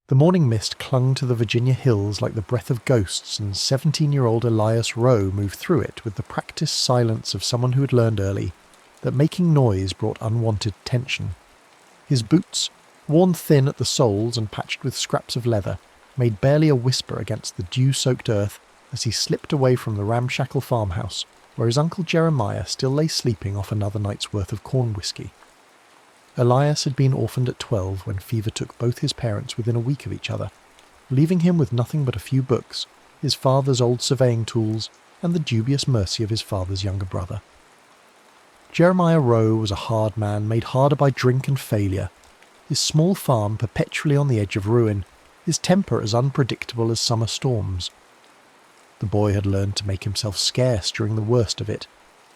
The morning mist clung to the Virginia hills like the breath of ghosts, and 17-year-old Elias Rowe moved through it with the practiced silence of someone who had learned early that making noise brought unwanted tension. His boots, worn thin at the soles and patched with scraps of leather, made barely a whisper against the dew-soaked earth as he slipped away from the ramshackle farmhouse, where his uncle Jeremiah still lay sleeping off another night's worth of corn whiskey. Elias had been orphaned at 12 when fever took both his parents within a week of each other, leaving him with nothing but a few books, his father's old surveying tools, and the dubious mercy of his father's younger brother. Jeremiah Rowe was a hard man, made harder by drink and failure, his small farm perpetually on the edge of ruin, his temper as unpredictable as summer storms. The boy had learned to make himself scarce during the worst of it,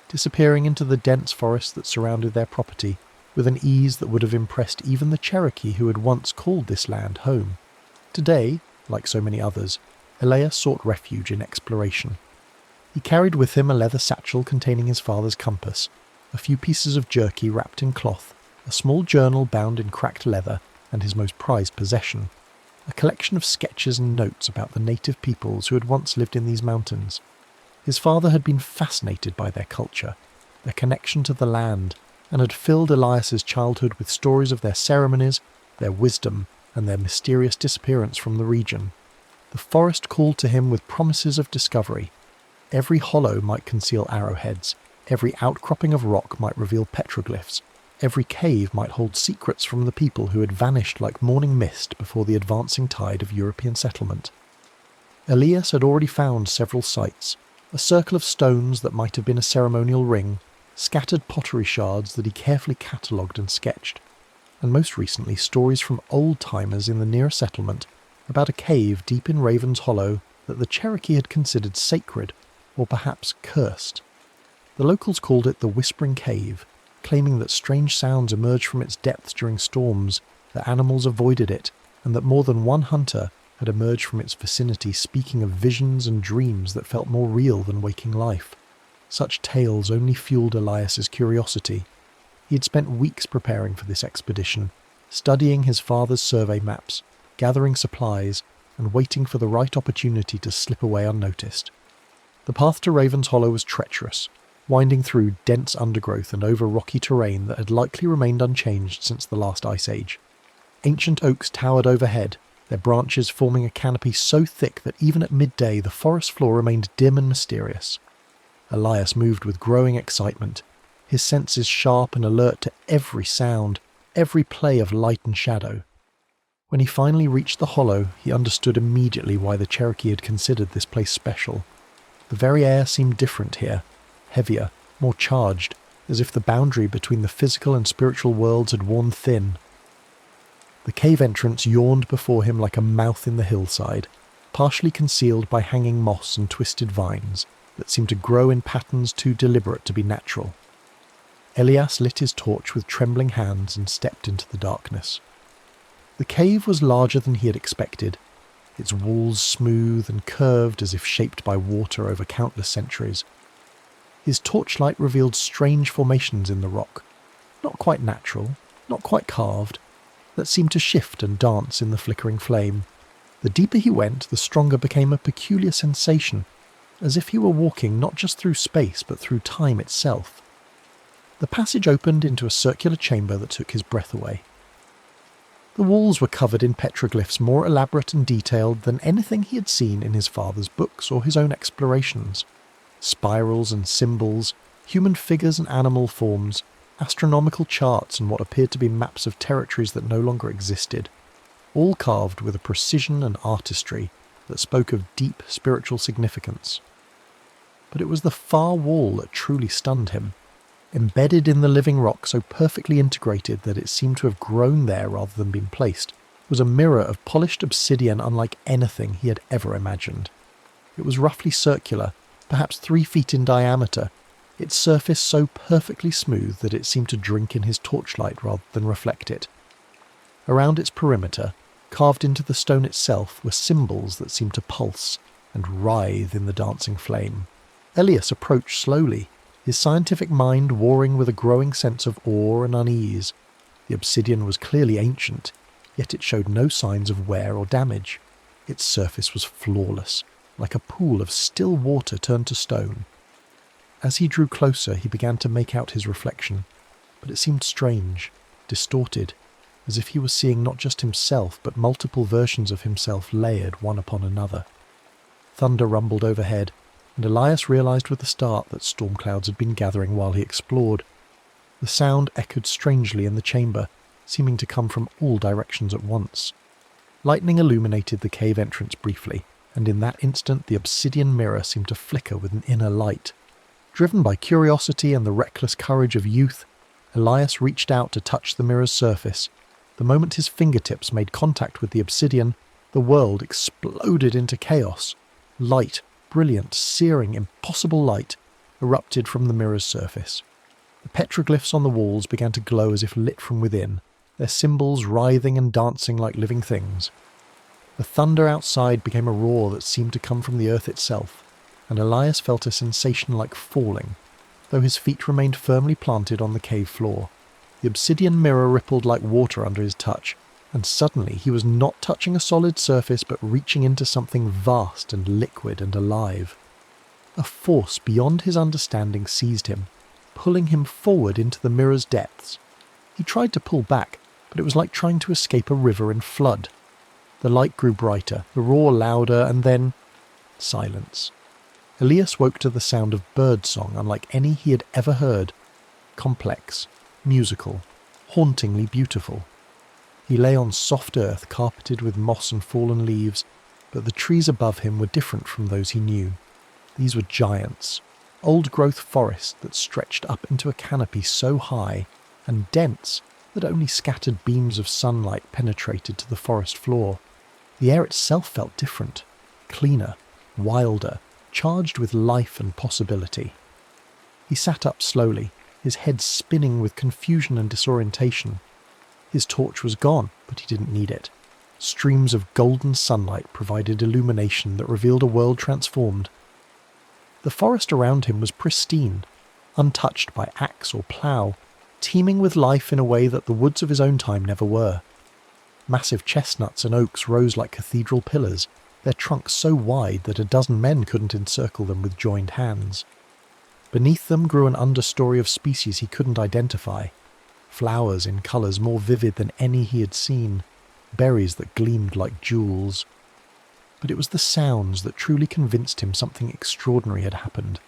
disappearing into the dense forest that surrounded their property with an ease that would have impressed even the Cherokee who had once called this land home. Today, like so many others, Elias sought refuge in exploration. He carried with him a leather satchel containing his father's compass, a few pieces of jerky wrapped in cloth, a small journal bound in cracked leather, and his most prized possession, a collection of sketches and notes about the native peoples who had once lived in these mountains. His father had been fascinated by their culture, their connection to the land, and had filled Elias's childhood with stories of their ceremonies, their wisdom, and their mysterious disappearance from the region. The forest called to him with promises of discovery. Every hollow might conceal arrowheads, every outcropping of rock might reveal petroglyphs, every cave might hold secrets from the people who had vanished like morning mist before the advancing tide of European settlement. Elias had already found several sites, a circle of stones that might have been a ceremonial ring, scattered pottery shards that he carefully catalogued and sketched, and most recently stories from old-timers in the nearer settlement about a cave deep in Raven's Hollow that the Cherokee had considered sacred, or perhaps cursed. The locals called it the Whispering Cave, claiming that strange sounds emerged from its depths during storms, that animals avoided it, and that more than one hunter had emerged from its vicinity speaking of visions and dreams that felt more real than waking life. Such tales only fueled Elias's curiosity. He had spent weeks preparing for this expedition, studying his father's survey maps, gathering supplies, and waiting for the right opportunity to slip away unnoticed. The path to Raven's Hollow was treacherous, winding through dense undergrowth and over rocky terrain that had likely remained unchanged since the last ice age. Ancient oaks towered overhead, their branches forming a canopy so thick that even at midday the forest floor remained dim and mysterious. Elias moved with growing excitement, his senses sharp and alert to every sound, every play of light and shadow. When he finally reached the hollow, he understood immediately why the Cherokee had considered this place special. The very air seemed different here, heavier, more charged, as if the boundary between the physical and spiritual worlds had worn thin. The cave entrance yawned before him like a mouth in the hillside, partially concealed by hanging moss and twisted vines that seemed to grow in patterns too deliberate to be natural. Elias lit his torch with trembling hands and stepped into the darkness. The cave was larger than he had expected, its walls smooth and curved as if shaped by water over countless centuries. His torchlight revealed strange formations in the rock, not quite natural, not quite carved, that seemed to shift and dance in the flickering flame. The deeper he went, the stronger became a peculiar sensation, as if he were walking not just through space but through time itself. The passage opened into a circular chamber that took his breath away. The walls were covered in petroglyphs more elaborate and detailed than anything he had seen in his father's books or his own explorations. Spirals and symbols, human figures and animal forms, astronomical charts and what appeared to be maps of territories that no longer existed, all carved with a precision and artistry that spoke of deep spiritual significance. But it was the far wall that truly stunned him. Embedded in the living rock so perfectly integrated that it seemed to have grown there rather than been placed, was a mirror of polished obsidian unlike anything he had ever imagined. It was roughly circular, perhaps 3 feet in diameter, its surface so perfectly smooth that it seemed to drink in his torchlight rather than reflect it. Around its perimeter, carved into the stone itself, were symbols that seemed to pulse and writhe in the dancing flame. Elias approached slowly, his scientific mind warring with a growing sense of awe and unease. The obsidian was clearly ancient, yet it showed no signs of wear or damage. Its surface was flawless, like a pool of still water turned to stone. As he drew closer, he began to make out his reflection, but it seemed strange, distorted, as if he was seeing not just himself, but multiple versions of himself layered one upon another. Thunder rumbled overhead, and Elias realized with a start that storm clouds had been gathering while he explored. The sound echoed strangely in the chamber, seeming to come from all directions at once. Lightning illuminated the cave entrance briefly, and in that instant the obsidian mirror seemed to flicker with an inner light. Driven by curiosity and the reckless courage of youth, Elias reached out to touch the mirror's surface. The moment his fingertips made contact with the obsidian, the world exploded into chaos. Light, brilliant, searing, impossible light, erupted from the mirror's surface. The petroglyphs on the walls began to glow as if lit from within, their symbols writhing and dancing like living things. The thunder outside became a roar that seemed to come from the earth itself, and Elias felt a sensation like falling, though his feet remained firmly planted on the cave floor. The obsidian mirror rippled like water under his touch, and suddenly he was not touching a solid surface but reaching into something vast and liquid and alive. A force beyond his understanding seized him, pulling him forward into the mirror's depths. He tried to pull back, but it was like trying to escape a river in flood. The light grew brighter, the roar louder, and then silence. Elias woke to the sound of birdsong unlike any he had ever heard. Complex, musical, hauntingly beautiful. He lay on soft earth carpeted with moss and fallen leaves, but the trees above him were different from those he knew. These were giants, old-growth forest that stretched up into a canopy so high and dense that only scattered beams of sunlight penetrated to the forest floor. The air itself felt different, cleaner, wilder, charged with life and possibility. He sat up slowly, his head spinning with confusion and disorientation. His torch was gone, but he didn't need it. Streams of golden sunlight provided illumination that revealed a world transformed. The forest around him was pristine, untouched by axe or plough, teeming with life in a way that the woods of his own time never were. Massive chestnuts and oaks rose like cathedral pillars, their trunks so wide that a dozen men couldn't encircle them with joined hands. Beneath them grew an understory of species he couldn't identify, flowers in colours more vivid than any he had seen, berries that gleamed like jewels. But it was the sounds that truly convinced him something extraordinary had happened.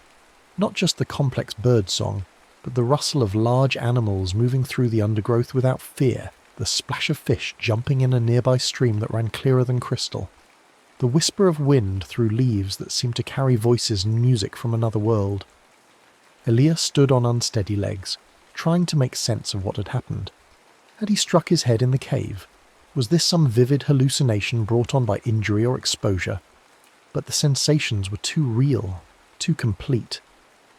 Not just the complex bird song, but the rustle of large animals moving through the undergrowth without fear, the splash of fish jumping in a nearby stream that ran clearer than crystal, the whisper of wind through leaves that seemed to carry voices and music from another world. Elias stood on unsteady legs, trying to make sense of what had happened. Had he struck his head in the cave? Was this some vivid hallucination brought on by injury or exposure? But the sensations were too real, too complete.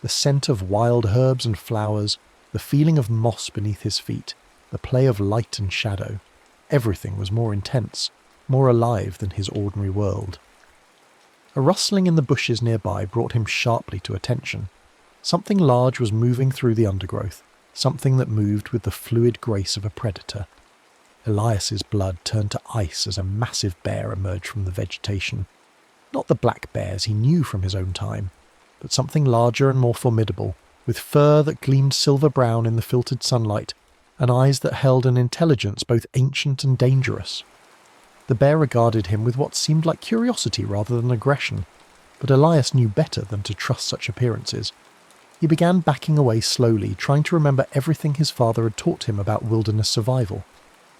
The scent of wild herbs and flowers, the feeling of moss beneath his feet, the play of light and shadow. Everything was more intense, more alive than his ordinary world. A rustling in the bushes nearby brought him sharply to attention. Something large was moving through the undergrowth, something that moved with the fluid grace of a predator. Elias's blood turned to ice as a massive bear emerged from the vegetation. Not the black bears he knew from his own time, but something larger and more formidable, with fur that gleamed silver-brown in the filtered sunlight, and eyes that held an intelligence both ancient and dangerous. The bear regarded him with what seemed like curiosity rather than aggression, but Elias knew better than to trust such appearances. He began backing away slowly, trying to remember everything his father had taught him about wilderness survival.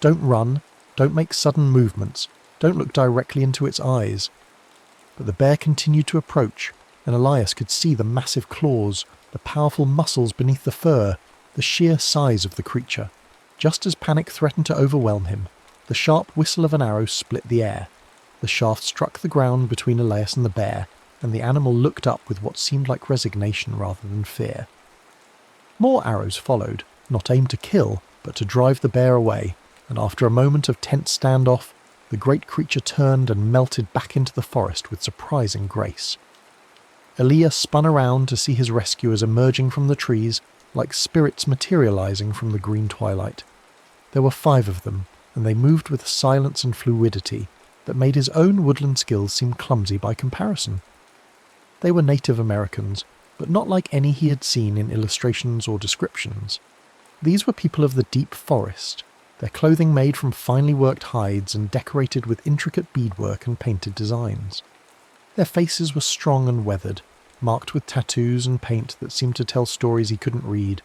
Don't run, don't make sudden movements, don't look directly into its eyes. But the bear continued to approach, and Elias could see the massive claws, the powerful muscles beneath the fur, the sheer size of the creature. Just as panic threatened to overwhelm him, the sharp whistle of an arrow split the air. The shaft struck the ground between Elias and the bear, and the animal looked up with what seemed like resignation rather than fear. More arrows followed, not aimed to kill, but to drive the bear away, and after a moment of tense standoff, the great creature turned and melted back into the forest with surprising grace. Elias spun around to see his rescuers emerging from the trees like spirits materializing from the green twilight. There were 5 of them, and they moved with a silence and fluidity that made his own woodland skills seem clumsy by comparison. They were Native Americans, but not like any he had seen in illustrations or descriptions. These were people of the deep forest, their clothing made from finely worked hides and decorated with intricate beadwork and painted designs. Their faces were strong and weathered, marked with tattoos and paint that seemed to tell stories he couldn't read.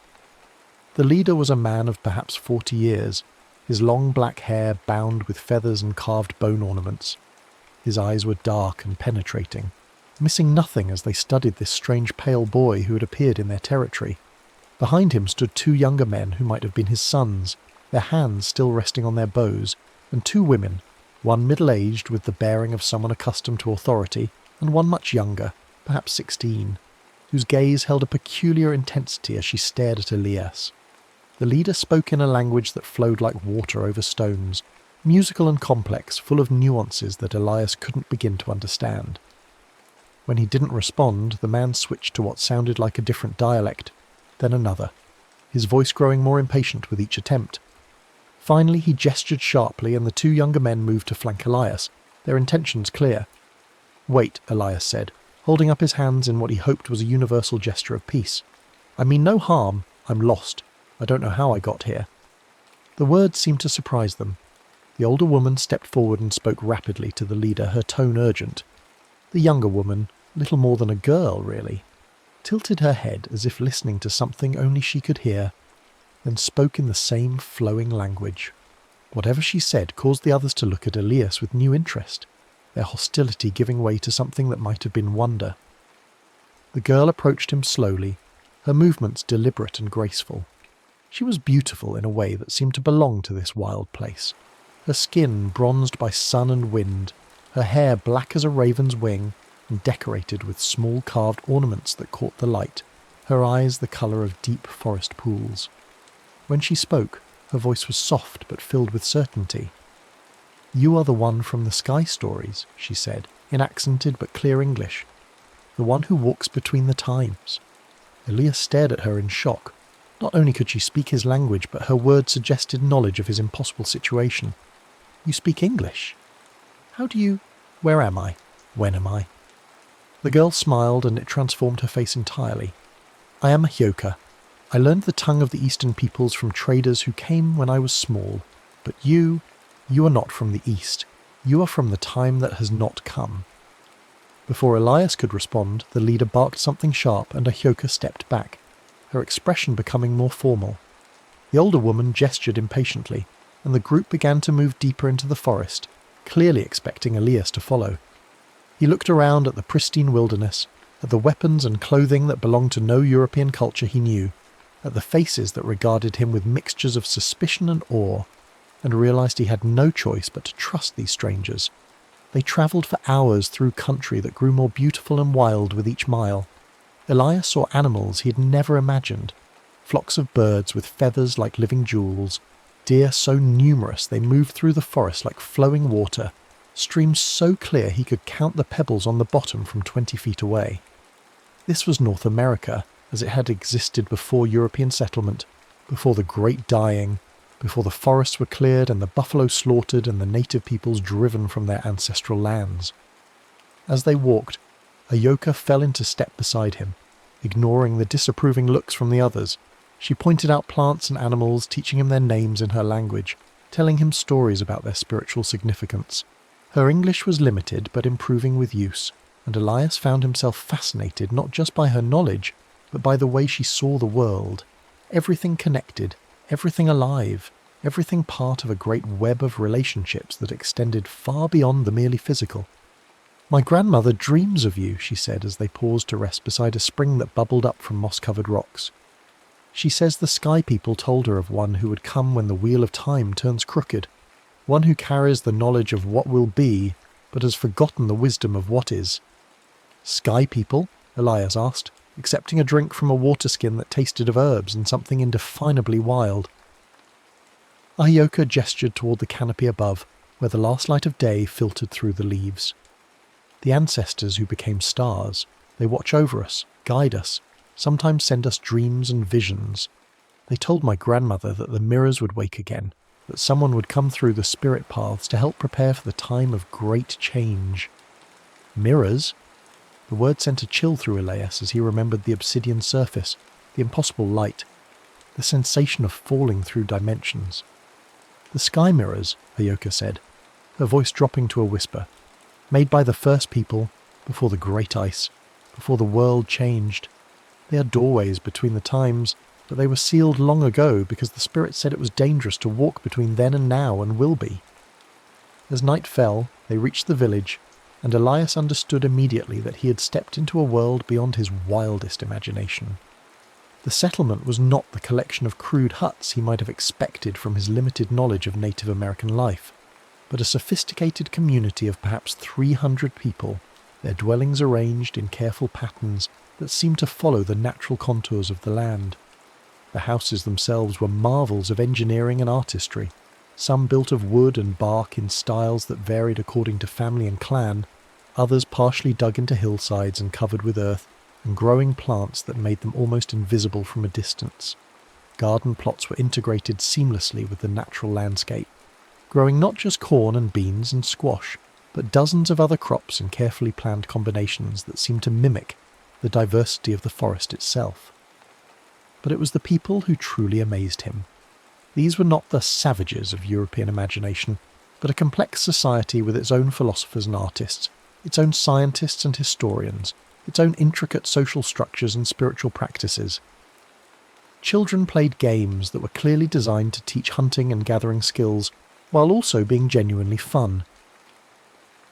The leader was a man of perhaps 40 years, his long black hair bound with feathers and carved bone ornaments. His eyes were dark and penetrating, missing nothing as they studied this strange pale boy who had appeared in their territory. Behind him stood 2 younger men who might have been his sons, their hands still resting on their bows, and 2 women, one middle-aged with the bearing of someone accustomed to authority, and one much younger, perhaps 16, whose gaze held a peculiar intensity as she stared at Elias. The leader spoke in a language that flowed like water over stones, musical and complex, full of nuances that Elias couldn't begin to understand. When he didn't respond, the man switched to what sounded like a different dialect, then another, his voice growing more impatient with each attempt. Finally he gestured sharply and the 2 younger men moved to flank Elias, their intentions clear. "Wait," Elias said, holding up his hands in what he hoped was a universal gesture of peace. "I mean no harm. I'm lost. I don't know how I got here." The words seemed to surprise them. The older woman stepped forward and spoke rapidly to the leader, her tone urgent. The younger woman, little more than a girl really, tilted her head as if listening to something only she could hear, then spoke in the same flowing language. Whatever she said caused the others to look at Elias with new interest, their hostility giving way to something that might have been wonder. The girl approached him slowly, her movements deliberate and graceful. She was beautiful in a way that seemed to belong to this wild place. Her skin bronzed by sun and wind, her hair black as a raven's wing and decorated with small carved ornaments that caught the light, her eyes the colour of deep forest pools. When she spoke, her voice was soft but filled with certainty. "You are the one from the sky stories," she said, in accented but clear English. "The one who walks between the times." Elias stared at her in shock. Not only could she speak his language, but her words suggested knowledge of his impossible situation. "You speak English? How do you... Where am I? When am I?" The girl smiled and it transformed her face entirely. "I am a Hyoka. I learned the tongue of the Eastern peoples from traders who came when I was small. But you are not from the East. You are from the time that has not come." Before Elias could respond, the leader barked something sharp and a Hyoka stepped back, her expression becoming more formal. The older woman gestured impatiently, and the group began to move deeper into the forest, clearly expecting Elias to follow. He looked around at the pristine wilderness, at the weapons and clothing that belonged to no European culture he knew, at the faces that regarded him with mixtures of suspicion and awe, and realized he had no choice but to trust these strangers. They travelled for hours through country that grew more beautiful and wild with each mile. Elias saw animals he had never imagined, flocks of birds with feathers like living jewels, deer so numerous they moved through the forest like flowing water, streams so clear he could count the pebbles on the bottom from 20 feet away. This was North America, as it had existed before European settlement, before the Great Dying, before the forests were cleared and the buffalo slaughtered and the native peoples driven from their ancestral lands. As they walked, a Hyoka fell into step beside him, ignoring the disapproving looks from the others. She pointed out plants and animals, teaching him their names in her language, telling him stories about their spiritual significance. Her English was limited but improving with use, and Elias found himself fascinated not just by her knowledge, but by the way she saw the world. Everything connected, everything alive, everything part of a great web of relationships that extended far beyond the merely physical. "My grandmother dreams of you," she said as they paused to rest beside a spring that bubbled up from moss-covered rocks. "She says the sky people told her of one who would come when the wheel of time turns crooked, one who carries the knowledge of what will be, but has forgotten the wisdom of what is." "Sky people?" Elias asked, accepting a drink from a water skin that tasted of herbs and something indefinably wild. A Hyoka gestured toward the canopy above, where the last light of day filtered through the leaves. "The ancestors who became stars. They watch over us, guide us, sometimes send us dreams and visions. They told my grandmother that the mirrors would wake again, that someone would come through the spirit paths to help prepare for the time of great change. Mirrors? The word sent a chill through Elias as he remembered the obsidian surface, the impossible light, the sensation of falling through dimensions. The sky mirrors, Ayoka said, her voice dropping to a whisper, made by the first people, before the great ice, before the world changed. They are doorways between the times, but they were sealed long ago because the spirit said it was dangerous to walk between then and now and will be. As night fell, they reached the village, and Elias understood immediately that he had stepped into a world beyond his wildest imagination. The settlement was not the collection of crude huts he might have expected from his limited knowledge of Native American life, but a sophisticated community of perhaps 300 people, their dwellings arranged in careful patterns that seemed to follow the natural contours of the land. The houses themselves were marvels of engineering and artistry, some built of wood and bark in styles that varied according to family and clan, others partially dug into hillsides and covered with earth, and growing plants that made them almost invisible from a distance. Garden plots were integrated seamlessly with the natural landscape, growing not just corn and beans and squash, but dozens of other crops in carefully planned combinations that seemed to mimic the diversity of the forest itself. But it was the people who truly amazed him. These were not the savages of European imagination, but a complex society with its own philosophers and artists, its own scientists and historians, its own intricate social structures and spiritual practices. Children played games that were clearly designed to teach hunting and gathering skills, while also being genuinely fun.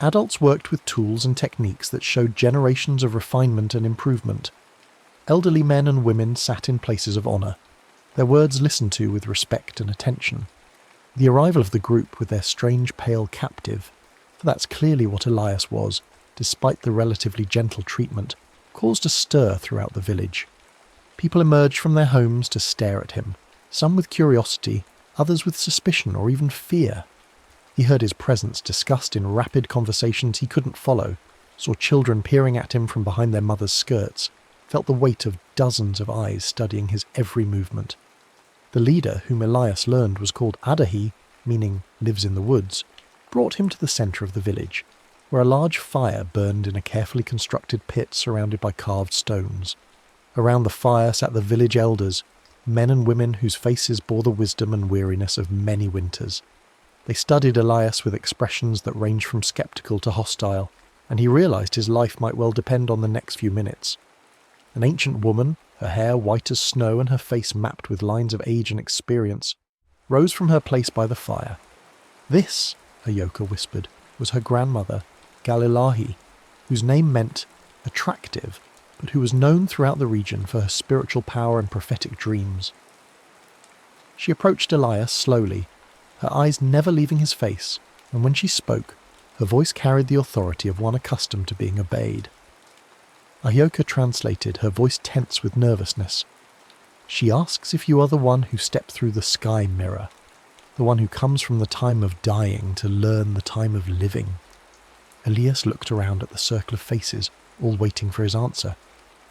Adults worked with tools and techniques that showed generations of refinement and improvement. Elderly men and women sat in places of honour, their words listened to with respect and attention. The arrival of the group with their strange pale captive, for that's clearly what Elias was, despite the relatively gentle treatment, caused a stir throughout the village. People emerged from their homes to stare at him, some with curiosity, others with suspicion or even fear. He heard his presence discussed in rapid conversations he couldn't follow, saw children peering at him from behind their mothers' skirts, felt the weight of dozens of eyes studying his every movement. The leader, whom Elias learned was called Adahi, meaning lives in the woods, brought him to the centre of the village, where a large fire burned in a carefully constructed pit surrounded by carved stones. Around the fire sat the village elders, men and women whose faces bore the wisdom and weariness of many winters. They studied Elias with expressions that ranged from sceptical to hostile, and he realised his life might well depend on the next few minutes. An ancient woman, her hair white as snow and her face mapped with lines of age and experience, rose from her place by the fire. This, Ayoka whispered, was her grandmother, Galilahi, whose name meant attractive, but who was known throughout the region for her spiritual power and prophetic dreams. She approached Elias slowly, her eyes never leaving his face, and when she spoke, her voice carried the authority of one accustomed to being obeyed. Ayoka translated, her voice tense with nervousness. She asks if you are the one who stepped through the sky mirror, the one who comes from the time of dying to learn the time of living. Elias looked around at the circle of faces, all waiting for his answer.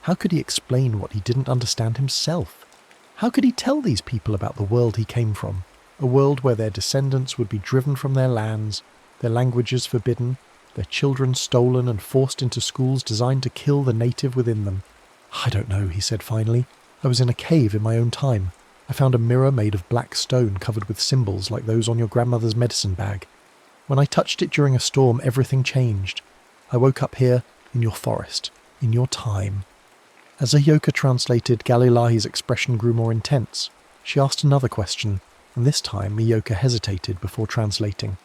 How could he explain what he didn't understand himself? How could he tell these people about the world he came from, a world where their descendants would be driven from their lands, their languages forbidden, their children stolen and forced into schools designed to kill the native within them? I don't know, he said finally. I was in a cave in my own time. I found a mirror made of black stone covered with symbols like those on your grandmother's medicine bag. When I touched it during a storm, everything changed. I woke up here, in your forest, in your time. As Ayoka translated, Galilahi's expression grew more intense. She asked another question, and this time Ayoka hesitated before translating.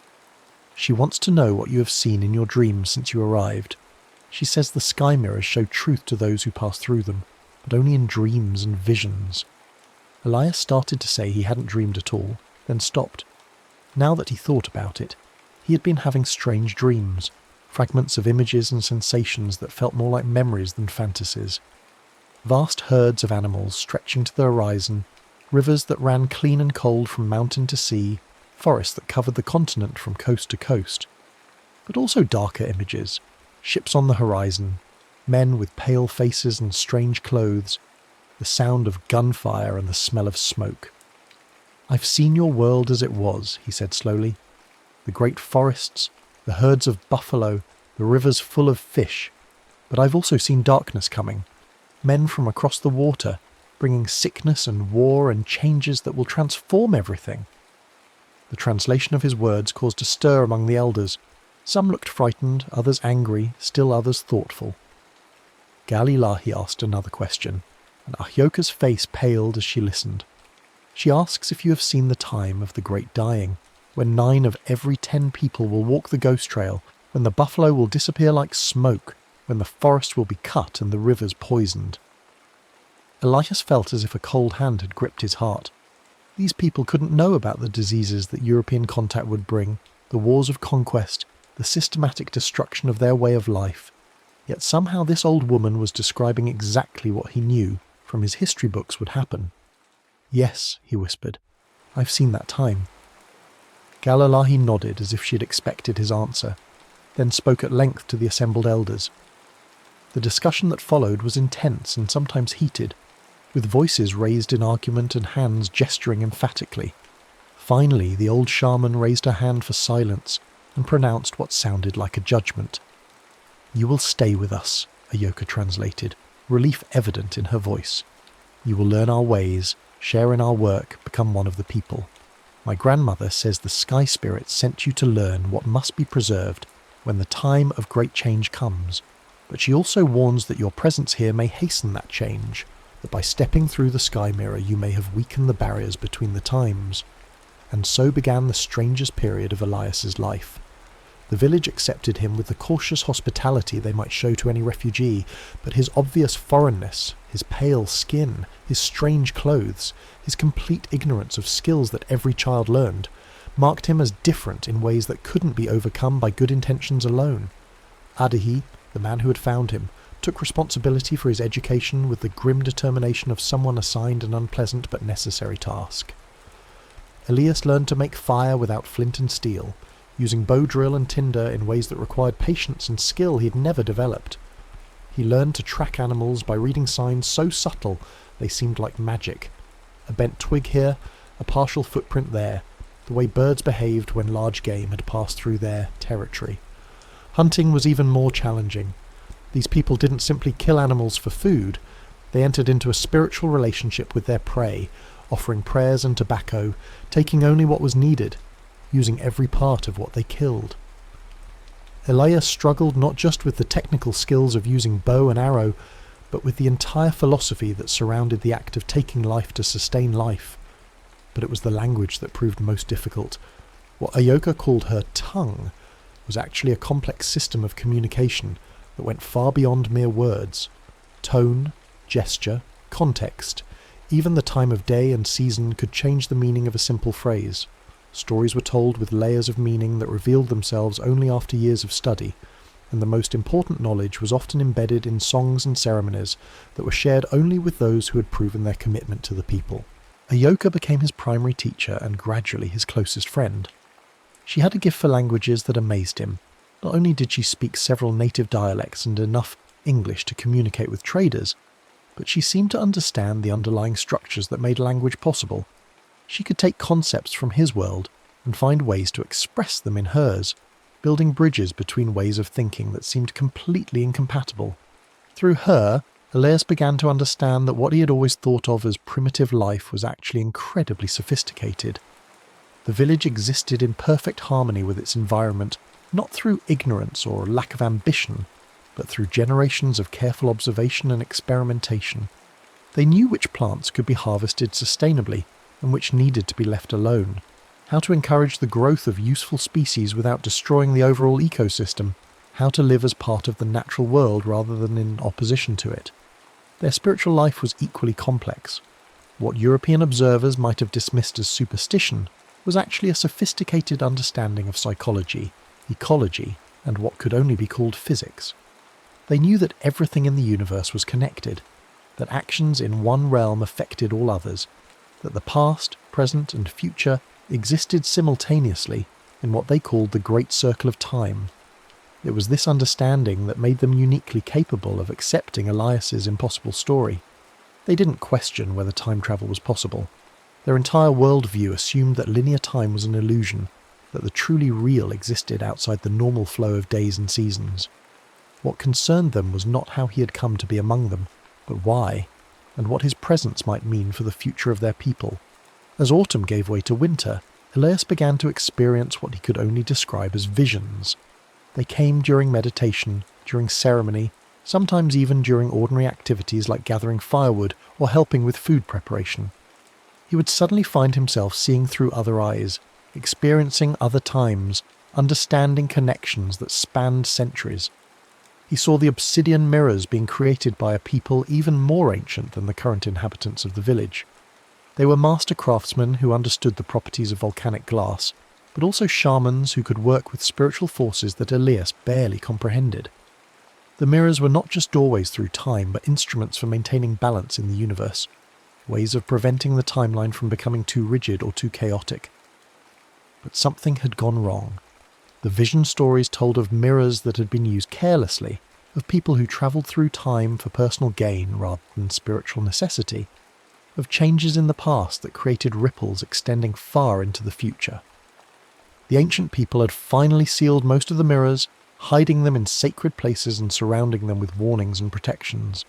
She wants to know what you have seen in your dreams since you arrived. She says the sky mirrors show truth to those who pass through them, but only in dreams and visions. Elias started to say he hadn't dreamed at all, then stopped. Now that he thought about it, he had been having strange dreams, fragments of images and sensations that felt more like memories than fantasies. Vast herds of animals stretching to the horizon, rivers that ran clean and cold from mountain to sea, forests that covered the continent from coast to coast. But also darker images, ships on the horizon, men with pale faces and strange clothes, the sound of gunfire and the smell of smoke. "I've seen your world as it was," he said slowly. "The great forests, the herds of buffalo, the rivers full of fish. But I've also seen darkness coming. Men from across the water, bringing sickness and war and changes that will transform everything." The translation of his words caused a stir among the elders. Some looked frightened, others angry, still others thoughtful. Galilahi asked another question, and Ahyoka's face paled as she listened. She asks if you have seen the time of the great dying, when 9 of every 10 people will walk the ghost trail, when the buffalo will disappear like smoke, when the forest will be cut and the rivers poisoned. Elias felt as if a cold hand had gripped his heart. These people couldn't know about the diseases that European contact would bring, the wars of conquest, the systematic destruction of their way of life. Yet somehow this old woman was describing exactly what he knew from his history books would happen. "Yes," he whispered, "I've seen that time." Galilahi nodded as if she had expected his answer, then spoke at length to the assembled elders. The discussion that followed was intense and sometimes heated, with voices raised in argument and hands gesturing emphatically. Finally, the old shaman raised her hand for silence and pronounced what sounded like a judgment. "You will stay with us," Ahyoka translated, relief evident in her voice. "You will learn our ways, share in our work, become one of the people. My grandmother says the Sky Spirit sent you to learn what must be preserved when the time of great change comes, but she also warns that your presence here may hasten that change, that by stepping through the sky mirror you may have weakened the barriers between the times." And so began the strangest period of Elias's life. The village accepted him with the cautious hospitality they might show to any refugee, but his obvious foreignness, his pale skin, his strange clothes, his complete ignorance of skills that every child learned, marked him as different in ways that couldn't be overcome by good intentions alone. Adahi, the man who had found him, took responsibility for his education with the grim determination of someone assigned an unpleasant but necessary task. Elias learned to make fire without flint and steel, using bow drill and tinder in ways that required patience and skill he'd never developed. He learned to track animals by reading signs so subtle they seemed like magic. A bent twig here, a partial footprint there, the way birds behaved when large game had passed through their territory. Hunting was even more challenging. These people didn't simply kill animals for food, they entered into a spiritual relationship with their prey, offering prayers and tobacco, taking only what was needed, using every part of what they killed. Elias struggled not just with the technical skills of using bow and arrow, but with the entire philosophy that surrounded the act of taking life to sustain life. But it was the language that proved most difficult. What Ahyoka called her tongue was actually a complex system of communication that went far beyond mere words. Tone, gesture, context, even the time of day and season could change the meaning of a simple phrase. Stories were told with layers of meaning that revealed themselves only after years of study, and the most important knowledge was often embedded in songs and ceremonies that were shared only with those who had proven their commitment to the people. Ahyoka became his primary teacher and gradually his closest friend. She had a gift for languages that amazed him. Not only did she speak several native dialects and enough English to communicate with traders, but she seemed to understand the underlying structures that made language possible. She could take concepts from his world and find ways to express them in hers, building bridges between ways of thinking that seemed completely incompatible. Through her, Elias began to understand that what he had always thought of as primitive life was actually incredibly sophisticated. The village existed in perfect harmony with its environment, not through ignorance or lack of ambition, but through generations of careful observation and experimentation. They knew which plants could be harvested sustainably and which needed to be left alone, how to encourage the growth of useful species without destroying the overall ecosystem, how to live as part of the natural world rather than in opposition to it. Their spiritual life was equally complex. What European observers might have dismissed as superstition was actually a sophisticated understanding of psychology, ecology, and what could only be called physics. They knew that everything in the universe was connected, that actions in one realm affected all others, that the past, present, and future existed simultaneously in what they called the Great Circle of Time. It was this understanding that made them uniquely capable of accepting Elias's impossible story. They didn't question whether time travel was possible. Their entire worldview assumed that linear time was an illusion, that the truly real existed outside the normal flow of days and seasons. What concerned them was not how he had come to be among them, but why, and what his presence might mean for the future of their people. As autumn gave way to winter, Elias began to experience what he could only describe as visions. They came during meditation, during ceremony, sometimes even during ordinary activities like gathering firewood or helping with food preparation. He would suddenly find himself seeing through other eyes, experiencing other times, understanding connections that spanned centuries. He saw the obsidian mirrors being created by a people even more ancient than the current inhabitants of the village. They were master craftsmen who understood the properties of volcanic glass, but also shamans who could work with spiritual forces that Elias barely comprehended. The mirrors were not just doorways through time, but instruments for maintaining balance in the universe, ways of preventing the timeline from becoming too rigid or too chaotic. But something had gone wrong. The vision stories told of mirrors that had been used carelessly, of people who travelled through time for personal gain rather than spiritual necessity, of changes in the past that created ripples extending far into the future. The ancient people had finally sealed most of the mirrors, hiding them in sacred places and surrounding them with warnings and protections.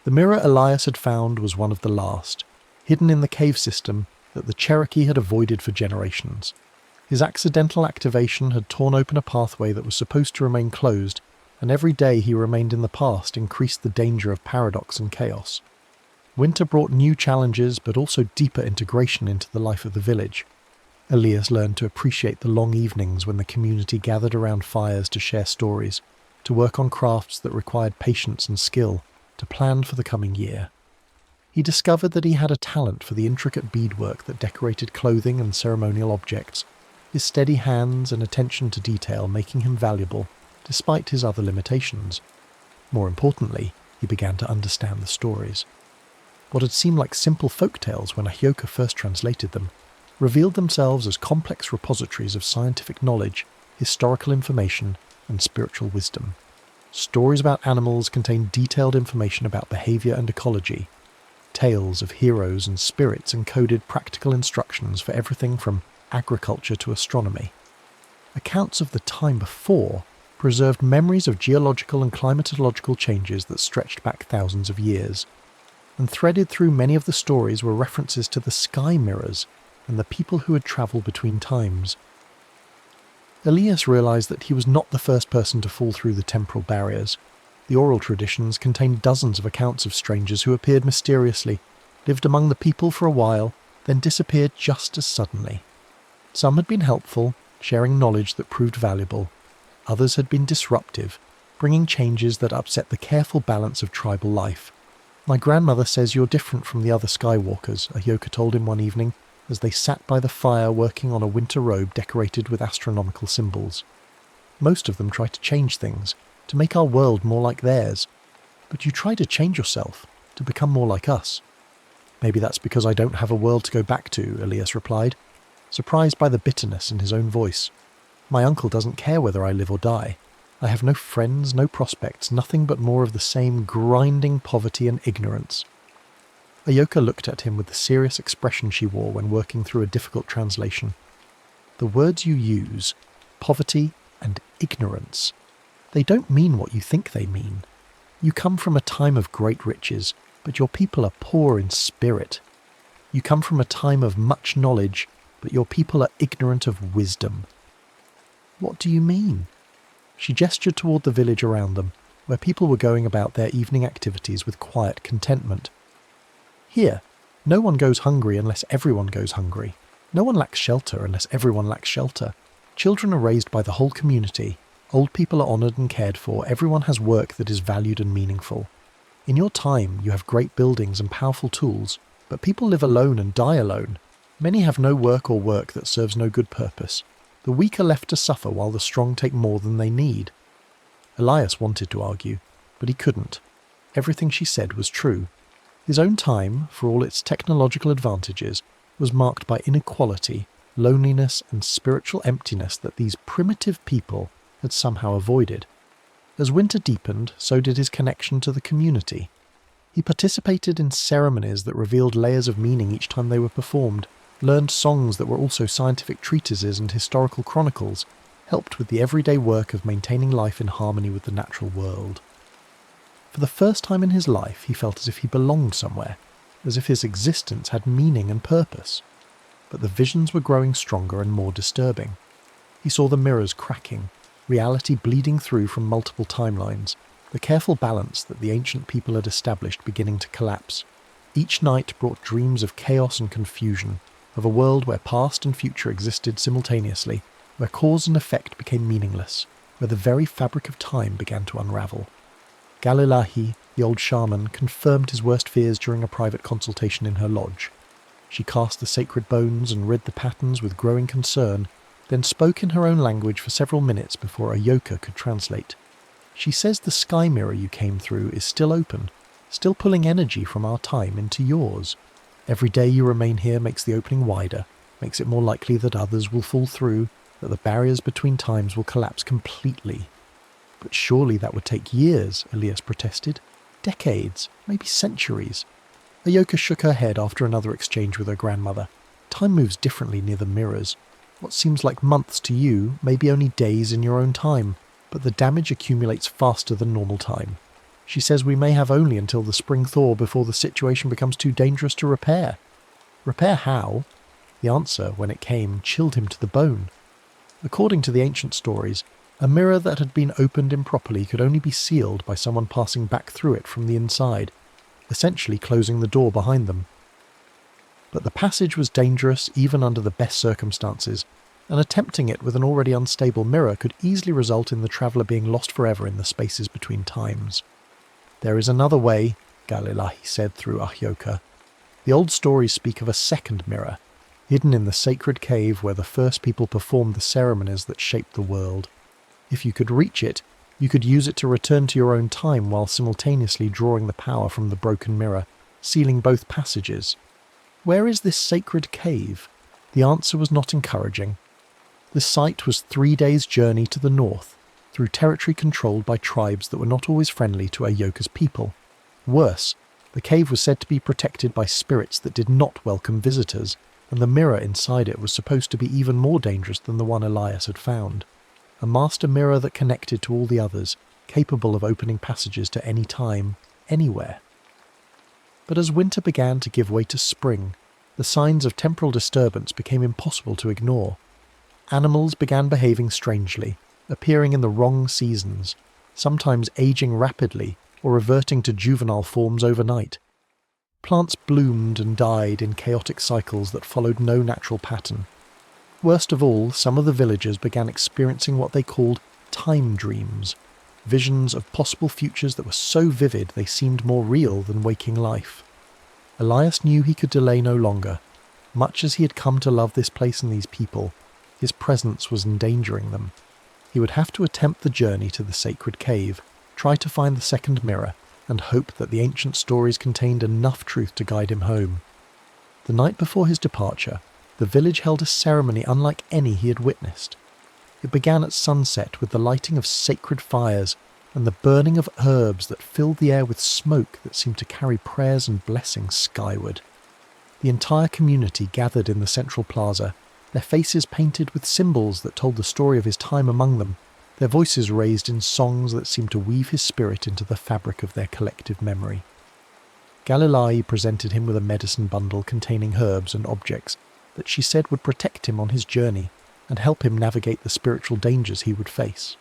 The mirror Elias had found was one of the last, hidden in the cave system that the Cherokee had avoided for generations. His accidental activation had torn open a pathway that was supposed to remain closed, and every day he remained in the past increased the danger of paradox and chaos. Winter brought new challenges, but also deeper integration into the life of the village. Elias learned to appreciate the long evenings when the community gathered around fires to share stories, to work on crafts that required patience and skill, to plan for the coming year. He discovered that he had a talent for the intricate beadwork that decorated clothing and ceremonial objects, his steady hands and attention to detail making him valuable, despite his other limitations. More importantly, he began to understand the stories. What had seemed like simple folk tales when Ahyoka first translated them, revealed themselves as complex repositories of scientific knowledge, historical information, and spiritual wisdom. Stories about animals contained detailed information about behaviour and ecology. Tales of heroes and spirits encoded practical instructions for everything from agriculture to astronomy. Accounts of the time before preserved memories of geological and climatological changes that stretched back thousands of years. And threaded through many of the stories were references to the sky mirrors and the people who had travelled between times. Elias realised that he was not the first person to fall through the temporal barriers. The oral traditions contained dozens of accounts of strangers who appeared mysteriously, lived among the people for a while, then disappeared just as suddenly. Some had been helpful, sharing knowledge that proved valuable. Others had been disruptive, bringing changes that upset the careful balance of tribal life. "My grandmother says you're different from the other Skywalkers," Ahyoka told him one evening, as they sat by the fire working on a winter robe decorated with astronomical symbols. "Most of them try to change things, to make our world more like theirs. But you try to change yourself, to become more like us." "Maybe that's because I don't have a world to go back to," Elias replied, surprised by the bitterness in his own voice. "My uncle doesn't care whether I live or die. I have no friends, no prospects, nothing but more of the same grinding poverty and ignorance." Ahyoka looked at him with the serious expression she wore when working through a difficult translation. "The words you use, poverty and ignorance, they don't mean what you think they mean. You come from a time of great riches, but your people are poor in spirit. You come from a time of much knowledge, but your people are ignorant of wisdom." "What do you mean?" She gestured toward the village around them, where people were going about their evening activities with quiet contentment. "Here, no one goes hungry unless everyone goes hungry. No one lacks shelter unless everyone lacks shelter. Children are raised by the whole community. Old people are honoured and cared for. Everyone has work that is valued and meaningful. In your time, you have great buildings and powerful tools, but people live alone and die alone. Many have no work or work that serves no good purpose. The weak are left to suffer while the strong take more than they need." Elias wanted to argue, but he couldn't. Everything she said was true. His own time, for all its technological advantages, was marked by inequality, loneliness, and spiritual emptiness that these primitive people had somehow avoided. As winter deepened, so did his connection to the community. He participated in ceremonies that revealed layers of meaning each time they were performed, learned songs that were also scientific treatises and historical chronicles, helped with the everyday work of maintaining life in harmony with the natural world. For the first time in his life, he felt as if he belonged somewhere, as if his existence had meaning and purpose. But the visions were growing stronger and more disturbing. He saw the mirrors cracking, reality bleeding through from multiple timelines, the careful balance that the ancient people had established beginning to collapse. Each night brought dreams of chaos and confusion, of a world where past and future existed simultaneously, where cause and effect became meaningless, where the very fabric of time began to unravel. Galilahi, the old shaman, confirmed his worst fears during a private consultation in her lodge. She cast the sacred bones and read the patterns with growing concern, then spoke in her own language for several minutes before a yoka could translate. She says the sky mirror you came through is still open, still pulling energy from our time into yours. Every day you remain here makes the opening wider, makes it more likely that others will fall through, that the barriers between times will collapse completely. But surely that would take years, Elias protested. Decades, maybe centuries. Ayoka shook her head after another exchange with her grandmother. Time moves differently near the mirrors. What seems like months to you may be only days in your own time, but the damage accumulates faster than normal time. She says we may have only until the spring thaw before the situation becomes too dangerous to repair. Repair how? The answer, when it came, chilled him to the bone. According to the ancient stories, a mirror that had been opened improperly could only be sealed by someone passing back through it from the inside, essentially closing the door behind them. But the passage was dangerous even under the best circumstances, and attempting it with an already unstable mirror could easily result in the traveller being lost forever in the spaces between times. There is another way, Galilahi said through Ahyoka. The old stories speak of a second mirror, hidden in the sacred cave where the first people performed the ceremonies that shaped the world. If you could reach it, you could use it to return to your own time while simultaneously drawing the power from the broken mirror, sealing both passages. Where is this sacred cave? The answer was not encouraging. The site was 3 days' journey to the north, through territory controlled by tribes that were not always friendly to Ayoka's people. Worse, the cave was said to be protected by spirits that did not welcome visitors, and the mirror inside it was supposed to be even more dangerous than the one Elias had found. A master mirror that connected to all the others, capable of opening passages to any time, anywhere. But as winter began to give way to spring, the signs of temporal disturbance became impossible to ignore. Animals began behaving strangely, appearing in the wrong seasons, sometimes aging rapidly or reverting to juvenile forms overnight. Plants bloomed and died in chaotic cycles that followed no natural pattern. Worst of all, some of the villagers began experiencing what they called time dreams, visions of possible futures that were so vivid they seemed more real than waking life. Elias knew he could delay no longer. Much as he had come to love this place and these people, his presence was endangering them. He would have to attempt the journey to the sacred cave, try to find the second mirror, and hope that the ancient stories contained enough truth to guide him home. The night before his departure, the village held a ceremony unlike any he had witnessed. It began at sunset with the lighting of sacred fires and the burning of herbs that filled the air with smoke that seemed to carry prayers and blessings skyward. The entire community gathered in the central plaza, their faces painted with symbols that told the story of his time among them, their voices raised in songs that seemed to weave his spirit into the fabric of their collective memory. Galilei presented him with a medicine bundle containing herbs and objects that she said would protect him on his journey and help him navigate the spiritual dangers he would face.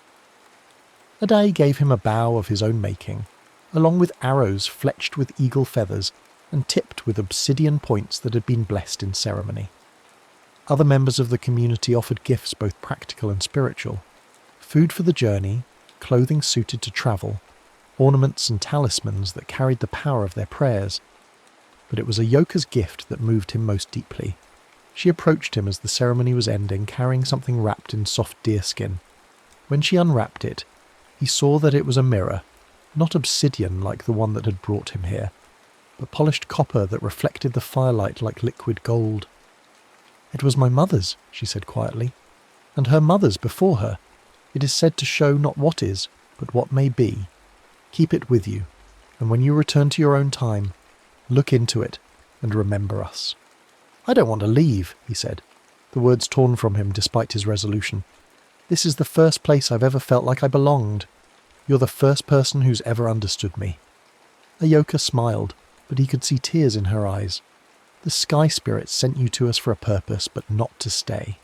Adai gave him a bow of his own making, along with arrows fletched with eagle feathers and tipped with obsidian points that had been blessed in ceremony. Other members of the community offered gifts both practical and spiritual: food for the journey, clothing suited to travel, ornaments and talismans that carried the power of their prayers. But it was Ayoka's gift that moved him most deeply. She approached him as the ceremony was ending, carrying something wrapped in soft deerskin. When she unwrapped it, he saw that it was a mirror, not obsidian like the one that had brought him here, but polished copper that reflected the firelight like liquid gold. "It was my mother's," she said quietly, "and her mother's before her. It is said to show not what is, but what may be. Keep it with you." And when you return to your own time, look into it and remember us." "I don't want to leave," he said, the words torn from him despite his resolution. "This is the first place I've ever felt like I belonged. You're the first person who's ever understood me." Ayoka smiled, but he could see tears in her eyes. "The Sky Spirits sent you to us for a purpose, but not to stay.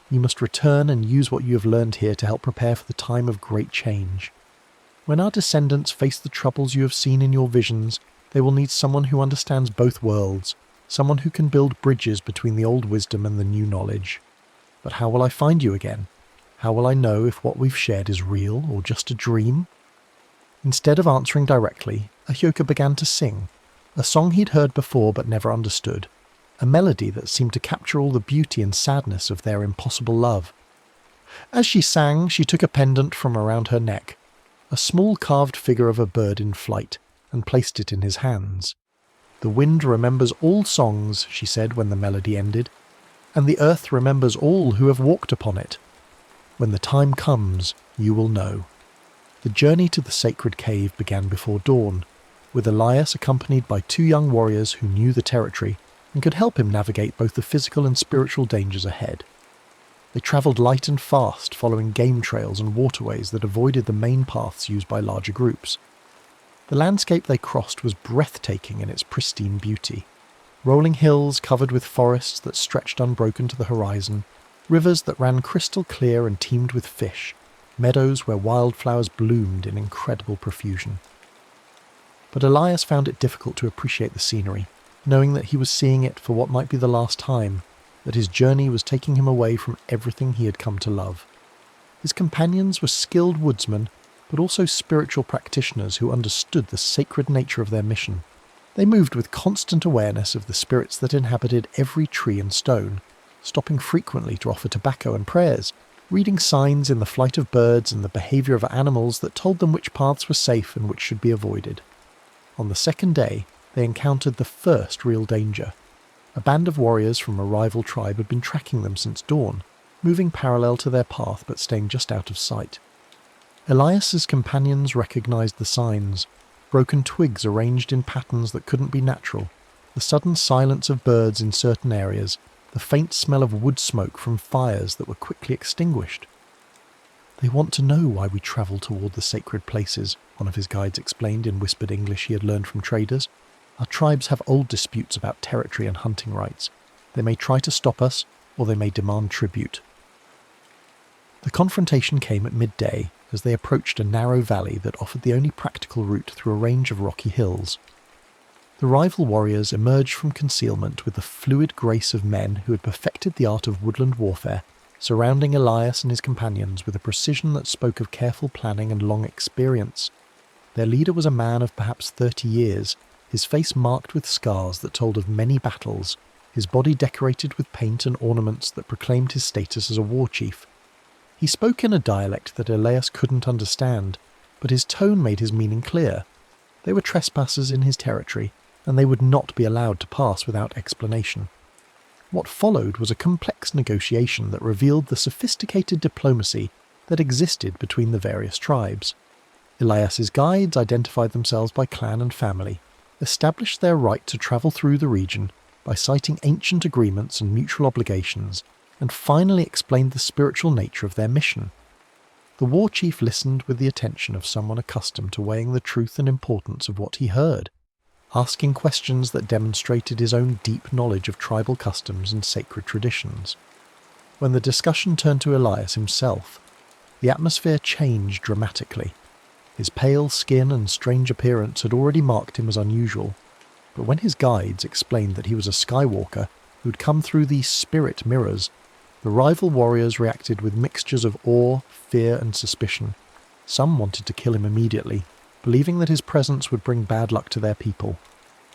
You must return and use what you have learned here to help prepare for the time of great change. When our descendants face the troubles you have seen in your visions, they will need someone who understands both worlds, someone who can build bridges between the old wisdom and the new knowledge. But how will I find you again? How will I know if what we've shared is real or just a dream?" Instead of answering directly, Ahyoka began to sing, a song he'd heard before but never understood, a melody that seemed to capture all the beauty and sadness of their impossible love. As she sang, she took a pendant from around her neck, a small carved figure of a bird in flight, and placed it in his hands. "The wind remembers all songs," she said when the melody ended, "and the earth remembers all who have walked upon it. When the time comes, you will know." The journey to the sacred cave began before dawn, with Elias accompanied by 2 young warriors who knew the territory and could help him navigate both the physical and spiritual dangers ahead. They travelled light and fast, following game trails and waterways that avoided the main paths used by larger groups. The landscape they crossed was breathtaking in its pristine beauty. Rolling hills covered with forests that stretched unbroken to the horizon, rivers that ran crystal clear and teemed with fish, meadows where wildflowers bloomed in incredible profusion. But Elias found it difficult to appreciate the scenery, knowing that he was seeing it for what might be the last time, that his journey was taking him away from everything he had come to love. His companions were skilled woodsmen, but also spiritual practitioners who understood the sacred nature of their mission. They moved with constant awareness of the spirits that inhabited every tree and stone, stopping frequently to offer tobacco and prayers, reading signs in the flight of birds and the behaviour of animals that told them which paths were safe and which should be avoided. On the second day, they encountered the first real danger. A band of warriors from a rival tribe had been tracking them since dawn, moving parallel to their path but staying just out of sight. Elias's companions recognised the signs: broken twigs arranged in patterns that couldn't be natural, the sudden silence of birds in certain areas, the faint smell of wood smoke from fires that were quickly extinguished. "They want to know why we travel toward the sacred places," one of his guides explained in whispered English he had learned from traders. "Our tribes have old disputes about territory and hunting rights. They may try to stop us, or they may demand tribute." The confrontation came at midday as they approached a narrow valley that offered the only practical route through a range of rocky hills. The rival warriors emerged from concealment with the fluid grace of men who had perfected the art of woodland warfare, surrounding Elias and his companions with a precision that spoke of careful planning and long experience. Their leader was a man of perhaps 30 years, his face marked with scars that told of many battles, his body decorated with paint and ornaments that proclaimed his status as a war chief. He spoke in a dialect that Elias couldn't understand, but his tone made his meaning clear. They were trespassers in his territory, and they would not be allowed to pass without explanation. What followed was a complex negotiation that revealed the sophisticated diplomacy that existed between the various tribes. Elias's guides identified themselves by clan and family, established their right to travel through the region by citing ancient agreements and mutual obligations, and finally explained the spiritual nature of their mission. The war chief listened with the attention of someone accustomed to weighing the truth and importance of what he heard, asking questions that demonstrated his own deep knowledge of tribal customs and sacred traditions. When the discussion turned to Elias himself, the atmosphere changed dramatically. His pale skin and strange appearance had already marked him as unusual, but when his guides explained that he was a Skywalker who'd come through these spirit mirrors, the rival warriors reacted with mixtures of awe, fear and suspicion. Some wanted to kill him immediately, believing that his presence would bring bad luck to their people.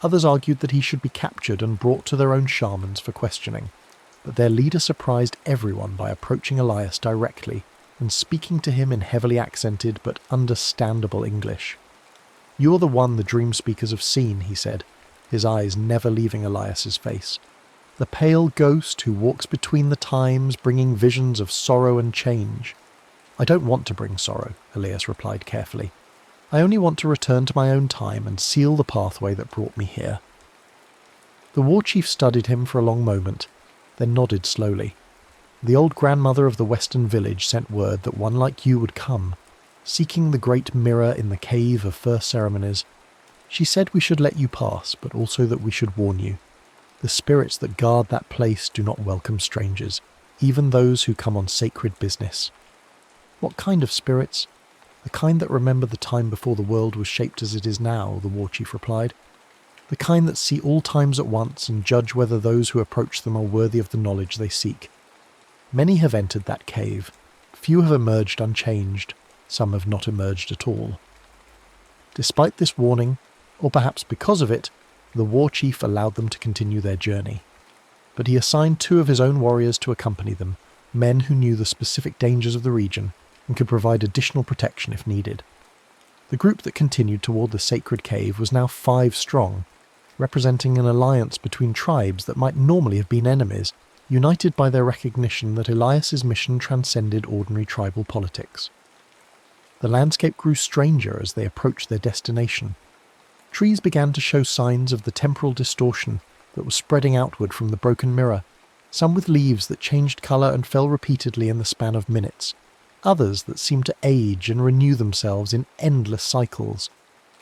Others argued that he should be captured and brought to their own shamans for questioning, but their leader surprised everyone by approaching Elias directly and speaking to him in heavily accented but understandable English. "You're the one the dream speakers have seen," he said, his eyes never leaving Elias's face. "The pale ghost who walks between the times, bringing visions of sorrow and change." "I don't want to bring sorrow," Elias replied carefully. I only want to return to my own time and seal the pathway that brought me here." The war chief studied him for a long moment, then nodded slowly. "The old grandmother of the western village sent word that one like you would come, seeking the great mirror in the cave of first ceremonies. She said we should let you pass, but also that we should warn you. The spirits that guard that place do not welcome strangers, even those who come on sacred business." "What kind of spirits?" "The kind that remember the time before the world was shaped as it is now," the war chief replied. "The kind that see all times at once and judge whether those who approach them are worthy of the knowledge they seek. Many have entered that cave. Few have emerged unchanged. Some have not emerged at all." Despite this warning, or perhaps because of it, the war chief allowed them to continue their journey. But he assigned 2 of his own warriors to accompany them, men who knew the specific dangers of the region and could provide additional protection if needed. The group that continued toward the sacred cave was now 5 strong, representing an alliance between tribes that might normally have been enemies, united by their recognition that Elias's mission transcended ordinary tribal politics. The landscape grew stranger as they approached their destination. Trees began to show signs of the temporal distortion that was spreading outward from the broken mirror, some with leaves that changed colour and fell repeatedly in the span of minutes, others that seemed to age and renew themselves in endless cycles.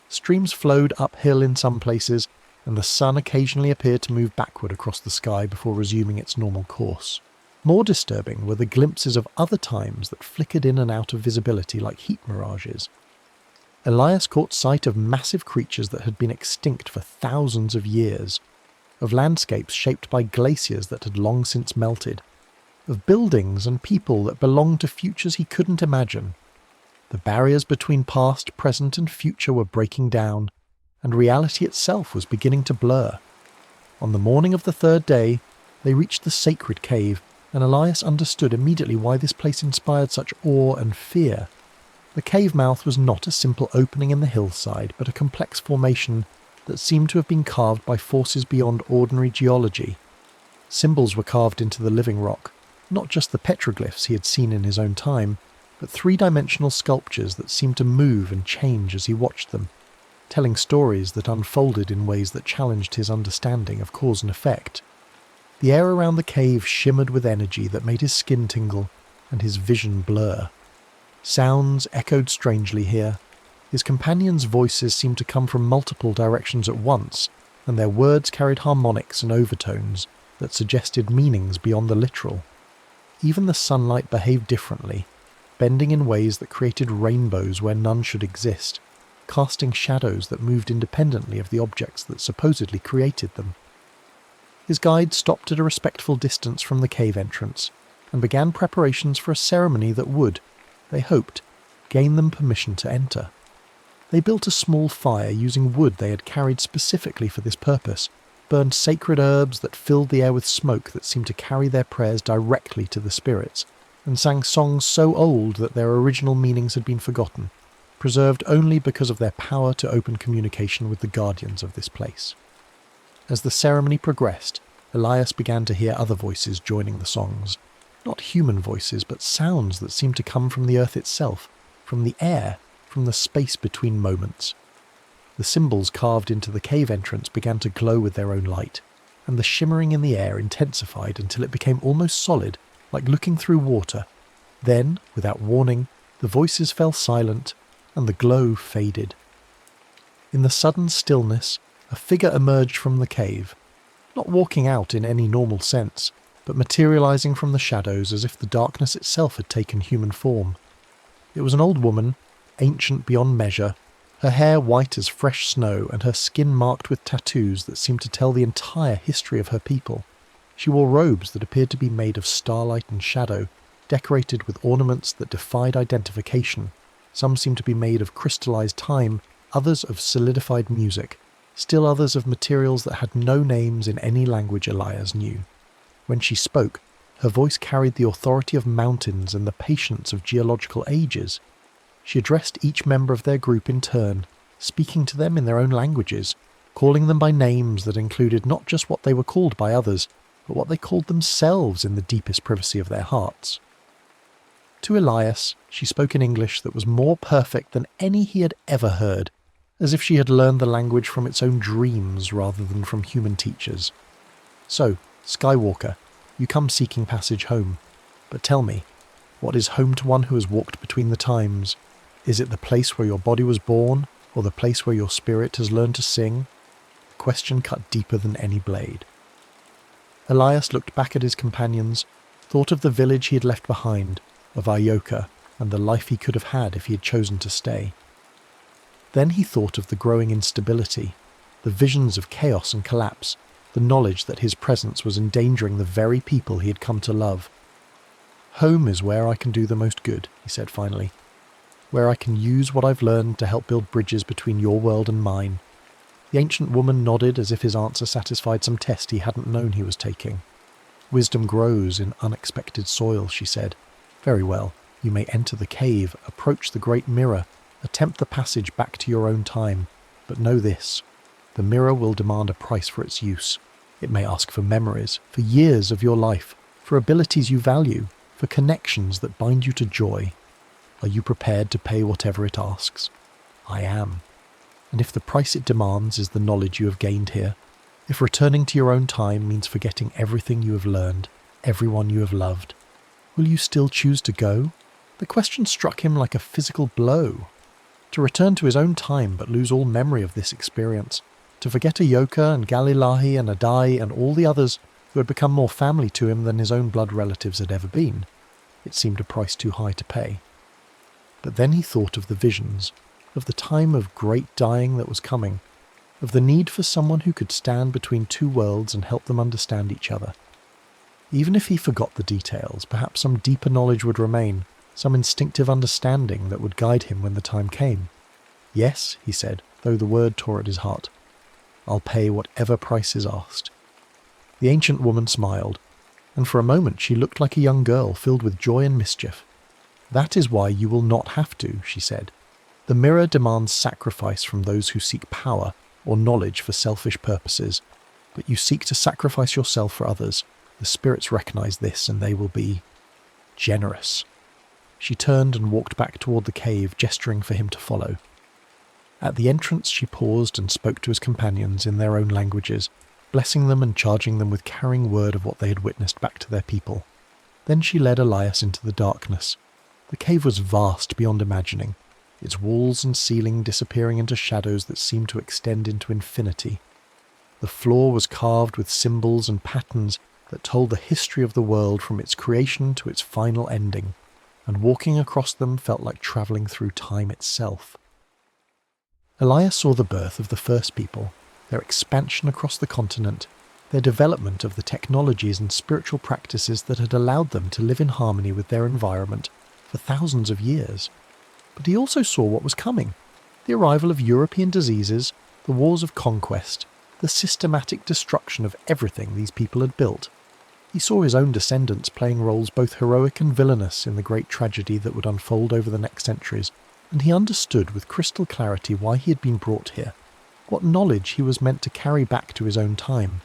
Streams flowed uphill in some places, and the sun occasionally appeared to move backward across the sky before resuming its normal course. More disturbing were the glimpses of other times that flickered in and out of visibility like heat mirages. Elias caught sight of massive creatures that had been extinct for thousands of years, of landscapes shaped by glaciers that had long since melted, of buildings and people that belonged to futures he couldn't imagine. The barriers between past, present and future were breaking down, and reality itself was beginning to blur. On the morning of the 3rd day, they reached the sacred cave, and Elias understood immediately why this place inspired such awe and fear. The cave mouth was not a simple opening in the hillside, but a complex formation that seemed to have been carved by forces beyond ordinary geology. Symbols were carved into the living rock, not just the petroglyphs he had seen in his own time, but 3-dimensional sculptures that seemed to move and change as he watched them, telling stories that unfolded in ways that challenged his understanding of cause and effect. The air around the cave shimmered with energy that made his skin tingle and his vision blur. Sounds echoed strangely here. His companions' voices seemed to come from multiple directions at once, and their words carried harmonics and overtones that suggested meanings beyond the literal. Even the sunlight behaved differently, bending in ways that created rainbows where none should exist, casting shadows that moved independently of the objects that supposedly created them. His guide stopped at a respectful distance from the cave entrance, and began preparations for a ceremony that would, they hoped, gain them permission to enter. They built a small fire using wood they had carried specifically for this purpose, burned sacred herbs that filled the air with smoke that seemed to carry their prayers directly to the spirits, and sang songs so old that their original meanings had been forgotten, preserved only because of their power to open communication with the guardians of this place. As the ceremony progressed, Elias began to hear other voices joining the songs. Not human voices, but sounds that seemed to come from the earth itself, from the air, from the space between moments. The symbols carved into the cave entrance began to glow with their own light, and the shimmering in the air intensified until it became almost solid, like looking through water. Then, without warning, the voices fell silent, and the glow faded. In the sudden stillness, a figure emerged from the cave, not walking out in any normal sense, but materializing from the shadows as if the darkness itself had taken human form. It was an old woman, ancient beyond measure, her hair white as fresh snow and her skin marked with tattoos that seemed to tell the entire history of her people. She wore robes that appeared to be made of starlight and shadow, decorated with ornaments that defied identification. Some seemed to be made of crystallized time, others of solidified music, still others of materials that had no names in any language Elias knew. When she spoke, her voice carried the authority of mountains and the patience of geological ages. She addressed each member of their group in turn, speaking to them in their own languages, calling them by names that included not just what they were called by others, but what they called themselves in the deepest privacy of their hearts. To Elias, she spoke in English that was more perfect than any he had ever heard, as if she had learned the language from its own dreams rather than from human teachers. So, Skywalker, you come seeking passage home, but tell me, what is home to one who has walked between the times? Is it the place where your body was born, or the place where your spirit has learned to sing? The question cut deeper than any blade. Elias looked back at his companions, thought of the village he had left behind, of Ioka, and the life he could have had if he had chosen to stay. Then he thought of the growing instability, the visions of chaos and collapse, the knowledge that his presence was endangering the very people he had come to love. Home is where I can do the most good, he said finally, where I can use what I've learned to help build bridges between your world and mine. The ancient woman nodded as if his answer satisfied some test he hadn't known he was taking. Wisdom grows in unexpected soil, she said. Very well, you may enter the cave, approach the great mirror, attempt the passage back to your own time, but know this. The mirror will demand a price for its use. It may ask for memories, for years of your life, for abilities you value, for connections that bind you to joy. Are you prepared to pay whatever it asks? I am. And if the price it demands is the knowledge you have gained here, if returning to your own time means forgetting everything you have learned, everyone you have loved, will you still choose to go? The question struck him like a physical blow. To return to his own time but lose all memory of this experience, to forget Ioka and Galilahi and Adai and all the others who had become more family to him than his own blood relatives had ever been. It seemed a price too high to pay. But then he thought of the visions, of the time of great dying that was coming, of the need for someone who could stand between two worlds and help them understand each other. Even if he forgot the details, perhaps some deeper knowledge would remain, some instinctive understanding that would guide him when the time came. Yes, he said, though the word tore at his heart. I'll pay whatever price is asked. The ancient woman smiled, and for a moment she looked like a young girl filled with joy and mischief. That is why you will not have to, she said. The mirror demands sacrifice from those who seek power or knowledge for selfish purposes, but you seek to sacrifice yourself for others. The spirits recognize this, and they will be generous. She turned and walked back toward the cave, gesturing for him to follow. At the entrance she paused and spoke to his companions in their own languages, blessing them and charging them with carrying word of what they had witnessed back to their people. Then she led Elias into the darkness. The cave was vast beyond imagining, its walls and ceiling disappearing into shadows that seemed to extend into infinity. The floor was carved with symbols and patterns that told the history of the world from its creation to its final ending, and walking across them felt like travelling through time itself. Elias saw the birth of the first people, their expansion across the continent, their development of the technologies and spiritual practices that had allowed them to live in harmony with their environment for thousands of years. But he also saw what was coming: the arrival of European diseases, the wars of conquest, the systematic destruction of everything these people had built. He saw his own descendants playing roles both heroic and villainous in the great tragedy that would unfold over the next centuries, and he understood with crystal clarity why he had been brought here, what knowledge he was meant to carry back to his own time.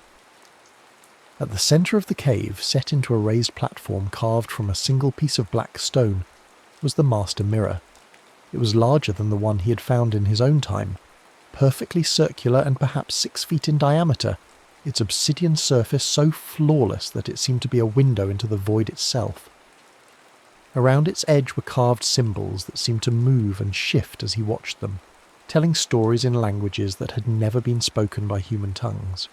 At the centre of the cave, set into a raised platform carved from a single piece of black stone, was the master mirror. It was larger than the one he had found in his own time, perfectly circular and perhaps 6 feet in diameter, its obsidian surface so flawless that it seemed to be a window into the void itself. Around its edge were carved symbols that seemed to move and shift as he watched them, telling stories in languages that had never been spoken by human tongues.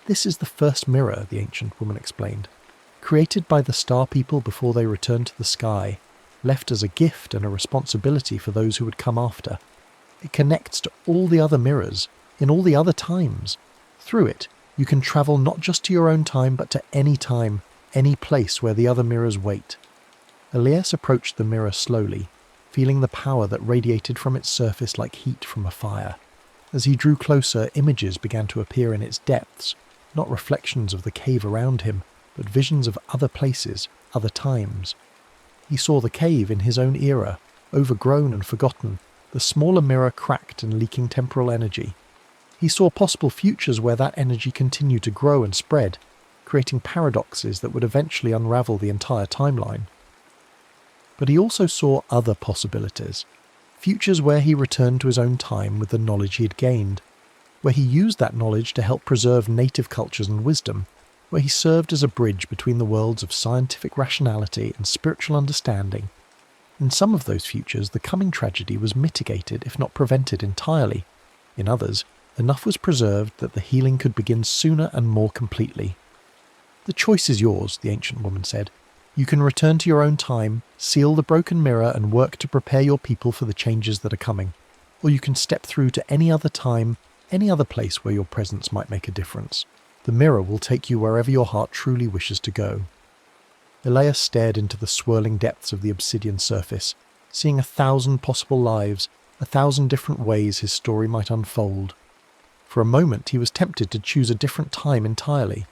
This is the first mirror, the ancient woman explained, created by the star people before they returned to the sky, left as a gift and a responsibility for those who would come after. It connects to all the other mirrors, in all the other times. Through it, you can travel not just to your own time, but to any time, any place where the other mirrors wait. Elias approached the mirror slowly, feeling the power that radiated from its surface like heat from a fire. As he drew closer, images began to appear in its depths, not reflections of the cave around him, but visions of other places, other times. He saw the cave in his own era, overgrown and forgotten, the smaller mirror cracked and leaking temporal energy. He saw possible futures where that energy continued to grow and spread, creating paradoxes that would eventually unravel the entire timeline. But he also saw other possibilities, futures where he returned to his own time with the knowledge he had gained, where he used that knowledge to help preserve native cultures and wisdom, where he served as a bridge between the worlds of scientific rationality and spiritual understanding. In some of those futures, the coming tragedy was mitigated, if not prevented entirely. In others, enough was preserved that the healing could begin sooner and more completely. "The choice is yours," the ancient woman said. "You can return to your own time, seal the broken mirror and work to prepare your people for the changes that are coming. Or you can step through to any other time, any other place where your presence might make a difference. The mirror will take you wherever your heart truly wishes to go." Elias stared into the swirling depths of the obsidian surface, seeing 1,000 possible lives, 1,000 different ways his story might unfold. For a moment he was tempted to choose a different time entirely,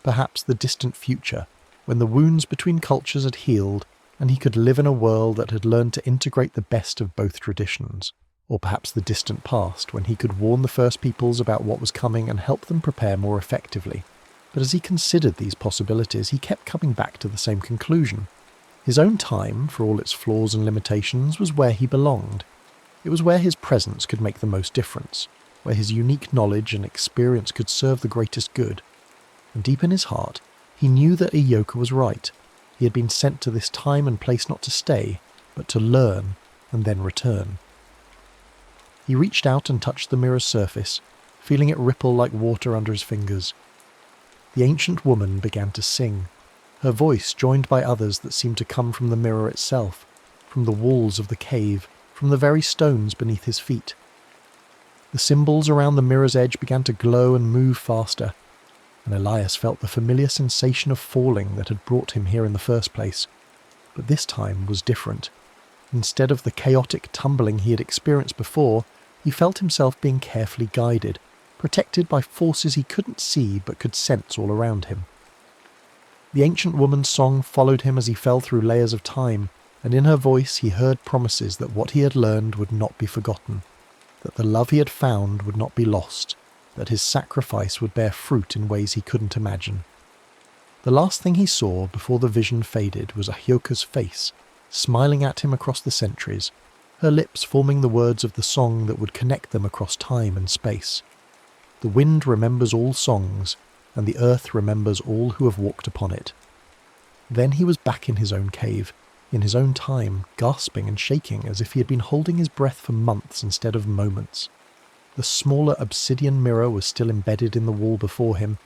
perhaps the distant future, when the wounds between cultures had healed and he could live in a world that had learned to integrate the best of both traditions. Or perhaps the distant past, when he could warn the first peoples about what was coming and help them prepare more effectively. But as he considered these possibilities, he kept coming back to the same conclusion. His own time, for all its flaws and limitations, was where he belonged. It was where his presence could make the most difference, where his unique knowledge and experience could serve the greatest good. And deep in his heart, he knew that Iyoka was right. He had been sent to this time and place not to stay, but to learn and then return. He reached out and touched the mirror's surface, feeling it ripple like water under his fingers. The ancient woman began to sing, her voice joined by others that seemed to come from the mirror itself, from the walls of the cave, from the very stones beneath his feet. The symbols around the mirror's edge began to glow and move faster, and Elias felt the familiar sensation of falling that had brought him here in the first place. But this time was different. Instead of the chaotic tumbling he had experienced before, he felt himself being carefully guided, protected by forces he couldn't see but could sense all around him. The ancient woman's song followed him as he fell through layers of time, and in her voice he heard promises that what he had learned would not be forgotten, that the love he had found would not be lost, that his sacrifice would bear fruit in ways he couldn't imagine. The last thing he saw before the vision faded was Ahyoka's face, smiling at him across the centuries, her lips forming the words of the song that would connect them across time and space. The wind remembers all songs, and the earth remembers all who have walked upon it. Then he was back in his own cave, in his own time, gasping and shaking as if he had been holding his breath for months instead of moments. The smaller obsidian mirror was still embedded in the wall before him,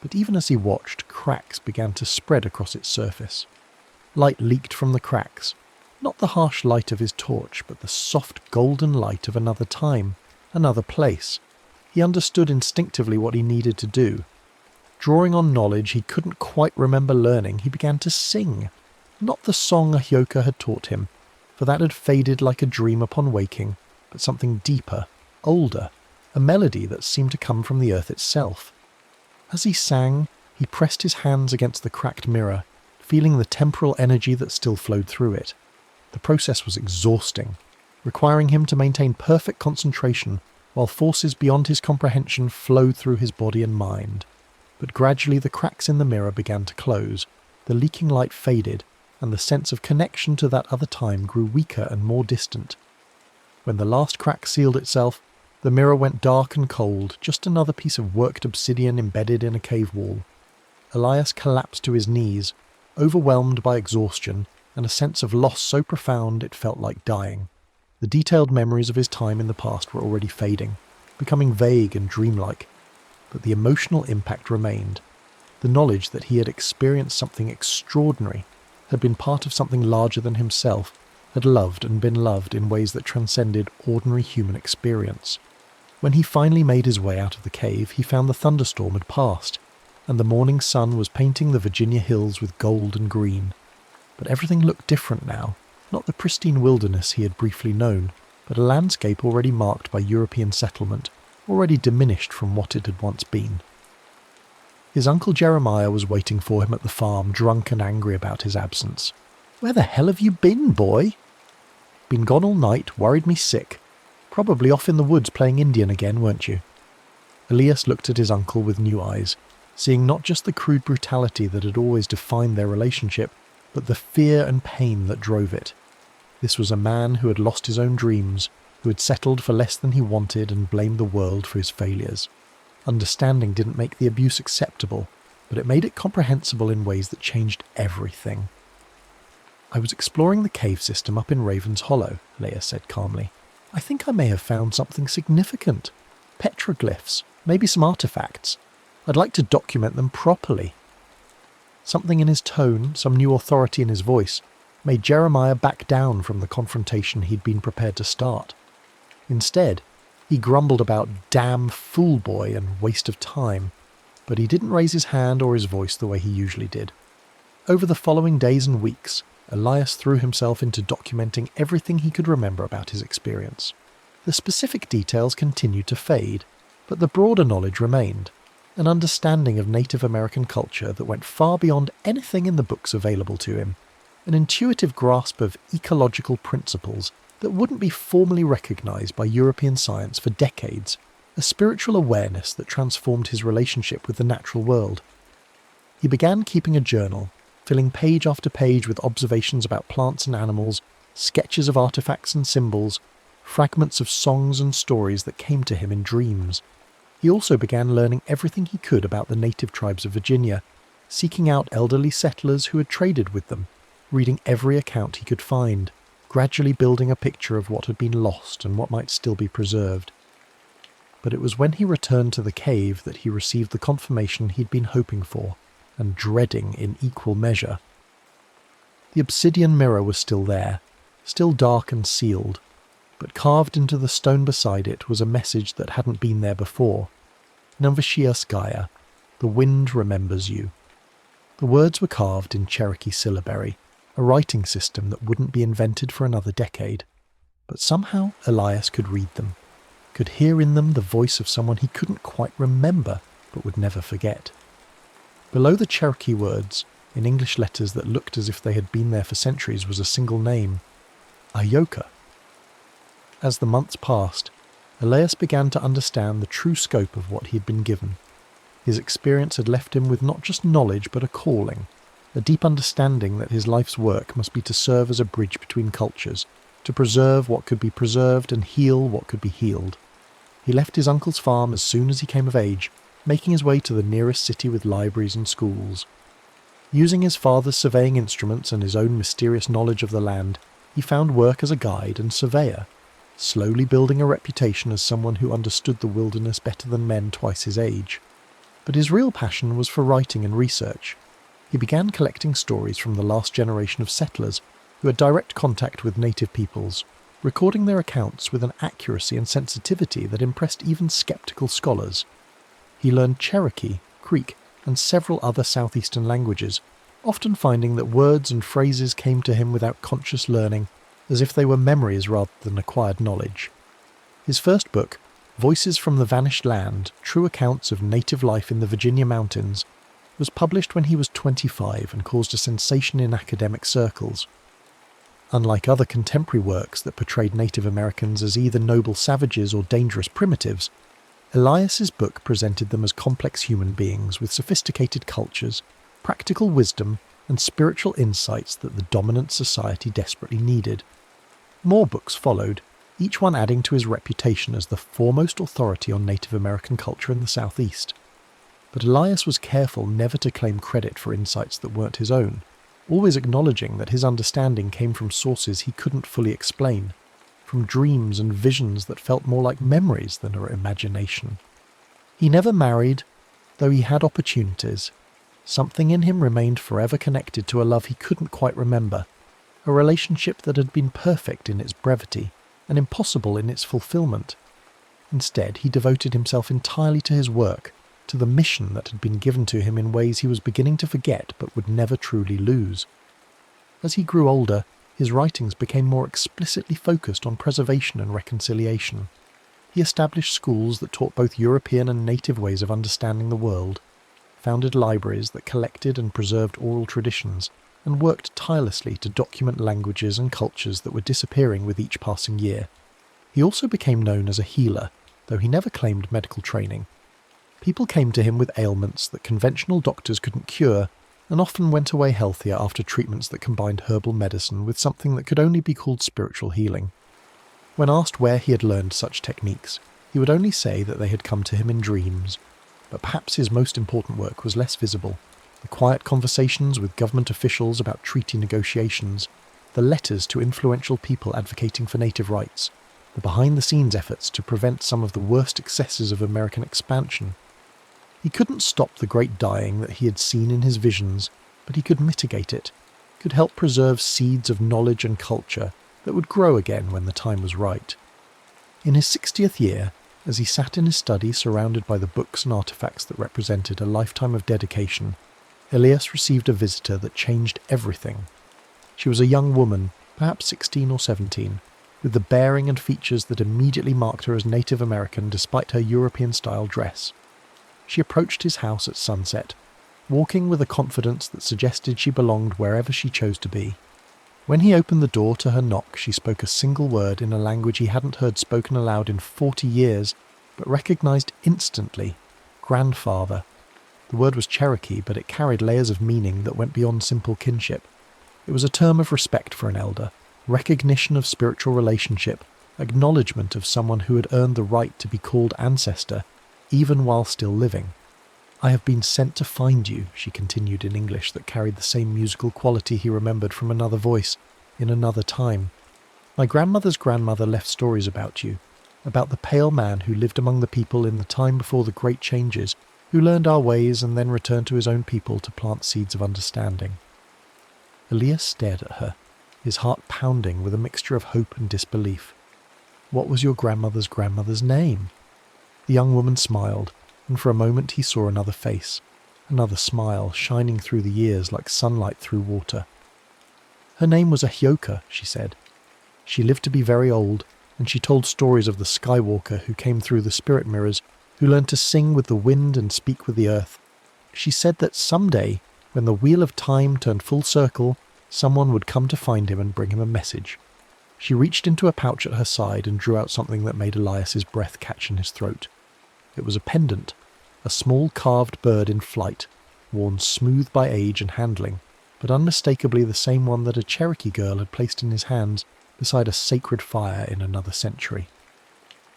but even as he watched, cracks began to spread across its surface. Light leaked from the cracks, not the harsh light of his torch, but the soft golden light of another time, another place. He understood instinctively what he needed to do. Drawing on knowledge he couldn't quite remember learning, he began to sing. Not the song Ahyoka had taught him, for that had faded like a dream upon waking, but something deeper, older, a melody that seemed to come from the earth itself. As he sang, he pressed his hands against the cracked mirror, feeling the temporal energy that still flowed through it. The process was exhausting, requiring him to maintain perfect concentration while forces beyond his comprehension flowed through his body and mind. But gradually the cracks in the mirror began to close, the leaking light faded, and the sense of connection to that other time grew weaker and more distant. When the last crack sealed itself, the mirror went dark and cold, just another piece of worked obsidian embedded in a cave wall. Elias collapsed to his knees, overwhelmed by exhaustion and a sense of loss so profound it felt like dying. The detailed memories of his time in the past were already fading, becoming vague and dreamlike, but the emotional impact remained. The knowledge that he had experienced something extraordinary, had been part of something larger than himself, had loved and been loved in ways that transcended ordinary human experience. When he finally made his way out of the cave, he found the thunderstorm had passed, and the morning sun was painting the Virginia hills with gold and green. But everything looked different now, not the pristine wilderness he had briefly known, but a landscape already marked by European settlement, already diminished from what it had once been. His uncle Jeremiah was waiting for him at the farm, drunk and angry about his absence. "Where the hell have you been, boy?" "Been gone all night, worried me sick. Probably off in the woods playing Indian again, weren't you?" Elias looked at his uncle with new eyes, seeing not just the crude brutality that had always defined their relationship, but the fear and pain that drove it. This was a man who had lost his own dreams, who had settled for less than he wanted and blamed the world for his failures. Understanding didn't make the abuse acceptable, but it made it comprehensible in ways that changed everything. "I was exploring the cave system up in Raven's Hollow," Leia said calmly. "I think I may have found something significant. Petroglyphs, maybe some artifacts. I'd like to document them properly." Something in his tone, some new authority in his voice, made Jeremiah back down from the confrontation he'd been prepared to start. Instead, he grumbled about damn fool boy and waste of time, but he didn't raise his hand or his voice the way he usually did. Over the following days and weeks, Elias threw himself into documenting everything he could remember about his experience. The specific details continued to fade, but the broader knowledge remained, an understanding of Native American culture that went far beyond anything in the books available to him, an intuitive grasp of ecological principles that wouldn't be formally recognized by European science for decades, a spiritual awareness that transformed his relationship with the natural world. He began keeping a journal, filling page after page with observations about plants and animals, sketches of artifacts and symbols, fragments of songs and stories that came to him in dreams. He also began learning everything he could about the native tribes of Virginia, seeking out elderly settlers who had traded with them, reading every account he could find, gradually building a picture of what had been lost and what might still be preserved. But it was when he returned to the cave that he received the confirmation he'd been hoping for, and dreading in equal measure. The obsidian mirror was still there, still dark and sealed, but carved into the stone beside it was a message that hadn't been there before. Navashias Gaia, the wind remembers you. The words were carved in Cherokee syllabary, a writing system that wouldn't be invented for another decade. But somehow Elias could read them, could hear in them the voice of someone he couldn't quite remember but would never forget. Below the Cherokee words, in English letters that looked as if they had been there for centuries, was a single name, Ayoka. As the months passed, Elias began to understand the true scope of what he had been given. His experience had left him with not just knowledge but a calling, a deep understanding that his life's work must be to serve as a bridge between cultures, to preserve what could be preserved and heal what could be healed. He left his uncle's farm as soon as he came of age, making his way to the nearest city with libraries and schools. Using his father's surveying instruments and his own mysterious knowledge of the land, he found work as a guide and surveyor, slowly building a reputation as someone who understood the wilderness better than men twice his age. But his real passion was for writing and research. He began collecting stories from the last generation of settlers who had direct contact with native peoples, recording their accounts with an accuracy and sensitivity that impressed even skeptical scholars. He learned Cherokee, Creek, and several other southeastern languages, often finding that words and phrases came to him without conscious learning, as if they were memories rather than acquired knowledge. His first book, Voices from the Vanished Land, True Accounts of Native Life in the Virginia Mountains, was published when he was 25 and caused a sensation in academic circles. Unlike other contemporary works that portrayed Native Americans as either noble savages or dangerous primitives, Elias's book presented them as complex human beings with sophisticated cultures, practical wisdom, and spiritual insights that the dominant society desperately needed. More books followed, each one adding to his reputation as the foremost authority on Native American culture in the Southeast. But Elias was careful never to claim credit for insights that weren't his own, always acknowledging that his understanding came from sources he couldn't fully explain, from dreams and visions that felt more like memories than her imagination. He never married, though he had opportunities. Something in him remained forever connected to a love he couldn't quite remember, a relationship that had been perfect in its brevity and impossible in its fulfillment. Instead, he devoted himself entirely to his work, to the mission that had been given to him in ways he was beginning to forget but would never truly lose. As he grew older, his writings became more explicitly focused on preservation and reconciliation. He established schools that taught both European and native ways of understanding the world, founded libraries that collected and preserved oral traditions, and worked tirelessly to document languages and cultures that were disappearing with each passing year. He also became known as a healer, though he never claimed medical training. People came to him with ailments that conventional doctors couldn't cure, and often went away healthier after treatments that combined herbal medicine with something that could only be called spiritual healing. When asked where he had learned such techniques, he would only say that they had come to him in dreams. But perhaps his most important work was less visible. The quiet conversations with government officials about treaty negotiations, the letters to influential people advocating for native rights, the behind-the-scenes efforts to prevent some of the worst excesses of American expansion. He couldn't stop the great dying that he had seen in his visions, but he could mitigate it, could help preserve seeds of knowledge and culture that would grow again when the time was right. In his 60th year, as he sat in his study surrounded by the books and artifacts that represented a lifetime of dedication, Elias received a visitor that changed everything. She was a young woman, perhaps 16 or 17, with the bearing and features that immediately marked her as Native American despite her European-style dress. She approached his house at sunset, walking with a confidence that suggested she belonged wherever she chose to be. When he opened the door to her knock, she spoke a single word in a language he hadn't heard spoken aloud in 40 years, but recognized instantly: grandfather. The word was Cherokee, but it carried layers of meaning that went beyond simple kinship. It was a term of respect for an elder, recognition of spiritual relationship, acknowledgement of someone who had earned the right to be called ancestor, even while still living. "I have been sent to find you," she continued in English that carried the same musical quality he remembered from another voice, in another time. "My grandmother's grandmother left stories about you, about the pale man who lived among the people in the time before the great changes, who learned our ways and then returned to his own people to plant seeds of understanding." Elias stared at her, his heart pounding with a mixture of hope and disbelief. "What was your grandmother's name?" The young woman smiled, and for a moment he saw another face, another smile shining through the years like sunlight through water. "Her name was Ahyoka," she said. "She lived to be very old, and she told stories of the Skywalker who came through the spirit mirrors, who learned to sing with the wind and speak with the earth. She said that someday, when the wheel of time turned full circle, someone would come to find him and bring him a message." She reached into a pouch at her side and drew out something that made Elias's breath catch in his throat. It was a pendant, a small carved bird in flight, worn smooth by age and handling, but unmistakably the same one that a Cherokee girl had placed in his hands beside a sacred fire in another century.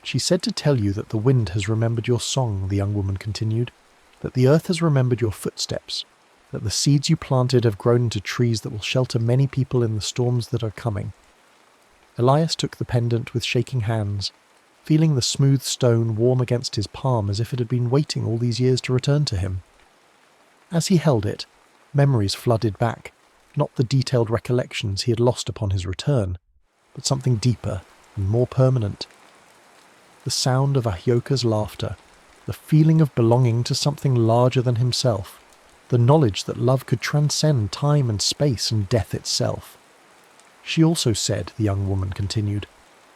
"She said to tell you that the wind has remembered your song," the young woman continued, "that the earth has remembered your footsteps, that the seeds you planted have grown into trees that will shelter many people in the storms that are coming." Elias took the pendant with shaking hands, feeling the smooth stone warm against his palm as if it had been waiting all these years to return to him. As he held it, memories flooded back, not the detailed recollections he had lost upon his return, but something deeper and more permanent. The sound of Ahyoka's laughter, the feeling of belonging to something larger than himself, the knowledge that love could transcend time and space and death itself. She also said, the young woman continued,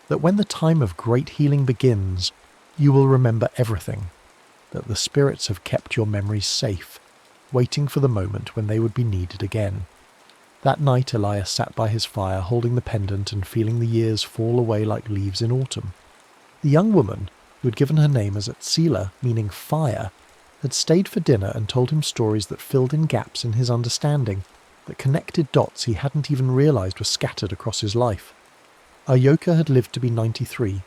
that when the time of great healing begins, you will remember everything, that the spirits have kept your memories safe, waiting for the moment when they would be needed again. That night Elias sat by his fire holding the pendant and feeling the years fall away like leaves in autumn. The young woman, who had given her name as Atsila, meaning fire, had stayed for dinner and told him stories that filled in gaps in his understanding, that connected dots he hadn't even realized were scattered across his life. Ahyoka had lived to be 93,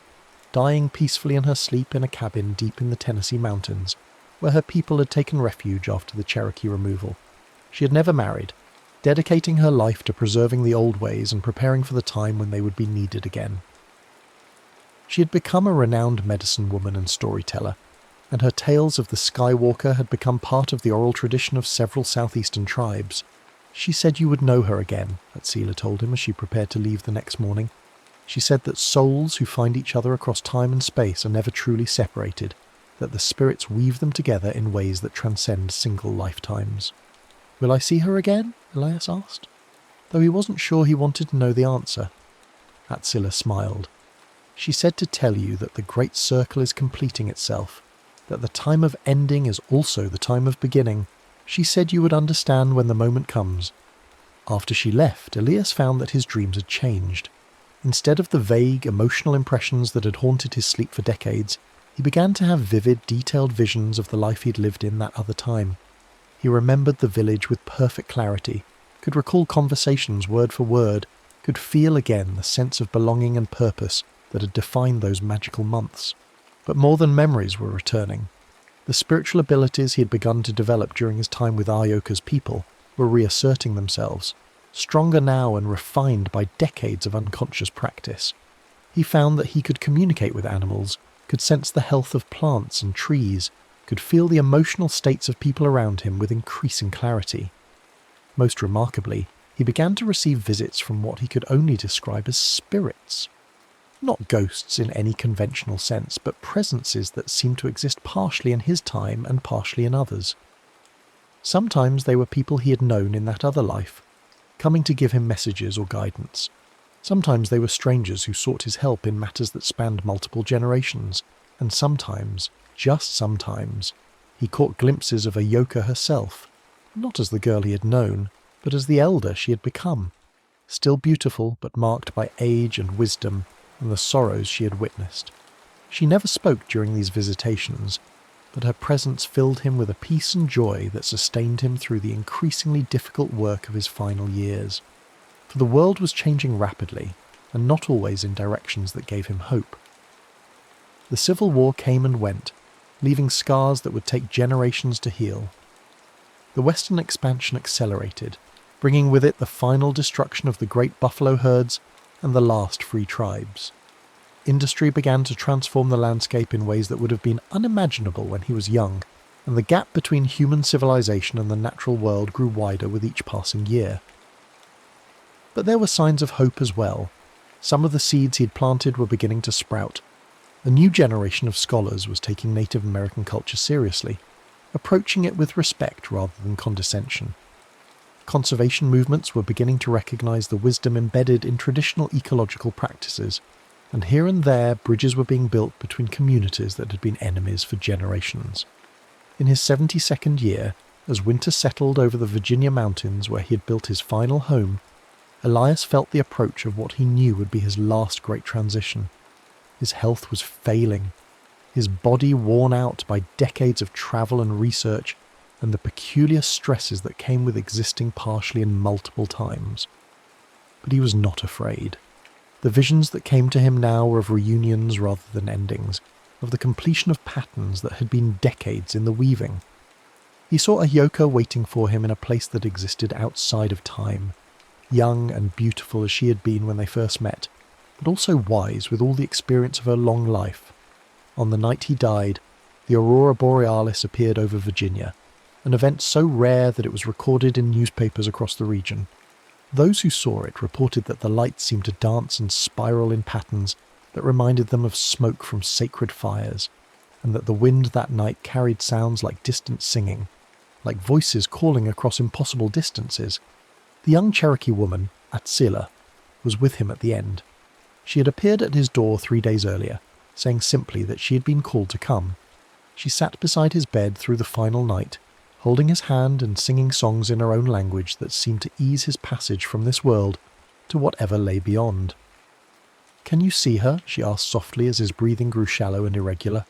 dying peacefully in her sleep in a cabin deep in the Tennessee mountains, where her people had taken refuge after the Cherokee removal. She had never married, dedicating her life to preserving the old ways and preparing for the time when they would be needed again. She had become a renowned medicine woman and storyteller, and her tales of the Skywalker had become part of the oral tradition of several southeastern tribes. "She said you would know her again," Atsila told him as she prepared to leave the next morning. "She said that souls who find each other across time and space are never truly separated, that the spirits weave them together in ways that transcend single lifetimes." "Will I see her again?" Elias asked, though he wasn't sure he wanted to know the answer. Atsila smiled. "She said to tell you that the great circle is completing itself, that the time of ending is also the time of beginning. She said you would understand when the moment comes." After she left, Elias found that his dreams had changed. Instead of the vague, emotional impressions that had haunted his sleep for decades, he began to have vivid, detailed visions of the life he'd lived in that other time. He remembered the village with perfect clarity, could recall conversations word for word, could feel again the sense of belonging and purpose that had defined those magical months. But more than memories were returning. The spiritual abilities he had begun to develop during his time with Aryoka's people were reasserting themselves, stronger now and refined by decades of unconscious practice. He found that he could communicate with animals, could sense the health of plants and trees, could feel the emotional states of people around him with increasing clarity. Most remarkably, he began to receive visits from what he could only describe as spirits. Not ghosts in any conventional sense, but presences that seemed to exist partially in his time and partially in others. Sometimes they were people he had known in that other life, coming to give him messages or guidance. Sometimes they were strangers who sought his help in matters that spanned multiple generations, and sometimes, just sometimes, he caught glimpses of Ayoka herself, not as the girl he had known, but as the elder she had become, still beautiful but marked by age and wisdom and the sorrows she had witnessed. She never spoke during these visitations, but her presence filled him with a peace and joy that sustained him through the increasingly difficult work of his final years. For the world was changing rapidly, and not always in directions that gave him hope. The Civil War came and went, leaving scars that would take generations to heal. The Western expansion accelerated, bringing with it the final destruction of the great buffalo herds and the last free tribes. Industry began to transform the landscape in ways that would have been unimaginable when he was young, and the gap between human civilization and the natural world grew wider with each passing year. But there were signs of hope as well. Some of the seeds he'd planted were beginning to sprout. A new generation of scholars was taking Native American culture seriously, approaching it with respect rather than condescension. Conservation movements were beginning to recognize the wisdom embedded in traditional ecological practices, and here and there bridges were being built between communities that had been enemies for generations. In his 72nd year, as winter settled over the Virginia mountains where he had built his final home, Elias felt the approach of what he knew would be his last great transition. His health was failing, his body worn out by decades of travel and research and the peculiar stresses that came with existing partially in multiple times. But he was not afraid. The visions that came to him now were of reunions rather than endings, of the completion of patterns that had been decades in the weaving. He saw Ayoka waiting for him in a place that existed outside of time, young and beautiful as she had been when they first met, but also wise with all the experience of her long life. On the night he died, the aurora borealis appeared over Virginia, an event so rare that it was recorded in newspapers across the region. Those who saw it reported that the light seemed to dance and spiral in patterns that reminded them of smoke from sacred fires, and that the wind that night carried sounds like distant singing, like voices calling across impossible distances. The young Cherokee woman, Atsila, was with him at the end. She had appeared at his door 3 days earlier, saying simply that she had been called to come. She sat beside his bed through the final night, holding his hand and singing songs in her own language that seemed to ease his passage from this world to whatever lay beyond. "Can you see her?" she asked softly as his breathing grew shallow and irregular.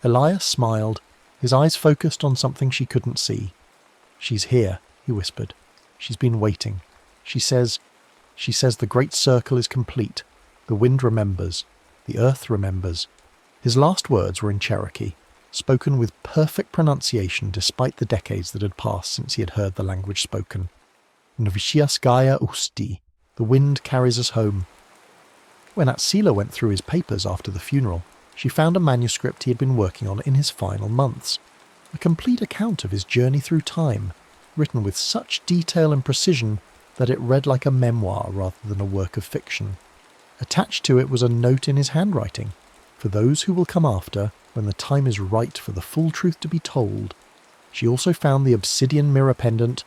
Elias smiled, his eyes focused on something she couldn't see. "She's here," he whispered. "She's been waiting. She says the great circle is complete. The wind remembers. The earth remembers." His last words were in Cherokee, spoken with perfect pronunciation despite the decades that had passed since he had heard the language spoken. "Nvishiaskaya usti. The wind carries us home." When Atsila went through his papers after the funeral, she found a manuscript he had been working on in his final months, a complete account of his journey through time, written with such detail and precision that it read like a memoir rather than a work of fiction. Attached to it was a note in his handwriting: "For those who will come after, when the time is right for the full truth to be told." She also found the obsidian mirror pendant,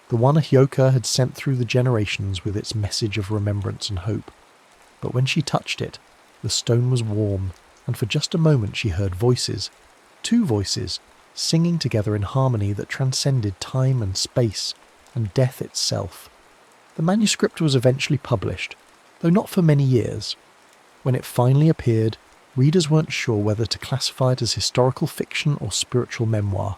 the one Ayoka had sent through the generations with its message of remembrance and hope. But when she touched it, the stone was warm, and for just a moment she heard voices, 2 voices, singing together in harmony that transcended time and space and death itself. The manuscript was eventually published, though not for many years. When it finally appeared, readers weren't sure whether to classify it as historical fiction or spiritual memoir.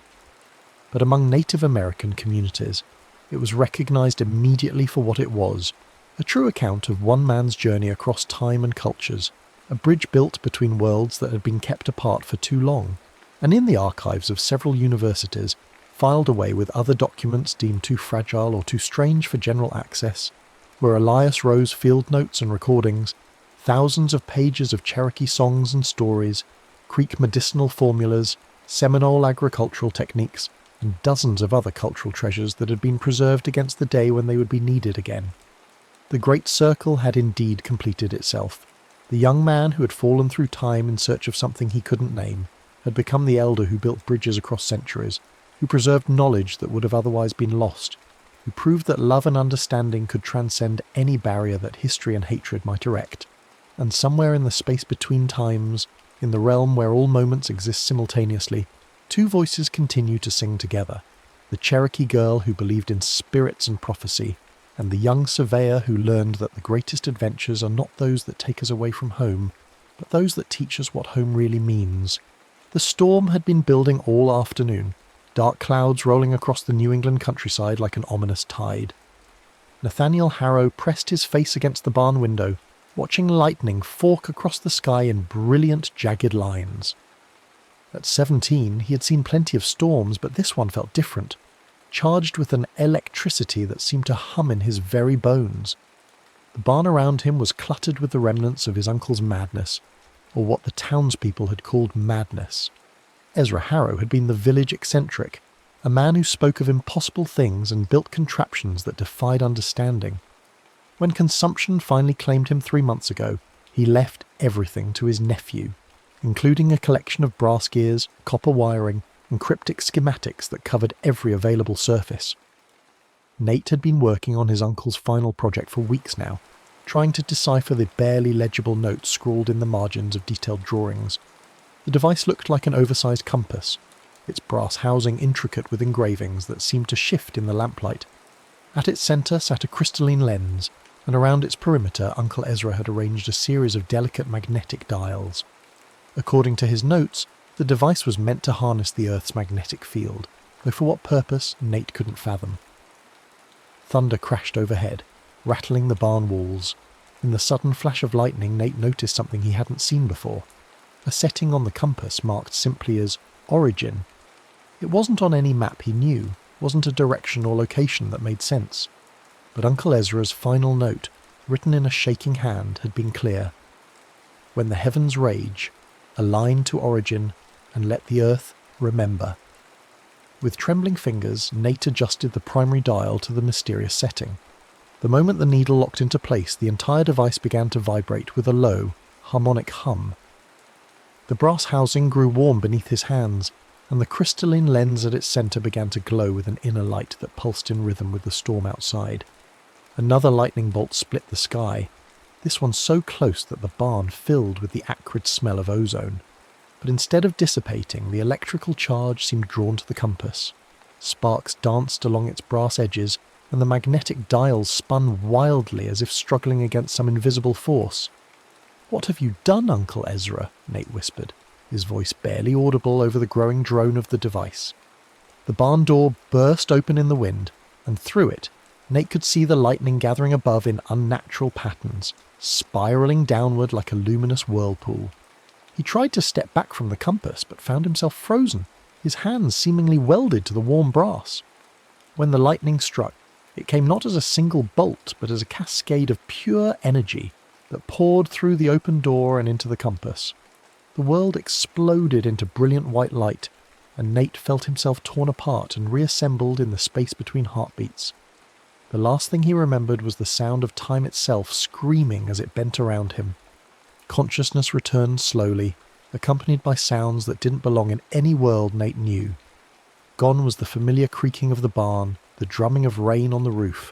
but among Native American communities, it was recognized immediately for what it was, a true account of one man's journey across time and cultures, a bridge built between worlds that had been kept apart for too long, and in the archives of several universities, filed away with other documents deemed too fragile or too strange for general access, were Elias Rowe's field notes and recordings, thousands of pages of Cherokee songs and stories, Creek medicinal formulas, Seminole agricultural techniques, and dozens of other cultural treasures that had been preserved against the day when they would be needed again. The Great Circle had indeed completed itself. The young man who had fallen through time in search of something he couldn't name had become the elder who built bridges across centuries, who preserved knowledge that would have otherwise been lost, who proved that love and understanding could transcend any barrier that history and hatred might erect. And somewhere in the space between times, in the realm where all moments exist simultaneously, two voices continue to sing together. The Cherokee girl who believed in spirits and prophecy, and the young surveyor who learned that the greatest adventures are not those that take us away from home, but those that teach us what home really means. The storm had been building all afternoon, dark clouds rolling across the New England countryside like an ominous tide. Nathaniel Harrow pressed his face against the barn window, watching lightning fork across the sky in brilliant, jagged lines. At 17, he had seen plenty of storms, but this one felt different, charged with an electricity that seemed to hum in his very bones. The barn around him was cluttered with the remnants of his uncle's madness, or what the townspeople had called madness. Ezra Harrow had been the village eccentric, a man who spoke of impossible things and built contraptions that defied understanding. When consumption finally claimed him 3 months ago, he left everything to his nephew, including a collection of brass gears, copper wiring, and cryptic schematics that covered every available surface. Nate had been working on his uncle's final project for weeks now, trying to decipher the barely legible notes scrawled in the margins of detailed drawings. The device looked like an oversized compass, its brass housing intricate with engravings that seemed to shift in the lamplight. At its centre sat a crystalline lens, and around its perimeter Uncle Ezra had arranged a series of delicate magnetic dials. According to his notes, the device was meant to harness the Earth's magnetic field, though for what purpose Nate couldn't fathom. Thunder crashed overhead, rattling the barn walls. In the sudden flash of lightning, Nate noticed something he hadn't seen before. A setting on the compass marked simply as origin. It wasn't on any map he knew, wasn't a direction or location that made sense. But Uncle Ezra's final note, written in a shaking hand, had been clear. When the heavens rage, align to origin, and let the earth remember. With trembling fingers, Nate adjusted the primary dial to the mysterious setting. The moment the needle locked into place, the entire device began to vibrate with a low, harmonic hum. The brass housing grew warm beneath his hands, and the crystalline lens at its centre began to glow with an inner light that pulsed in rhythm with the storm outside. Another lightning bolt split the sky, this one so close that the barn filled with the acrid smell of ozone. But instead of dissipating, the electrical charge seemed drawn to the compass. Sparks danced along its brass edges, and the magnetic dials spun wildly as if struggling against some invisible force. "What have you done, Uncle Ezra?" Nate whispered, his voice barely audible over the growing drone of the device. The barn door burst open in the wind, and through it, Nate could see the lightning gathering above in unnatural patterns, spiralling downward like a luminous whirlpool. He tried to step back from the compass, but found himself frozen, his hands seemingly welded to the warm brass. When the lightning struck, it came not as a single bolt, but as a cascade of pure energy that poured through the open door and into the compass. The world exploded into brilliant white light, and Nate felt himself torn apart and reassembled in the space between heartbeats. The last thing he remembered was the sound of time itself screaming as it bent around him. Consciousness returned slowly, accompanied by sounds that didn't belong in any world Nate knew. Gone was the familiar creaking of the barn, the drumming of rain on the roof.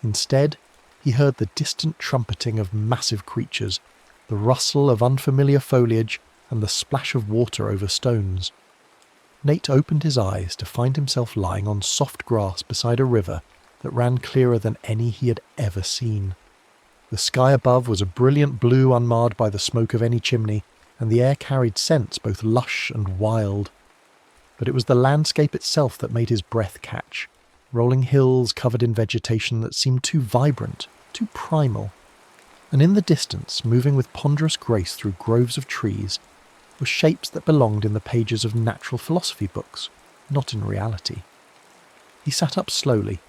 Instead, he heard the distant trumpeting of massive creatures, the rustle of unfamiliar foliage, and the splash of water over stones. Nate opened his eyes to find himself lying on soft grass beside a river that ran clearer than any he had ever seen. The sky above was a brilliant blue unmarred by the smoke of any chimney, and the air carried scents both lush and wild. but it was the landscape itself that made his breath catch. Rolling hills covered in vegetation that seemed too vibrant, too primal. And in the distance, moving with ponderous grace through groves of trees, were shapes that belonged in the pages of natural philosophy books, not in reality. He sat up slowly,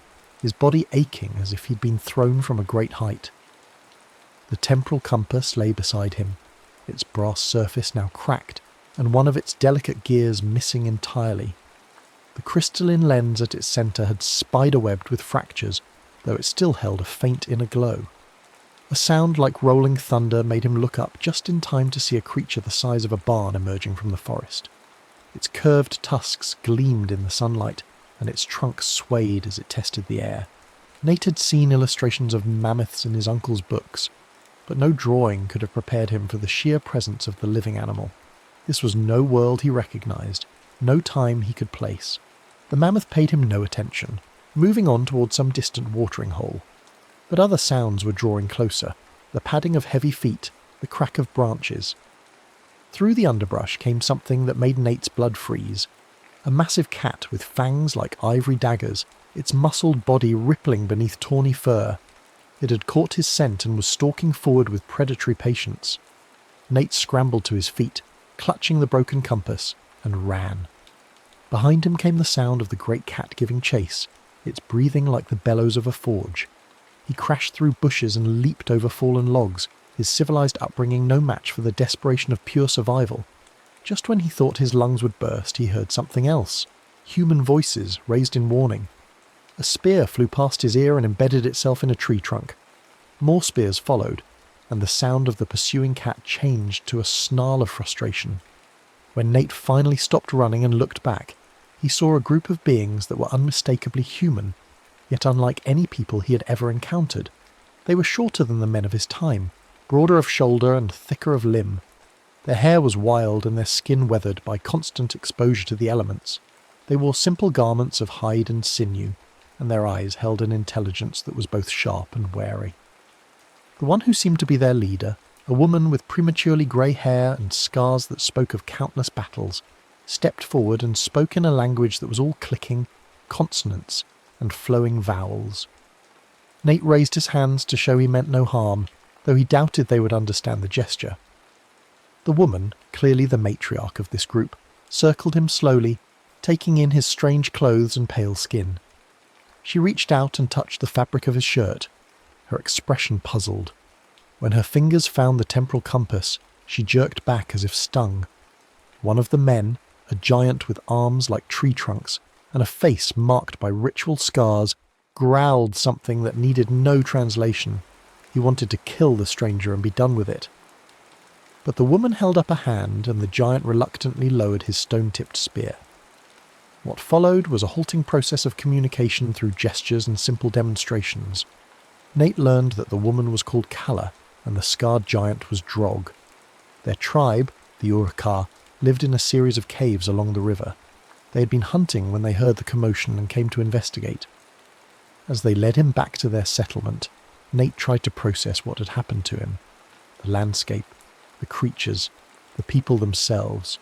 his body aching as if he'd been thrown from a great height. The temporal compass lay beside him, its brass surface now cracked, and one of its delicate gears missing entirely. The crystalline lens at its centre had spider-webbed with fractures, though it still held a faint inner glow. A sound like rolling thunder made him look up just in time to see a creature the size of a barn emerging from the forest. Its curved tusks gleamed in the sunlight, and its trunk swayed as it tested the air. Nate had seen illustrations of mammoths in his uncle's books, but no drawing could have prepared him for the sheer presence of the living animal. This was no world he recognised, no time he could place. The mammoth paid him no attention, moving on towards some distant watering hole. But other sounds were drawing closer, the padding of heavy feet, the crack of branches. Through the underbrush came something that made Nate's blood freeze. A massive cat with fangs like ivory daggers, its muscled body rippling beneath tawny fur. It had caught his scent and was stalking forward with predatory patience. Nate scrambled to his feet, clutching the broken compass, and ran. Behind him came the sound of the great cat giving chase, its breathing like the bellows of a forge. He crashed through bushes and leaped over fallen logs, his civilized upbringing no match for the desperation of pure survival. Just when he thought his lungs would burst, he heard something else. Human voices, raised in warning. A spear flew past his ear and embedded itself in a tree trunk. More spears followed, and the sound of the pursuing cat changed to a snarl of frustration. When Nate finally stopped running and looked back, he saw a group of beings that were unmistakably human, yet unlike any people he had ever encountered. They were shorter than the men of his time, broader of shoulder and thicker of limb. Their hair was wild and their skin weathered by constant exposure to the elements. They wore simple garments of hide and sinew, and their eyes held an intelligence that was both sharp and wary. The one who seemed to be their leader, a woman with prematurely grey hair and scars that spoke of countless battles, stepped forward and spoke in a language that was all clicking, consonants, and flowing vowels. Nate raised his hands to show he meant no harm, though he doubted they would understand the gesture. The woman, clearly the matriarch of this group, circled him slowly, taking in his strange clothes and pale skin. She reached out and touched the fabric of his shirt, her expression puzzled. When her fingers found the temporal compass, she jerked back as if stung. One of the men, a giant with arms like tree trunks and a face marked by ritual scars, growled something that needed no translation. He wanted to kill the stranger and be done with it. But the woman held up a hand and the giant reluctantly lowered his stone-tipped spear. What followed was a halting process of communication through gestures and simple demonstrations. Nate learned that the woman was called Kala and the scarred giant was Drog. Their tribe, the Urukar, lived in a series of caves along the river. They had been hunting when they heard the commotion and came to investigate. As they led him back to their settlement, Nate tried to process what had happened to him. The landscape, the creatures, the people themselves.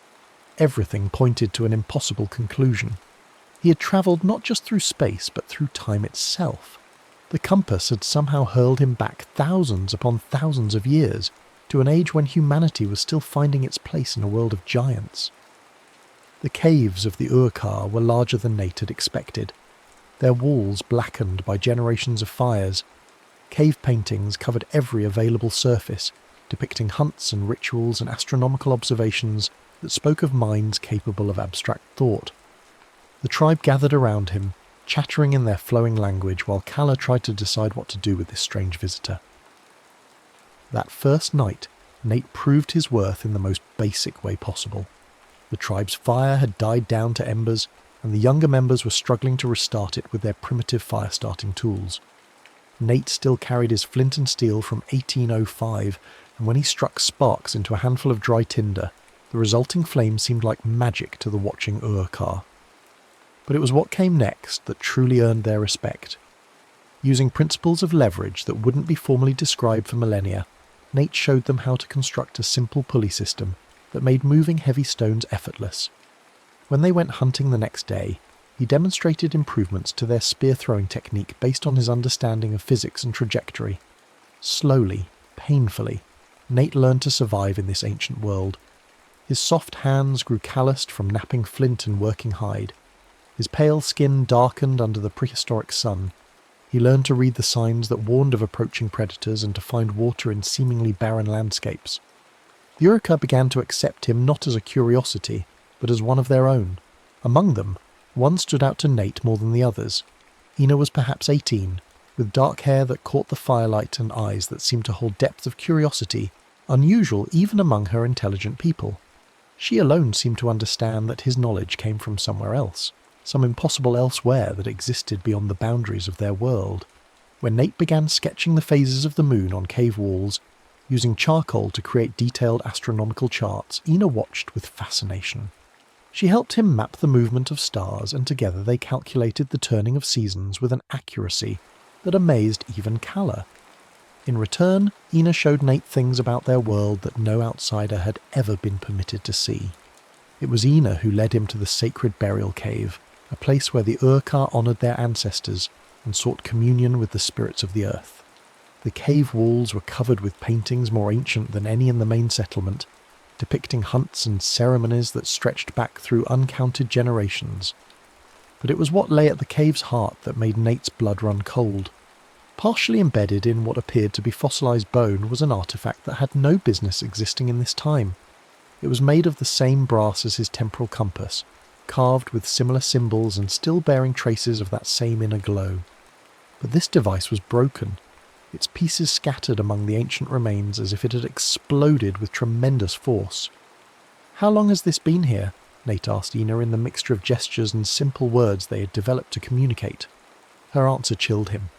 Everything pointed to an impossible conclusion. He had travelled not just through space, but through time itself. The compass had somehow hurled him back thousands upon thousands of years, to an age when humanity was still finding its place in a world of giants. The caves of the Urukar were larger than Nate had expected, their walls blackened by generations of fires. Cave paintings covered every available surface, depicting hunts and rituals and astronomical observations that spoke of minds capable of abstract thought. The tribe gathered around him, chattering in their flowing language while Kala tried to decide what to do with this strange visitor. That first night, Nate proved his worth in the most basic way possible. The tribe's fire had died down to embers, and the younger members were struggling to restart it with their primitive fire-starting tools. Nate still carried his flint and steel from 1805, and when he struck sparks into a handful of dry tinder, the resulting flame seemed like magic to the watching Urukar. But it was what came next that truly earned their respect. Using principles of leverage that wouldn't be formally described for millennia, Nate showed them how to construct a simple pulley system that made moving heavy stones effortless. When they went hunting the next day, he demonstrated improvements to their spear-throwing technique based on his understanding of physics and trajectory. Slowly, painfully, Nate learned to survive in this ancient world. His soft hands grew calloused from napping flint and working hide. His pale skin darkened under the prehistoric sun. He learned to read the signs that warned of approaching predators and to find water in seemingly barren landscapes. The Uruk began to accept him not as a curiosity, but as one of their own. Among them, one stood out to Nate more than the others. Ina was perhaps 18, with dark hair that caught the firelight and eyes that seemed to hold depth of curiosity, unusual even among her intelligent people. She alone seemed to understand that his knowledge came from somewhere else, some impossible elsewhere that existed beyond the boundaries of their world. When Nate began sketching the phases of the moon on cave walls, using charcoal to create detailed astronomical charts, Ina watched with fascination. She helped him map the movement of stars, and together they calculated the turning of seasons with an accuracy that amazed even Kala. In return, Ina showed Nate things about their world that no outsider had ever been permitted to see. It was Ina who led him to the sacred burial cave, a place where the Uruk honoured their ancestors and sought communion with the spirits of the earth. The cave walls were covered with paintings more ancient than any in the main settlement, depicting hunts and ceremonies that stretched back through uncounted generations. But it was what lay at the cave's heart that made Nate's blood run cold. Partially embedded in what appeared to be fossilised bone was an artefact that had no business existing in this time. It was made of the same brass as his temporal compass, carved with similar symbols and still bearing traces of that same inner glow. But this device was broken, its pieces scattered among the ancient remains as if it had exploded with tremendous force. "How long has this been here?" Nate asked Ina in the mixture of gestures and simple words they had developed to communicate. Her answer chilled him.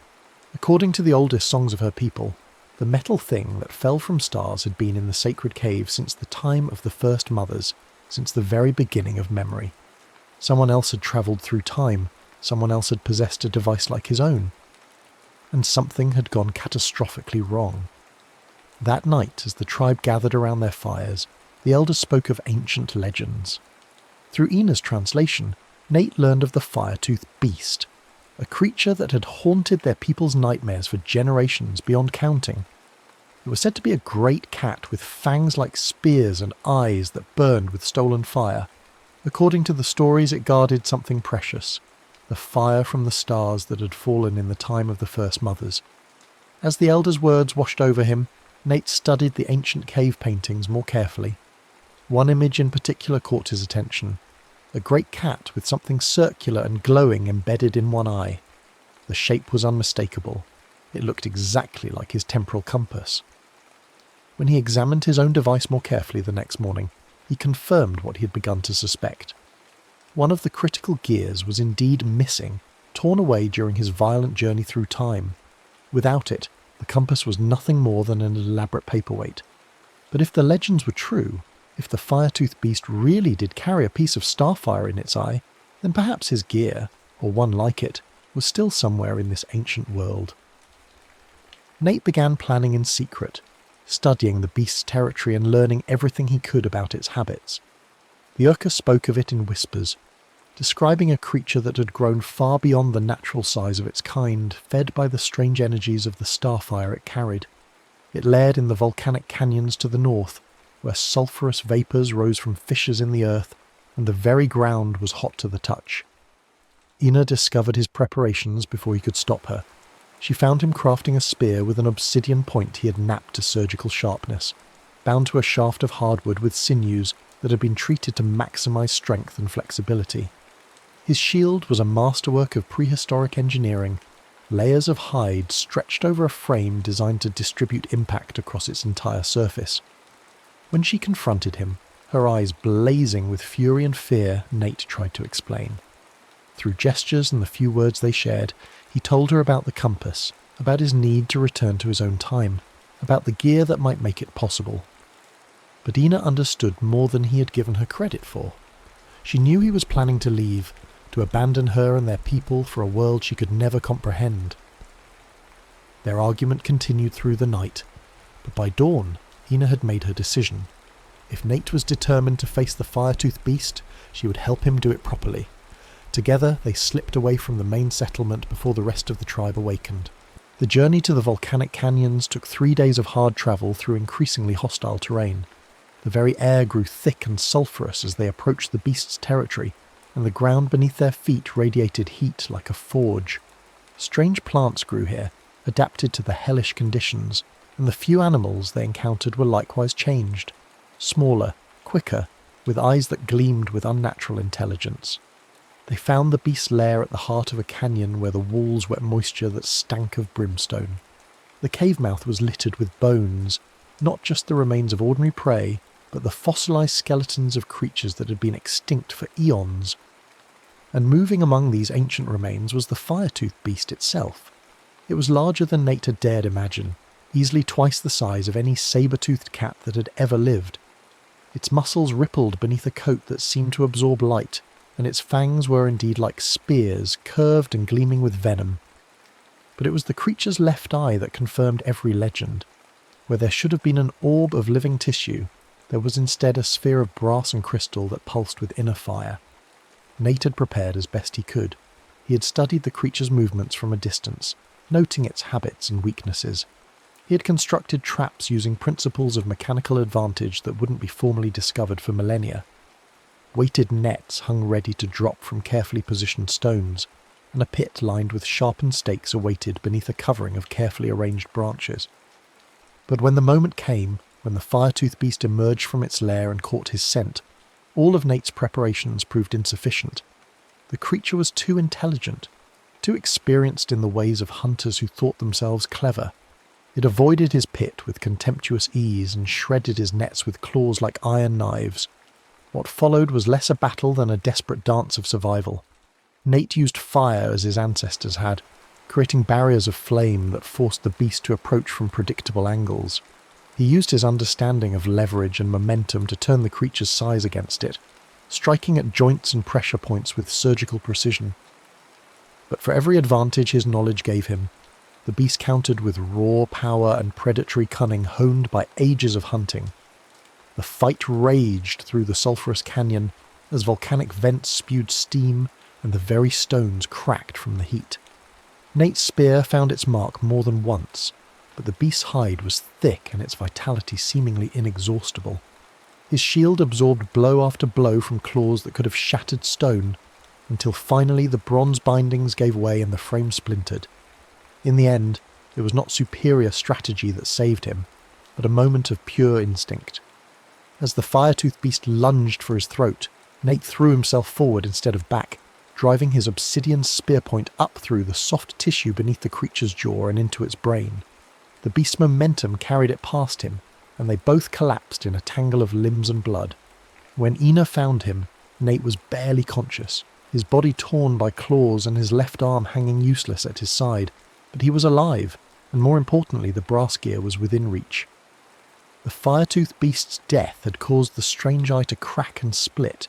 According to the oldest songs of her people, the metal thing that fell from stars had been in the sacred cave since the time of the first mothers, since the very beginning of memory. Someone else had travelled through time, someone else had possessed a device like his own. And something had gone catastrophically wrong. That night, as the tribe gathered around their fires, the elders spoke of ancient legends. Through Ina's translation, Nate learned of the fire-toothed beast, a creature that had haunted their people's nightmares for generations beyond counting. It was said to be a great cat with fangs like spears and eyes that burned with stolen fire. According to the stories, it guarded something precious, the fire from the stars that had fallen in the time of the first mothers. As the elders' words washed over him, Nate studied the ancient cave paintings more carefully. One image in particular caught his attention, a great cat with something circular and glowing embedded in one eye. The shape was unmistakable. It looked exactly like his temporal compass. When he examined his own device more carefully the next morning, he confirmed what he had begun to suspect. One of the critical gears was indeed missing, torn away during his violent journey through time. Without it, the compass was nothing more than an elaborate paperweight. But if the legends were true, if the fire-toothed beast really did carry a piece of starfire in its eye, then perhaps his gear, or one like it, was still somewhere in this ancient world. Nate began planning in secret, studying the beast's territory and learning everything he could about its habits. The Uruk spoke of it in whispers, describing a creature that had grown far beyond the natural size of its kind, fed by the strange energies of the starfire it carried. It laired in the volcanic canyons to the north, where sulphurous vapours rose from fissures in the earth, and the very ground was hot to the touch. Ina discovered his preparations before he could stop her. She found him crafting a spear with an obsidian point he had knapped to surgical sharpness, bound to a shaft of hardwood with sinews that had been treated to maximise strength and flexibility. His shield was a masterwork of prehistoric engineering, layers of hide stretched over a frame designed to distribute impact across its entire surface. When she confronted him, her eyes blazing with fury and fear, Nate tried to explain. Through gestures and the few words they shared, he told her about the compass, about his need to return to his own time, about the gear that might make it possible. But Ina understood more than he had given her credit for. She knew he was planning to leave, to abandon her and their people for a world she could never comprehend. Their argument continued through the night, but by dawn, Ina had made her decision. If Nate was determined to face the fire-toothed beast, she would help him do it properly. Together, they slipped away from the main settlement before the rest of the tribe awakened. The journey to the volcanic canyons took 3 days of hard travel through increasingly hostile terrain. The very air grew thick and sulphurous as they approached the beast's territory, and the ground beneath their feet radiated heat like a forge. Strange plants grew here, adapted to the hellish conditions, and the few animals they encountered were likewise changed. Smaller, quicker, with eyes that gleamed with unnatural intelligence. They found the beast's lair at the heart of a canyon where the walls wept moisture that stank of brimstone. The cave mouth was littered with bones, not just the remains of ordinary prey, but the fossilized skeletons of creatures that had been extinct for eons. And moving among these ancient remains was the fire-toothed beast itself. It was larger than Nate had dared imagine, easily twice the size of any saber-toothed cat that had ever lived. Its muscles rippled beneath a coat that seemed to absorb light, and its fangs were indeed like spears, curved and gleaming with venom. But it was the creature's left eye that confirmed every legend. Where there should have been an orb of living tissue, there was instead a sphere of brass and crystal that pulsed with inner fire. Nate had prepared as best he could. He had studied the creature's movements from a distance, noting its habits and weaknesses. He had constructed traps using principles of mechanical advantage that wouldn't be formally discovered for millennia. Weighted nets hung ready to drop from carefully positioned stones, and a pit lined with sharpened stakes awaited beneath a covering of carefully arranged branches. But when the moment came, when the fire-toothed beast emerged from its lair and caught his scent, all of Nate's preparations proved insufficient. The creature was too intelligent, too experienced in the ways of hunters who thought themselves clever. It avoided his pit with contemptuous ease and shredded his nets with claws like iron knives. What followed was less a battle than a desperate dance of survival. Nate used fire as his ancestors had, creating barriers of flame that forced the beast to approach from predictable angles. He used his understanding of leverage and momentum to turn the creature's size against it, striking at joints and pressure points with surgical precision. But for every advantage his knowledge gave him, the beast countered with raw power and predatory cunning honed by ages of hunting. The fight raged through the sulphurous canyon as volcanic vents spewed steam and the very stones cracked from the heat. Nate's spear found its mark more than once, but the beast's hide was thick and its vitality seemingly inexhaustible. His shield absorbed blow after blow from claws that could have shattered stone, until finally the bronze bindings gave way and the frame splintered. In the end, it was not superior strategy that saved him, but a moment of pure instinct. As the fire-toothed beast lunged for his throat, Nate threw himself forward instead of back, driving his obsidian spear point up through the soft tissue beneath the creature's jaw and into its brain. The beast's momentum carried it past him, and they both collapsed in a tangle of limbs and blood. When Ina found him, Nate was barely conscious, his body torn by claws and his left arm hanging useless at his side, but he was alive, and more importantly the brass gear was within reach. The fire-toothed beast's death had caused the strange eye to crack and split,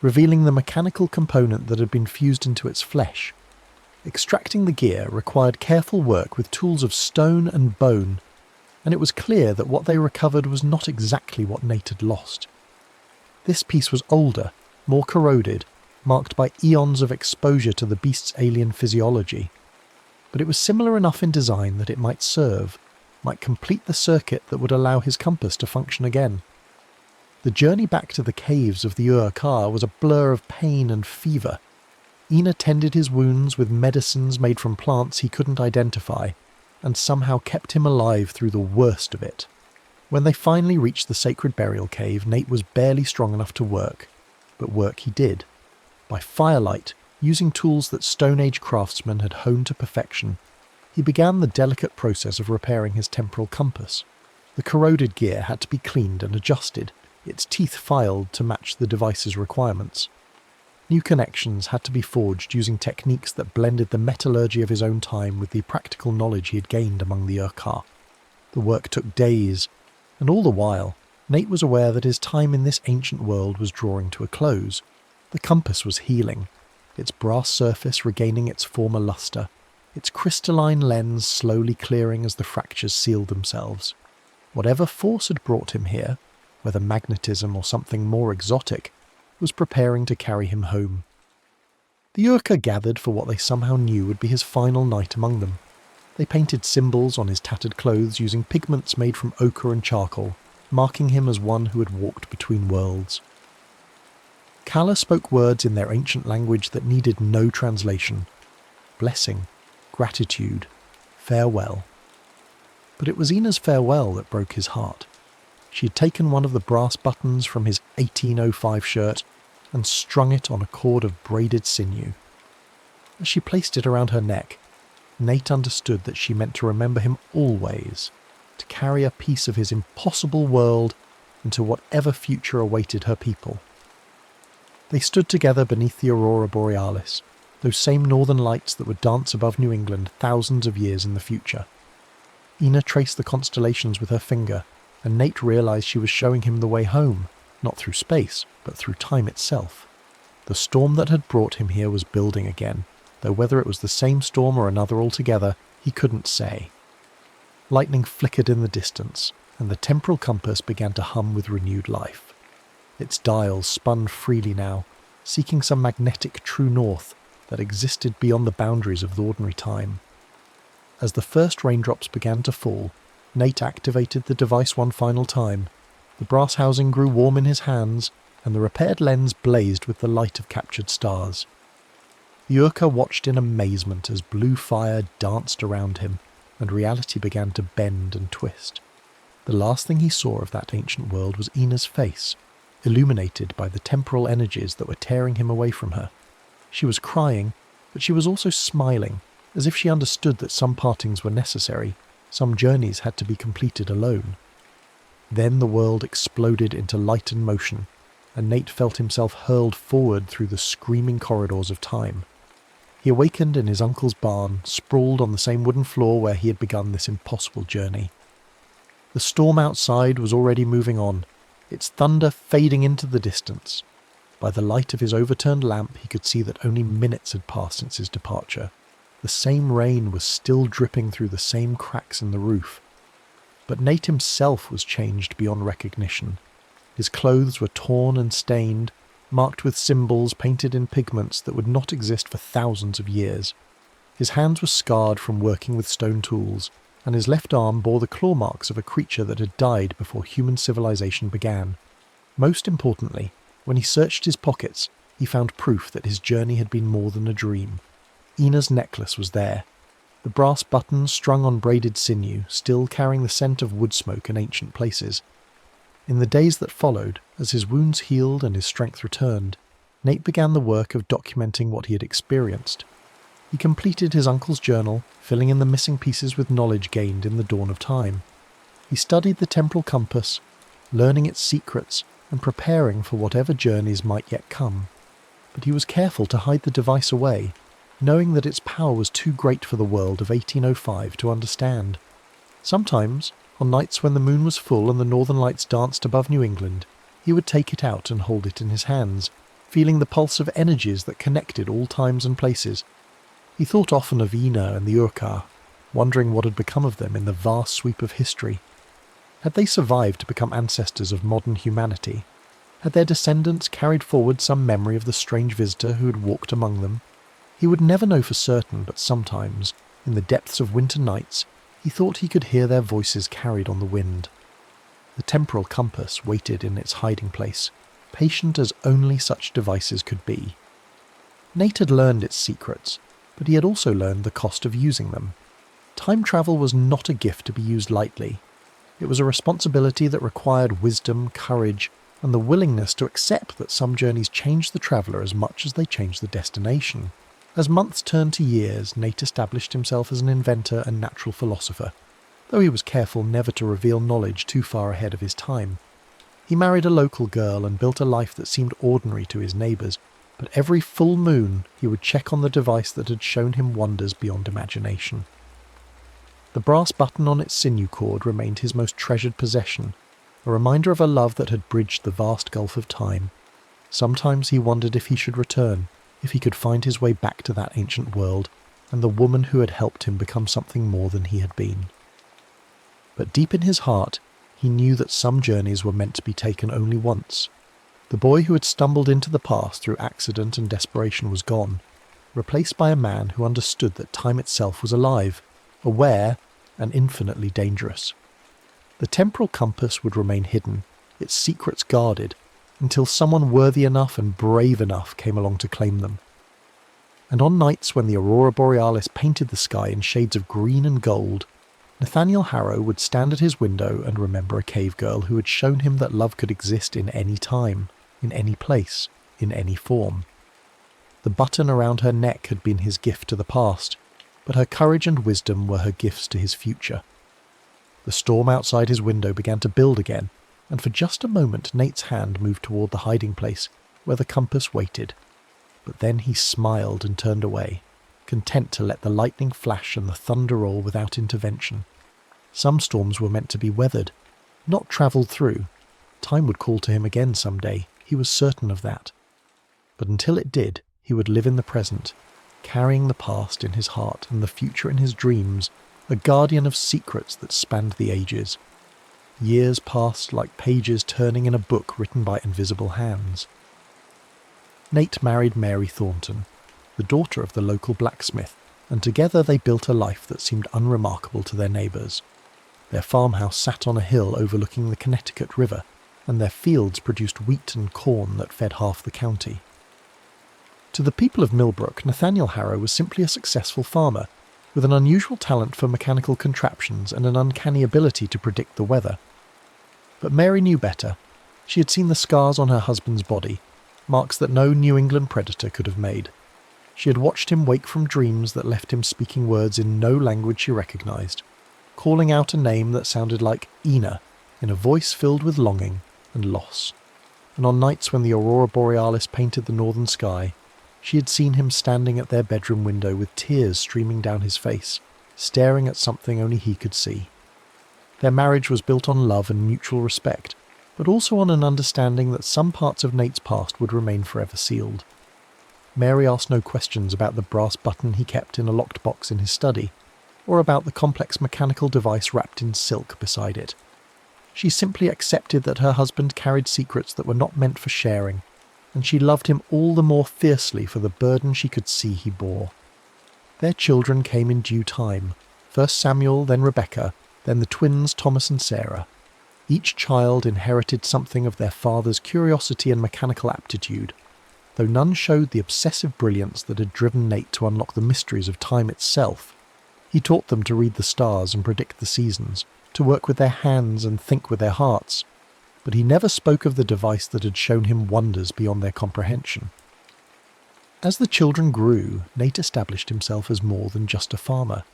revealing the mechanical component that had been fused into its flesh. Extracting the gear required careful work with tools of stone and bone, and it was clear that what they recovered was not exactly what Nate had lost. This piece was older, more corroded, marked by eons of exposure to the beast's alien physiology. But it was similar enough in design that it might serve, might complete the circuit that would allow his compass to function again. The journey back to the caves of the Uakar was a blur of pain and fever. Ina tended his wounds with medicines made from plants he couldn't identify, and somehow kept him alive through the worst of it. When they finally reached the sacred burial cave, Nate was barely strong enough to work, but work he did. By firelight, using tools that Stone Age craftsmen had honed to perfection, he began the delicate process of repairing his temporal compass. The corroded gear had to be cleaned and adjusted, its teeth filed to match the device's requirements. New connections had to be forged using techniques that blended the metallurgy of his own time with the practical knowledge he had gained among the Urkar. The work took days, and all the while, Nate was aware that his time in this ancient world was drawing to a close. The compass was healing, its brass surface regaining its former luster, its crystalline lens slowly clearing as the fractures sealed themselves. Whatever force had brought him here, whether magnetism or something more exotic, was preparing to carry him home. The Urka gathered for what they somehow knew would be his final night among them. They painted symbols on his tattered clothes using pigments made from ochre and charcoal, marking him as one who had walked between worlds. Kala spoke words in their ancient language that needed no translation. Blessing, gratitude, farewell. But it was Ina's farewell that broke his heart. She had taken one of the brass buttons from his 1805 shirt and strung it on a cord of braided sinew. As she placed it around her neck, Nate understood that she meant to remember him always, to carry a piece of his impossible world into whatever future awaited her people. They stood together beneath the aurora borealis, those same northern lights that would dance above New England thousands of years in the future. Ina traced the constellations with her finger, and Nate realized she was showing him the way home, not through space, but through time itself. The storm that had brought him here was building again, though whether it was the same storm or another altogether, he couldn't say. Lightning flickered in the distance, and the temporal compass began to hum with renewed life. Its dials spun freely now, seeking some magnetic true north that existed beyond the boundaries of the ordinary time. As the first raindrops began to fall, Nate activated the device one final time. The brass housing grew warm in his hands, and the repaired lens blazed with the light of captured stars. The Urka watched in amazement as blue fire danced around him, and reality began to bend and twist. The last thing he saw of that ancient world was Ina's face, illuminated by the temporal energies that were tearing him away from her. She was crying, but she was also smiling, as if she understood that some partings were necessary, some journeys had to be completed alone. Then the world exploded into light and motion, and Nate felt himself hurled forward through the screaming corridors of time. He awakened in his uncle's barn, sprawled on the same wooden floor where he had begun this impossible journey. The storm outside was already moving on, its thunder fading into the distance. By the light of his overturned lamp he could see that only minutes had passed since his departure. The same rain was still dripping through the same cracks in the roof. But Nate himself was changed beyond recognition. His clothes were torn and stained, marked with symbols painted in pigments that would not exist for thousands of years. His hands were scarred from working with stone tools, and his left arm bore the claw marks of a creature that had died before human civilization began. Most importantly, when he searched his pockets, he found proof that his journey had been more than a dream. Ina's necklace was there, the brass buttons strung on braided sinew, still carrying the scent of wood smoke in ancient places. In the days that followed, as his wounds healed and his strength returned, Nate began the work of documenting what he had experienced. He completed his uncle's journal, filling in the missing pieces with knowledge gained in the dawn of time. He studied the temporal compass, learning its secrets and preparing for whatever journeys might yet come. But he was careful to hide the device away, knowing that its power was too great for the world of 1805 to understand. Sometimes, on nights when the moon was full and the northern lights danced above New England, he would take it out and hold it in his hands, feeling the pulse of energies that connected all times and places. He thought often of Ina and the Urka, wondering what had become of them in the vast sweep of history. Had they survived to become ancestors of modern humanity? Had their descendants carried forward some memory of the strange visitor who had walked among them? He would never know for certain, but sometimes, in the depths of winter nights, he thought he could hear their voices carried on the wind. The temporal compass waited in its hiding place, patient as only such devices could be. Nate had learned its secrets, but he had also learned the cost of using them. Time travel was not a gift to be used lightly. It was a responsibility that required wisdom, courage, and the willingness to accept that some journeys change the traveller as much as they change the destination. As months turned to years, Nate established himself as an inventor and natural philosopher, though he was careful never to reveal knowledge too far ahead of his time. He married a local girl and built a life that seemed ordinary to his neighbours, but every full moon he would check on the device that had shown him wonders beyond imagination. The brass button on its sinew cord remained his most treasured possession, a reminder of a love that had bridged the vast gulf of time. Sometimes he wondered if he should return, if he could find his way back to that ancient world, and the woman who had helped him become something more than he had been. But deep in his heart, he he knew that some journeys were meant to be taken only once. The boy who had stumbled into the past through accident and desperation was gone, replaced by a man who understood that time itself was alive, aware, and infinitely dangerous. The temporal compass would remain hidden, its secrets guarded, until someone worthy enough and brave enough came along to claim them. And on nights when the aurora borealis painted the sky in shades of green and gold, Nathaniel Harrow would stand at his window and remember a cave girl who had shown him that love could exist in any time, in any place, in any form. The button around her neck had been his gift to the past, but her courage and wisdom were her gifts to his future. The storm outside his window began to build again, and for just a moment Nate's hand moved toward the hiding place, where the compass waited. But then he smiled and turned away, content to let the lightning flash and the thunder roll without intervention. Some storms were meant to be weathered, not travelled through. Time would call to him again some day, he was certain of that. But until it did, he would live in the present, carrying the past in his heart and the future in his dreams, a guardian of secrets that spanned the ages. Years passed like pages turning in a book written by invisible hands. Nate married Mary Thornton, the daughter of the local blacksmith, and together they built a life that seemed unremarkable to their neighbours. Their farmhouse sat on a hill overlooking the Connecticut River, and their fields produced wheat and corn that fed half the county. To the people of Millbrook, Nathaniel Harrow was simply a successful farmer, with an unusual talent for mechanical contraptions and an uncanny ability to predict the weather. But Mary knew better. She had seen the scars on her husband's body, marks that no New England predator could have made. She had watched him wake from dreams that left him speaking words in no language she recognised, calling out a name that sounded like Ina, in a voice filled with longing and loss. And on nights when the aurora borealis painted the northern sky, she had seen him standing at their bedroom window with tears streaming down his face, staring at something only he could see. Their marriage was built on love and mutual respect, but also on an understanding that some parts of Nate's past would remain forever sealed. Mary asked no questions about the brass button he kept in a locked box in his study, or about the complex mechanical device wrapped in silk beside it. She simply accepted that her husband carried secrets that were not meant for sharing, and she loved him all the more fiercely for the burden she could see he bore. Their children came in due time, first Samuel, then Rebecca, then the twins Thomas and Sarah. Each child inherited something of their father's curiosity and mechanical aptitude, though none showed the obsessive brilliance that had driven Nate to unlock the mysteries of time itself. He taught them to read the stars and predict the seasons, to work with their hands and think with their hearts, but he never spoke of the device that had shown him wonders beyond their comprehension. As the children grew, Nate established himself as more than just a farmer.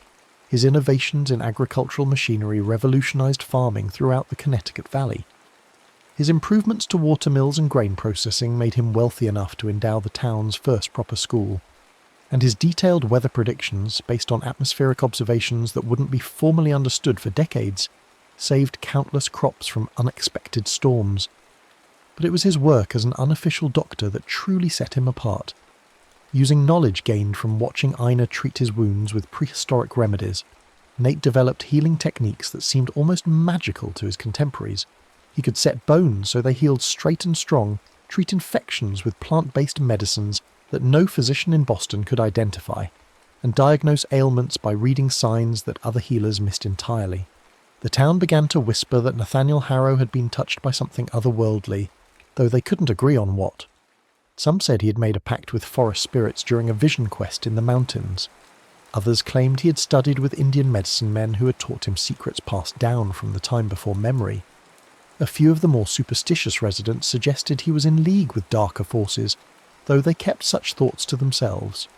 His innovations in agricultural machinery revolutionized farming throughout the Connecticut Valley. His improvements to watermills and grain processing made him wealthy enough to endow the town's first proper school, and his detailed weather predictions, based on atmospheric observations that wouldn't be formally understood for decades, saved countless crops from unexpected storms. But it was his work as an unofficial doctor that truly set him apart. Using knowledge gained from watching Ina treat his wounds with prehistoric remedies, Nate developed healing techniques that seemed almost magical to his contemporaries. He could set bones so they healed straight and strong, treat infections with plant-based medicines that no physician in Boston could identify, and diagnose ailments by reading signs that other healers missed entirely. The town began to whisper that Nathaniel Harrow had been touched by something otherworldly, though they couldn't agree on what. Some said he had made a pact with forest spirits during a vision quest in the mountains. Others claimed he had studied with Indian medicine men who had taught him secrets passed down from the time before memory. A few of the more superstitious residents suggested he was in league with darker forces, though they kept such thoughts to themselves.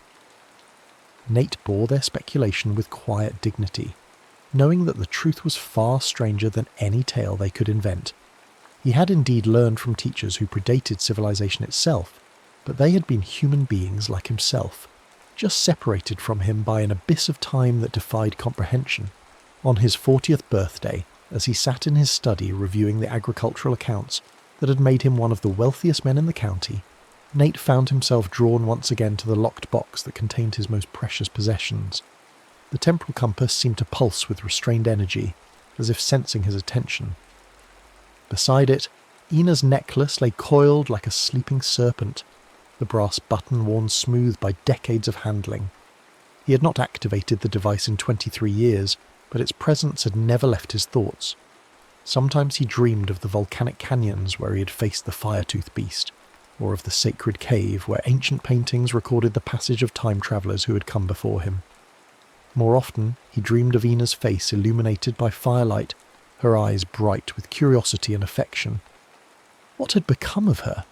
Nate bore their speculation with quiet dignity, knowing that the truth was far stranger than any tale they could invent. He had indeed learned from teachers who predated civilization itself, but they had been human beings like himself, just separated from him by an abyss of time that defied comprehension. On his 40th birthday, as he sat in his study reviewing the agricultural accounts that had made him one of the wealthiest men in the county, Nate found himself drawn once again to the locked box that contained his most precious possessions. The temporal compass seemed to pulse with restrained energy, as if sensing his attention. Beside it, Ina's necklace lay coiled like a sleeping serpent, the brass button worn smooth by decades of handling. He had not activated the device in 23 years, but its presence had never left his thoughts. Sometimes he dreamed of the volcanic canyons where he had faced the fire-tooth beast, or of the sacred cave where ancient paintings recorded the passage of time travellers who had come before him. More often, he dreamed of Ina's face illuminated by firelight, her eyes bright with curiosity and affection. What had become of her?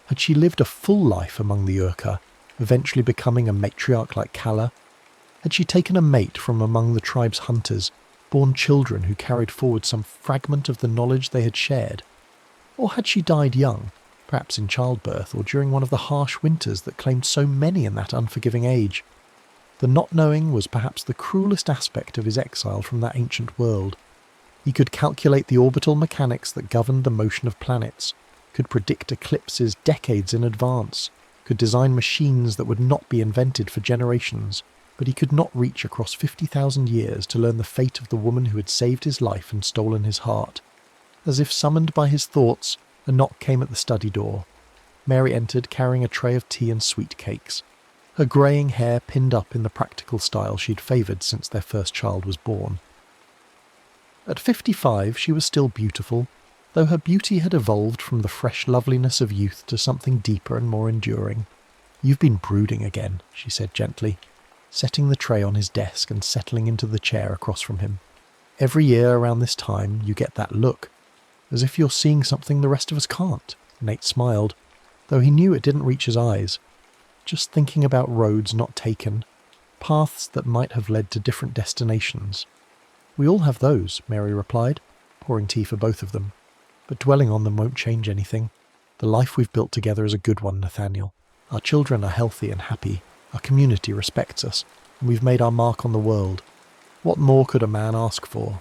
Had she lived a full life among the Urka, eventually becoming a matriarch like Kala? Had she taken a mate from among the tribe's hunters, born children who carried forward some fragment of the knowledge they had shared? Or had she died young, perhaps in childbirth or during one of the harsh winters that claimed so many in that unforgiving age? The not knowing was perhaps the cruelest aspect of his exile from that ancient world. He could calculate the orbital mechanics that governed the motion of planets, could predict eclipses decades in advance, could design machines that would not be invented for generations, but he could not reach across 50,000 years to learn the fate of the woman who had saved his life and stolen his heart. As if summoned by his thoughts, a knock came at the study door. Mary entered carrying a tray of tea and sweet cakes, her greying hair pinned up in the practical style she'd favoured since their first child was born. At 55 she was still beautiful, though her beauty had evolved from the fresh loveliness of youth to something deeper and more enduring. "You've been brooding again," she said gently, setting the tray on his desk and settling into the chair across from him. "Every year around this time you get that look, as if you're seeing something the rest of us can't." Nate smiled, though he knew it didn't reach his eyes. "Just thinking about roads not taken, paths that might have led to different destinations." "We all have those," Mary replied, pouring tea for both of them. "But dwelling on them won't change anything. The life we've built together is a good one, Nathaniel. Our children are healthy and happy. Our community respects us, and we've made our mark on the world. What more could a man ask for?"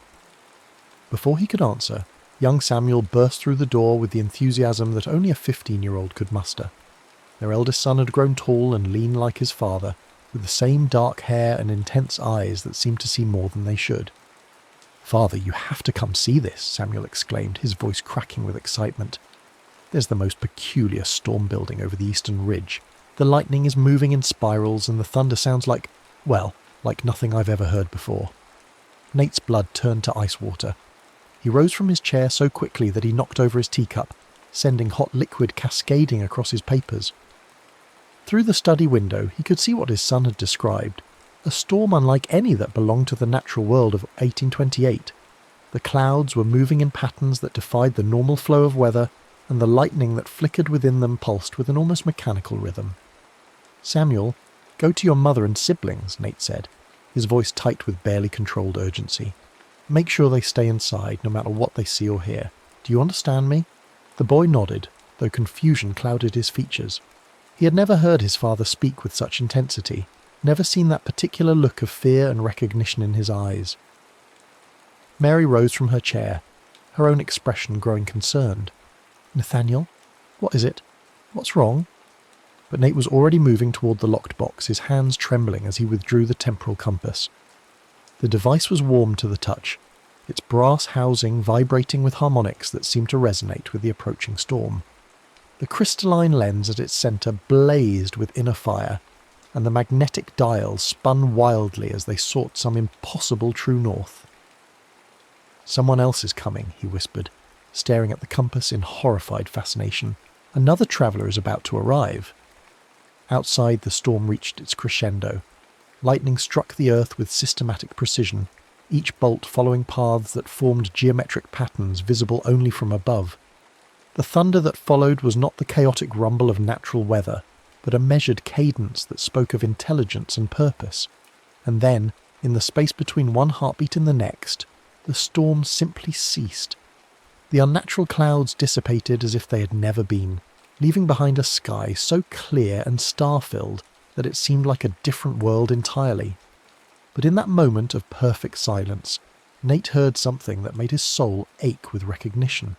Before he could answer, young Samuel burst through the door with the enthusiasm that only a 15-year-old could muster. Their eldest son had grown tall and lean like his father, with the same dark hair and intense eyes that seemed to see more than they should. "Father, you have to come see this," Samuel exclaimed, his voice cracking with excitement. "There's the most peculiar storm building over the eastern ridge. The lightning is moving in spirals and the thunder sounds like nothing I've ever heard before." Nate's blood turned to ice water. He rose from his chair so quickly that he knocked over his teacup, sending hot liquid cascading across his papers. Through the study window he could see what his son had described, a storm unlike any that belonged to the natural world of 1828. The clouds were moving in patterns that defied the normal flow of weather, and the lightning that flickered within them pulsed with an almost mechanical rhythm. "Samuel, go to your mother and siblings," Nate said, his voice tight with barely controlled urgency. "Make sure they stay inside, no matter what they see or hear. Do you understand me?" The boy nodded, though confusion clouded his features. He had never heard his father speak with such intensity, never seen that particular look of fear and recognition in his eyes. Mary rose from her chair, her own expression growing concerned. "Nathaniel, what is it? What's wrong?" But Nate was already moving toward the locked box, his hands trembling as he withdrew the temporal compass. The device was warm to the touch, its brass housing vibrating with harmonics that seemed to resonate with the approaching storm. The crystalline lens at its centre blazed with inner fire, and the magnetic dials spun wildly as they sought some impossible true north. "Someone else is coming," he whispered, staring at the compass in horrified fascination. "Another traveller is about to arrive." Outside, the storm reached its crescendo. Lightning struck the earth with systematic precision, each bolt following paths that formed geometric patterns visible only from above. The thunder that followed was not the chaotic rumble of natural weather, but a measured cadence that spoke of intelligence and purpose. And then, in the space between one heartbeat and the next, the storm simply ceased. The unnatural clouds dissipated as if they had never been, leaving behind a sky so clear and star-filled that it seemed like a different world entirely. But in that moment of perfect silence, Nate heard something that made his soul ache with recognition.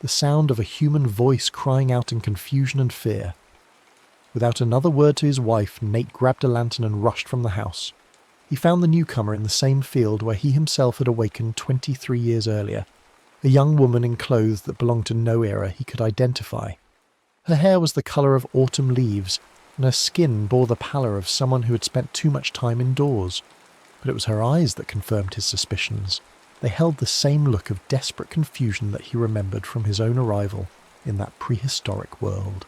The sound of a human voice crying out in confusion and fear. Without another word to his wife, Nate grabbed a lantern and rushed from the house. He found the newcomer in the same field where he himself had awakened 23 years earlier. a young woman in clothes that belonged to no era he could identify. Her hair was the colour of autumn leaves, and her skin bore the pallor of someone who had spent too much time indoors. But it was her eyes that confirmed his suspicions. They held the same look of desperate confusion that he remembered from his own arrival in that prehistoric world.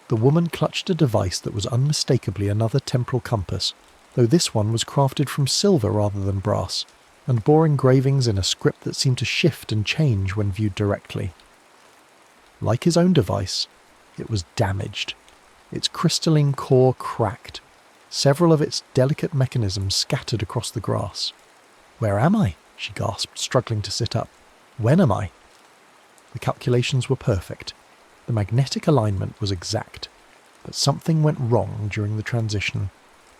The woman clutched a device that was unmistakably another temporal compass, though this one was crafted from silver rather than brass, and bore engravings in a script that seemed to shift and change when viewed directly. Like his own device, it was damaged, its crystalline core cracked, several of its delicate mechanisms scattered across the grass. "Where am I?" she gasped, struggling to sit up. "When am I?" The calculations were perfect. The magnetic alignment was exact. But something went wrong during the transition.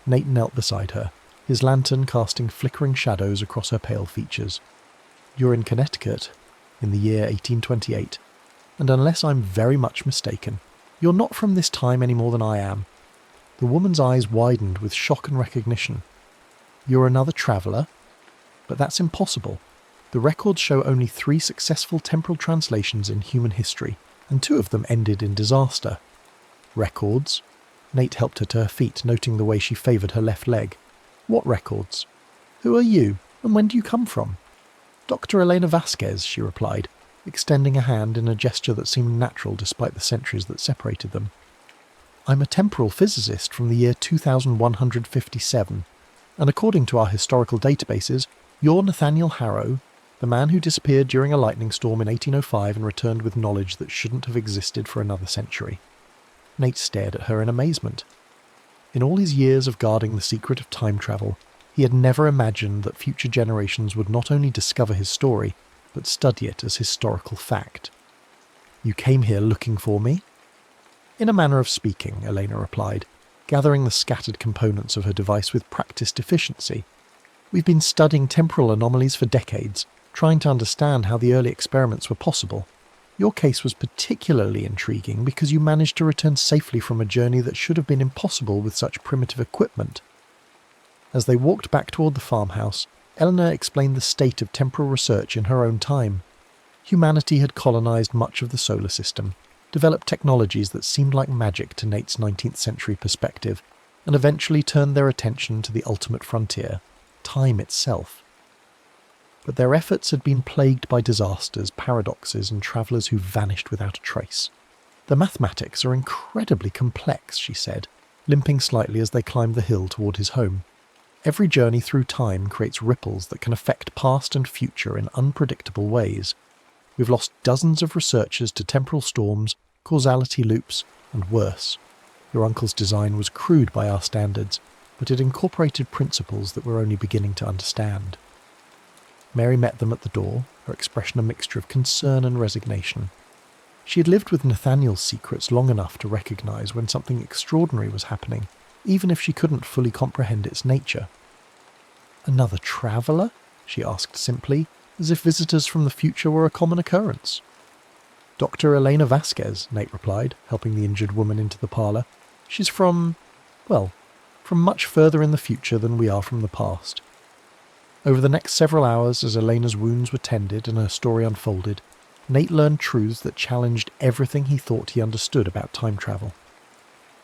Nate knelt beside her, his lantern casting flickering shadows across her pale features. "You're in Connecticut, in the year 1828, and unless I'm very much mistaken, you're not from this time any more than I am." The woman's eyes widened with shock and recognition. "You're another traveller? But that's impossible. The records show only 3 successful temporal translations in human history, and 2 of them ended in disaster." "Records?" Nate helped her to her feet, noting the way she favoured her left leg. "What records? Who are you, and when do you come from?" "Dr. Elena Vasquez," she replied, extending a hand in a gesture that seemed natural despite the centuries that separated them. "I'm a temporal physicist from the year 2157, and according to our historical databases, you're Nathaniel Harrow, the man who disappeared during a lightning storm in 1805 and returned with knowledge that shouldn't have existed for another century." Nate stared at her in amazement. In all his years of guarding the secret of time travel, he had never imagined that future generations would not only discover his story, but study it as historical fact. "You came here looking for me?" "In a manner of speaking," Elena replied, gathering the scattered components of her device with practiced efficiency. "We've been studying temporal anomalies for decades, trying to understand how the early experiments were possible. Your case was particularly intriguing because you managed to return safely from a journey that should have been impossible with such primitive equipment." As they walked back toward the farmhouse, Eleanor explained the state of temporal research in her own time. Humanity had colonized much of the solar system, developed technologies that seemed like magic to Nate's 19th century perspective, and eventually turned their attention to the ultimate frontier, time itself. But their efforts had been plagued by disasters, paradoxes, and travellers who vanished without a trace. "The mathematics are incredibly complex," she said, limping slightly as they climbed the hill toward his home. "Every journey through time creates ripples that can affect past and future in unpredictable ways. We've lost dozens of researchers to temporal storms, causality loops, and worse. Your uncle's design was crude by our standards, but it incorporated principles that we're only beginning to understand." Mary met them at the door, her expression a mixture of concern and resignation. She had lived with Nathaniel's secrets long enough to recognise when something extraordinary was happening, even if she couldn't fully comprehend its nature. "Another traveller?" she asked simply, as if visitors from the future were a common occurrence. "Dr. Elena Vasquez," Nate replied, helping the injured woman into the parlour. "She's from much further in the future than we are from the past." Over the next several hours, as Elena's wounds were tended and her story unfolded, Nate learned truths that challenged everything he thought he understood about time travel.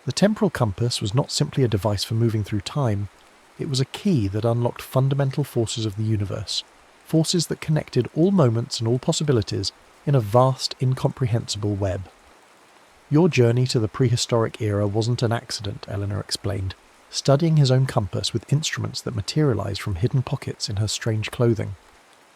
The temporal compass was not simply a device for moving through time, it was a key that unlocked fundamental forces of the universe, forces that connected all moments and all possibilities in a vast, incomprehensible web. "Your journey to the prehistoric era wasn't an accident," Eleanor explained, studying his own compass with instruments that materialized from hidden pockets in her strange clothing.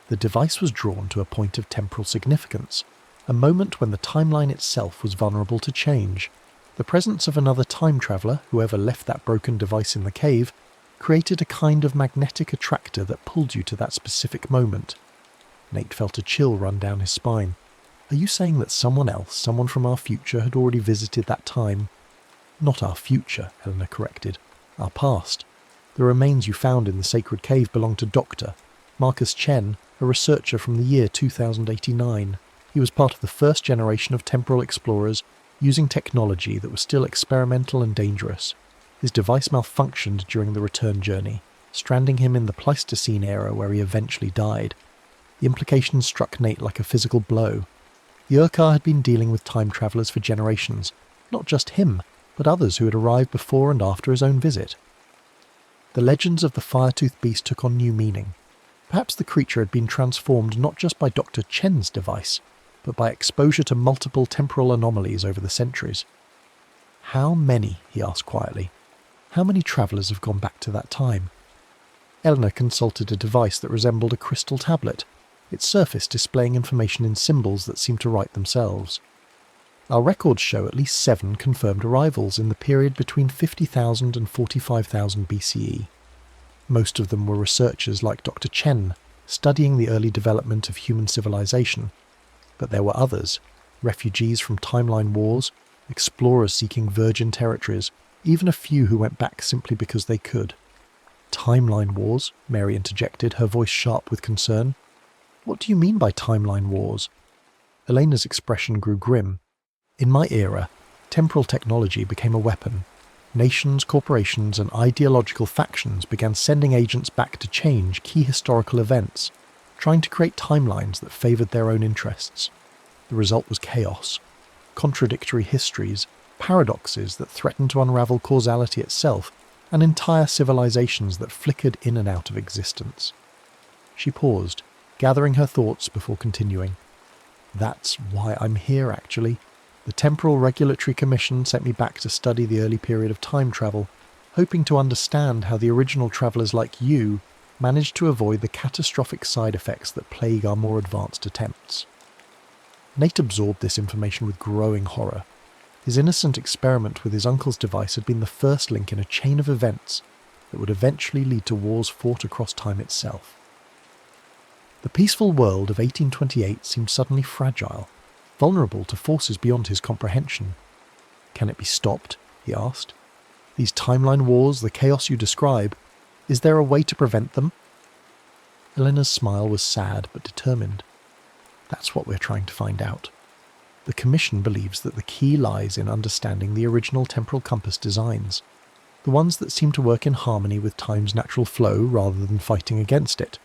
"The device was drawn to a point of temporal significance, a moment when the timeline itself was vulnerable to change. The presence of another time traveller, whoever left that broken device in the cave, created a kind of magnetic attractor that pulled you to that specific moment." Nate felt a chill run down his spine. "Are you saying that someone else, someone from our future, had already visited that time?" "Not our future," Eleanor corrected. "Our past. The remains you found in the sacred cave belong to Dr. Marcus Chen, a researcher from the year 2089. He was part of the first generation of temporal explorers, using technology that was still experimental and dangerous. His device malfunctioned during the return journey, stranding him in the Pleistocene era where he eventually died. The implications struck Nate like a physical blow. The Urquhart had been dealing with time travellers for generations, not just him, but others who had arrived before and after his own visit. The legends of the fire-toothed beast took on new meaning. Perhaps the creature had been transformed not just by Dr. Chen's device, but by exposure to multiple temporal anomalies over the centuries. How many, he asked quietly. How many travellers have gone back to that time? Eleanor consulted a device that resembled a crystal tablet, its surface displaying information in symbols that seemed to write themselves. Our records show at least 7 confirmed arrivals in the period between 50,000 and 45,000 BCE. Most of them were researchers like Dr. Chen, studying the early development of human civilization. But there were others, refugees from timeline wars, explorers seeking virgin territories, even a few who went back simply because they could. Timeline wars, Mary interjected, her voice sharp with concern. What do you mean by timeline wars? Elena's expression grew grim. In my era, temporal technology became a weapon. Nations, corporations, and ideological factions began sending agents back to change key historical events, trying to create timelines that favoured their own interests. The result was chaos, contradictory histories, paradoxes that threatened to unravel causality itself, and entire civilizations that flickered in and out of existence. She paused, gathering her thoughts before continuing. That's why I'm here, actually. The Temporal Regulatory Commission sent me back to study the early period of time travel, hoping to understand how the original travellers like you managed to avoid the catastrophic side effects that plague our more advanced attempts. Nate absorbed this information with growing horror. His innocent experiment with his uncle's device had been the first link in a chain of events that would eventually lead to wars fought across time itself. The peaceful world of 1828 seemed suddenly fragile, vulnerable to forces beyond his comprehension. Can it be stopped? He asked. These timeline wars, the chaos you describe, is there a way to prevent them? Eleanor's smile was sad but determined. That's what we're trying to find out. The Commission believes that the key lies in understanding the original temporal compass designs, the ones that seem to work in harmony with time's natural flow rather than fighting against it.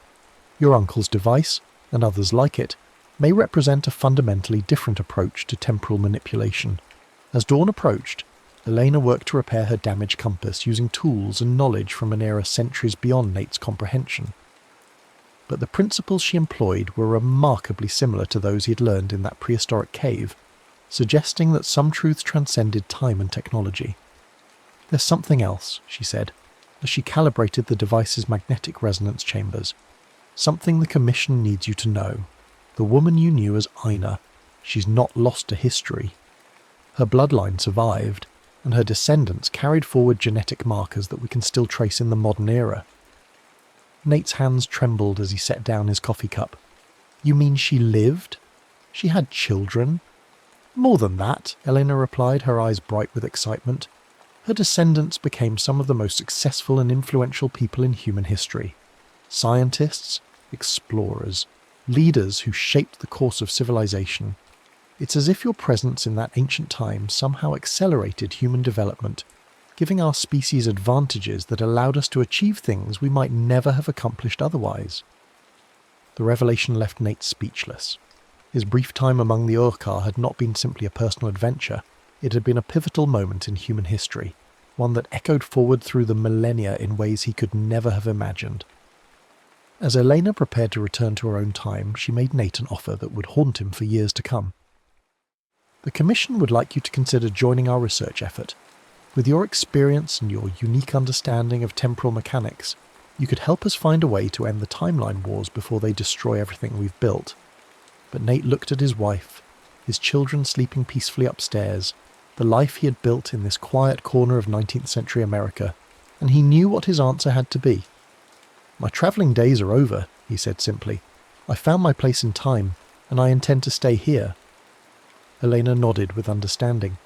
Your uncle's device, and others like it, may represent a fundamentally different approach to temporal manipulation. As dawn approached, Elena worked to repair her damaged compass using tools and knowledge from an era centuries beyond Nate's comprehension. But the principles she employed were remarkably similar to those he had learned in that prehistoric cave, suggesting that some truths transcended time and technology. There's something else, she said, as she calibrated the device's magnetic resonance chambers. Something the Commission needs you to know. The woman you knew as Ina, she's not lost to history. Her bloodline survived, and her descendants carried forward genetic markers that we can still trace in the modern era. Nate's hands trembled as he set down his coffee cup. You mean she lived? She had children? More than that, Elena replied, her eyes bright with excitement. Her descendants became some of the most successful and influential people in human history. Scientists, explorers, leaders who shaped the course of civilization. It's as if your presence in that ancient time somehow accelerated human development, giving our species advantages that allowed us to achieve things we might never have accomplished otherwise. The revelation left Nate speechless. His brief time among the Urquhart had not been simply a personal adventure, it had been a pivotal moment in human history, one that echoed forward through the millennia in ways he could never have imagined. As Elena prepared to return to her own time, she made Nate an offer that would haunt him for years to come. The Commission would like you to consider joining our research effort. With your experience and your unique understanding of temporal mechanics, you could help us find a way to end the timeline wars before they destroy everything we've built. But Nate looked at his wife, his children sleeping peacefully upstairs, the life he had built in this quiet corner of 19th century America, and he knew what his answer had to be. My travelling days are over, he said simply. I found my place in time, and I intend to stay here. Elena nodded with understanding.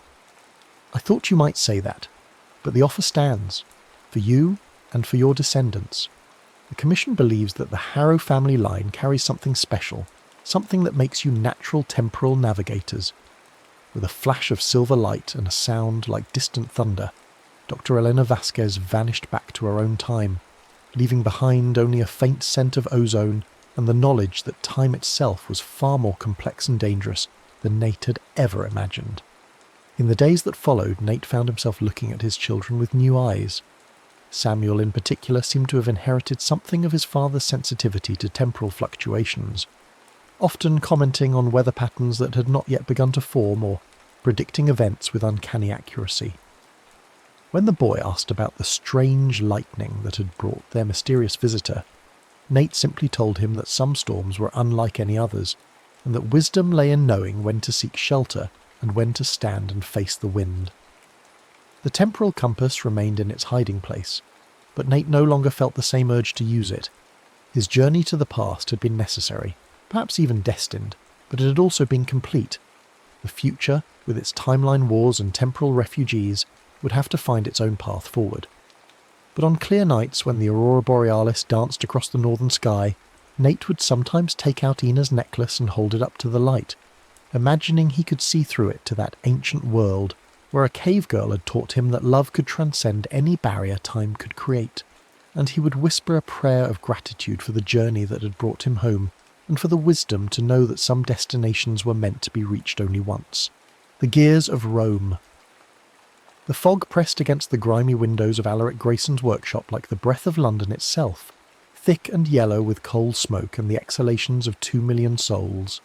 I thought you might say that, but the offer stands, for you and for your descendants. The Commission believes that the Harrow family line carries something special, something that makes you natural temporal navigators. With a flash of silver light and a sound like distant thunder, Dr. Elena Vasquez vanished back to her own time, leaving behind only a faint scent of ozone and the knowledge that time itself was far more complex and dangerous than Nate had ever imagined. In the days that followed, Nate found himself looking at his children with new eyes. Samuel in particular seemed to have inherited something of his father's sensitivity to temporal fluctuations, often commenting on weather patterns that had not yet begun to form or predicting events with uncanny accuracy. When the boy asked about the strange lightning that had brought their mysterious visitor, Nate simply told him that some storms were unlike any others, and that wisdom lay in knowing when to seek shelter and when to stand and face the wind. The temporal compass remained in its hiding place, but Nate no longer felt the same urge to use it. His journey to the past had been necessary, perhaps even destined, but it had also been complete. The future, with its timeline wars and temporal refugees, would have to find its own path forward. But on clear nights when the aurora borealis danced across the northern sky, Nate would sometimes take out Ina's necklace and hold it up to the light, imagining he could see through it to that ancient world where a cave girl had taught him that love could transcend any barrier time could create, and he would whisper a prayer of gratitude for the journey that had brought him home, and for the wisdom to know that some destinations were meant to be reached only once. The gears of Rome. The fog pressed against the grimy windows of Alaric Grayson's workshop like the breath of London itself, thick and yellow with coal smoke and the exhalations of 2 million souls.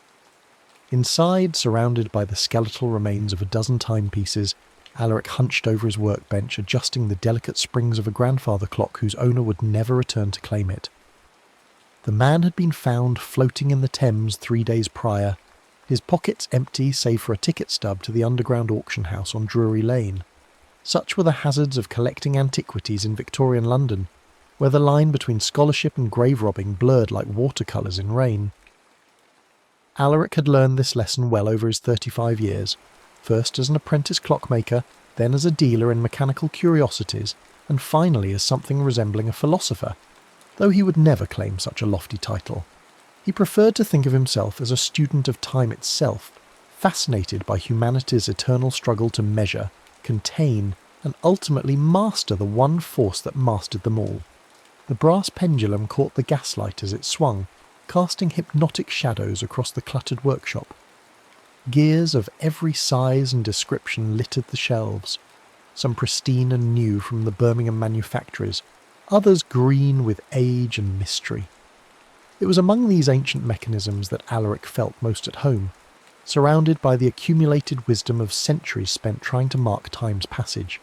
Inside, surrounded by the skeletal remains of a dozen timepieces, Alaric hunched over his workbench, adjusting the delicate springs of a grandfather clock whose owner would never return to claim it. The man had been found floating in the Thames 3 days prior, his pockets empty save for a ticket stub to the underground auction house on Drury Lane. Such were the hazards of collecting antiquities in Victorian London, where the line between scholarship and grave robbing blurred like watercolours in rain. Alaric had learned this lesson well over his 35 years, first as an apprentice clockmaker, then as a dealer in mechanical curiosities, and finally as something resembling a philosopher, though he would never claim such a lofty title. He preferred to think of himself as a student of time itself, fascinated by humanity's eternal struggle to measure, contain, and ultimately master the one force that mastered them all. The brass pendulum caught the gaslight as it swung, casting hypnotic shadows across the cluttered workshop. Gears of every size and description littered the shelves, some pristine and new from the Birmingham manufactories, others green with age and mystery. It was among these ancient mechanisms that Alaric felt most at home, surrounded by the accumulated wisdom of centuries spent trying to mark time's passage.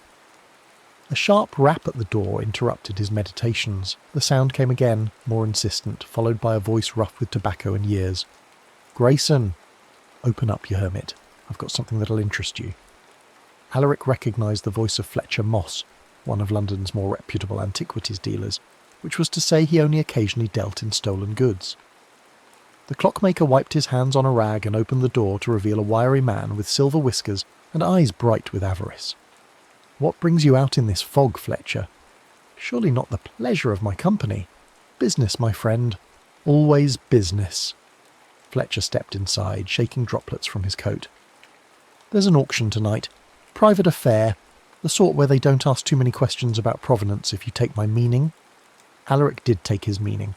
A sharp rap at the door interrupted his meditations. The sound came again, more insistent, followed by a voice rough with tobacco and years. "Grayson!" "Open up, you hermit. I've got something that'll interest you." Alaric recognised the voice of Fletcher Moss, one of London's more reputable antiquities dealers, which was to say he only occasionally dealt in stolen goods. The clockmaker wiped his hands on a rag and opened the door to reveal a wiry man with silver whiskers and eyes bright with avarice. "What brings you out in this fog, Fletcher?" "Surely not the pleasure of my company." "Business, my friend. Always business." Fletcher stepped inside, shaking droplets from his coat. "There's an auction tonight. Private affair. The sort where they don't ask too many questions about provenance, if you take my meaning." Alaric did take his meaning.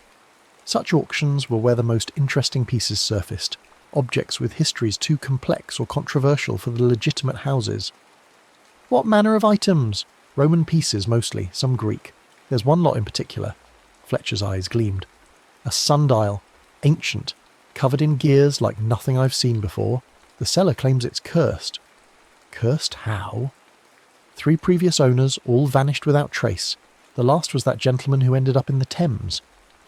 Such auctions were where the most interesting pieces surfaced, objects with histories too complex or controversial for the legitimate houses. "What manner of items?" "Roman pieces mostly, some Greek. There's one lot in particular." Fletcher's eyes gleamed. "A sundial, ancient, covered in gears like nothing I've seen before. The seller claims it's cursed." "Cursed how?" "3 previous owners, all vanished without trace. The last was that gentleman who ended up in the Thames."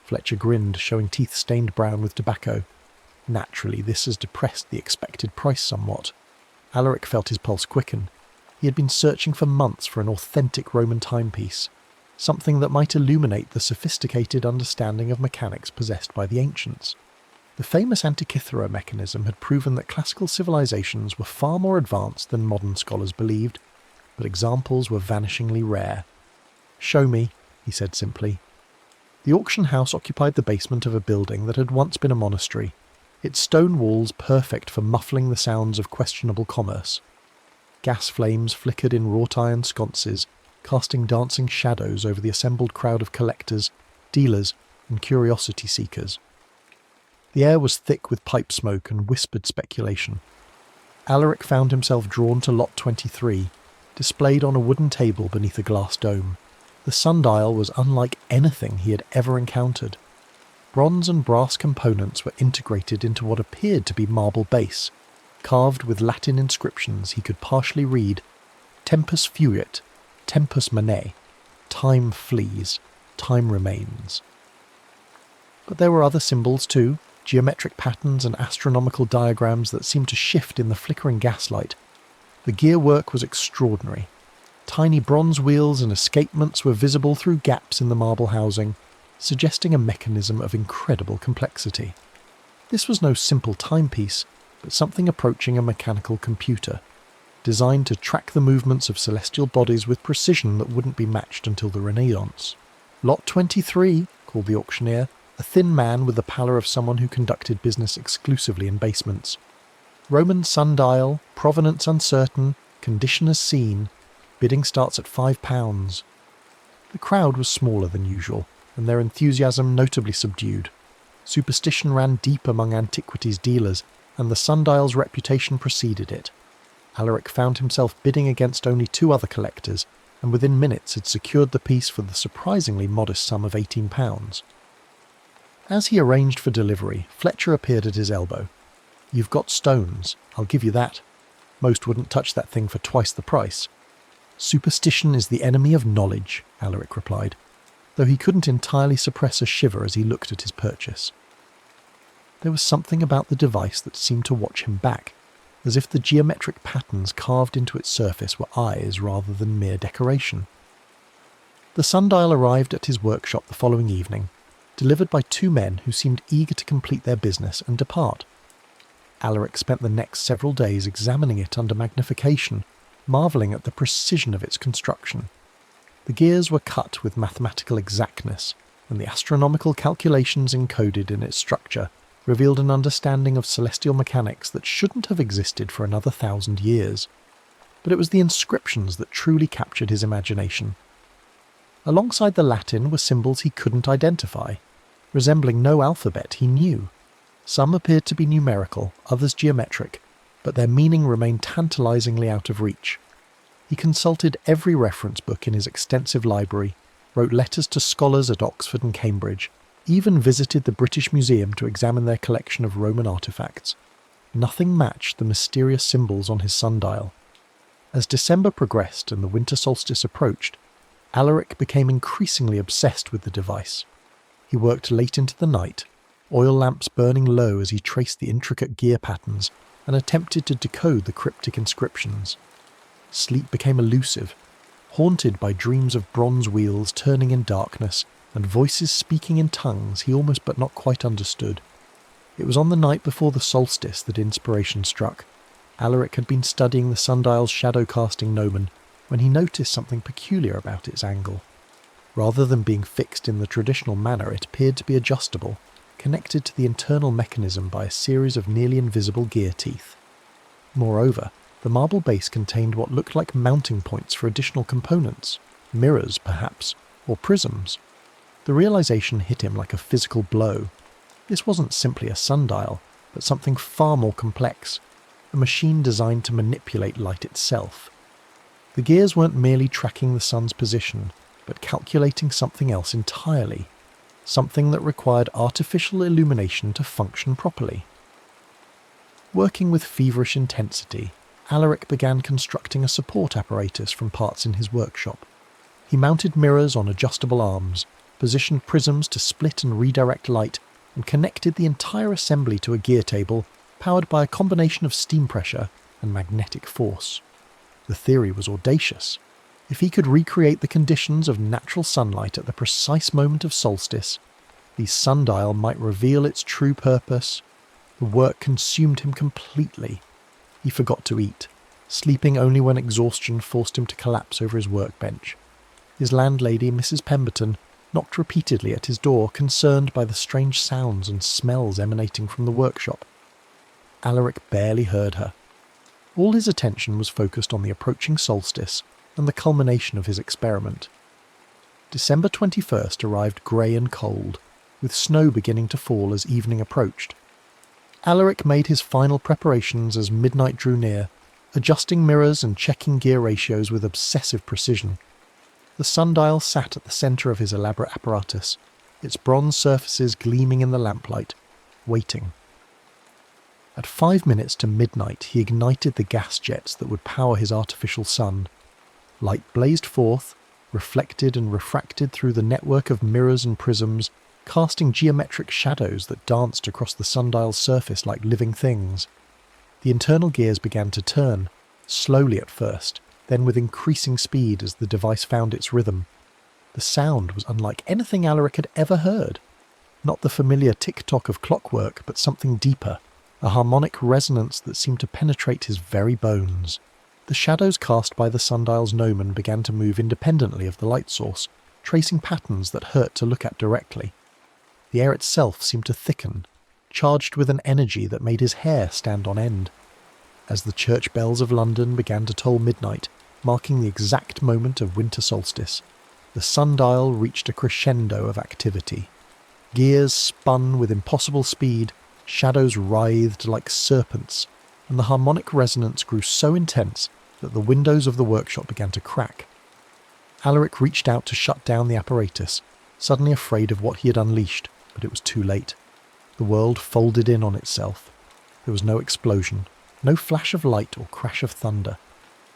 Fletcher grinned, showing teeth stained brown with tobacco. Naturally, this has depressed the expected price somewhat. Alaric felt his pulse quicken. He had been searching for months for an authentic Roman timepiece, something that might illuminate the sophisticated understanding of mechanics possessed by the ancients. The famous Antikythera mechanism had proven that classical civilizations were far more advanced than modern scholars believed, but examples were vanishingly rare. "Show me," he said simply. The auction house occupied the basement of a building that had once been a monastery, its stone walls perfect for muffling the sounds of questionable commerce. Gas flames flickered in wrought-iron sconces, casting dancing shadows over the assembled crowd of collectors, dealers, and curiosity seekers. The air was thick with pipe smoke and whispered speculation. Alaric found himself drawn to lot 23, displayed on a wooden table beneath a glass dome. The sundial was unlike anything he had ever encountered. Bronze and brass components were integrated into what appeared to be marble base, carved with Latin inscriptions he could partially read: Tempus fuit, tempus manet, time flees, time remains. But there were other symbols too, geometric patterns and astronomical diagrams that seemed to shift in the flickering gaslight. The gearwork was extraordinary. Tiny bronze wheels and escapements were visible through gaps in the marble housing, suggesting a mechanism of incredible complexity. This was no simple timepiece, but something approaching a mechanical computer, designed to track the movements of celestial bodies with precision that wouldn't be matched until the Renaissance. Lot 23, called the auctioneer, a thin man with the pallor of someone who conducted business exclusively in basements. Roman sundial, provenance uncertain, condition as seen, bidding starts at £5. The crowd was smaller than usual, and their enthusiasm notably subdued. Superstition ran deep among antiquities dealers, and the sundial's reputation preceded it. Alaric found himself bidding against only 2 other collectors, and within minutes had secured the piece for the surprisingly modest sum of £18. As he arranged for delivery, Fletcher appeared at his elbow. "You've got stones, I'll give you that. Most wouldn't touch that thing for twice the price." "Superstition is the enemy of knowledge," Alaric replied, though he couldn't entirely suppress a shiver as he looked at his purchase. There was something about the device that seemed to watch him back, as if the geometric patterns carved into its surface were eyes rather than mere decoration. The sundial arrived at his workshop the following evening, delivered by 2 men who seemed eager to complete their business and depart. Alaric spent the next several days examining it under magnification, marvelling at the precision of its construction. The gears were cut with mathematical exactness, and the astronomical calculations encoded in its structure revealed an understanding of celestial mechanics that shouldn't have existed for another 1,000 years. But it was the inscriptions that truly captured his imagination. Alongside the Latin were symbols he couldn't identify, resembling no alphabet he knew. Some appeared to be numerical, others geometric, but their meaning remained tantalizingly out of reach. He consulted every reference book in his extensive library, wrote letters to scholars at Oxford and Cambridge, even visited the British Museum to examine their collection of Roman artefacts. Nothing matched the mysterious symbols on his sundial. As December progressed and the winter solstice approached, Alaric became increasingly obsessed with the device. He worked late into the night, oil lamps burning low as he traced the intricate gear patterns and attempted to decode the cryptic inscriptions. Sleep became elusive, haunted by dreams of bronze wheels turning in darkness and voices speaking in tongues he almost but not quite understood. It was on the night before the solstice that inspiration struck. Alaric had been studying the sundial's shadow-casting gnomon when he noticed something peculiar about its angle. Rather than being fixed in the traditional manner, it appeared to be adjustable, connected to the internal mechanism by a series of nearly invisible gear teeth. Moreover, the marble base contained what looked like mounting points for additional components, mirrors perhaps, or prisms. The realization hit him like a physical blow. This wasn't simply a sundial, but something far more complex, a machine designed to manipulate light itself. The gears weren't merely tracking the sun's position, but calculating something else entirely, something that required artificial illumination to function properly. Working with feverish intensity, Alaric began constructing a support apparatus from parts in his workshop. He mounted mirrors on adjustable arms, positioned prisms to split and redirect light, and connected the entire assembly to a gear table powered by a combination of steam pressure and magnetic force. The theory was audacious. If he could recreate the conditions of natural sunlight at the precise moment of solstice, the sundial might reveal its true purpose. The work consumed him completely. He forgot to eat, sleeping only when exhaustion forced him to collapse over his workbench. His landlady, Mrs. Pemberton, knocked repeatedly at his door, concerned by the strange sounds and smells emanating from the workshop. Alaric barely heard her. All his attention was focused on the approaching solstice and the culmination of his experiment. December 21st arrived grey and cold, with snow beginning to fall as evening approached, Alaric made his final preparations as midnight drew near, adjusting mirrors and checking gear ratios with obsessive precision. The sundial sat at the centre of his elaborate apparatus, its bronze surfaces gleaming in the lamplight, waiting. At 5 minutes to midnight, he ignited the gas jets that would power his artificial sun. Light blazed forth, reflected and refracted through the network of mirrors and prisms, casting geometric shadows that danced across the sundial's surface like living things. The internal gears began to turn, slowly at first, then with increasing speed as the device found its rhythm. The sound was unlike anything Alaric had ever heard. Not the familiar tick-tock of clockwork, but something deeper, a harmonic resonance that seemed to penetrate his very bones. The shadows cast by the sundial's gnomon began to move independently of the light source, tracing patterns that hurt to look at directly. The air itself seemed to thicken, charged with an energy that made his hair stand on end. As the church bells of London began to toll midnight, marking the exact moment of winter solstice, the sundial reached a crescendo of activity. Gears spun with impossible speed, shadows writhed like serpents, and the harmonic resonance grew so intense that the windows of the workshop began to crack. Alaric reached out to shut down the apparatus, suddenly afraid of what he had unleashed, but it was too late. The world folded in on itself. There was no explosion, no flash of light or crash of thunder.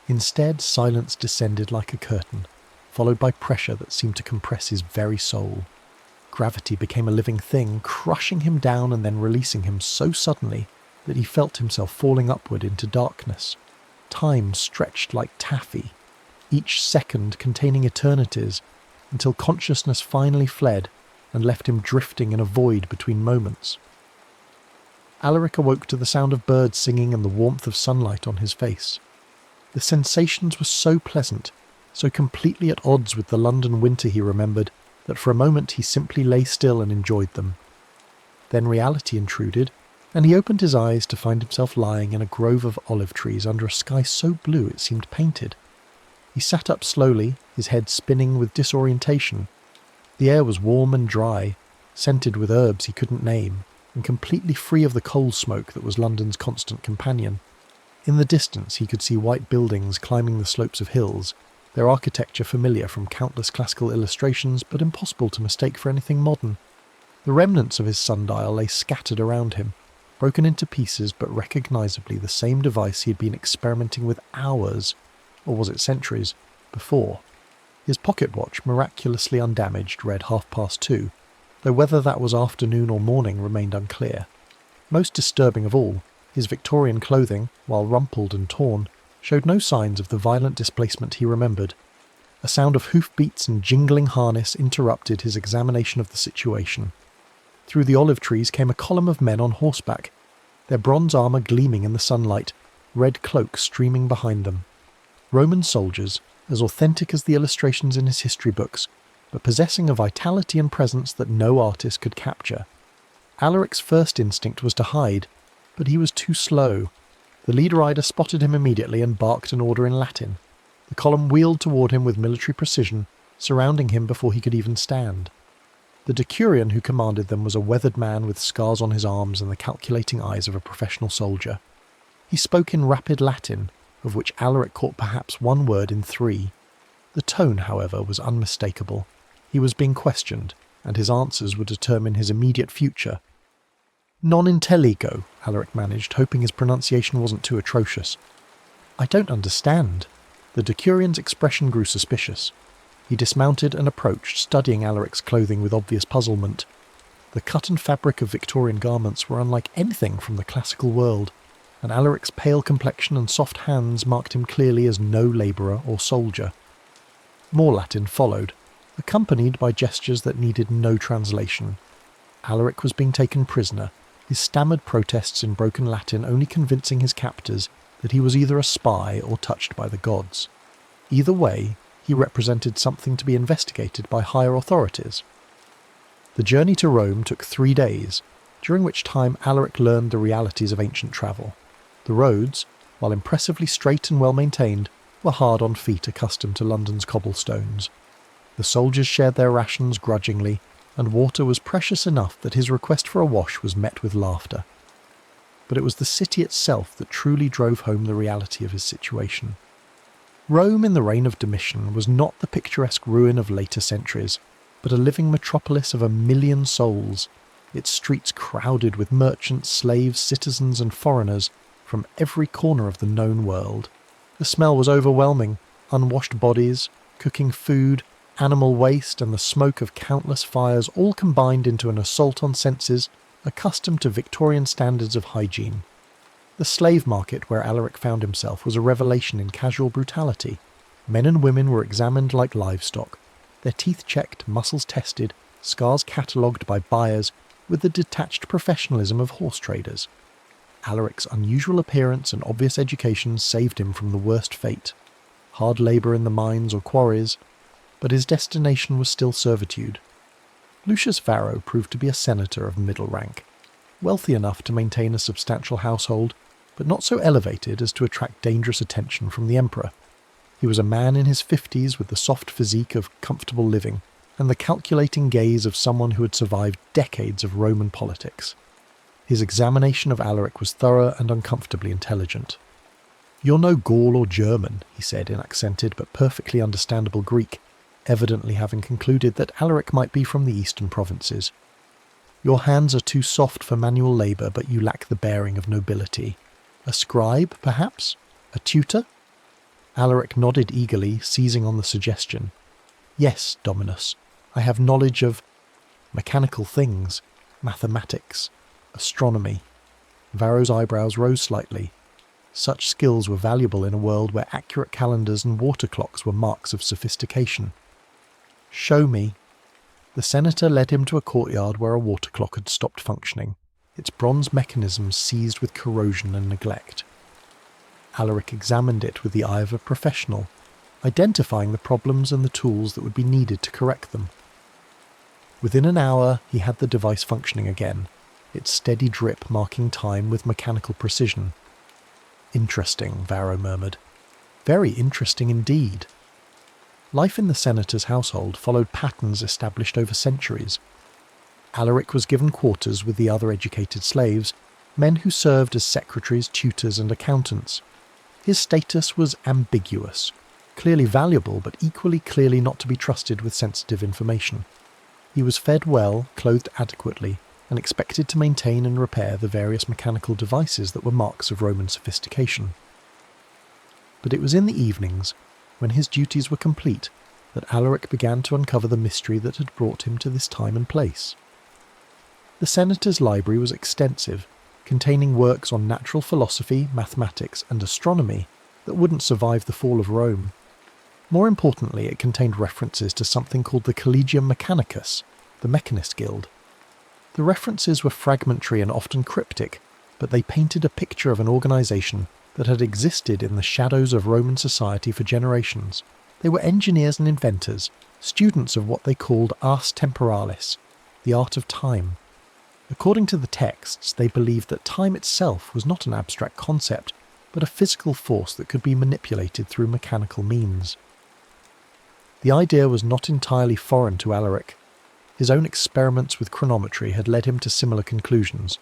Instead, silence descended like a curtain, followed by pressure that seemed to compress his very soul. Gravity became a living thing, crushing him down and then releasing him so suddenly that he felt himself falling upward into darkness. Time stretched like taffy, each second containing eternities, until consciousness finally fled and left him drifting in a void between moments. Alaric awoke to the sound of birds singing and the warmth of sunlight on his face. The sensations were so pleasant, so completely at odds with the London winter he remembered, that for a moment he simply lay still and enjoyed them. Then reality intruded, and he opened his eyes to find himself lying in a grove of olive trees under a sky so blue it seemed painted. He sat up slowly, his head spinning with disorientation. The air was warm and dry, scented with herbs he couldn't name, and completely free of the coal smoke that was London's constant companion. In the distance he could see white buildings climbing the slopes of hills, their architecture familiar from countless classical illustrations but impossible to mistake for anything modern. The remnants of his sundial lay scattered around him, broken into pieces but recognisably the same device he had been experimenting with hours, or was it centuries, before. His pocket watch, miraculously undamaged, read 2:30, though whether that was afternoon or morning remained unclear. Most disturbing of all, his Victorian clothing, while rumpled and torn, showed no signs of the violent displacement he remembered. A sound of hoofbeats and jingling harness interrupted his examination of the situation. Through the olive trees came a column of men on horseback, their bronze armour gleaming in the sunlight, red cloaks streaming behind them. Roman soldiers, as authentic as the illustrations in his history books, but possessing a vitality and presence that no artist could capture. Alaric's first instinct was to hide, but he was too slow. The lead rider spotted him immediately and barked an order in Latin. The column wheeled toward him with military precision, surrounding him before he could even stand. The decurion who commanded them was a weathered man with scars on his arms and the calculating eyes of a professional soldier. He spoke in rapid Latin, of which Alaric caught perhaps one word in 3. The tone, however, was unmistakable. He was being questioned, and his answers would determine his immediate future. "Non intelligo," Alaric managed, hoping his pronunciation wasn't too atrocious. "I don't understand." The decurion's expression grew suspicious. He dismounted and approached, studying Alaric's clothing with obvious puzzlement. The cut and fabric of Victorian garments were unlike anything from the classical world, and Alaric's pale complexion and soft hands marked him clearly as no labourer or soldier. More Latin followed, accompanied by gestures that needed no translation. Alaric was being taken prisoner, his stammered protests in broken Latin only convincing his captors that he was either a spy or touched by the gods. Either way, he represented something to be investigated by higher authorities. The journey to Rome took 3 days, during which time Alaric learned the realities of ancient travel. The roads, while impressively straight and well-maintained, were hard on feet accustomed to London's cobblestones. The soldiers shared their rations grudgingly, and water was precious enough that his request for a wash was met with laughter. but it was the city itself that truly drove home the reality of his situation. Rome in the reign of Domitian was not the picturesque ruin of later centuries, but a living metropolis of 1 million souls, its streets crowded with merchants, slaves, citizens and foreigners from every corner of the known world. The smell was overwhelming: unwashed bodies, cooking food, animal waste and the smoke of countless fires all combined into an assault on senses accustomed to Victorian standards of hygiene. The slave market where Alaric found himself was a revelation in casual brutality. Men and women were examined like livestock, their teeth checked, muscles tested, scars catalogued by buyers with the detached professionalism of horse traders. Alaric's unusual appearance and obvious education saved him from the worst fate: hard labour in the mines or quarries, but his destination was still servitude. Lucius Varro proved to be a senator of middle rank, wealthy enough to maintain a substantial household, but not so elevated as to attract dangerous attention from the emperor. He was a man in his 50s with the soft physique of comfortable living and the calculating gaze of someone who had survived decades of Roman politics. His examination of Alaric was thorough and uncomfortably intelligent. "You're no Gaul or German," he said in accented but perfectly understandable Greek, evidently having concluded that Alaric might be from the eastern provinces. "Your hands are too soft for manual labour, but you lack the bearing of nobility. A scribe, perhaps? A tutor?" Alaric nodded eagerly, seizing on the suggestion. "Yes, Dominus, I have knowledge of mechanical things, mathematics, astronomy." Varro's eyebrows rose slightly. Such skills were valuable in a world where accurate calendars and water clocks were marks of sophistication. "Show me." The senator led him to a courtyard where a water clock had stopped functioning, its bronze mechanisms seized with corrosion and neglect. Alaric examined it with the eye of a professional, identifying the problems and the tools that would be needed to correct them. Within an hour, he had the device functioning again, its steady drip marking time with mechanical precision. "Interesting," Varro murmured. "Very interesting indeed." Life in the senator's household followed patterns established over centuries. Alaric was given quarters with the other educated slaves, men who served as secretaries, tutors and accountants. His status was ambiguous, clearly valuable but equally clearly not to be trusted with sensitive information. He was fed well, clothed adequately, and expected to maintain and repair the various mechanical devices that were marks of Roman sophistication. But it was in the evenings, when his duties were complete, that Alaric began to uncover the mystery that had brought him to this time and place. The senator's library was extensive, containing works on natural philosophy, mathematics, and astronomy that wouldn't survive the fall of Rome. More importantly, it contained references to something called the Collegium Mechanicus, the Mechanist Guild. The references were fragmentary and often cryptic, but they painted a picture of an organisation that had existed in the shadows of Roman society for generations. They were engineers and inventors, students of what they called ars temporalis, the art of time. According to the texts, they believed that time itself was not an abstract concept, but a physical force that could be manipulated through mechanical means. The idea was not entirely foreign to Alaric. His own experiments with chronometry had led him to similar conclusions,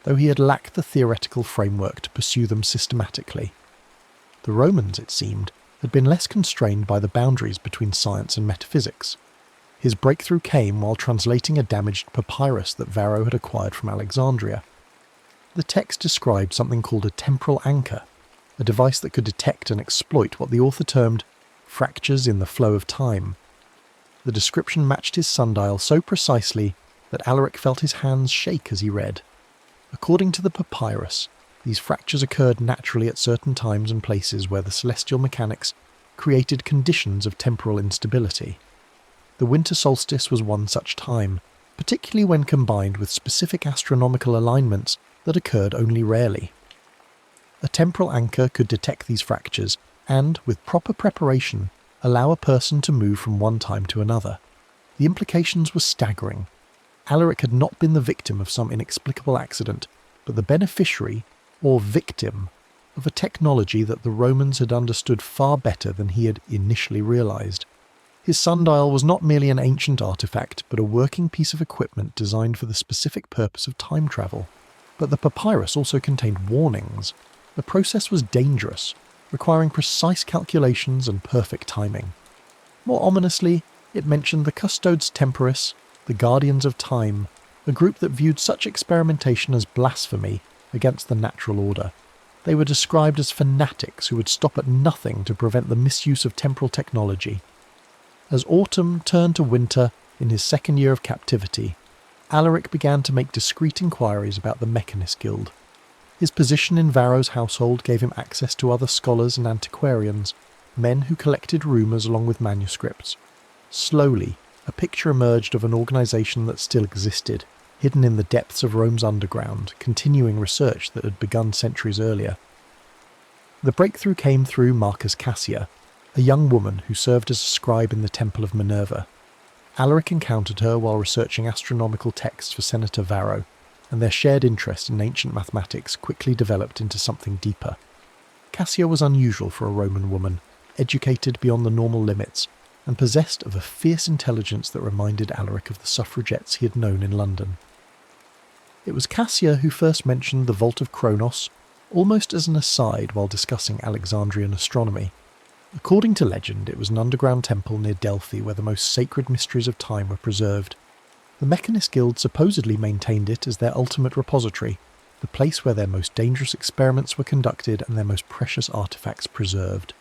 though he had lacked the theoretical framework to pursue them systematically. The Romans, it seemed, had been less constrained by the boundaries between science and metaphysics. His breakthrough came while translating a damaged papyrus that Varro had acquired from Alexandria. The text described something called a temporal anchor, a device that could detect and exploit what the author termed fractures in the flow of time. The description matched his sundial so precisely that Alaric felt his hands shake as he read. According to the papyrus, these fractures occurred naturally at certain times and places where the celestial mechanics created conditions of temporal instability. The winter solstice was one such time, particularly when combined with specific astronomical alignments that occurred only rarely. A temporal anchor could detect these fractures and, with proper preparation, allow a person to move from one time to another. The implications were staggering. Alaric had not been the victim of some inexplicable accident, but the beneficiary, or victim, of a technology that the Romans had understood far better than he had initially realised. His sundial was not merely an ancient artefact, but a working piece of equipment designed for the specific purpose of time travel. But the papyrus also contained warnings. The process was dangerous, requiring precise calculations and perfect timing. More ominously, it mentioned the Custodes Temporis, the Guardians of Time, a group that viewed such experimentation as blasphemy against the natural order. They were described as fanatics who would stop at nothing to prevent the misuse of temporal technology. As autumn turned to winter in his second year of captivity, Alaric began to make discreet inquiries about the Mechanist Guild. His position in Varro's household gave him access to other scholars and antiquarians, men who collected rumours along with manuscripts. Slowly, a picture emerged of an organisation that still existed, hidden in the depths of Rome's underground, continuing research that had begun centuries earlier. The breakthrough came through Marcus Cassia, a young woman who served as a scribe in the Temple of Minerva. Alaric encountered her while researching astronomical texts for Senator Varro, and their shared interest in ancient mathematics quickly developed into something deeper. Cassia was unusual for a Roman woman, educated beyond the normal limits, and possessed of a fierce intelligence that reminded Alaric of the suffragettes he had known in London. It was Cassia who first mentioned the Vault of Kronos, almost as an aside while discussing Alexandrian astronomy. According to legend, it was an underground temple near Delphi where the most sacred mysteries of time were preserved. The Mechanist Guild supposedly maintained it as their ultimate repository, the place where their most dangerous experiments were conducted and their most precious artefacts preserved.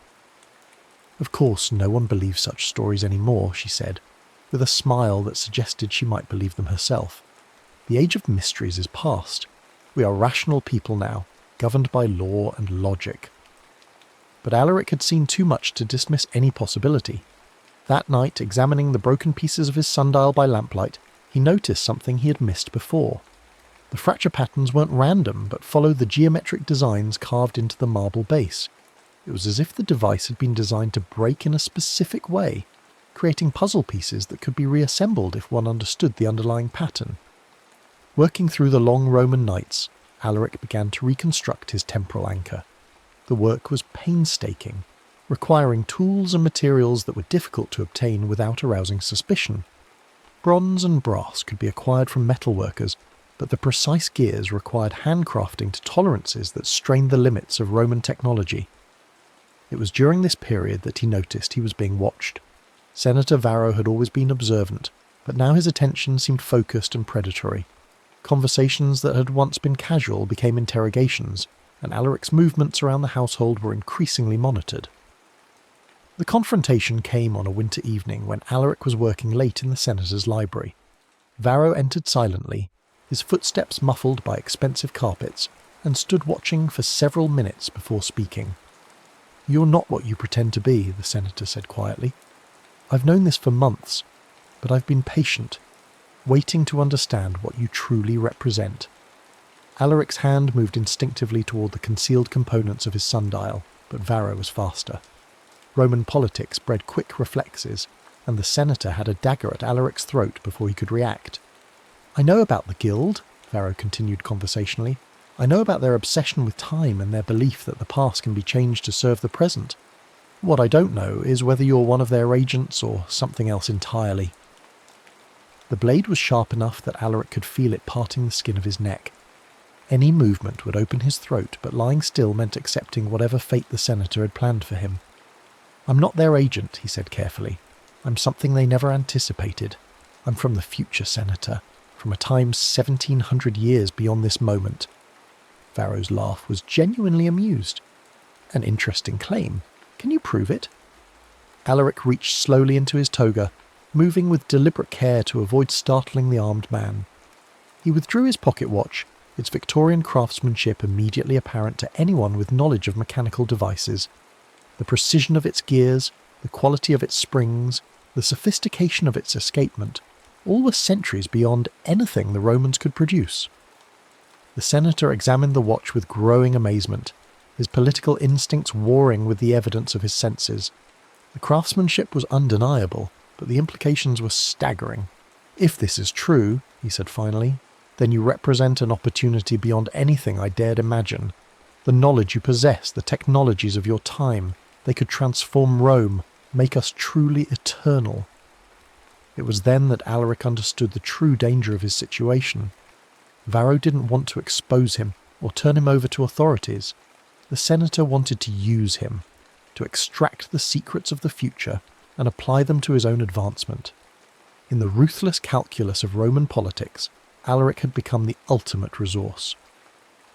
Of course, no one believes such stories anymore, she said, with a smile that suggested she might believe them herself. The age of mysteries is past. We are rational people now, governed by law and logic. But Alaric had seen too much to dismiss any possibility. That night, examining the broken pieces of his sundial by lamplight, he noticed something he had missed before. The fracture patterns weren't random, but followed the geometric designs carved into the marble base. It was as if the device had been designed to break in a specific way, creating puzzle pieces that could be reassembled if one understood the underlying pattern. Working through the long Roman nights, Alaric began to reconstruct his temporal anchor. The work was painstaking, requiring tools and materials that were difficult to obtain without arousing suspicion. Bronze and brass could be acquired from metalworkers, but the precise gears required handcrafting to tolerances that strained the limits of Roman technology. It was during this period that he noticed he was being watched. Senator Varro had always been observant, but now his attention seemed focused and predatory. Conversations that had once been casual became interrogations, and Alaric's movements around the household were increasingly monitored. The confrontation came on a winter evening when Alaric was working late in the senator's library. Varro entered silently, his footsteps muffled by expensive carpets, and stood watching for several minutes before speaking. "You're not what you pretend to be," the senator said quietly. "I've known this for months, but I've been patient, waiting to understand what you truly represent." Alaric's hand moved instinctively toward the concealed components of his sundial, but Varro was faster. Roman politics bred quick reflexes, and the senator had a dagger at Alaric's throat before he could react. "I know about the guild," Varro continued conversationally. "I know about their obsession with time and their belief that the past can be changed to serve the present. What I don't know is whether you're one of their agents or something else entirely." The blade was sharp enough that Alaric could feel it parting the skin of his neck. Any movement would open his throat, but lying still meant accepting whatever fate the senator had planned for him. "I'm not their agent," he said carefully. "I'm something they never anticipated. I'm from the future, Senator, from a time 1700 years beyond this moment." Varro's laugh was genuinely amused. "An interesting claim. Can you prove it?" Alaric reached slowly into his toga, moving with deliberate care to avoid startling the armed man. He withdrew his pocket watch, its Victorian craftsmanship immediately apparent to anyone with knowledge of mechanical devices. The precision of its gears, the quality of its springs, the sophistication of its escapement, all were centuries beyond anything the Romans could produce. The senator examined the watch with growing amazement, his political instincts warring with the evidence of his senses. The craftsmanship was undeniable, but the implications were staggering. "If this is true," he said finally, "then you represent an opportunity beyond anything I dared imagine. The knowledge you possess, the technologies of your time, they could transform Rome, make us truly eternal." It was then that Alaric understood the true danger of his situation. Varro didn't want to expose him or turn him over to authorities. The senator wanted to use him, to extract the secrets of the future and apply them to his own advancement. In the ruthless calculus of Roman politics, Alaric had become the ultimate resource.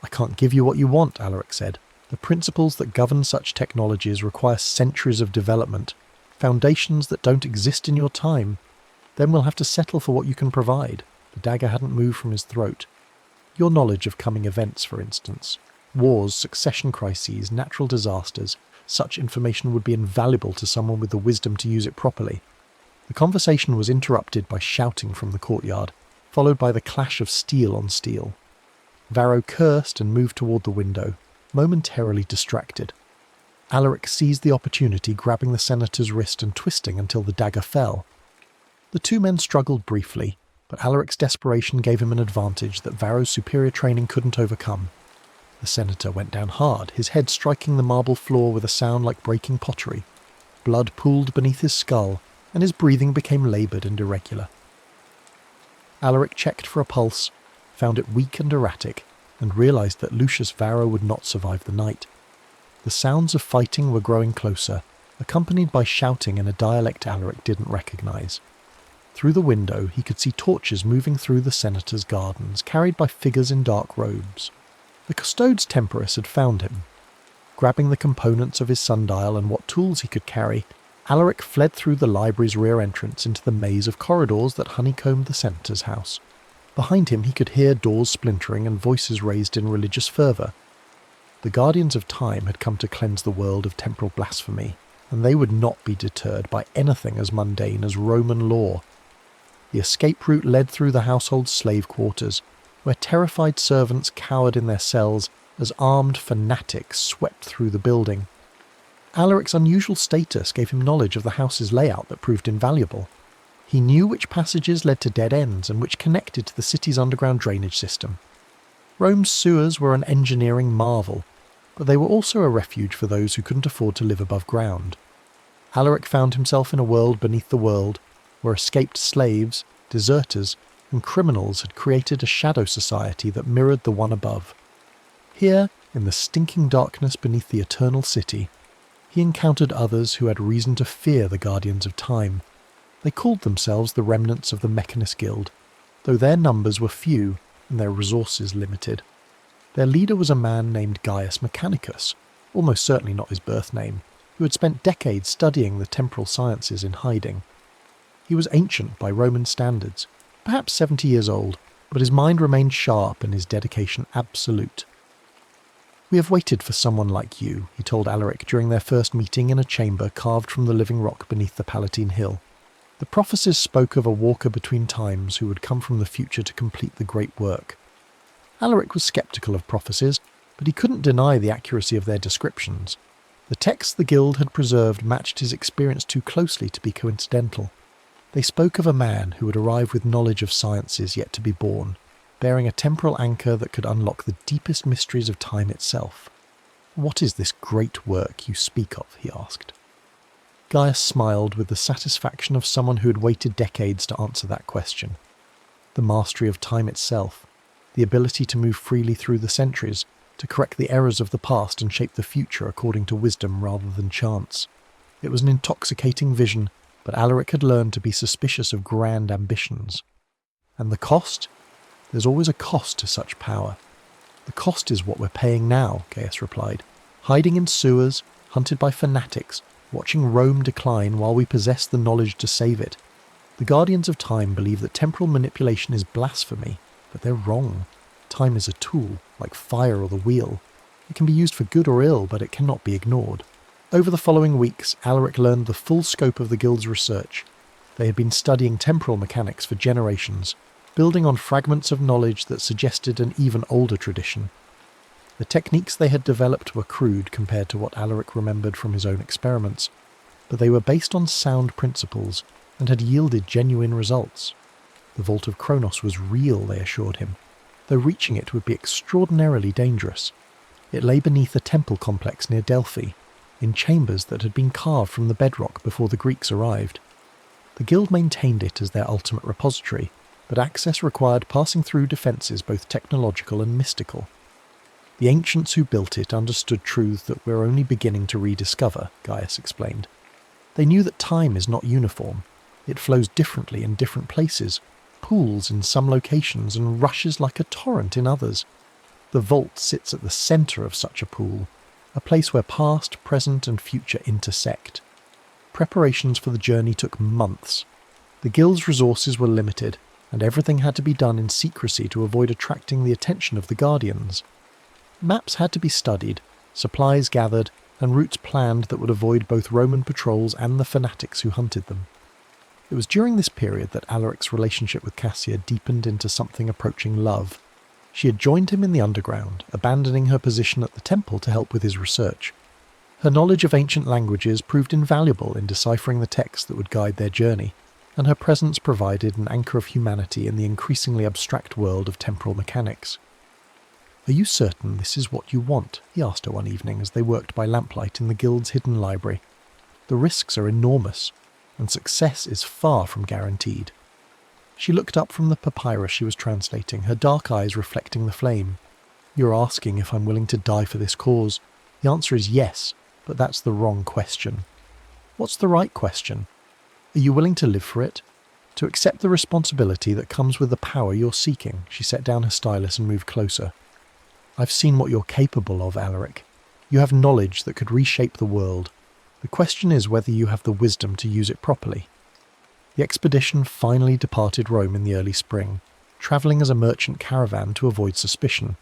"I can't give you what you want," Alaric said. "The principles that govern such technologies require centuries of development, foundations that don't exist in your time. Then we'll have to settle for what you can provide." The dagger hadn't moved from his throat. "Your knowledge of coming events, for instance. Wars, succession crises, natural disasters. Such information would be invaluable to someone with the wisdom to use it properly." The conversation was interrupted by shouting from the courtyard, followed by the clash of steel on steel. Varro cursed and moved toward the window, momentarily distracted. Alaric seized the opportunity, grabbing the senator's wrist and twisting until the dagger fell. The two men struggled briefly, but Alaric's desperation gave him an advantage that Varro's superior training couldn't overcome. The senator went down hard, his head striking the marble floor with a sound like breaking pottery. Blood pooled beneath his skull, and his breathing became laboured and irregular. Alaric checked for a pulse, found it weak and erratic, and realised that Lucius Varro would not survive the night. The sounds of fighting were growing closer, accompanied by shouting in a dialect Alaric didn't recognise. Through the window he could see torches moving through the senator's gardens, carried by figures in dark robes. The custodes temporis had found him. Grabbing the components of his sundial and what tools he could carry, Alaric fled through the library's rear entrance into the maze of corridors that honeycombed the senator's house. Behind him he could hear doors splintering and voices raised in religious fervour. The Guardians of Time had come to cleanse the world of temporal blasphemy, and they would not be deterred by anything as mundane as Roman law. The escape route led through the household slave quarters, where terrified servants cowered in their cells as armed fanatics swept through the building. Alaric's unusual status gave him knowledge of the house's layout that proved invaluable. He knew which passages led to dead ends and which connected to the city's underground drainage system. Rome's sewers were an engineering marvel, but they were also a refuge for those who couldn't afford to live above ground. Alaric found himself in a world beneath the world, where escaped slaves, deserters, and criminals had created a shadow society that mirrored the one above. Here, in the stinking darkness beneath the eternal city, he encountered others who had reason to fear the Guardians of Time. They called themselves the remnants of the Mechanist Guild, though their numbers were few and their resources limited. Their leader was a man named Gaius Mechanicus, almost certainly not his birth name, who had spent decades studying the temporal sciences in hiding. He was ancient by Roman standards, perhaps 70 years old, but his mind remained sharp and his dedication absolute. "We have waited for someone like you," he told Alaric during their first meeting in a chamber carved from the living rock beneath the Palatine Hill. The prophecies spoke of a walker between times who would come from the future to complete the great work. Alaric was sceptical of prophecies, but he couldn't deny the accuracy of their descriptions. The texts the guild had preserved matched his experience too closely to be coincidental. They spoke of a man who would arrive with knowledge of sciences yet to be born, bearing a temporal anchor that could unlock the deepest mysteries of time itself. "What is this great work you speak of?" he asked. Gaius smiled with the satisfaction of someone who had waited decades to answer that question. The mastery of time itself, the ability to move freely through the centuries, to correct the errors of the past and shape the future according to wisdom rather than chance. It was an intoxicating vision, but Alaric had learned to be suspicious of grand ambitions. And the cost? There's always a cost to such power. "The cost is what we're paying now," Gaius replied. "Hiding in sewers, hunted by fanatics, watching Rome decline while we possess the knowledge to save it. The Guardians of Time believe that temporal manipulation is blasphemy, but they're wrong. Time is a tool, like fire or the wheel. It can be used for good or ill, but it cannot be ignored." Over the following weeks, Alaric learned the full scope of the guild's research. They had been studying temporal mechanics for generations, building on fragments of knowledge that suggested an even older tradition. The techniques they had developed were crude compared to what Alaric remembered from his own experiments, but they were based on sound principles and had yielded genuine results. The Vault of Kronos was real, they assured him, though reaching it would be extraordinarily dangerous. It lay beneath a temple complex near Delphi, in chambers that had been carved from the bedrock before the Greeks arrived. The guild maintained it as their ultimate repository, but access required passing through defences both technological and mystical. The ancients who built it understood truths that we're only beginning to rediscover, Gaius explained. They knew that time is not uniform. It flows differently in different places, pools in some locations and rushes like a torrent in others. The vault sits at the centre of such a pool, a place where past, present and future intersect. Preparations for the journey took months. The guild's resources were limited, and everything had to be done in secrecy to avoid attracting the attention of the Guardians. Maps had to be studied, supplies gathered, and routes planned that would avoid both Roman patrols and the fanatics who hunted them. It was during this period that Alaric's relationship with Cassia deepened into something approaching love. She had joined him in the underground, abandoning her position at the temple to help with his research. Her knowledge of ancient languages proved invaluable in deciphering the texts that would guide their journey, and her presence provided an anchor of humanity in the increasingly abstract world of temporal mechanics. "Are you certain this is what you want?" he asked her one evening as they worked by lamplight in the guild's hidden library. "The risks are enormous, and success is far from guaranteed." She looked up from the papyrus she was translating, her dark eyes reflecting the flame. "You're asking if I'm willing to die for this cause. The answer is yes, but that's the wrong question." "What's the right question? Are you willing to live for it? To accept the responsibility that comes with the power you're seeking?" She set down her stylus and moved closer. "I've seen what you're capable of, Alaric. You have knowledge that could reshape the world. The question is whether you have the wisdom to use it properly." The expedition finally departed Rome in the early spring, travelling as a merchant caravan to avoid suspicion.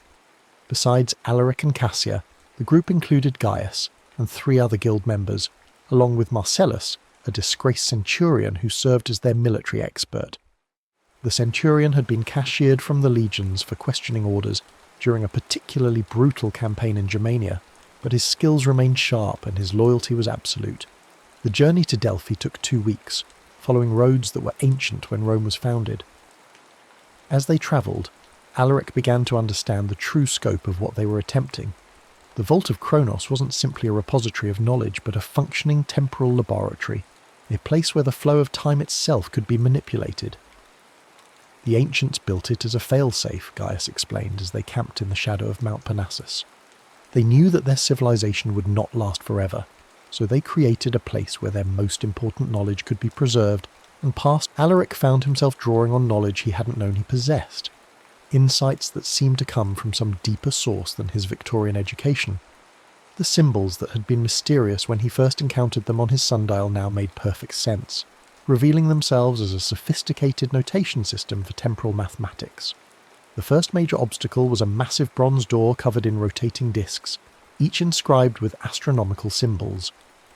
Besides Alaric and Cassia, the group included Gaius and 3 other guild members, along with Marcellus, a disgraced centurion who served as their military expert. The centurion had been cashiered from the legions for questioning orders during a particularly brutal campaign in Germania, but his skills remained sharp and his loyalty was absolute. The journey to Delphi took 2 weeks, following roads that were ancient when Rome was founded. As they travelled, Alaric began to understand the true scope of what they were attempting. The Vault of Kronos wasn't simply a repository of knowledge, but a functioning temporal laboratory, a place where the flow of time itself could be manipulated. The ancients built it as a fail-safe, Gaius explained as they camped in the shadow of Mount Parnassus. They knew that their civilization would not last forever, so they created a place where their most important knowledge could be preserved, and past Alaric found himself drawing on knowledge he hadn't known he possessed. Insights that seemed to come from some deeper source than his Victorian education. The symbols that had been mysterious when he first encountered them on his sundial now made perfect sense, revealing themselves as a sophisticated notation system for temporal mathematics. The first major obstacle was a massive bronze door covered in rotating discs, each inscribed with astronomical symbols.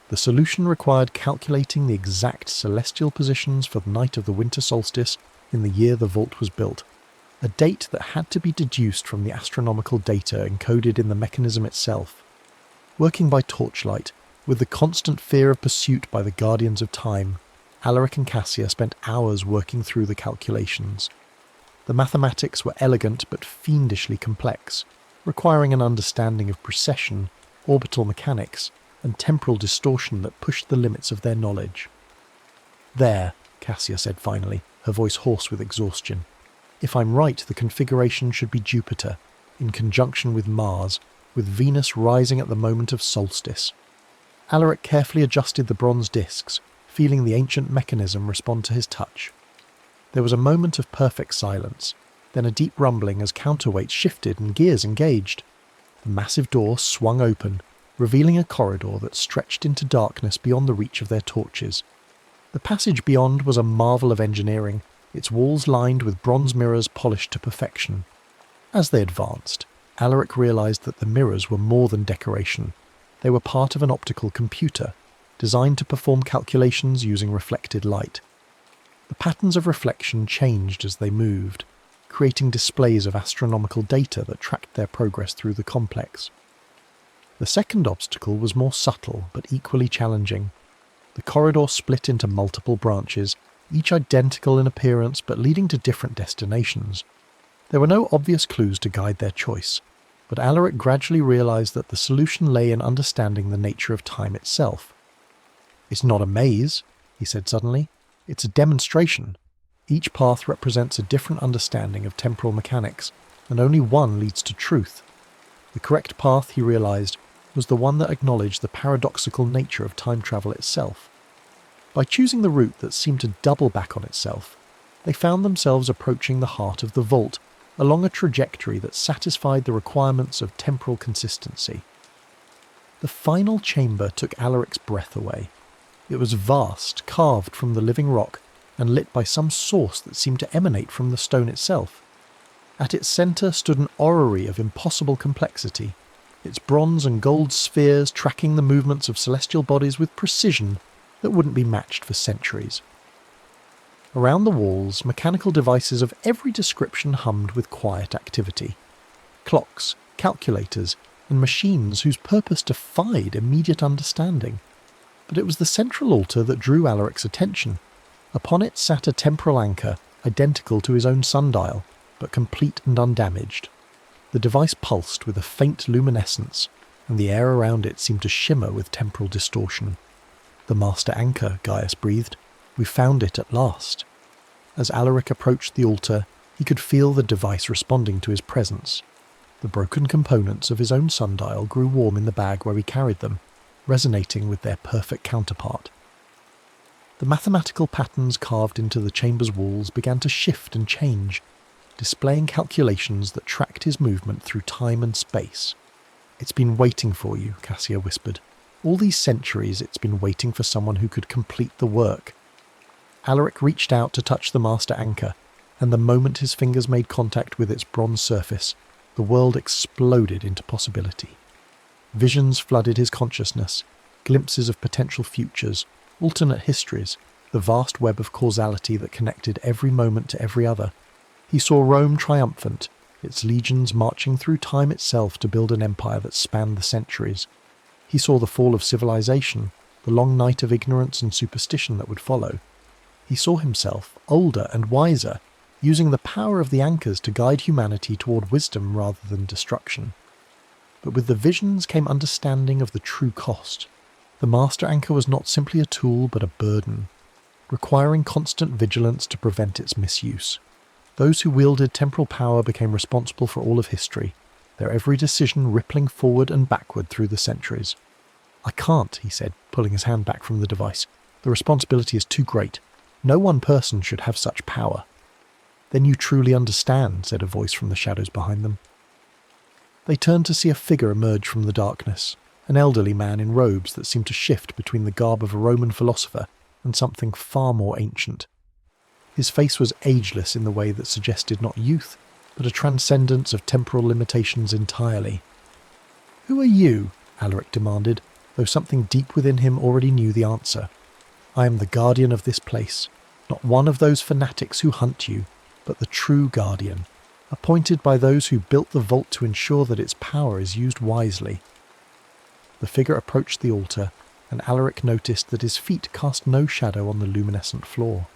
The solution required calculating the exact celestial positions for the night of the winter solstice in the year the vault was built, a date that had to be deduced from the astronomical data encoded in the mechanism itself. Working by torchlight, with the constant fear of pursuit by the Guardians of Time, Alaric and Cassia spent hours working through the calculations. The mathematics were elegant but fiendishly complex, requiring an understanding of precession, orbital mechanics, and temporal distortion that pushed the limits of their knowledge. "There," Cassia said finally, her voice hoarse with exhaustion. "If I'm right, the configuration should be Jupiter, in conjunction with Mars, with Venus rising at the moment of solstice." Alaric carefully adjusted the bronze discs, feeling the ancient mechanism respond to his touch. There was a moment of perfect silence, then a deep rumbling as counterweights shifted and gears engaged. The massive door swung open, revealing a corridor that stretched into darkness beyond the reach of their torches. The passage beyond was a marvel of engineering, its walls lined with bronze mirrors polished to perfection. As they advanced, Alaric realized that the mirrors were more than decoration. They were part of an optical computer, designed to perform calculations using reflected light. The patterns of reflection changed as they moved, creating displays of astronomical data that tracked their progress through the complex. The second obstacle was more subtle but equally challenging. The corridor split into multiple branches, each identical in appearance but leading to different destinations. There were no obvious clues to guide their choice, but Alaric gradually realized that the solution lay in understanding the nature of time itself. "It's not a maze," he said suddenly. "It's a demonstration." Each path represents a different understanding of temporal mechanics, and only one leads to truth. The correct path, he realised, was the one that acknowledged the paradoxical nature of time travel itself. By choosing the route that seemed to double back on itself, they found themselves approaching the heart of the vault, along a trajectory that satisfied the requirements of temporal consistency. The final chamber took Alaric's breath away. It was vast, carved from the living rock, and lit by some source that seemed to emanate from the stone itself. At its centre stood an orrery of impossible complexity, its bronze and gold spheres tracking the movements of celestial bodies with precision that wouldn't be matched for centuries. Around the walls, mechanical devices of every description hummed with quiet activity. Clocks, calculators, and machines whose purpose defied immediate understanding. But it was the central altar that drew Alaric's attention. Upon it sat a temporal anchor, identical to his own sundial, but complete and undamaged. The device pulsed with a faint luminescence, and the air around it seemed to shimmer with temporal distortion. "The master anchor," Gaius breathed. "We found it at last." As Alaric approached the altar, he could feel the device responding to his presence. The broken components of his own sundial grew warm in the bag where he carried them, resonating with their perfect counterpart. The mathematical patterns carved into the chamber's walls began to shift and change, displaying calculations that tracked his movement through time and space. "It's been waiting for you," Cassia whispered. "All these centuries it's been waiting for someone who could complete the work." Alaric reached out to touch the master anchor, and the moment his fingers made contact with its bronze surface, the world exploded into possibility. Visions flooded his consciousness, glimpses of potential futures, alternate histories, the vast web of causality that connected every moment to every other. He saw Rome triumphant, its legions marching through time itself to build an empire that spanned the centuries. He saw the fall of civilization, the long night of ignorance and superstition that would follow. He saw himself, older and wiser, using the power of the anchors to guide humanity toward wisdom rather than destruction. But with the visions came understanding of the true cost. The master anchor was not simply a tool but a burden, requiring constant vigilance to prevent its misuse. Those who wielded temporal power became responsible for all of history, their every decision rippling forward and backward through the centuries. "I can't," he said, pulling his hand back from the device. "The responsibility is too great. No one person should have such power." "Then you truly understand," said a voice from the shadows behind them. They turned to see a figure emerge from the darkness, an elderly man in robes that seemed to shift between the garb of a Roman philosopher and something far more ancient. His face was ageless in the way that suggested not youth, but a transcendence of temporal limitations entirely. "Who are you?" Alaric demanded, though something deep within him already knew the answer. "I am the guardian of this place, not one of those fanatics who hunt you, but the true guardian, appointed by those who built the vault to ensure that its power is used wisely." The figure approached the altar, and Alaric noticed that his feet cast no shadow on the luminescent floor.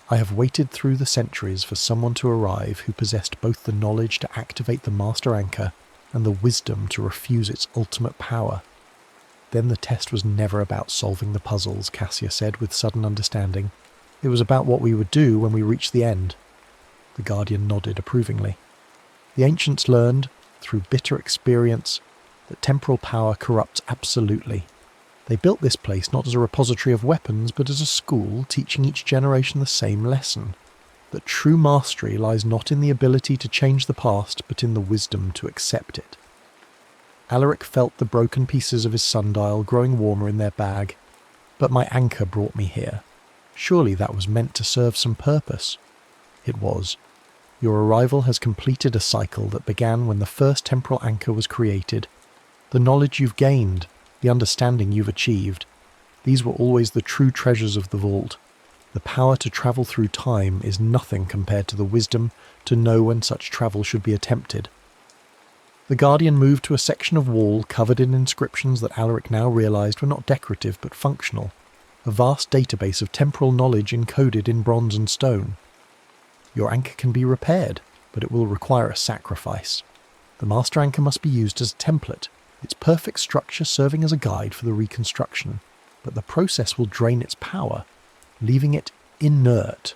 "I have waited through the centuries for someone to arrive who possessed both the knowledge to activate the master anchor and the wisdom to refuse its ultimate power." "Then the test was never about solving the puzzles," Cassia said with sudden understanding. "It was about what we would do when we reached the end." The Guardian nodded approvingly. "The ancients learned, through bitter experience, that temporal power corrupts absolutely. They built this place not as a repository of weapons, but as a school teaching each generation the same lesson, that true mastery lies not in the ability to change the past, but in the wisdom to accept it." Alaric felt the broken pieces of his sundial growing warmer in their bag. "But my anchor brought me here. Surely that was meant to serve some purpose." "It was. Your arrival has completed a cycle that began when the first temporal anchor was created. The knowledge you've gained, the understanding you've achieved, these were always the true treasures of the vault. The power to travel through time is nothing compared to the wisdom to know when such travel should be attempted." The Guardian moved to a section of wall covered in inscriptions that Alaric now realised were not decorative but functional, a vast database of temporal knowledge encoded in bronze and stone. "Your anchor can be repaired, but it will require a sacrifice. The master anchor must be used as a template, its perfect structure serving as a guide for the reconstruction, but the process will drain its power, leaving it inert."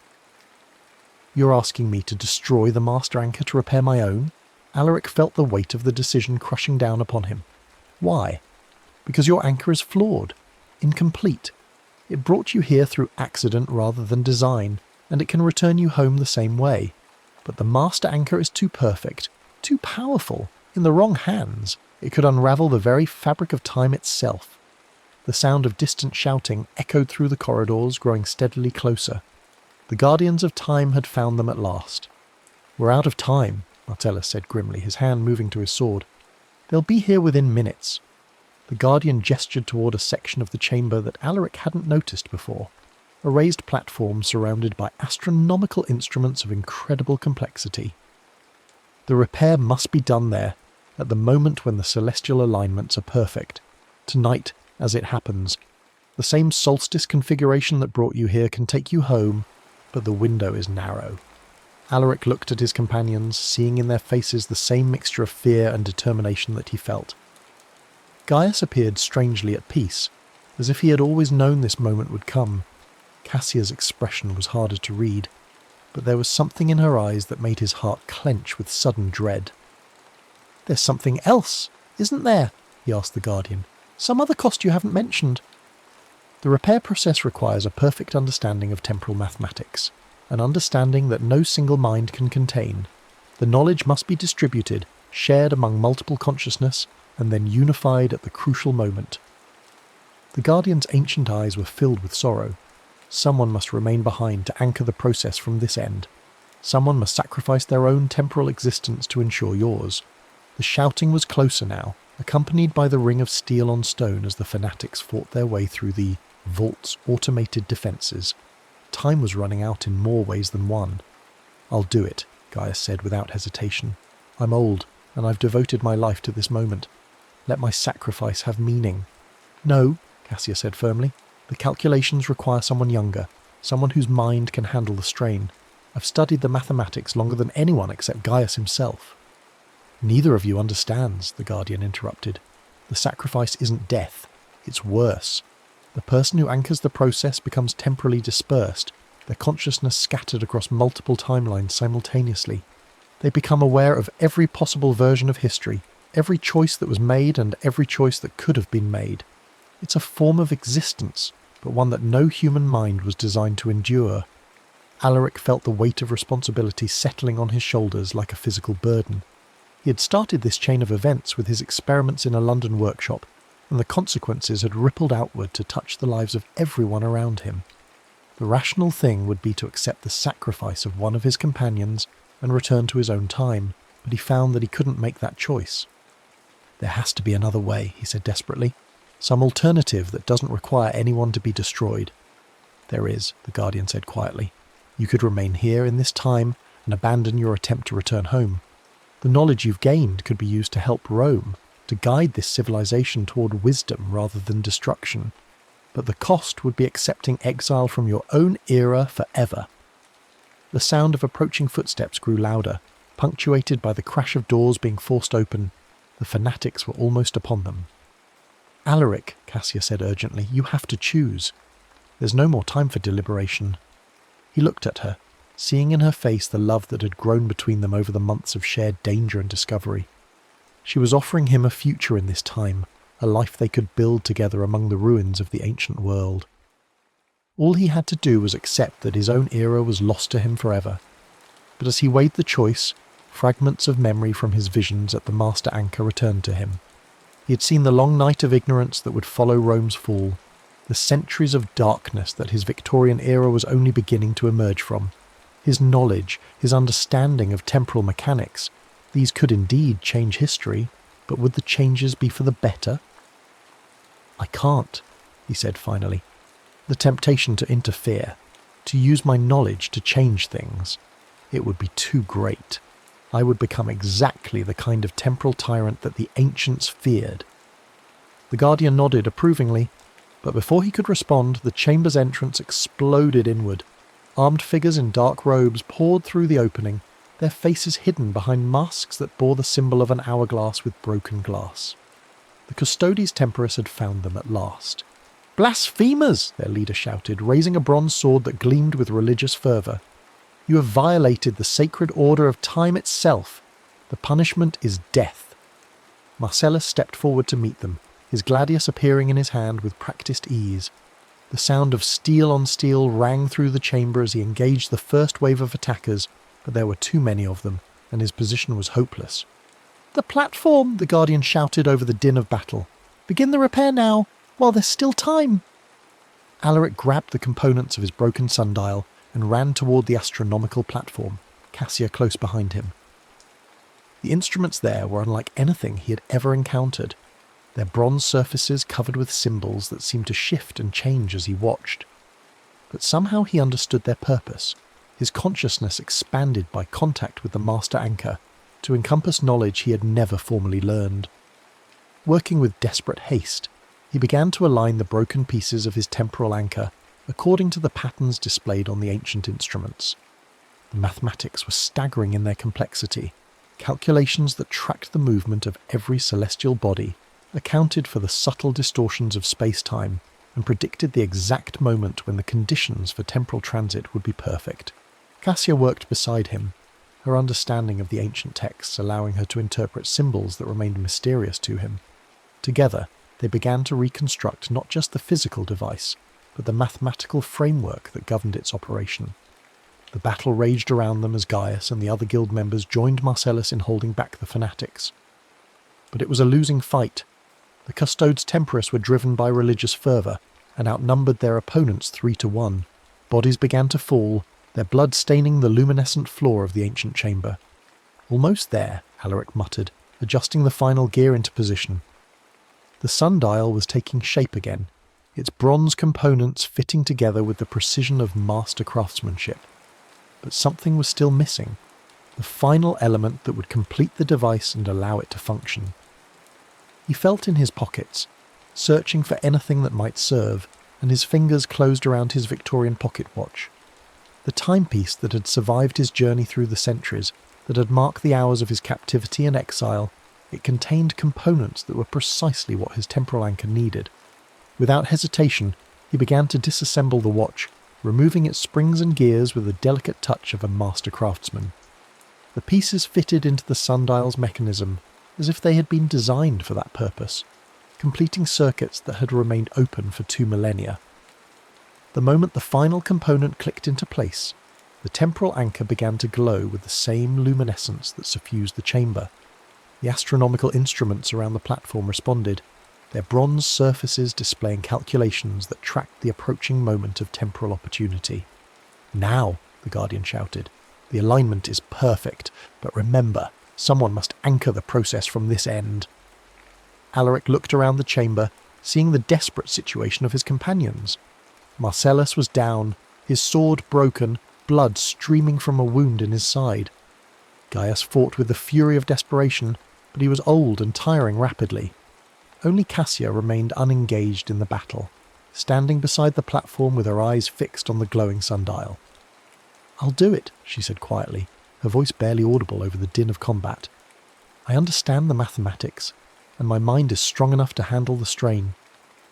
You're asking me to destroy the master anchor to repair my own? Alaric felt the weight of the decision crushing down upon him. Why? Because your anchor is flawed, incomplete. It brought you here through accident rather than design, and it can return you home the same way. But the master anchor is too perfect, too powerful. In the wrong hands, it could unravel the very fabric of time itself. The sound of distant shouting echoed through the corridors, growing steadily closer. The guardians of time had found them at last. "We're out of time," Martellus said grimly, his hand moving to his sword. "They'll be here within minutes." The guardian gestured toward a section of the chamber that Alaric hadn't noticed before, a raised platform surrounded by astronomical instruments of incredible complexity. The repair must be done there, at the moment when the celestial alignments are perfect. Tonight, as it happens, the same solstice configuration that brought you here can take you home, but the window is narrow. Alaric looked at his companions, seeing in their faces the same mixture of fear and determination that he felt. Gaius appeared strangely at peace, as if he had always known this moment would come. Cassia's expression was harder to read, but there was something in her eyes that made his heart clench with sudden dread. "There's something else, isn't there?" he asked the guardian. "Some other cost you haven't mentioned." The repair process requires a perfect understanding of temporal mathematics, an understanding that no single mind can contain. The knowledge must be distributed, shared among multiple consciousness, and then unified at the crucial moment. The guardian's ancient eyes were filled with sorrow. Someone must remain behind to anchor the process from this end. Someone must sacrifice their own temporal existence to ensure yours. The shouting was closer now, accompanied by the ring of steel on stone as the fanatics fought their way through the vault's automated defences. Time was running out in more ways than one. "I'll do it," Gaius said without hesitation. "I'm old, and I've devoted my life to this moment. Let my sacrifice have meaning." "No," Cassia said firmly. "The calculations require someone younger, someone whose mind can handle the strain. I've studied the mathematics longer than anyone except Gaius himself." "Neither of you understands," the Guardian interrupted. "The sacrifice isn't death, it's worse. The person who anchors the process becomes temporally dispersed, their consciousness scattered across multiple timelines simultaneously. They become aware of every possible version of history, every choice that was made and every choice that could have been made. It's a form of existence, but one that no human mind was designed to endure." Alaric felt the weight of responsibility settling on his shoulders like a physical burden. He had started this chain of events with his experiments in a London workshop, and the consequences had rippled outward to touch the lives of everyone around him. The rational thing would be to accept the sacrifice of one of his companions and return to his own time, but he found that he couldn't make that choice. "There has to be another way," he said desperately. "Some alternative that doesn't require anyone to be destroyed." "There is," the Guardian said quietly. "You could remain here in this time and abandon your attempt to return home. The knowledge you've gained could be used to help Rome, to guide this civilization toward wisdom rather than destruction. But the cost would be accepting exile from your own era forever." The sound of approaching footsteps grew louder, punctuated by the crash of doors being forced open. The fanatics were almost upon them. "Alaric," Cassia said urgently, "you have to choose. There's no more time for deliberation." He looked at her, seeing in her face the love that had grown between them over the months of shared danger and discovery. She was offering him a future in this time, a life they could build together among the ruins of the ancient world. All he had to do was accept that his own era was lost to him forever. But as he weighed the choice, fragments of memory from his visions at the master anchor returned to him. He had seen the long night of ignorance that would follow Rome's fall, the centuries of darkness that his Victorian era was only beginning to emerge from. His knowledge, his understanding of temporal mechanics, these could indeed change history, but would the changes be for the better? "I can't," he said finally. "The temptation to interfere, to use my knowledge to change things, it would be too great. I would become exactly the kind of temporal tyrant that the ancients feared." The Guardian nodded approvingly, but before he could respond, the chamber's entrance exploded inward. Armed figures in dark robes poured through the opening, their faces hidden behind masks that bore the symbol of an hourglass with broken glass. The Custodes Temporis had found them at last. "Blasphemers!" their leader shouted, raising a bronze sword that gleamed with religious fervour. You have violated the sacred order of time itself. The punishment is death." Marcellus stepped forward to meet them, his gladius appearing in his hand with practiced ease. The sound of steel on steel rang through the chamber as he engaged the first wave of attackers, but there were too many of them, and his position was hopeless. "The platform!" the Guardian shouted over the din of battle. "Begin the repair now, while there's still time!" Alaric grabbed the components of his broken sundial and ran toward the astronomical platform, Cassia close behind him. The instruments there were unlike anything he had ever encountered, their bronze surfaces covered with symbols that seemed to shift and change as he watched. But somehow he understood their purpose. His consciousness expanded by contact with the master anchor to encompass knowledge he had never formally learned. Working with desperate haste, he began to align the broken pieces of his temporal anchor according to the patterns displayed on the ancient instruments. The mathematics were staggering in their complexity. Calculations that tracked the movement of every celestial body, accounted for the subtle distortions of space-time, and predicted the exact moment when the conditions for temporal transit would be perfect. Cassia worked beside him, her understanding of the ancient texts allowing her to interpret symbols that remained mysterious to him. Together, they began to reconstruct not just the physical device, but the mathematical framework that governed its operation. The battle raged around them as Gaius and the other guild members joined Marcellus in holding back the fanatics. But it was a losing fight. The Custodes Temporis were driven by religious fervour and outnumbered their opponents 3-1. Bodies began to fall, their blood staining the luminescent floor of the ancient chamber. "Almost there," Alaric muttered, adjusting the final gear into position. The sundial was taking shape again, its bronze components fitting together with the precision of master craftsmanship. But something was still missing, the final element that would complete the device and allow it to function. He felt in his pockets, searching for anything that might serve, and his fingers closed around his Victorian pocket watch. The timepiece that had survived his journey through the centuries, that had marked the hours of his captivity and exile, it contained components that were precisely what his temporal anchor needed. Without hesitation, he began to disassemble the watch, removing its springs and gears with the delicate touch of a master craftsman. The pieces fitted into the sundial's mechanism as if they had been designed for that purpose, completing circuits that had remained open for 2 millennia. The moment the final component clicked into place, the temporal anchor began to glow with the same luminescence that suffused the chamber. The astronomical instruments around the platform responded, their bronze surfaces displaying calculations that tracked the approaching moment of temporal opportunity. "Now," the Guardian shouted, "the alignment is perfect, but remember, someone must anchor the process from this end." Alaric looked around the chamber, seeing the desperate situation of his companions. Marcellus was down, his sword broken, blood streaming from a wound in his side. Gaius fought with the fury of desperation, but he was old and tiring rapidly. Only Cassia remained unengaged in the battle, standing beside the platform with her eyes fixed on the glowing sundial. "I'll do it," she said quietly, her voice barely audible over the din of combat. "I understand the mathematics, and my mind is strong enough to handle the strain."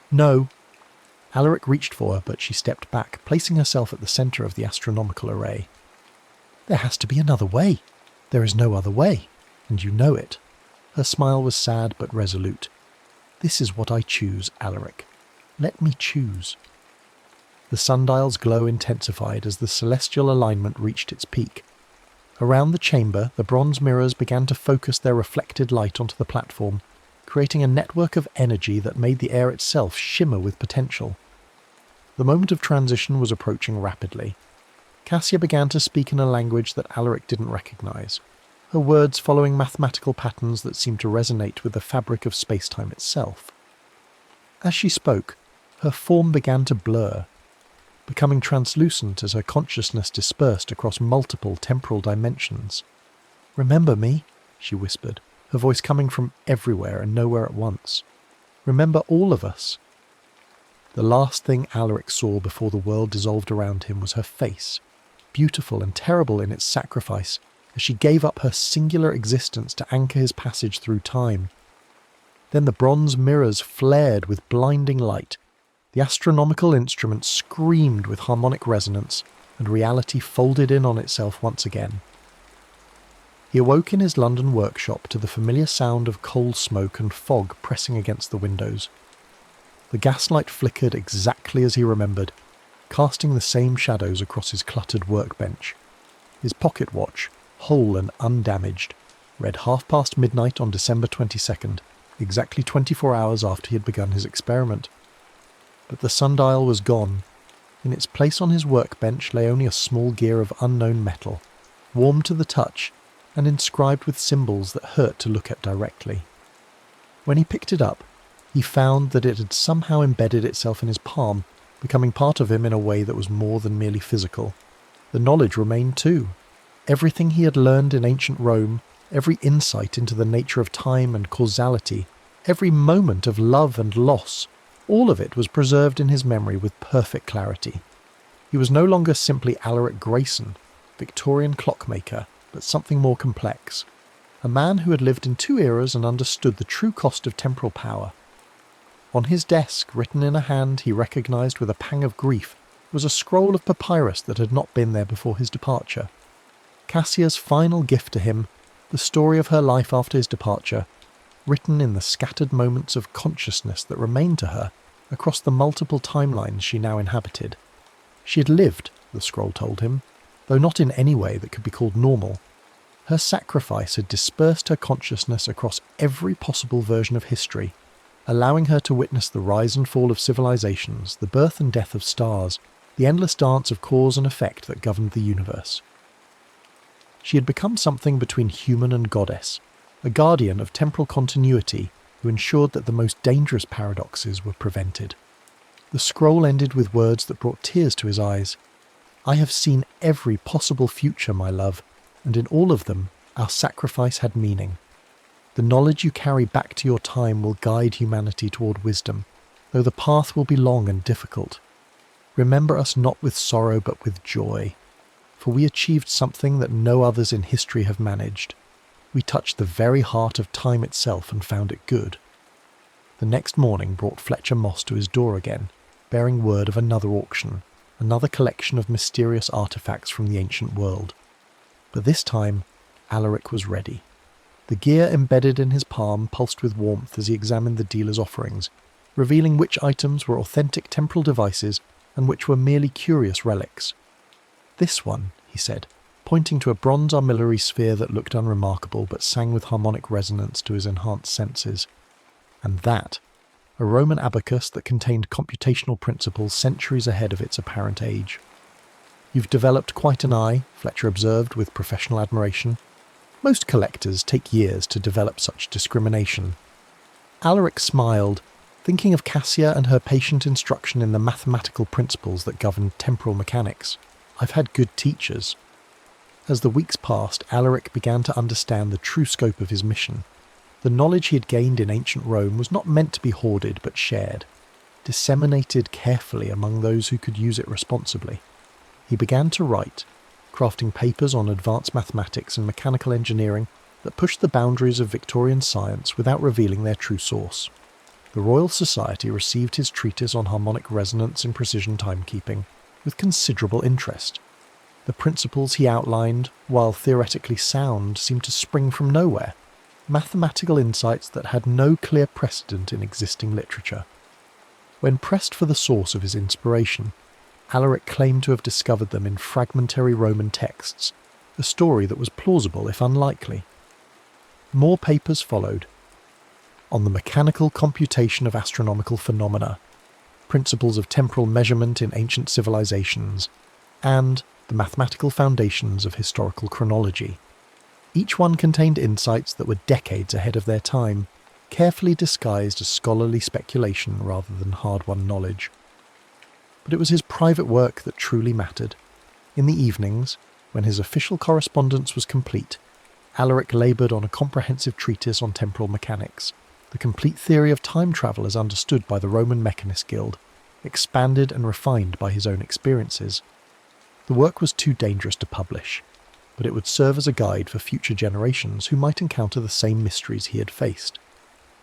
"No." Alaric reached for her, but she stepped back, placing herself at the centre of the astronomical array. "There has to be another way. There is no other way, and you know it." Her smile was sad but resolute. "This is what I choose, Alaric. Let me choose." The sundial's glow intensified as the celestial alignment reached its peak. Around the chamber, the bronze mirrors began to focus their reflected light onto the platform, creating a network of energy that made the air itself shimmer with potential. The moment of transition was approaching rapidly. Cassia began to speak in a language that Alaric didn't recognize, her words following mathematical patterns that seemed to resonate with the fabric of space-time itself. As she spoke, her form began to blur, becoming translucent as her consciousness dispersed across multiple temporal dimensions. "Remember me?" she whispered, her voice coming from everywhere and nowhere at once. "Remember all of us." The last thing Alaric saw before the world dissolved around him was her face, beautiful and terrible in its sacrifice, as she gave up her singular existence to anchor his passage through time. Then the bronze mirrors flared with blinding light. The astronomical instruments screamed with harmonic resonance, and reality folded in on itself once again. He awoke in his London workshop to the familiar sound of coal smoke and fog pressing against the windows. The gaslight flickered exactly as he remembered, casting the same shadows across his cluttered workbench. His pocket watch, whole and undamaged, read midnight on December 22nd, exactly 24 hours after he had begun his experiment. But the sundial was gone. In its place on his workbench lay only a small gear of unknown metal, warm to the touch and inscribed with symbols that hurt to look at directly. When he picked it up, he found that it had somehow embedded itself in his palm, becoming part of him in a way that was more than merely physical. The knowledge remained too. Everything he had learned in ancient Rome, every insight into the nature of time and causality, every moment of love and loss, all of it was preserved in his memory with perfect clarity. He was no longer simply Alaric Grayson, Victorian clockmaker, but something more complex. A man who had lived in two eras and understood the true cost of temporal power. On his desk, written in a hand he recognised with a pang of grief, was a scroll of papyrus that had not been there before his departure. Cassia's final gift to him, the story of her life after his departure, written in the scattered moments of consciousness that remained to her across the multiple timelines she now inhabited. She had lived, the scroll told him, though not in any way that could be called normal. Her sacrifice had dispersed her consciousness across every possible version of history, allowing her to witness the rise and fall of civilizations, the birth and death of stars, the endless dance of cause and effect that governed the universe. She had become something between human and goddess, a guardian of temporal continuity who ensured that the most dangerous paradoxes were prevented. The scroll ended with words that brought tears to his eyes. "I have seen every possible future, my love, and in all of them, our sacrifice had meaning. The knowledge you carry back to your time will guide humanity toward wisdom, though the path will be long and difficult. Remember us not with sorrow but with joy, for we achieved something that no others in history have managed. We touched the very heart of time itself and found it good." The next morning brought Fletcher Moss to his door again, bearing word of another auction, another collection of mysterious artefacts from the ancient world. But this time, Alaric was ready. The gear embedded in his palm pulsed with warmth as he examined the dealer's offerings, revealing which items were authentic temporal devices and which were merely curious relics. "This one," he said, pointing to a bronze armillary sphere that looked unremarkable but sang with harmonic resonance to his enhanced senses. "And that, a Roman abacus that contained computational principles centuries ahead of its apparent age." "You've developed quite an eye," Fletcher observed with professional admiration. "Most collectors take years to develop such discrimination." Alaric smiled, thinking of Cassia and her patient instruction in the mathematical principles that governed temporal mechanics. "I've had good teachers." As the weeks passed, Alaric began to understand the true scope of his mission. The knowledge he had gained in ancient Rome was not meant to be hoarded but shared, disseminated carefully among those who could use it responsibly. He began to write, crafting papers on advanced mathematics and mechanical engineering that pushed the boundaries of Victorian science without revealing their true source. The Royal Society received his treatise on harmonic resonance and precision timekeeping with considerable interest. The principles he outlined, while theoretically sound, seemed to spring from nowhere, mathematical insights that had no clear precedent in existing literature. When pressed for the source of his inspiration, Alaric claimed to have discovered them in fragmentary Roman texts, a story that was plausible if unlikely. More papers followed. On the mechanical computation of astronomical phenomena, principles of temporal measurement in ancient civilizations, and the mathematical foundations of historical chronology. Each one contained insights that were decades ahead of their time, carefully disguised as scholarly speculation rather than hard-won knowledge. But it was his private work that truly mattered. In the evenings, when his official correspondence was complete, Alaric laboured on a comprehensive treatise on temporal mechanics, the complete theory of time travel as understood by the Roman Mechanist Guild, expanded and refined by his own experiences. The work was too dangerous to publish, but it would serve as a guide for future generations who might encounter the same mysteries he had faced.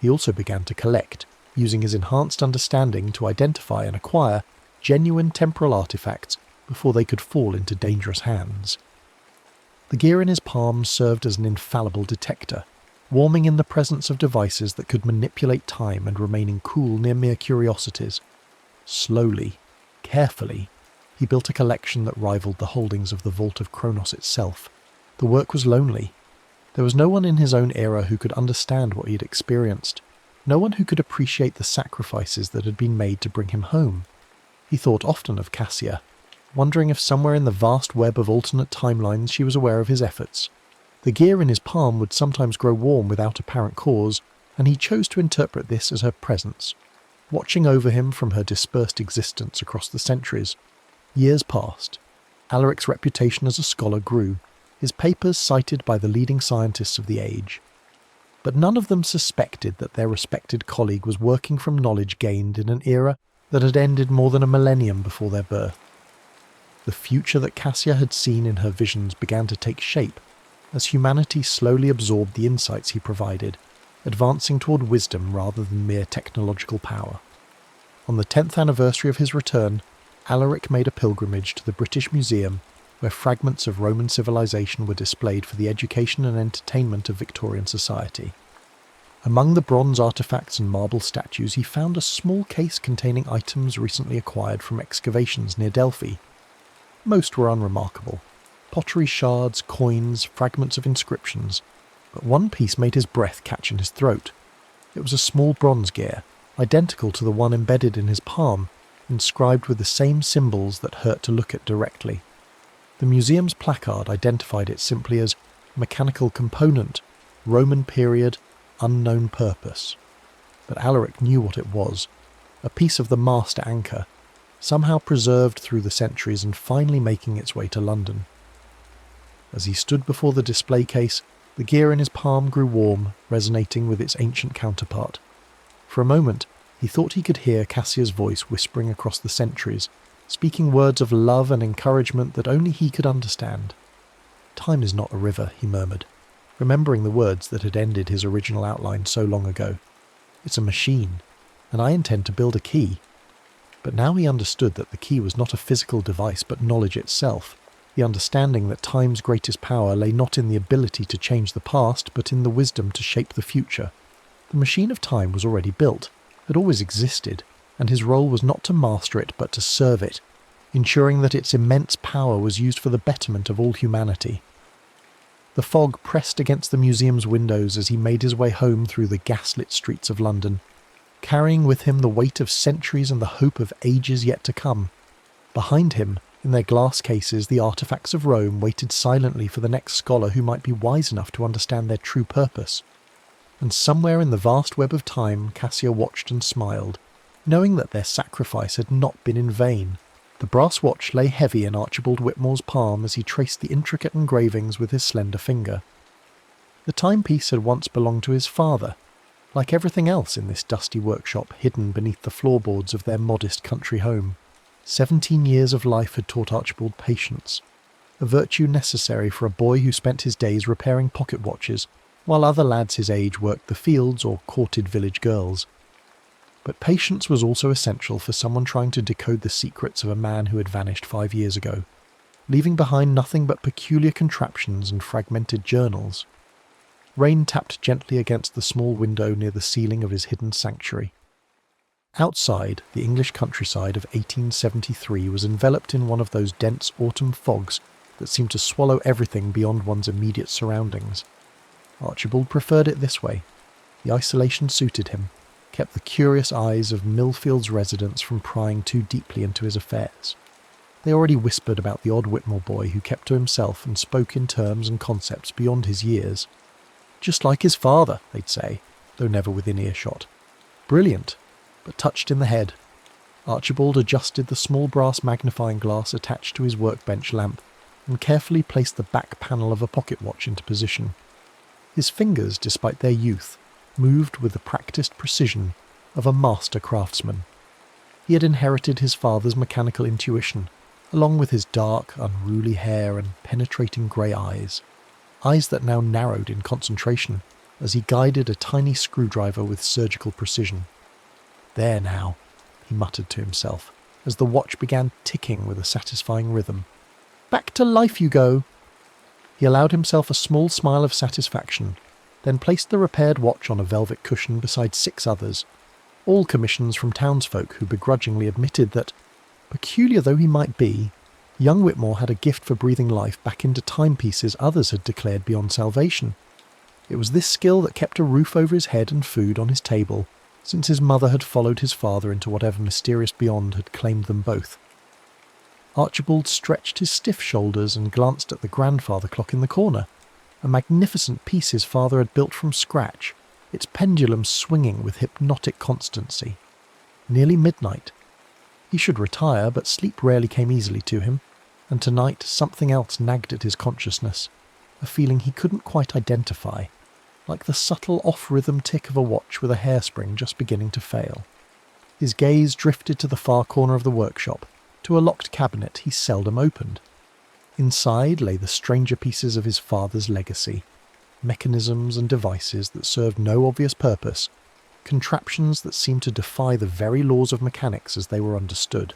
He also began to collect, using his enhanced understanding to identify and acquire genuine temporal artifacts before they could fall into dangerous hands. The gear in his palm served as an infallible detector, warming in the presence of devices that could manipulate time and remaining cool near mere curiosities. Slowly, carefully, he built a collection that rivaled the holdings of the Vault of Kronos itself. The work was lonely. There was no one in his own era who could understand what he had experienced, no one who could appreciate the sacrifices that had been made to bring him home. He thought often of Cassia, wondering if somewhere in the vast web of alternate timelines she was aware of his efforts. The gear in his palm would sometimes grow warm without apparent cause, and he chose to interpret this as her presence, watching over him from her dispersed existence across the centuries. Years passed. Alaric's reputation as a scholar grew, his papers cited by the leading scientists of the age. But none of them suspected that their respected colleague was working from knowledge gained in an era that had ended more than a millennium before their birth. The future that Cassia had seen in her visions began to take shape, as humanity slowly absorbed the insights he provided, advancing toward wisdom rather than mere technological power. On the 10th anniversary of his return, Alaric made a pilgrimage to the British Museum, where fragments of Roman civilization were displayed for the education and entertainment of Victorian society. Among the bronze artifacts and marble statues, he found a small case containing items recently acquired from excavations near Delphi. Most were unremarkable: pottery shards, coins, fragments of inscriptions, but one piece made his breath catch in his throat. It was a small bronze gear, identical to the one embedded in his palm, inscribed with the same symbols that hurt to look at directly. The museum's placard identified it simply as mechanical component, Roman period, unknown purpose. But Alaric knew what it was: a piece of the master anchor, somehow preserved through the centuries and finally making its way to London. As he stood before the display case, the gear in his palm grew warm, resonating with its ancient counterpart. For a moment, he thought he could hear Cassia's voice whispering across the centuries, speaking words of love and encouragement that only he could understand. "Time is not a river," he murmured, remembering the words that had ended his original outline so long ago. "It's a machine, and I intend to build a key." But now he understood that the key was not a physical device but knowledge itself, the understanding that time's greatest power lay not in the ability to change the past but in the wisdom to shape the future. The machine of time was already built, had always existed, and his role was not to master it but to serve it, ensuring that its immense power was used for the betterment of all humanity. The fog pressed against the museum's windows as he made his way home through the gaslit streets of London, carrying with him the weight of centuries and the hope of ages yet to come. Behind him, in their glass cases, the artifacts of Rome waited silently for the next scholar who might be wise enough to understand their true purpose. And somewhere in the vast web of time, Cassia watched and smiled, knowing that their sacrifice had not been in vain. The brass watch lay heavy in Archibald Whitmore's palm as he traced the intricate engravings with his slender finger. The timepiece had once belonged to his father, like everything else in this dusty workshop hidden beneath the floorboards of their modest country home. 17 years of life had taught Archibald patience, a virtue necessary for a boy who spent his days repairing pocket watches, while other lads his age worked the fields or courted village girls. But patience was also essential for someone trying to decode the secrets of a man who had vanished 5 years ago, leaving behind nothing but peculiar contraptions and fragmented journals. Rain tapped gently against the small window near the ceiling of his hidden sanctuary. Outside, the English countryside of 1873 was enveloped in one of those dense autumn fogs that seemed to swallow everything beyond one's immediate surroundings. Archibald preferred it this way. The isolation suited him, kept the curious eyes of Millfield's residents from prying too deeply into his affairs. They already whispered about the odd Whitmore boy who kept to himself and spoke in terms and concepts beyond his years. "Just like his father," they'd say, though never within earshot. "Brilliant, but touched in the head." Archibald adjusted the small brass magnifying glass attached to his workbench lamp and carefully placed the back panel of a pocket watch into position. His fingers, despite their youth, moved with the practiced precision of a master craftsman. He had inherited his father's mechanical intuition, along with his dark, unruly hair and penetrating grey eyes that now narrowed in concentration as he guided a tiny screwdriver with surgical precision. "There now," he muttered to himself. as the watch began ticking with a satisfying rhythm. "Back to life you go!" He allowed himself a small smile of satisfaction, then placed the repaired watch on a velvet cushion beside 6 others, all commissions from townsfolk who begrudgingly admitted that, peculiar though he might be, young Whitmore had a gift for breathing life back into timepieces others had declared beyond salvation. It was this skill that kept a roof over his head and food on his table, since his mother had followed his father into whatever mysterious beyond had claimed them both. Archibald stretched his stiff shoulders and glanced at the grandfather clock in the corner, a magnificent piece his father had built from scratch, its pendulum swinging with hypnotic constancy. Nearly midnight. He should retire, but sleep rarely came easily to him, and tonight something else nagged at his consciousness, a feeling he couldn't quite identify, like the subtle off-rhythm tick of a watch with a hairspring just beginning to fail. His gaze drifted to the far corner of the workshop, to a locked cabinet he seldom opened. Inside lay the stranger pieces of his father's legacy, mechanisms and devices that served no obvious purpose, contraptions that seemed to defy the very laws of mechanics as they were understood.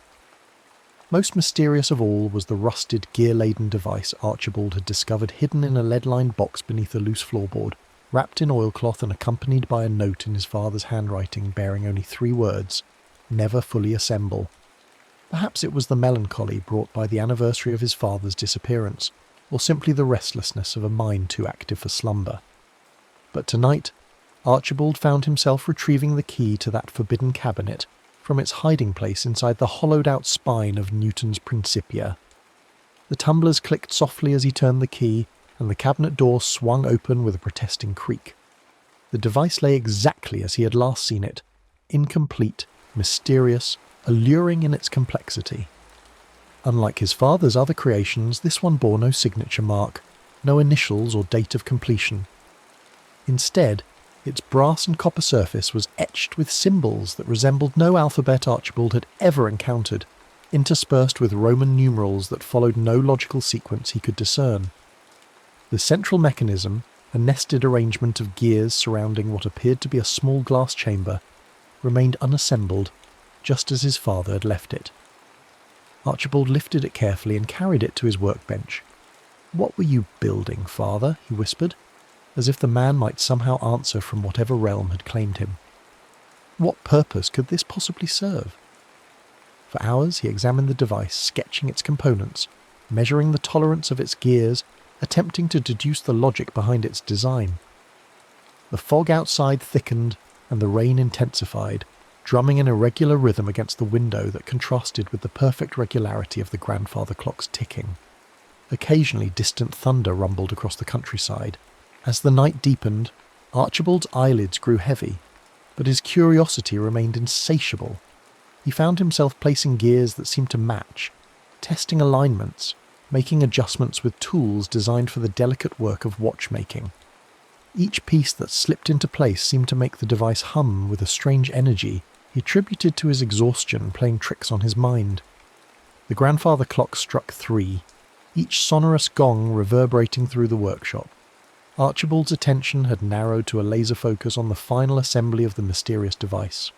Most mysterious of all was the rusted, gear-laden device Archibald had discovered hidden in a lead-lined box beneath a loose floorboard, wrapped in oilcloth and accompanied by a note in his father's handwriting bearing only 3 words, "Never fully assemble." Perhaps it was the melancholy brought by the anniversary of his father's disappearance, or simply the restlessness of a mind too active for slumber. But tonight, Archibald found himself retrieving the key to that forbidden cabinet from its hiding place inside the hollowed-out spine of Newton's Principia. The tumblers clicked softly as he turned the key, and the cabinet door swung open with a protesting creak. The device lay exactly as he had last seen it, incomplete, mysterious, alluring in its complexity. Unlike his father's other creations, this one bore no signature mark, no initials or date of completion. Instead, its brass and copper surface was etched with symbols that resembled no alphabet Archibald had ever encountered, interspersed with Roman numerals that followed no logical sequence he could discern. The central mechanism, a nested arrangement of gears surrounding what appeared to be a small glass chamber, remained unassembled, just as his father had left it. Archibald lifted it carefully and carried it to his workbench. "What were you building, father?" he whispered, as if the man might somehow answer from whatever realm had claimed him. What purpose could this possibly serve? For hours he examined the device, sketching its components, measuring the tolerance of its gears, attempting to deduce the logic behind its design. The fog outside thickened and the rain intensified, drumming in a regular rhythm against the window that contrasted with the perfect regularity of the grandfather clock's ticking. Occasionally distant thunder rumbled across the countryside. As the night deepened, Archibald's eyelids grew heavy, but his curiosity remained insatiable. He found himself placing gears that seemed to match, testing alignments, making adjustments with tools designed for the delicate work of watchmaking. Each piece that slipped into place seemed to make the device hum with a strange energy he attributed to his exhaustion playing tricks on his mind. The grandfather clock struck 3, each sonorous gong reverberating through the workshop. Archibald's attention had narrowed to a laser focus on the final assembly of the mysterious device.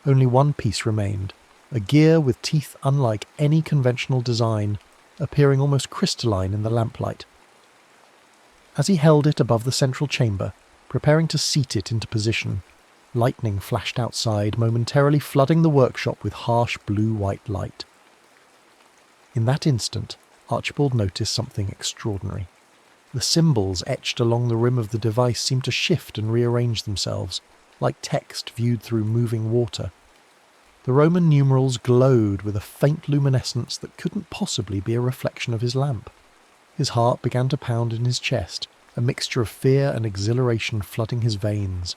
Only one piece remained, a gear with teeth unlike any conventional design, appearing almost crystalline in the lamplight. As he held it above the central chamber, preparing to seat it into position, lightning flashed outside, momentarily flooding the workshop with harsh blue-white light. In that instant, Archibald noticed something extraordinary. The symbols etched along the rim of the device seemed to shift and rearrange themselves, like text viewed through moving water. The Roman numerals glowed with a faint luminescence that couldn't possibly be a reflection of his lamp. His heart began to pound in his chest, a mixture of fear and exhilaration flooding his veins.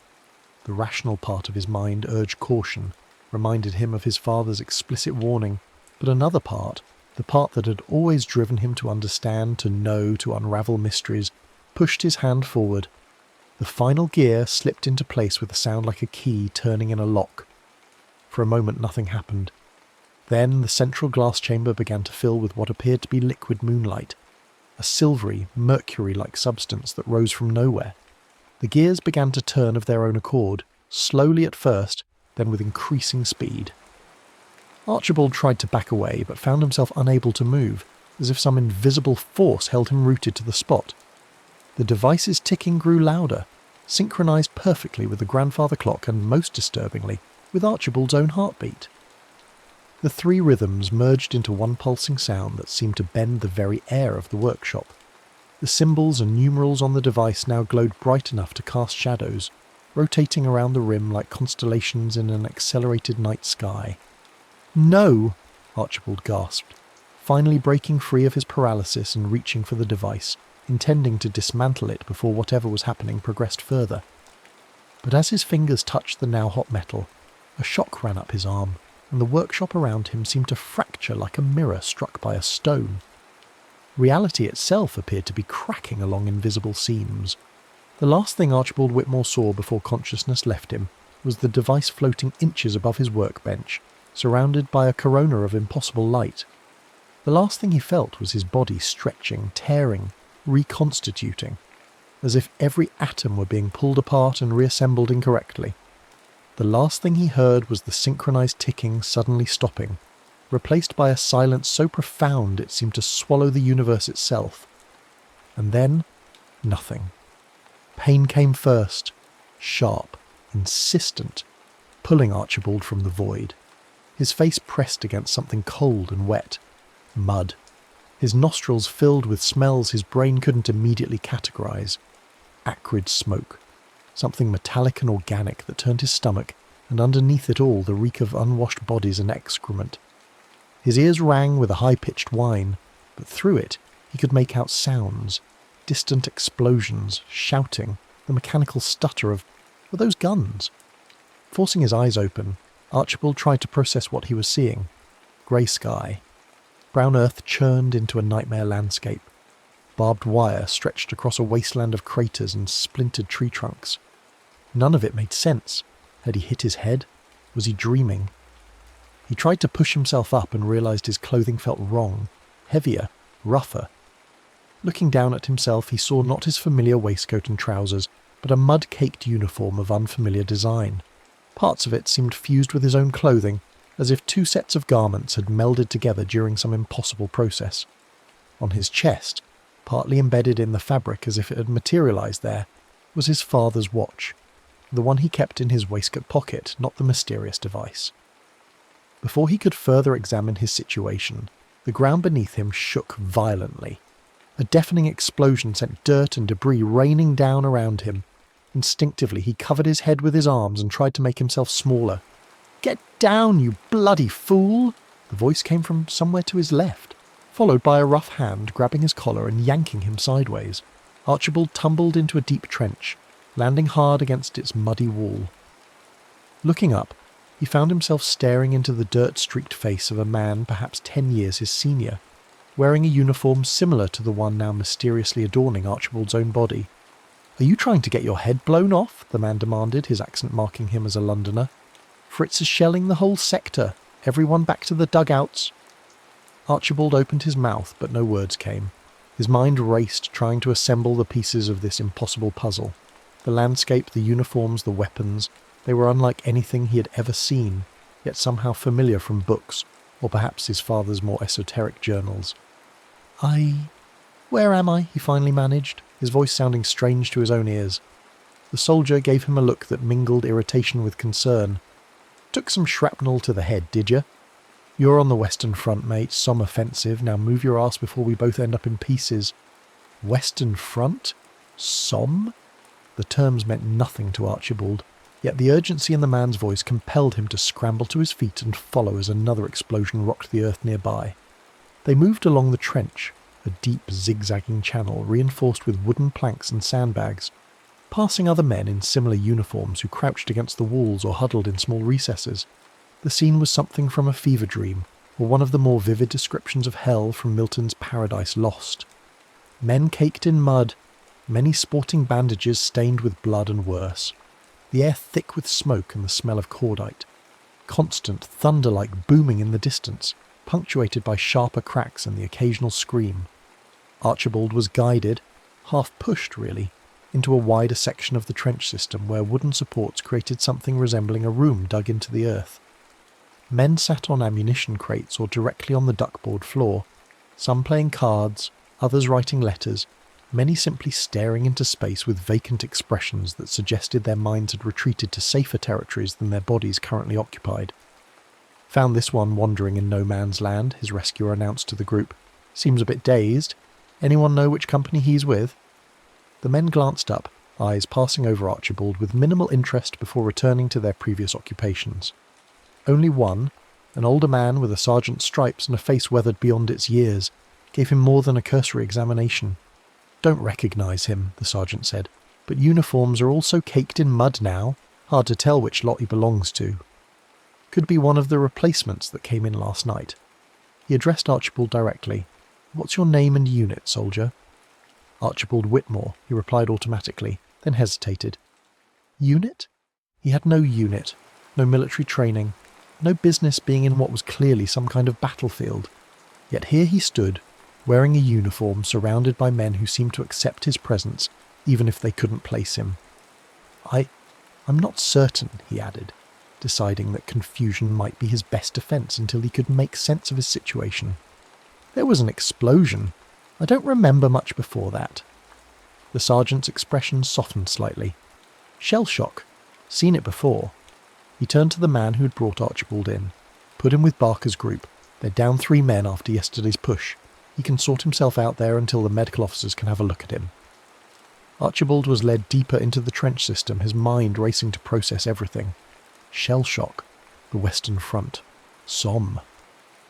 The rational part of his mind urged caution, reminded him of his father's explicit warning, but another part, the part that had always driven him to understand, to know, to unravel mysteries, pushed his hand forward. The final gear slipped into place with a sound like a key turning in a lock. For a moment nothing happened. Then the central glass chamber began to fill with what appeared to be liquid moonlight, a silvery, mercury-like substance that rose from nowhere. The gears began to turn of their own accord, slowly at first, then with increasing speed. Archibald tried to back away, but found himself unable to move, as if some invisible force held him rooted to the spot. The device's ticking grew louder, synchronised perfectly with the grandfather clock and, most disturbingly, with Archibald's own heartbeat. The three rhythms merged into one pulsing sound that seemed to bend the very air of the workshop. The symbols and numerals on the device now glowed bright enough to cast shadows, rotating around the rim like constellations in an accelerated night sky. "No!" Archibald gasped, finally breaking free of his paralysis and reaching for the device, intending to dismantle it before whatever was happening progressed further. But as his fingers touched the now hot metal, a shock ran up his arm, and the workshop around him seemed to fracture like a mirror struck by a stone. Reality itself appeared to be cracking along invisible seams. The last thing Archibald Whitmore saw before consciousness left him was the device floating inches above his workbench, surrounded by a corona of impossible light. The last thing he felt was his body stretching, tearing, reconstituting, as if every atom were being pulled apart and reassembled incorrectly. The last thing he heard was the synchronized ticking suddenly stopping, replaced by a silence so profound it seemed to swallow the universe itself. And then, nothing. Pain came first, sharp, insistent, pulling Archibald from the void. His face pressed against something cold and wet. Mud. His nostrils filled with smells his brain couldn't immediately categorize. Acrid smoke. Something metallic and organic that turned his stomach, and underneath it all the reek of unwashed bodies and excrement. His ears rang with a high-pitched whine, but through it he could make out sounds, distant explosions, shouting, the mechanical stutter of, were those guns? Forcing his eyes open, Archibald tried to process what he was seeing. Grey sky. Brown earth churned into a nightmare landscape. Barbed wire stretched across a wasteland of craters and splintered tree trunks. None of it made sense. Had he hit his head? Was he dreaming? He tried to push himself up and realised his clothing felt wrong, heavier, rougher. Looking down at himself, he saw not his familiar waistcoat and trousers, but a mud-caked uniform of unfamiliar design. Parts of it seemed fused with his own clothing, as if two sets of garments had melded together during some impossible process. On his chest, partly embedded in the fabric as if it had materialised there, was his father's watch, the one he kept in his waistcoat pocket, not the mysterious device. Before he could further examine his situation, the ground beneath him shook violently. A deafening explosion sent dirt and debris raining down around him. Instinctively, he covered his head with his arms and tried to make himself smaller. "Get down, you bloody fool!" The voice came from somewhere to his left, followed by a rough hand grabbing his collar and yanking him sideways. Archibald tumbled into a deep trench, landing hard against its muddy wall. Looking up, he found himself staring into the dirt-streaked face of a man perhaps 10 years his senior, wearing a uniform similar to the one now mysteriously adorning Archibald's own body. "Are you trying to get your head blown off?" the man demanded, his accent marking him as a Londoner. "Fritz is shelling the whole sector. Everyone back to the dugouts." Archibald opened his mouth, but no words came. His mind raced, trying to assemble the pieces of this impossible puzzle. The landscape, the uniforms, the weapons, they were unlike anything he had ever seen, yet somehow familiar from books, or perhaps his father's more esoteric journals. Where am I?" he finally managed, his voice sounding strange to his own ears. The soldier gave him a look that mingled irritation with concern. "Took some shrapnel to the head, did you? You're on the Western Front, mate. Somme offensive. Now move your ass before we both end up in pieces." Western Front? Somme? The terms meant nothing to Archibald, yet the urgency in the man's voice compelled him to scramble to his feet and follow as another explosion rocked the earth nearby. They moved along the trench, a deep, zigzagging channel reinforced with wooden planks and sandbags, passing other men in similar uniforms who crouched against the walls or huddled in small recesses. The scene was something from a fever dream, or one of the more vivid descriptions of hell from Milton's Paradise Lost. Men caked in mud, many sporting bandages stained with blood and worse. The air thick with smoke and the smell of cordite. Constant, thunder-like booming in the distance, punctuated by sharper cracks and the occasional scream. Archibald was guided, half pushed really, into a wider section of the trench system where wooden supports created something resembling a room dug into the earth. Men sat on ammunition crates or directly on the duckboard floor, some playing cards, others writing letters, many simply staring into space with vacant expressions that suggested their minds had retreated to safer territories than their bodies currently occupied. "Found this one wandering in no man's land," his rescuer announced to the group. "Seems a bit dazed. Anyone know which company he's with?" The men glanced up, eyes passing over Archibald with minimal interest before returning to their previous occupations. Only one, an older man with a sergeant's stripes and a face weathered beyond its years, gave him more than a cursory examination. "Don't recognise him," the sergeant said, "but uniforms are all so caked in mud now, hard to tell which lot he belongs to. Could be one of the replacements that came in last night." He addressed Archibald directly. "What's your name and unit, soldier?" "Archibald Whitmore," he replied automatically, then hesitated. Unit? He had no unit, no military training, no business being in what was clearly some kind of battlefield. Yet here he stood, wearing a uniform surrounded by men who seemed to accept his presence, even if they couldn't place him. I'm not certain," he added, deciding that confusion might be his best defence until he could make sense of his situation. "There was an explosion. I don't remember much before that." The sergeant's expression softened slightly. "Shell shock. Seen it before." He turned to the man who had brought Archibald in. "Put him with Barker's group. They're down 3 men after yesterday's push. He can sort himself out there until the medical officers can have a look at him." Archibald was led deeper into the trench system, his mind racing to process everything. Shell shock. The Western Front. Somme.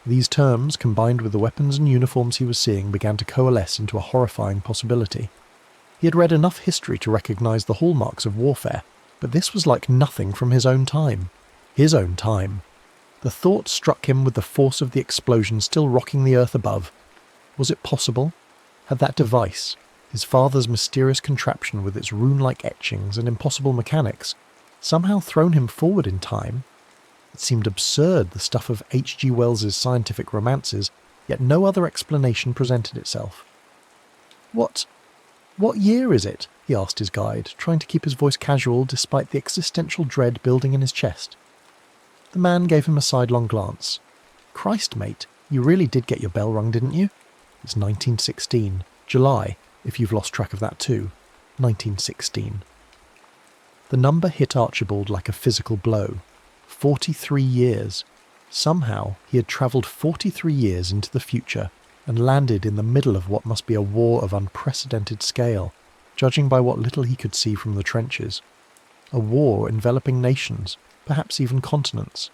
These terms, combined with the weapons and uniforms he was seeing, began to coalesce into a horrifying possibility. He had read enough history to recognise the hallmarks of warfare, but this was like nothing from his own time. His own time. The thought struck him with the force of the explosion still rocking the earth above. Was it possible? Had that device, his father's mysterious contraption with its rune-like etchings and impossible mechanics, somehow thrown him forward in time? It seemed absurd, the stuff of H.G. Wells's scientific romances, yet no other explanation presented itself. What year is it?" he asked his guide, trying to keep his voice casual despite the existential dread building in his chest. The man gave him a sidelong glance. "Christ, mate, you really did get your bell rung, didn't you? It's 1916. July, if you've lost track of that too. 1916. The number hit Archibald like a physical blow. 43 years. Somehow he had travelled 43 years into the future and landed in the middle of what must be a war of unprecedented scale, judging by what little he could see from the trenches. A war enveloping nations, perhaps even continents.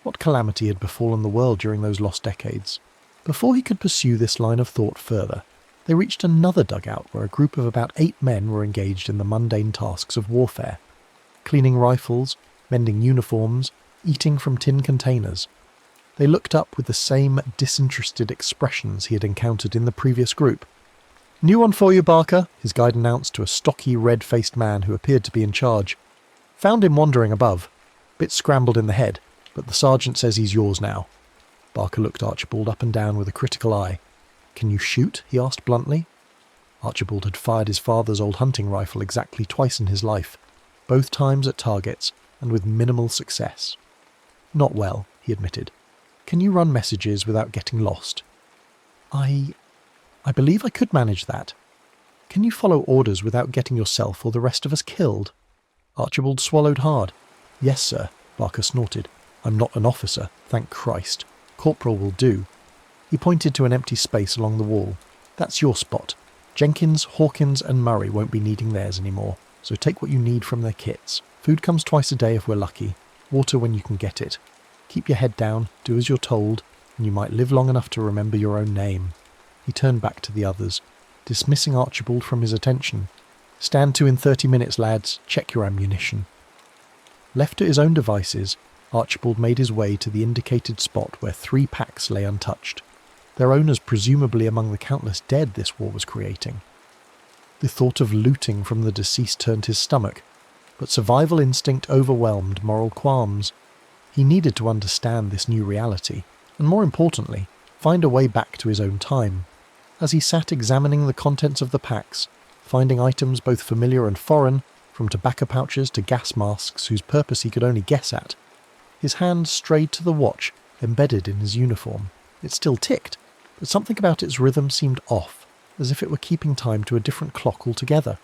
What calamity had befallen the world during those lost decades? Before he could pursue this line of thought further, they reached another dugout where a group of about 8 men were engaged in the mundane tasks of warfare. Cleaning rifles, mending uniforms, eating from tin containers. They looked up with the same disinterested expressions he had encountered in the previous group. "New one for you, Barker," his guide announced to a stocky, red-faced man who appeared to be in charge. "Found him wandering above. Bit scrambled in the head, but the sergeant says he's yours now." Barker looked Archibald up and down with a critical eye. "Can you shoot?" he asked bluntly. Archibald had fired his father's old hunting rifle exactly twice in his life, both times at targets and with minimal success. "Not well," he admitted. "Can you run messages without getting lost?" I believe I could manage that. Can you follow orders without getting yourself or the rest of us killed?" Archibald swallowed hard. "Yes, sir," Barker snorted. "I'm not an officer, thank Christ. Corporal will do." He pointed to an empty space along the wall. "That's your spot. Jenkins, Hawkins and Murray won't be needing theirs anymore, so take what you need from their kits. Food comes twice a day if we're lucky. Water when you can get it. Keep your head down, do as you're told, and you might live long enough to remember your own name." He turned back to the others, dismissing Archibald from his attention. "Stand to in 30 minutes, lads. Check your ammunition." Left to his own devices, Archibald made his way to the indicated spot where 3 packs lay untouched, their owners presumably among the countless dead this war was creating. The thought of looting from the deceased turned his stomach, but survival instinct overwhelmed moral qualms. He needed to understand this new reality, and more importantly, find a way back to his own time. As he sat examining the contents of the packs, finding items both familiar and foreign, from tobacco pouches to gas masks whose purpose he could only guess at, His hand strayed to the watch embedded in his uniform. It still ticked, but something about its rhythm seemed off, as if it were keeping time to a different clock altogether.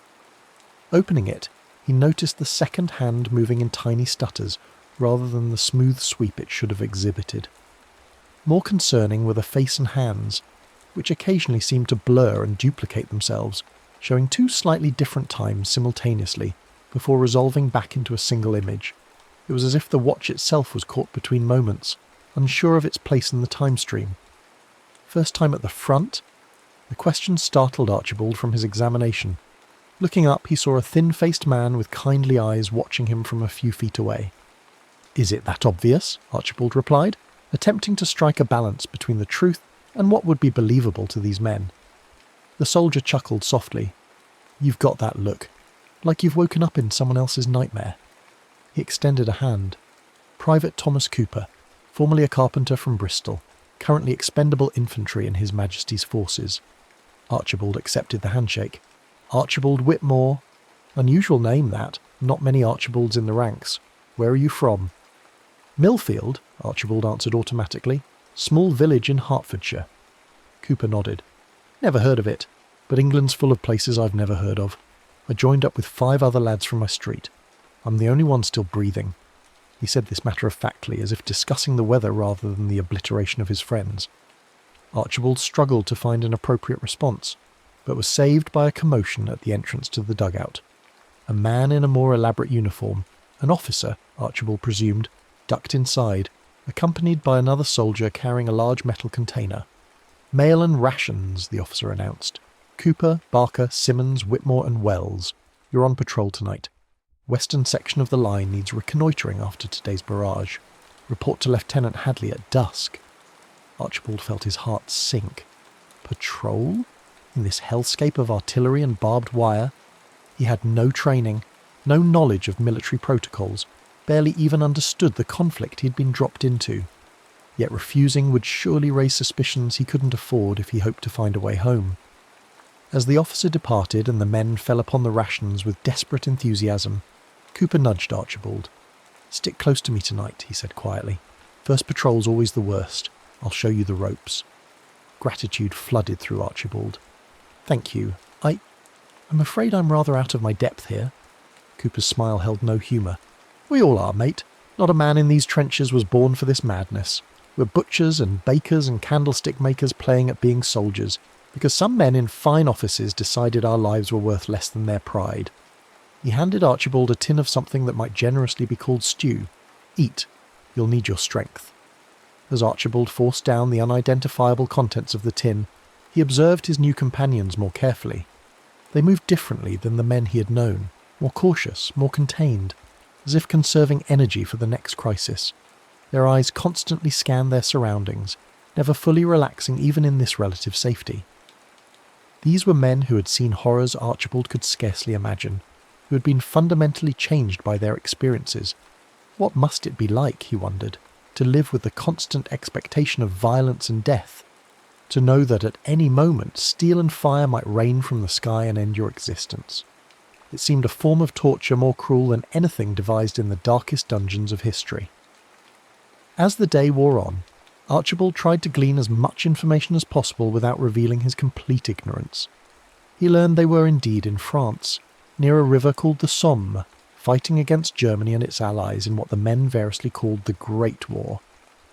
Opening it, he noticed the second hand moving in tiny stutters rather than the smooth sweep it should have exhibited. More concerning were the face and hands, which occasionally seemed to blur and duplicate themselves, showing two slightly different times simultaneously before resolving back into a single image. It was as if the watch itself was caught between moments, unsure of its place in the time stream. First time at the front? The question startled Archibald from his examination. Looking up, he saw a thin-faced man with kindly eyes watching him from a few feet away. "Is it that obvious?" Archibald replied, attempting to strike a balance between the truth and what would be believable to these men. The soldier chuckled softly. "You've got that look, like you've woken up in someone else's nightmare." He extended a hand. "Private Thomas Cooper, formerly a carpenter from Bristol, currently expendable infantry in His Majesty's forces." Archibald accepted the handshake. "Archibald Whitmore. Unusual name, that. Not many Archibalds in the ranks. Where are you from?" "Millfield," Archibald answered automatically. "Small village in Hertfordshire." Cooper nodded. "Never heard of it, but England's full of places I've never heard of. I joined up with 5 other lads from my street. I'm the only one still breathing." He said this matter-of-factly, as if discussing the weather rather than the obliteration of his friends. Archibald struggled to find an appropriate response, but was saved by a commotion at the entrance to the dugout. A man in a more elaborate uniform, an officer, Archibald presumed, ducked inside, accompanied by another soldier carrying a large metal container. "Mail and rations," the officer announced. "Cooper, Barker, Simmons, Whitmore and Wells. You're on patrol tonight. Western section of the line needs reconnoitring after today's barrage. Report to Lieutenant Hadley at dusk." Archibald felt his heart sink. Patrol? In this hellscape of artillery and barbed wire? He had no training, no knowledge of military protocols, barely even understood the conflict he'd been dropped into. Yet refusing would surely raise suspicions he couldn't afford if he hoped to find a way home. As the officer departed and the men fell upon the rations with desperate enthusiasm, Cooper nudged Archibald. "Stick close to me tonight," he said quietly. "First patrol's always the worst. I'll show you the ropes." Gratitude flooded through Archibald. "Thank you. I'm afraid I'm rather out of my depth here." Cooper's smile held no humour. "We all are, mate. Not a man in these trenches was born for this madness. We're butchers and bakers and candlestick makers playing at being soldiers, because some men in fine offices decided our lives were worth less than their pride." He handed Archibald a tin of something that might generously be called stew. "Eat. You'll need your strength." As Archibald forced down the unidentifiable contents of the tin, he observed his new companions more carefully. They moved differently than the men he had known, more cautious, more contained, as if conserving energy for the next crisis. Their eyes constantly scanned their surroundings, never fully relaxing even in this relative safety. These were men who had seen horrors Archibald could scarcely imagine, who had been fundamentally changed by their experiences. What must it be like, he wondered, to live with the constant expectation of violence and death, to know that at any moment steel and fire might rain from the sky and end your existence. It seemed a form of torture more cruel than anything devised in the darkest dungeons of history. As the day wore on, Archibald tried to glean as much information as possible without revealing his complete ignorance. He learned they were indeed in France, near a river called the Somme, fighting against Germany and its allies in what the men variously called the Great War,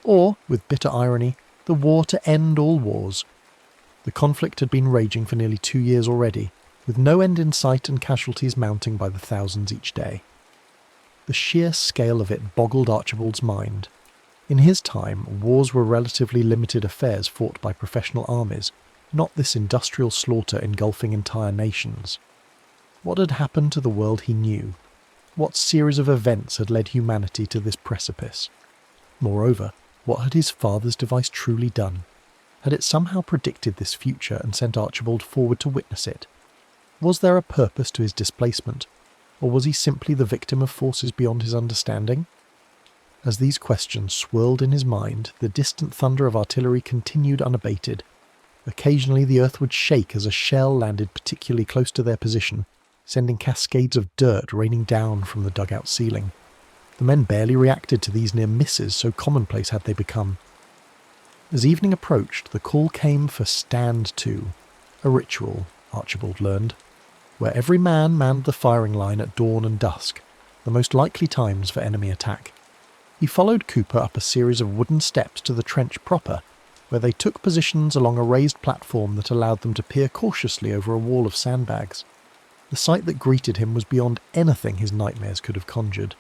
or, with bitter irony, the war to end all wars. The conflict had been raging for nearly 2 years already, with no end in sight and casualties mounting by the thousands each day. The sheer scale of it boggled Archibald's mind. In his time, wars were relatively limited affairs fought by professional armies, not this industrial slaughter engulfing entire nations. What had happened to the world he knew? What series of events had led humanity to this precipice? Moreover, what had his father's device truly done? Had it somehow predicted this future and sent Archibald forward to witness it? Was there a purpose to his displacement, or was he simply the victim of forces beyond his understanding? As these questions swirled in his mind, the distant thunder of artillery continued unabated. Occasionally the earth would shake as a shell landed particularly close to their position, sending cascades of dirt raining down from the dugout ceiling. The men barely reacted to these near misses, so commonplace had they become. As evening approached, the call came for Stand To, a ritual, Archibald learned, where every man manned the firing line at dawn and dusk, the most likely times for enemy attack. He followed Cooper up a series of wooden steps to the trench proper, where they took positions along a raised platform that allowed them to peer cautiously over a wall of sandbags. The sight that greeted him was beyond anything his nightmares could have conjured.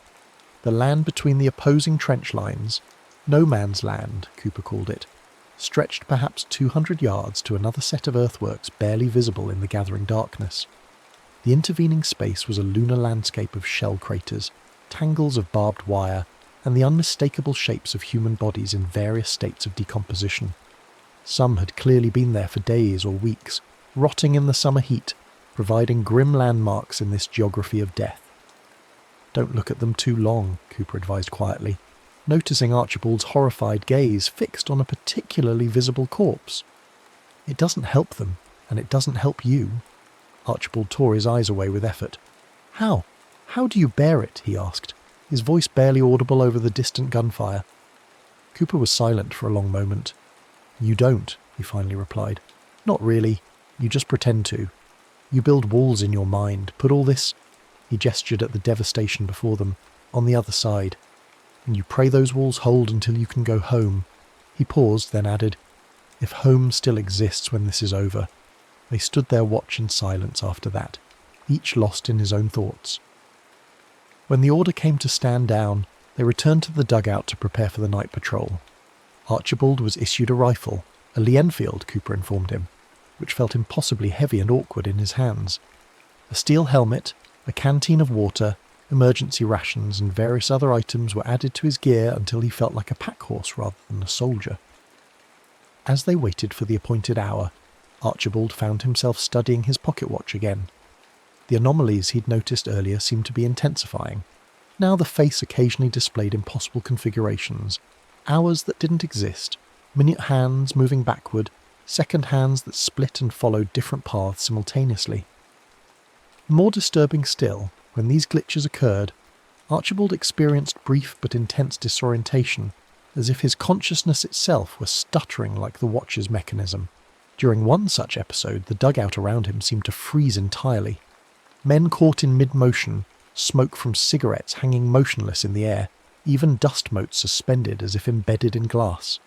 The land between the opposing trench lines, no man's land, Cooper called it, stretched perhaps 200 yards to another set of earthworks barely visible in the gathering darkness. The intervening space was a lunar landscape of shell craters, tangles of barbed wire, and the unmistakable shapes of human bodies in various states of decomposition. Some had clearly been there for days or weeks, rotting in the summer heat, providing grim landmarks in this geography of death. "Don't look at them too long," Cooper advised quietly, noticing Archibald's horrified gaze fixed on a particularly visible corpse. "It doesn't help them, and it doesn't help you." Archibald tore his eyes away with effort. "How? How do you bear it?" he asked, his voice barely audible over the distant gunfire. Cooper was silent for a long moment. "You don't," he finally replied. "Not really. You just pretend to. You build walls in your mind, put all this," he gestured at the devastation before them, "on the other side. And you pray those walls hold until you can go home." He paused, then added, "If home still exists when this is over." They stood their watch in silence after that, each lost in his own thoughts. When the order came to stand down, they returned to the dugout to prepare for the night patrol. Archibald was issued a rifle, a Lee Enfield, Cooper informed him, which felt impossibly heavy and awkward in his hands. A steel helmet, a canteen of water, emergency rations and various other items were added to his gear until he felt like a pack horse rather than a soldier. As they waited for the appointed hour, Archibald found himself studying his pocket watch again. The anomalies he'd noticed earlier seemed to be intensifying. Now the face occasionally displayed impossible configurations, hours that didn't exist, minute hands moving backward, second hands that split and followed different paths simultaneously. More disturbing still, when these glitches occurred, Archibald experienced brief but intense disorientation, as if his consciousness itself were stuttering like the watch's mechanism. During one such episode, the dugout around him seemed to freeze entirely. Men caught in mid-motion, smoke from cigarettes hanging motionless in the air, even dust motes suspended as if embedded in glass.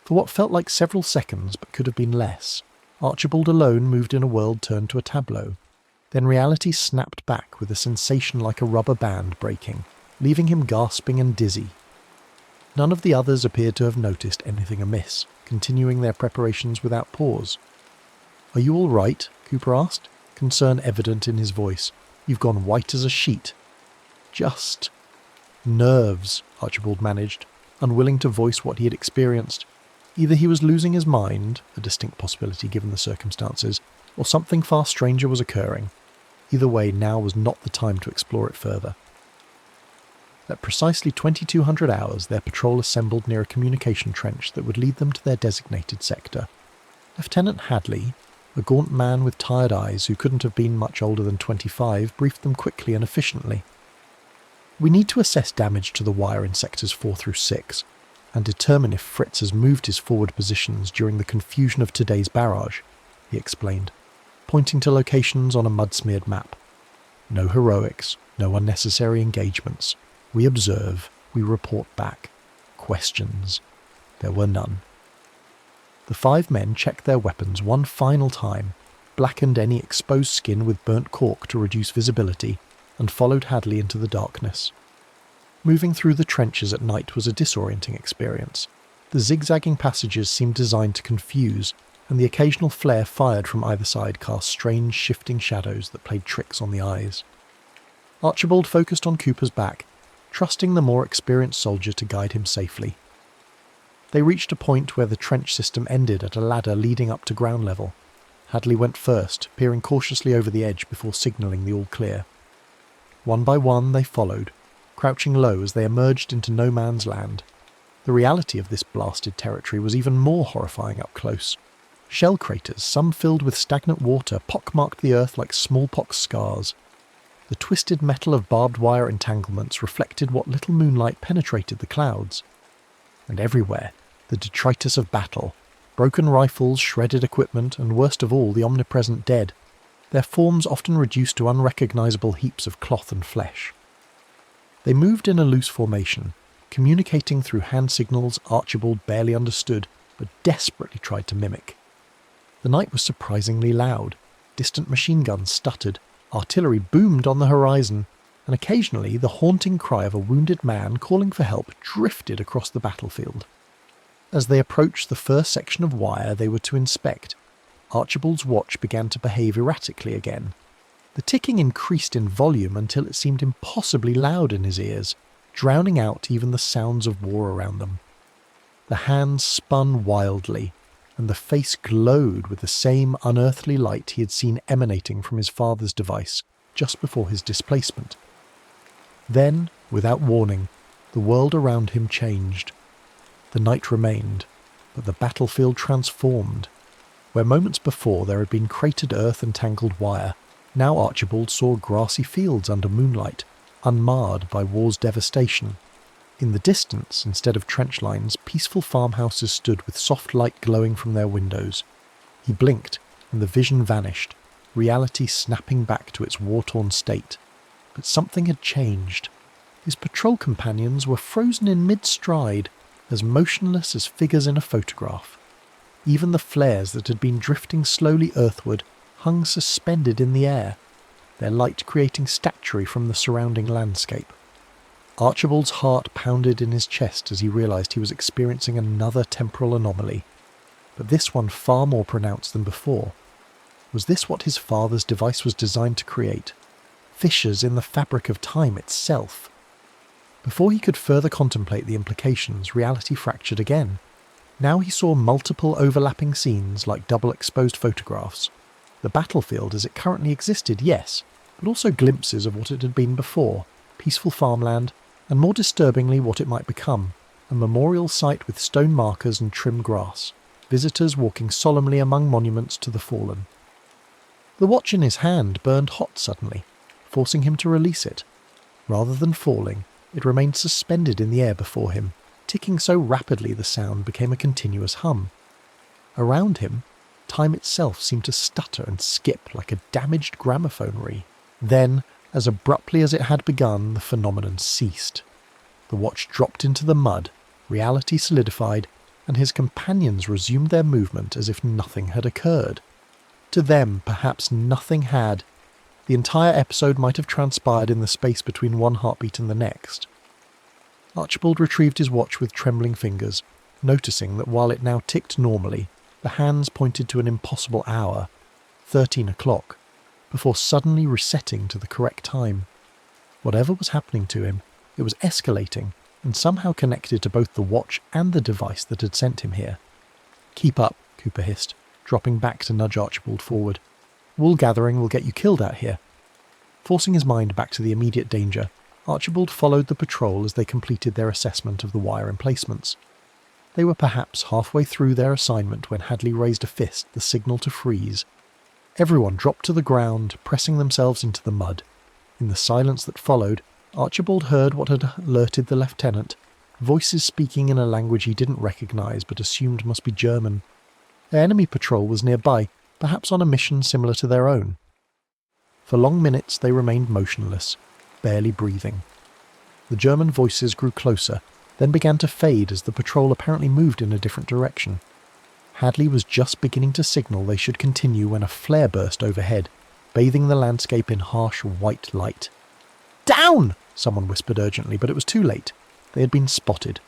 For what felt like several seconds but could have been less, Archibald alone moved in a world turned to a tableau. Then reality snapped back with a sensation like a rubber band breaking, leaving him gasping and dizzy. None of the others appeared to have noticed anything amiss, continuing their preparations without pause. "Are you all right?" Cooper asked, concern evident in his voice. "You've gone white as a sheet." "Just nerves," Archibald managed, unwilling to voice what he had experienced. Either he was losing his mind, a distinct possibility given the circumstances, or something far stranger was occurring. Either way, now was not the time to explore it further. At precisely 2200 hours, their patrol assembled near a communication trench that would lead them to their designated sector. Lieutenant Hadley, a gaunt man with tired eyes who couldn't have been much older than 25, briefed them quickly and efficiently. "We need to assess damage to the wire in sectors 4 through 6, and determine if Fritz has moved his forward positions during the confusion of today's barrage," he explained, pointing to locations on a mud-smeared map. "No heroics, no unnecessary engagements. We observe, we report back. Questions." There were none. The 5 men checked their weapons one final time, blackened any exposed skin with burnt cork to reduce visibility, and followed Hadley into the darkness. Moving through the trenches at night was a disorienting experience. The zigzagging passages seemed designed to confuse, and the occasional flare fired from either side cast strange shifting shadows that played tricks on the eyes. Archibald focused on Cooper's back, trusting the more experienced soldier to guide him safely. They reached a point where the trench system ended at a ladder leading up to ground level. Hadley went first, peering cautiously over the edge before signalling the all-clear. One by one they followed, crouching low as they emerged into no man's land. The reality of this blasted territory was even more horrifying up close. Shell craters, some filled with stagnant water, pockmarked the earth like smallpox scars. The twisted metal of barbed wire entanglements reflected what little moonlight penetrated the clouds. And everywhere, the detritus of battle, broken rifles, shredded equipment, and worst of all, the omnipresent dead, their forms often reduced to unrecognisable heaps of cloth and flesh. They moved in a loose formation, communicating through hand signals Archibald barely understood, but desperately tried to mimic. The night was surprisingly loud. Distant machine guns stuttered, artillery boomed on the horizon, and occasionally the haunting cry of a wounded man calling for help drifted across the battlefield. As they approached the first section of wire they were to inspect, Archibald's watch began to behave erratically again. The ticking increased in volume until it seemed impossibly loud in his ears, drowning out even the sounds of war around them. The hands spun wildly, and the face glowed with the same unearthly light he had seen emanating from his father's device just before his displacement. Then, without warning, the world around him changed. The night remained, but the battlefield transformed. Where moments before there had been cratered earth and tangled wire, now Archibald saw grassy fields under moonlight, unmarred by war's devastation. In the distance, instead of trench lines, peaceful farmhouses stood with soft light glowing from their windows. He blinked, and the vision vanished, reality snapping back to its war-torn state. But something had changed. His patrol companions were frozen in mid-stride, as motionless as figures in a photograph. Even the flares that had been drifting slowly earthward hung suspended in the air, their light creating statuary from the surrounding landscape. Archibald's heart pounded in his chest as he realised he was experiencing another temporal anomaly, but this one far more pronounced than before. Was this what his father's device was designed to create? Fissures in the fabric of time itself? Before he could further contemplate the implications, reality fractured again. Now he saw multiple overlapping scenes like double-exposed photographs. The battlefield as it currently existed, yes, but also glimpses of what it had been before, peaceful farmland, and more disturbingly what it might become, a memorial site with stone markers and trim grass, visitors walking solemnly among monuments to the fallen. The watch in his hand burned hot suddenly, forcing him to release it. Rather than falling, it remained suspended in the air before him, ticking so rapidly the sound became a continuous hum. Around him, time itself seemed to stutter and skip like a damaged gramophone reel. Then, as abruptly as it had begun, the phenomenon ceased. The watch dropped into the mud, reality solidified, and his companions resumed their movement as if nothing had occurred. To them, perhaps nothing had. The entire episode might have transpired in the space between one heartbeat and the next. Archibald retrieved his watch with trembling fingers, noticing that while it now ticked normally, the hands pointed to an impossible hour, 13 o'clock, before suddenly resetting to the correct time. Whatever was happening to him, it was escalating and somehow connected to both the watch and the device that had sent him here. "Keep up," Cooper hissed, dropping back to nudge Archibald forward. "Wool gathering will get you killed out here." Forcing his mind back to the immediate danger, Archibald followed the patrol as they completed their assessment of the wire emplacements. They were perhaps halfway through their assignment when Hadley raised a fist, the signal to freeze. Everyone dropped to the ground, pressing themselves into the mud. In the silence that followed, Archibald heard what had alerted the lieutenant, voices speaking in a language he didn't recognise but assumed must be German. Their enemy patrol was nearby, perhaps on a mission similar to their own. For long minutes they remained motionless, barely breathing. The German voices grew closer, then began to fade as the patrol apparently moved in a different direction. Hadley was just beginning to signal they should continue when a flare burst overhead, bathing the landscape in harsh white light. "Down!" someone whispered urgently, but it was too late. They had been spotted.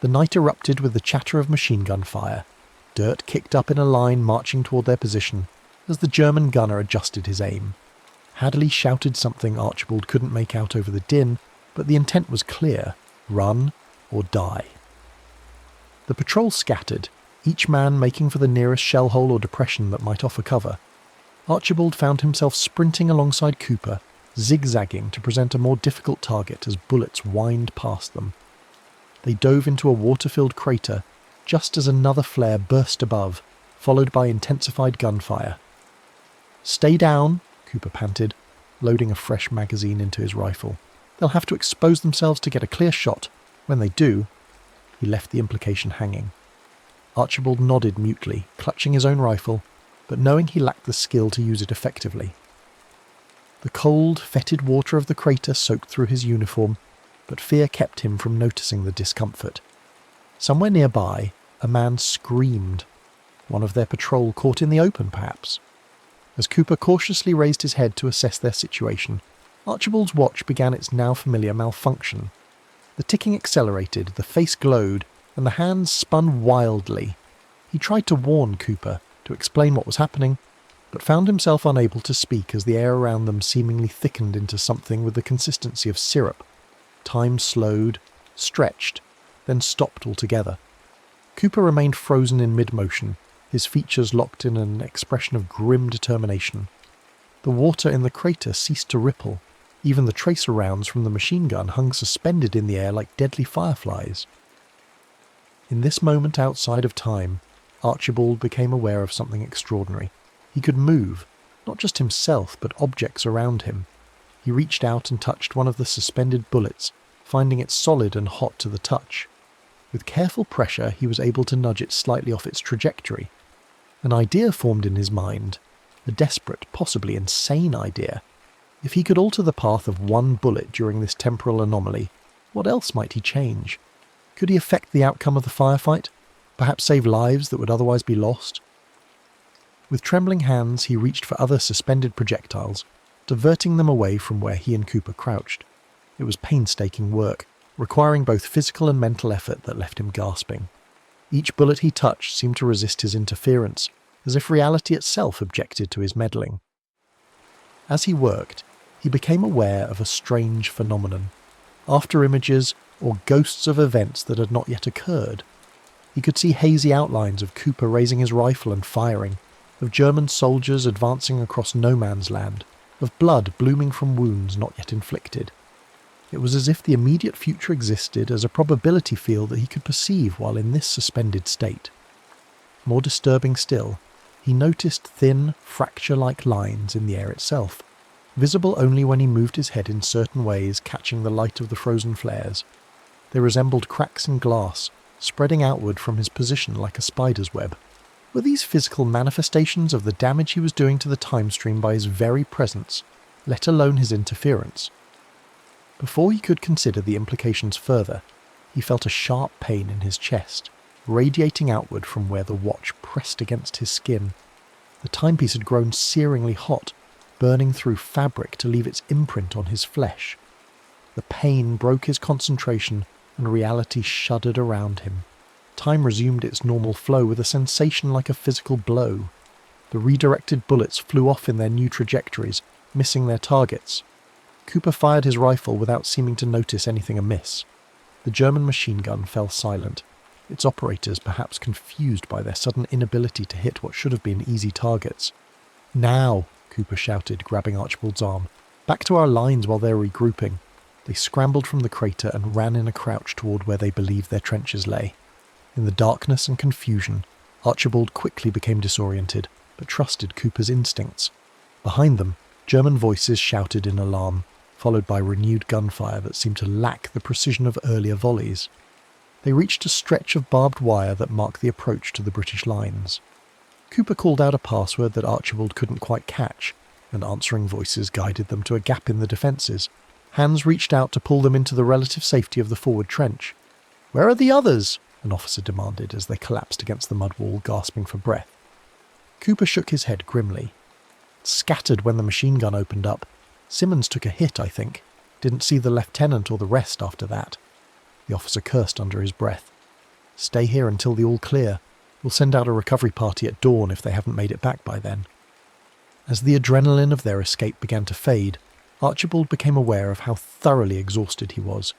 The night erupted with the chatter of machine gun fire. Dirt kicked up in a line marching toward their position, as the German gunner adjusted his aim. Hadley shouted something Archibald couldn't make out over the din, but the intent was clear: run or die. The patrol scattered, each man making for the nearest shell hole or depression that might offer cover. Archibald found himself sprinting alongside Cooper, zigzagging to present a more difficult target as bullets whined past them. They dove into a water-filled crater just as another flare burst above, followed by intensified gunfire. "Stay down," Cooper panted. loading a fresh magazine into his rifle. They'll have to expose themselves to get a clear shot. When they do, he left the implication hanging. Archibald nodded mutely, clutching his own rifle, but knowing he lacked the skill to use it effectively. The cold, fetid water of the crater soaked through his uniform, but fear kept him from noticing the discomfort. Somewhere nearby, a man screamed. One of their patrol caught in the open, perhaps. As Cooper cautiously raised his head to assess their situation, Archibald's watch began its now familiar malfunction. The ticking accelerated, the face glowed, and the hands spun wildly. He tried to warn Cooper, to explain what was happening, but found himself unable to speak as the air around them seemingly thickened into something with the consistency of syrup. Time slowed, stretched, then stopped altogether. Cooper remained frozen in mid-motion, his features locked in an expression of grim determination. The water in the crater ceased to ripple. Even the tracer rounds from the machine gun hung suspended in the air like deadly fireflies. In this moment outside of time, Archibald became aware of something extraordinary. He could move, not just himself, but objects around him. He reached out and touched one of the suspended bullets, finding it solid and hot to the touch. With careful pressure, he was able to nudge it slightly off its trajectory. An idea formed in his mind, a desperate, possibly insane idea. If he could alter the path of one bullet during this temporal anomaly, what else might he change? Could he affect the outcome of the firefight? Perhaps save lives that would otherwise be lost? With trembling hands, he reached for other suspended projectiles, diverting them away from where he and Cooper crouched. It was painstaking work, requiring both physical and mental effort that left him gasping. Each bullet he touched seemed to resist his interference, as if reality itself objected to his meddling. As he worked, he became aware of a strange phenomenon. After images, or ghosts of events that had not yet occurred. He could see hazy outlines of Cooper raising his rifle and firing, of German soldiers advancing across no man's land, of blood blooming from wounds not yet inflicted. It was as if the immediate future existed as a probability field that he could perceive while in this suspended state. More disturbing still, he noticed thin, fracture-like lines in the air itself, visible only when he moved his head in certain ways, catching the light of the frozen flares. They resembled cracks in glass, spreading outward from his position like a spider's web. Were these physical manifestations of the damage he was doing to the time stream by his very presence, let alone his interference? Before he could consider the implications further, he felt a sharp pain in his chest, radiating outward from where the watch pressed against his skin. The timepiece had grown searingly hot, burning through fabric to leave its imprint on his flesh. The pain broke his concentration, and reality shuddered around him. Time resumed its normal flow with a sensation like a physical blow. The redirected bullets flew off in their new trajectories, missing their targets. Cooper fired his rifle without seeming to notice anything amiss. The German machine gun fell silent, its operators perhaps confused by their sudden inability to hit what should have been easy targets. "Now!" Cooper shouted, grabbing Archibald's arm. "Back to our lines while they're regrouping." They scrambled from the crater and ran in a crouch toward where they believed their trenches lay. In the darkness and confusion, Archibald quickly became disoriented, but trusted Cooper's instincts. Behind them, German voices shouted in alarm, followed by renewed gunfire that seemed to lack the precision of earlier volleys. They reached a stretch of barbed wire that marked the approach to the British lines. Cooper called out a password that Archibald couldn't quite catch, and answering voices guided them to a gap in the defences. Hands reached out to pull them into the relative safety of the forward trench. "Where are the others?" an officer demanded as they collapsed against the mud wall, gasping for breath. Cooper shook his head grimly. "Scattered when the machine gun opened up. Simmons took a hit, I think. Didn't see the lieutenant or the rest after that." The officer cursed under his breath. "Stay here until the all clear. We'll send out a recovery party at dawn if they haven't made it back by then." As the adrenaline of their escape began to fade, Archibald became aware of how thoroughly exhausted he was.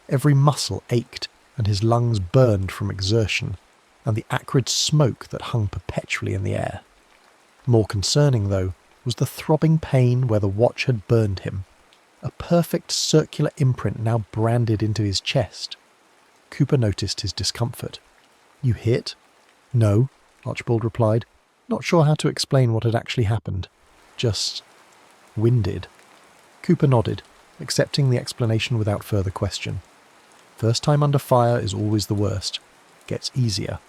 Every muscle ached, and his lungs burned from exertion, and the acrid smoke that hung perpetually in the air. More concerning, though, was the throbbing pain where the watch had burned him, a perfect circular imprint now branded into his chest. Cooper noticed his discomfort. "You hit?" "No," Archibald replied, not sure how to explain what had actually happened. "Just winded." Cooper nodded, accepting the explanation without further question. First time under fire is always the worst. Gets easier.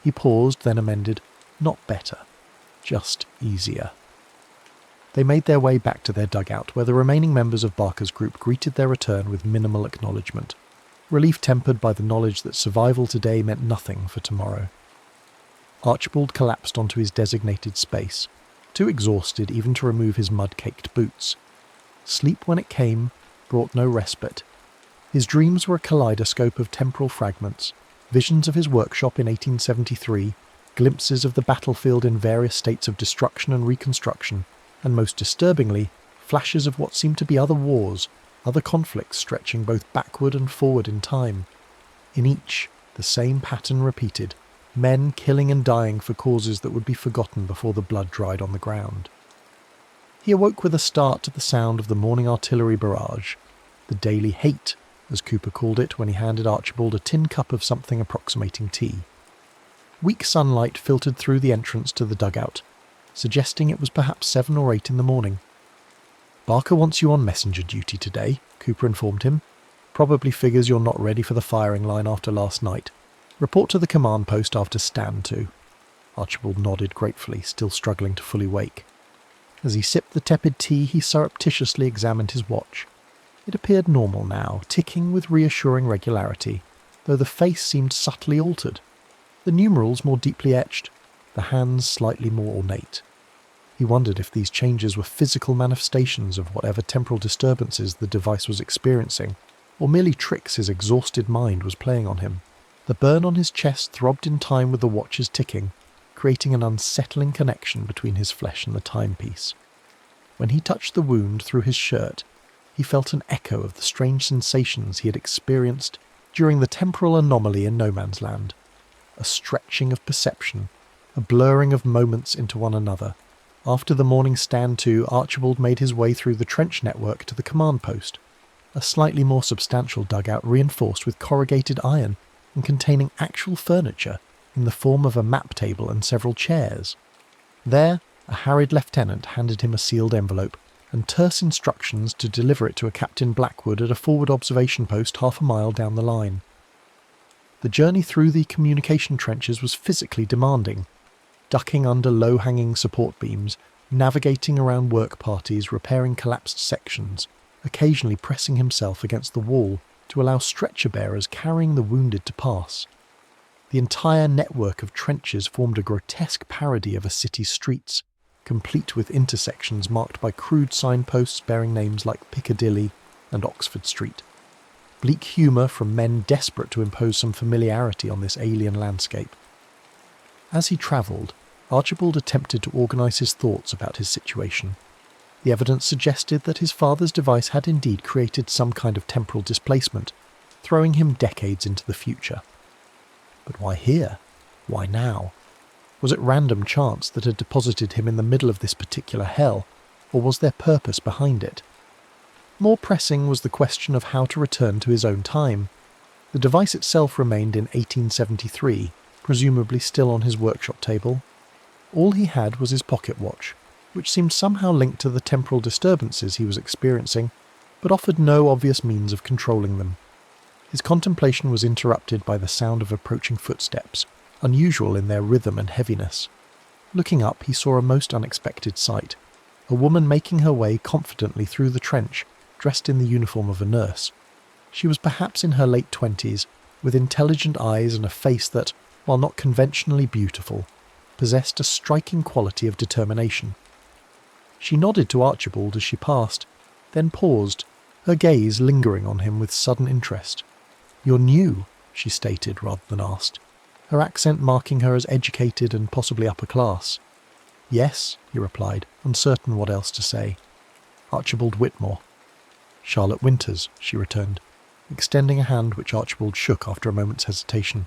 He paused, then amended, not better, just easier. They made their way back to their dugout, where the remaining members of Barker's group greeted their return with minimal acknowledgement, relief tempered by the knowledge that survival today meant nothing for tomorrow. Archibald collapsed onto his designated space, too exhausted even to remove his mud-caked boots. Sleep, when it came, brought no respite. His dreams were a kaleidoscope of temporal fragments, visions of his workshop in 1873, glimpses of the battlefield in various states of destruction and reconstruction, and most disturbingly, flashes of what seemed to be other wars, other conflicts stretching both backward and forward in time. In each, the same pattern repeated, men killing and dying for causes that would be forgotten before the blood dried on the ground. He awoke with a start to the sound of the morning artillery barrage, the daily hate, as Cooper called it when he handed Archibald a tin cup of something approximating tea. Weak sunlight filtered through the entrance to the dugout, suggesting it was perhaps 7 or 8 in the morning. "Barker wants you on messenger duty today," Cooper informed him. "Probably figures you're not ready for the firing line after last night. Report to the command post after stand to." Archibald nodded gratefully, still struggling to fully wake. As he sipped the tepid tea, he surreptitiously examined his watch. It appeared normal now, ticking with reassuring regularity, though the face seemed subtly altered. The numerals more deeply etched, the hands slightly more ornate. He wondered if these changes were physical manifestations of whatever temporal disturbances the device was experiencing, or merely tricks his exhausted mind was playing on him. The burn on his chest throbbed in time with the watch's ticking, creating an unsettling connection between his flesh and the timepiece. When he touched the wound through his shirt, he felt an echo of the strange sensations he had experienced during the temporal anomaly in No Man's Land. A stretching of perception, a blurring of moments into one another. After the morning stand to, Archibald made his way through the trench network to the command post, a slightly more substantial dugout reinforced with corrugated iron and containing actual furniture in the form of a map table and several chairs. There, a harried lieutenant handed him a sealed envelope and terse instructions to deliver it to a Captain Blackwood at a forward observation post half a mile down the line. The journey through the communication trenches was physically demanding, ducking under low-hanging support beams, navigating around work parties, repairing collapsed sections, occasionally pressing himself against the wall to allow stretcher-bearers carrying the wounded to pass. The entire network of trenches formed a grotesque parody of a city's streets, complete with intersections marked by crude signposts bearing names like Piccadilly and Oxford Street. Bleak humour from men desperate to impose some familiarity on this alien landscape. As he travelled, Archibald attempted to organise his thoughts about his situation. The evidence suggested that his father's device had indeed created some kind of temporal displacement, throwing him decades into the future. But why here? Why now? Was it random chance that had deposited him in the middle of this particular hell, or was there purpose behind it? More pressing was the question of how to return to his own time. The device itself remained in 1873, presumably still on his workshop table. All he had was his pocket watch, which seemed somehow linked to the temporal disturbances he was experiencing, but offered no obvious means of controlling them. His contemplation was interrupted by the sound of approaching footsteps, unusual in their rhythm and heaviness. Looking up, he saw a most unexpected sight. A woman making her way confidently through the trench, dressed in the uniform of a nurse. She was perhaps in her late 20s, with intelligent eyes and a face that, while not conventionally beautiful, possessed a striking quality of determination. She nodded to Archibald as she passed, then paused, her gaze lingering on him with sudden interest. "You're new," she stated rather than asked, her accent marking her as educated and possibly upper class. "Yes," he replied, uncertain what else to say. "Archibald Whitmore." "Charlotte Winters," she returned, extending a hand which Archibald shook after a moment's hesitation.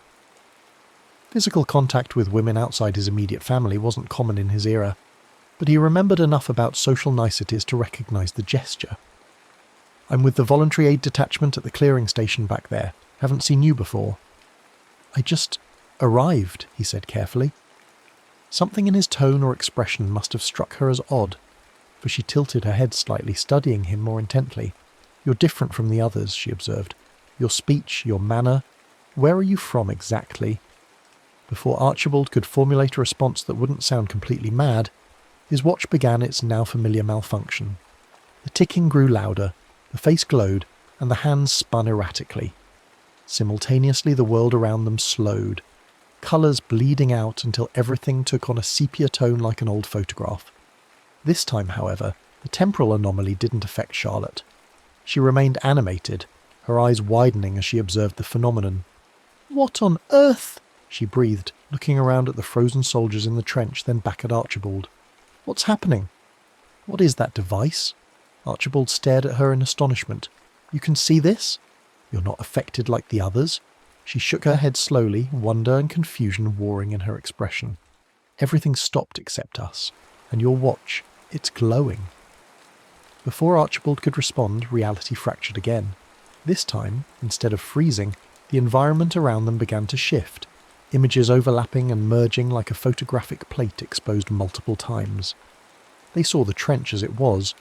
Physical contact with women outside his immediate family wasn't common in his era, but he remembered enough about social niceties to recognise the gesture. "I'm with the Voluntary Aid Detachment at the clearing station back there. Haven't seen you before." "I just arrived," he said carefully. Something in his tone or expression must have struck her as odd. for she tilted her head slightly, studying him more intently. "You're different from the others," she observed. "Your speech, your manner. Where are you from exactly?" Before Archibald could formulate a response that wouldn't sound completely mad, his watch began its now familiar malfunction. The ticking grew louder, the face glowed, and the hands spun erratically. Simultaneously, the world around them slowed, colours bleeding out until everything took on a sepia tone like an old photograph. This time, however, the temporal anomaly didn't affect Charlotte. She remained animated, her eyes widening as she observed the phenomenon. "What on earth?" she breathed, looking around at the frozen soldiers in the trench, then back at Archibald. "What's happening?" "What is that device?" Archibald stared at her in astonishment. "You can see this? You're not affected like the others?" She shook her head slowly, wonder and confusion warring in her expression. "Everything stopped except us. And your watch, it's glowing." Before Archibald could respond, reality fractured again. This time, instead of freezing, the environment around them began to shift, images overlapping and merging like a photographic plate exposed multiple times. They saw the trench as it was,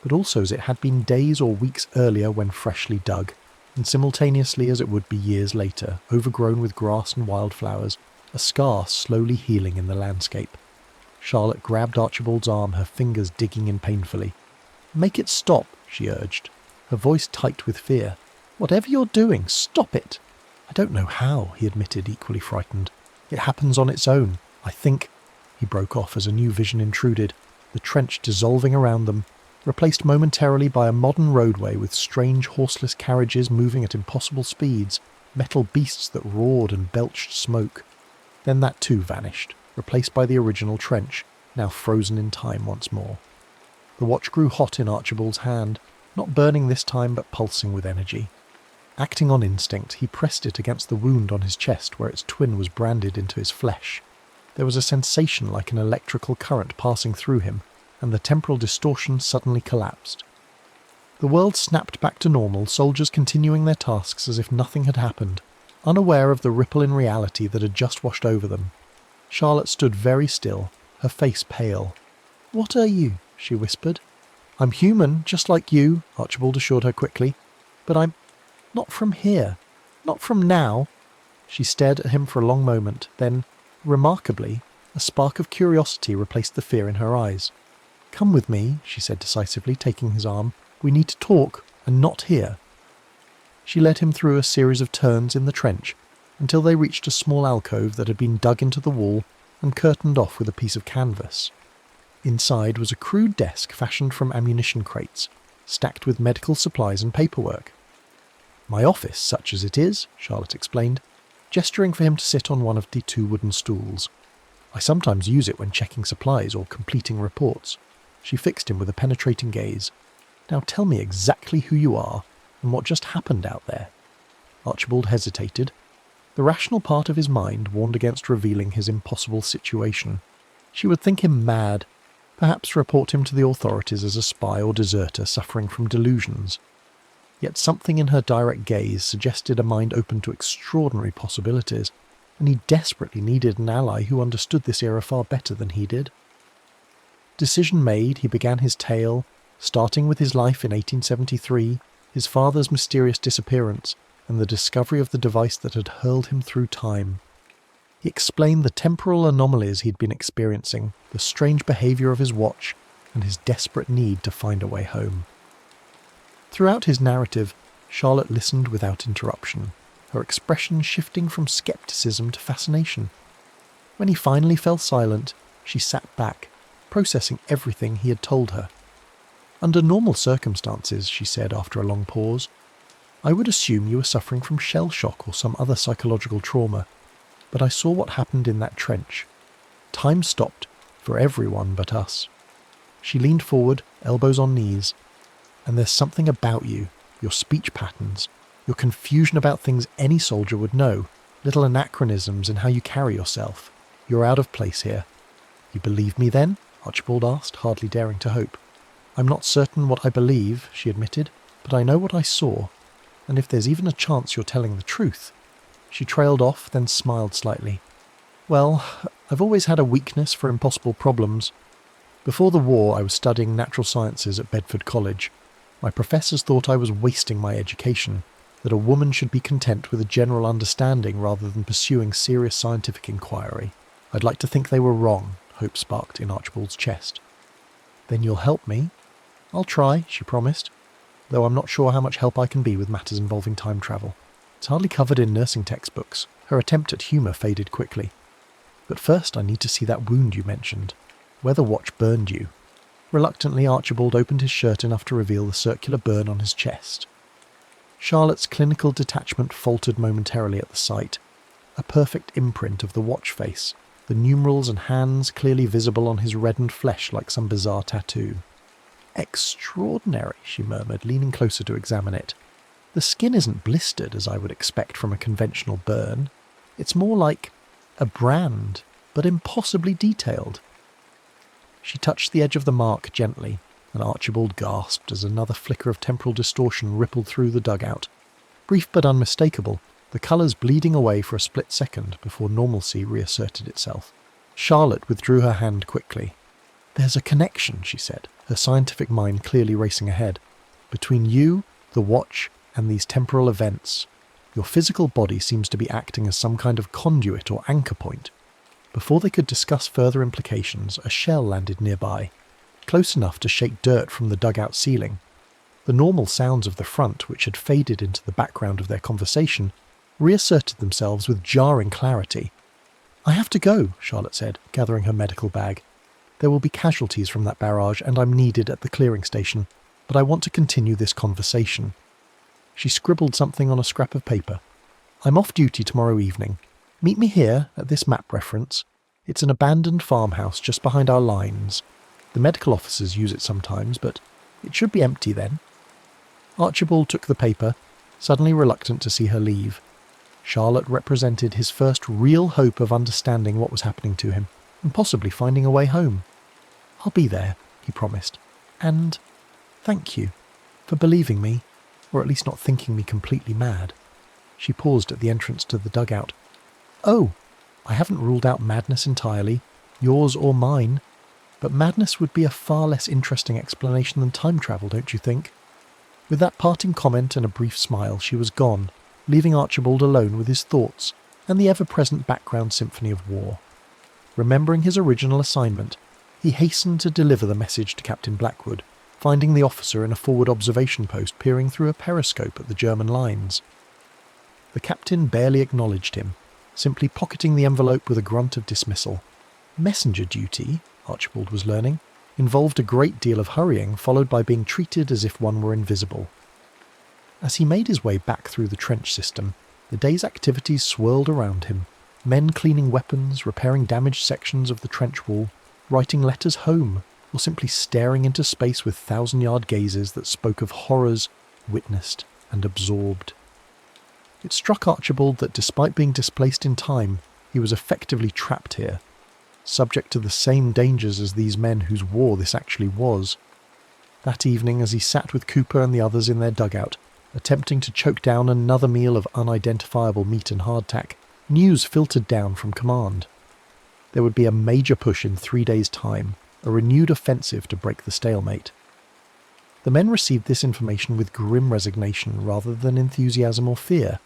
but also as it had been days or weeks earlier when freshly dug, and simultaneously as it would be years later, overgrown with grass and wildflowers, a scar slowly healing in the landscape. Charlotte grabbed Archibald's arm, her fingers digging in painfully. "Make it stop," she urged, her voice tight with fear. "Whatever you're doing, stop it." "I don't know how," he admitted, equally frightened. "It happens on its own. I think—" He broke off as a new vision intruded, the trench dissolving around them, replaced momentarily by a modern roadway with strange horseless carriages moving at impossible speeds, metal beasts that roared and belched smoke. Then that too vanished, replaced by the original trench, now frozen in time once more. The watch grew hot in Archibald's hand, not burning this time but pulsing with energy. Acting on instinct, he pressed it against the wound on his chest where its twin was branded into his flesh. There was a sensation like an electrical current passing through him, and the temporal distortion suddenly collapsed. The world snapped back to normal, soldiers continuing their tasks as if nothing had happened, unaware of the ripple in reality that had just washed over them. Charlotte stood very still, her face pale. "What are you?" she whispered. "I'm human, just like you," Archibald assured her quickly. "But I'm not from here. Not from now." She stared at him for a long moment, then, remarkably, a spark of curiosity replaced the fear in her eyes. "Come with me," she said decisively, taking his arm. "We need to talk, and not here." She led him through a series of turns in the trench, until they reached a small alcove that had been dug into the wall and curtained off with a piece of canvas. Inside was a crude desk fashioned from ammunition crates, stacked with medical supplies and paperwork. "My office, such as it is," Charlotte explained, gesturing for him to sit on one of the 2 wooden stools. "I sometimes use it when checking supplies or completing reports." She fixed him with a penetrating gaze. "Now tell me exactly who you are, and what just happened out there." Archibald hesitated. The rational part of his mind warned against revealing his impossible situation. She would think him mad, perhaps report him to the authorities as a spy or deserter suffering from delusions. Yet something in her direct gaze suggested a mind open to extraordinary possibilities, and he desperately needed an ally who understood this era far better than he did. Decision made, he began his tale, starting with his life in 1873, his father's mysterious disappearance, and the discovery of the device that had hurled him through time. He explained the temporal anomalies he'd been experiencing, the strange behaviour of his watch, and his desperate need to find a way home. Throughout his narrative, Charlotte listened without interruption, her expression shifting from scepticism to fascination. When he finally fell silent, she sat back, processing everything he had told her. "Under normal circumstances," she said after a long pause, "I would assume you were suffering from shell shock or some other psychological trauma, but I saw what happened in that trench. Time stopped, for everyone but us." She leaned forward, elbows on knees. "And there's something about you, your speech patterns, your confusion about things any soldier would know, little anachronisms in how you carry yourself. You're out of place here." "You believe me then?" Archibald asked, hardly daring to hope. "I'm not certain what I believe," she admitted, "but I know what I saw, and if there's even a chance you're telling the truth." She trailed off, then smiled slightly. "Well, I've always had a weakness for impossible problems. Before the war, I was studying natural sciences at Bedford College. My professors thought I was wasting my education, that a woman should be content with a general understanding rather than pursuing serious scientific inquiry. I'd like to think they were wrong, hope sparked in Archibald's chest. Then you'll help me? I'll try, she promised, though I'm not sure how much help I can be with matters involving time travel. It's hardly covered in nursing textbooks. Her attempt at humour faded quickly. But first I need to see that wound you mentioned. Where the watch burned you. Reluctantly, Archibald opened his shirt enough to reveal the circular burn on his chest. Charlotte's clinical detachment faltered momentarily at the sight. A perfect imprint of the watch face, the numerals and hands clearly visible on his reddened flesh like some bizarre tattoo. Extraordinary, she murmured, leaning closer to examine it. The skin isn't blistered as I would expect from a conventional burn. It's more like a brand, but impossibly detailed. She touched the edge of the mark gently, and Archibald gasped as another flicker of temporal distortion rippled through the dugout. Brief but unmistakable, the colours bleeding away for a split second before normalcy reasserted itself. Charlotte withdrew her hand quickly. There's a connection, she said, her scientific mind clearly racing ahead, between you, the watch, and these temporal events. Your physical body seems to be acting as some kind of conduit or anchor point. Before they could discuss further implications, a shell landed nearby, close enough to shake dirt from the dugout ceiling. The normal sounds of the front, which had faded into the background of their conversation, reasserted themselves with jarring clarity. I have to go, Charlotte said, gathering her medical bag. There will be casualties from that barrage, and I'm needed at the clearing station, but I want to continue this conversation. She scribbled something on a scrap of paper. I'm off duty tomorrow evening. Meet me here, at this map reference. It's an abandoned farmhouse just behind our lines. The medical officers use it sometimes, but it should be empty then. Archibald took the paper, suddenly reluctant to see her leave. Charlotte represented his first real hope of understanding what was happening to him, and possibly finding a way home. I'll be there, he promised. And thank you for believing me, or at least not thinking me completely mad. She paused at the entrance to the dugout. Oh, I haven't ruled out madness entirely, yours or mine, but madness would be a far less interesting explanation than time travel, don't you think? With that parting comment and a brief smile, she was gone, leaving Archibald alone with his thoughts and the ever-present background symphony of war. Remembering his original assignment, he hastened to deliver the message to Captain Blackwood, finding the officer in a forward observation post peering through a periscope at the German lines. The captain barely acknowledged him, simply pocketing the envelope with a grunt of dismissal. Messenger duty, Archibald was learning, involved a great deal of hurrying, followed by being treated as if one were invisible. As he made his way back through the trench system, the day's activities swirled around him. Men cleaning weapons, repairing damaged sections of the trench wall, writing letters home, or simply staring into space with thousand-yard gazes that spoke of horrors witnessed and absorbed. It struck Archibald that despite being displaced in time, he was effectively trapped here, subject to the same dangers as these men whose war this actually was. That evening, as he sat with Cooper and the others in their dugout, attempting to choke down another meal of unidentifiable meat and hardtack, news filtered down from command. There would be a major push in 3 days' time, a renewed offensive to break the stalemate. The men received this information with grim resignation rather than enthusiasm or fear.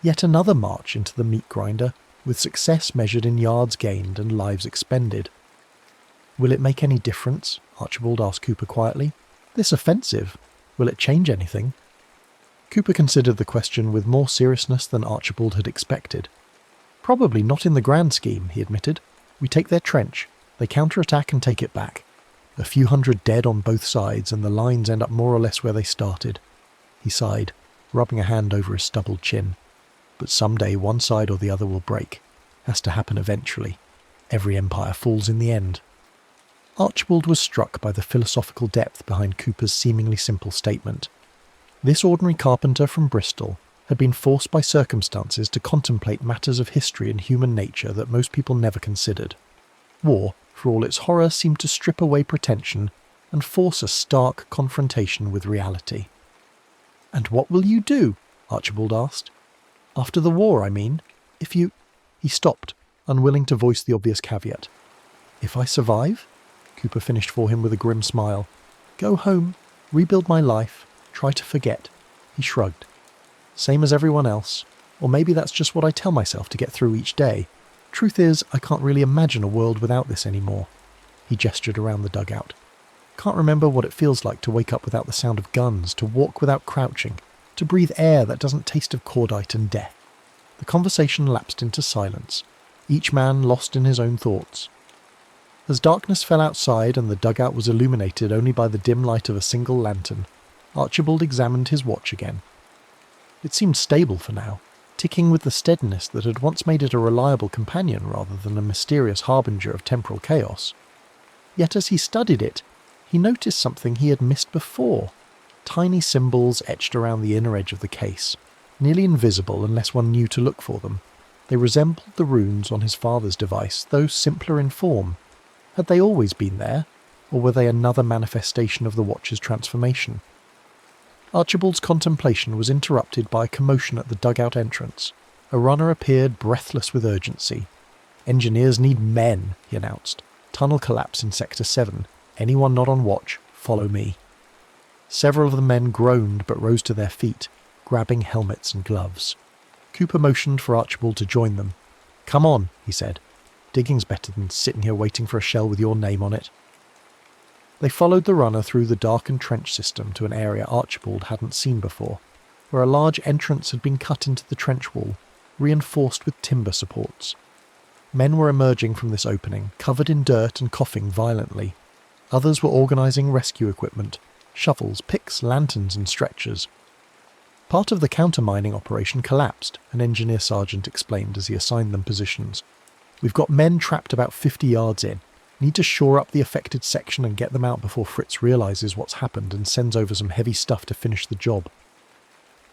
Yet another march into the meat grinder, with success measured in yards gained and lives expended. Will it make any difference? Archibald asked Cooper quietly. This offensive, will it change anything? Cooper considered the question with more seriousness than Archibald had expected. Probably not in the grand scheme, he admitted. We take their trench, they counterattack and take it back. A few hundred dead on both sides, and the lines end up more or less where they started. He sighed, rubbing a hand over his stubbled chin. But someday one side or the other will break. Has to happen eventually. Every empire falls in the end. Archibald was struck by the philosophical depth behind Cooper's seemingly simple statement. This ordinary carpenter from Bristol had been forced by circumstances to contemplate matters of history and human nature that most people never considered. War, for all its horror, seemed to strip away pretension and force a stark confrontation with reality. "And what will you do?" Archibald asked. "After the war, I mean. If you—" He stopped, unwilling to voice the obvious caveat. "If I survive?" Cooper finished for him with a grim smile. "Go home, rebuild my life, try to forget." He shrugged. "Same as everyone else. Or maybe that's just what I tell myself to get through each day. Truth is, I can't really imagine a world without this anymore." He gestured around the dugout. "Can't remember what it feels like to wake up without the sound of guns, to walk without crouching, to breathe air that doesn't taste of cordite and death." The conversation lapsed into silence, each man lost in his own thoughts. As darkness fell outside and the dugout was illuminated only by the dim light of a single lantern, Archibald examined his watch again. It seemed stable for now, ticking with the steadiness that had once made it a reliable companion rather than a mysterious harbinger of temporal chaos. Yet as he studied it, he noticed something he had missed before. Tiny symbols etched around the inner edge of the case, nearly invisible unless one knew to look for them. They resembled the runes on his father's device, though simpler in form. Had they always been there, or were they another manifestation of the watch's transformation? Archibald's contemplation was interrupted by a commotion at the dugout entrance. A runner appeared, breathless with urgency. "Engineers need men," he announced. "Tunnel collapse in Sector 7. Anyone not on watch, follow me." Several of the men groaned but rose to their feet, grabbing helmets and gloves. Cooper motioned for Archibald to join them. "Come on," he said. "Digging's better than sitting here waiting for a shell with your name on it." They followed the runner through the darkened trench system to an area Archibald hadn't seen before, where a large entrance had been cut into the trench wall, reinforced with timber supports. Men were emerging from this opening, covered in dirt and coughing violently. Others were organising rescue equipment, shovels, picks, lanterns and stretchers. Part of the countermining operation collapsed, an engineer sergeant explained as he assigned them positions. "We've got men trapped about 50 yards in. Need to shore up the affected section and get them out before Fritz realises what's happened and sends over some heavy stuff to finish the job."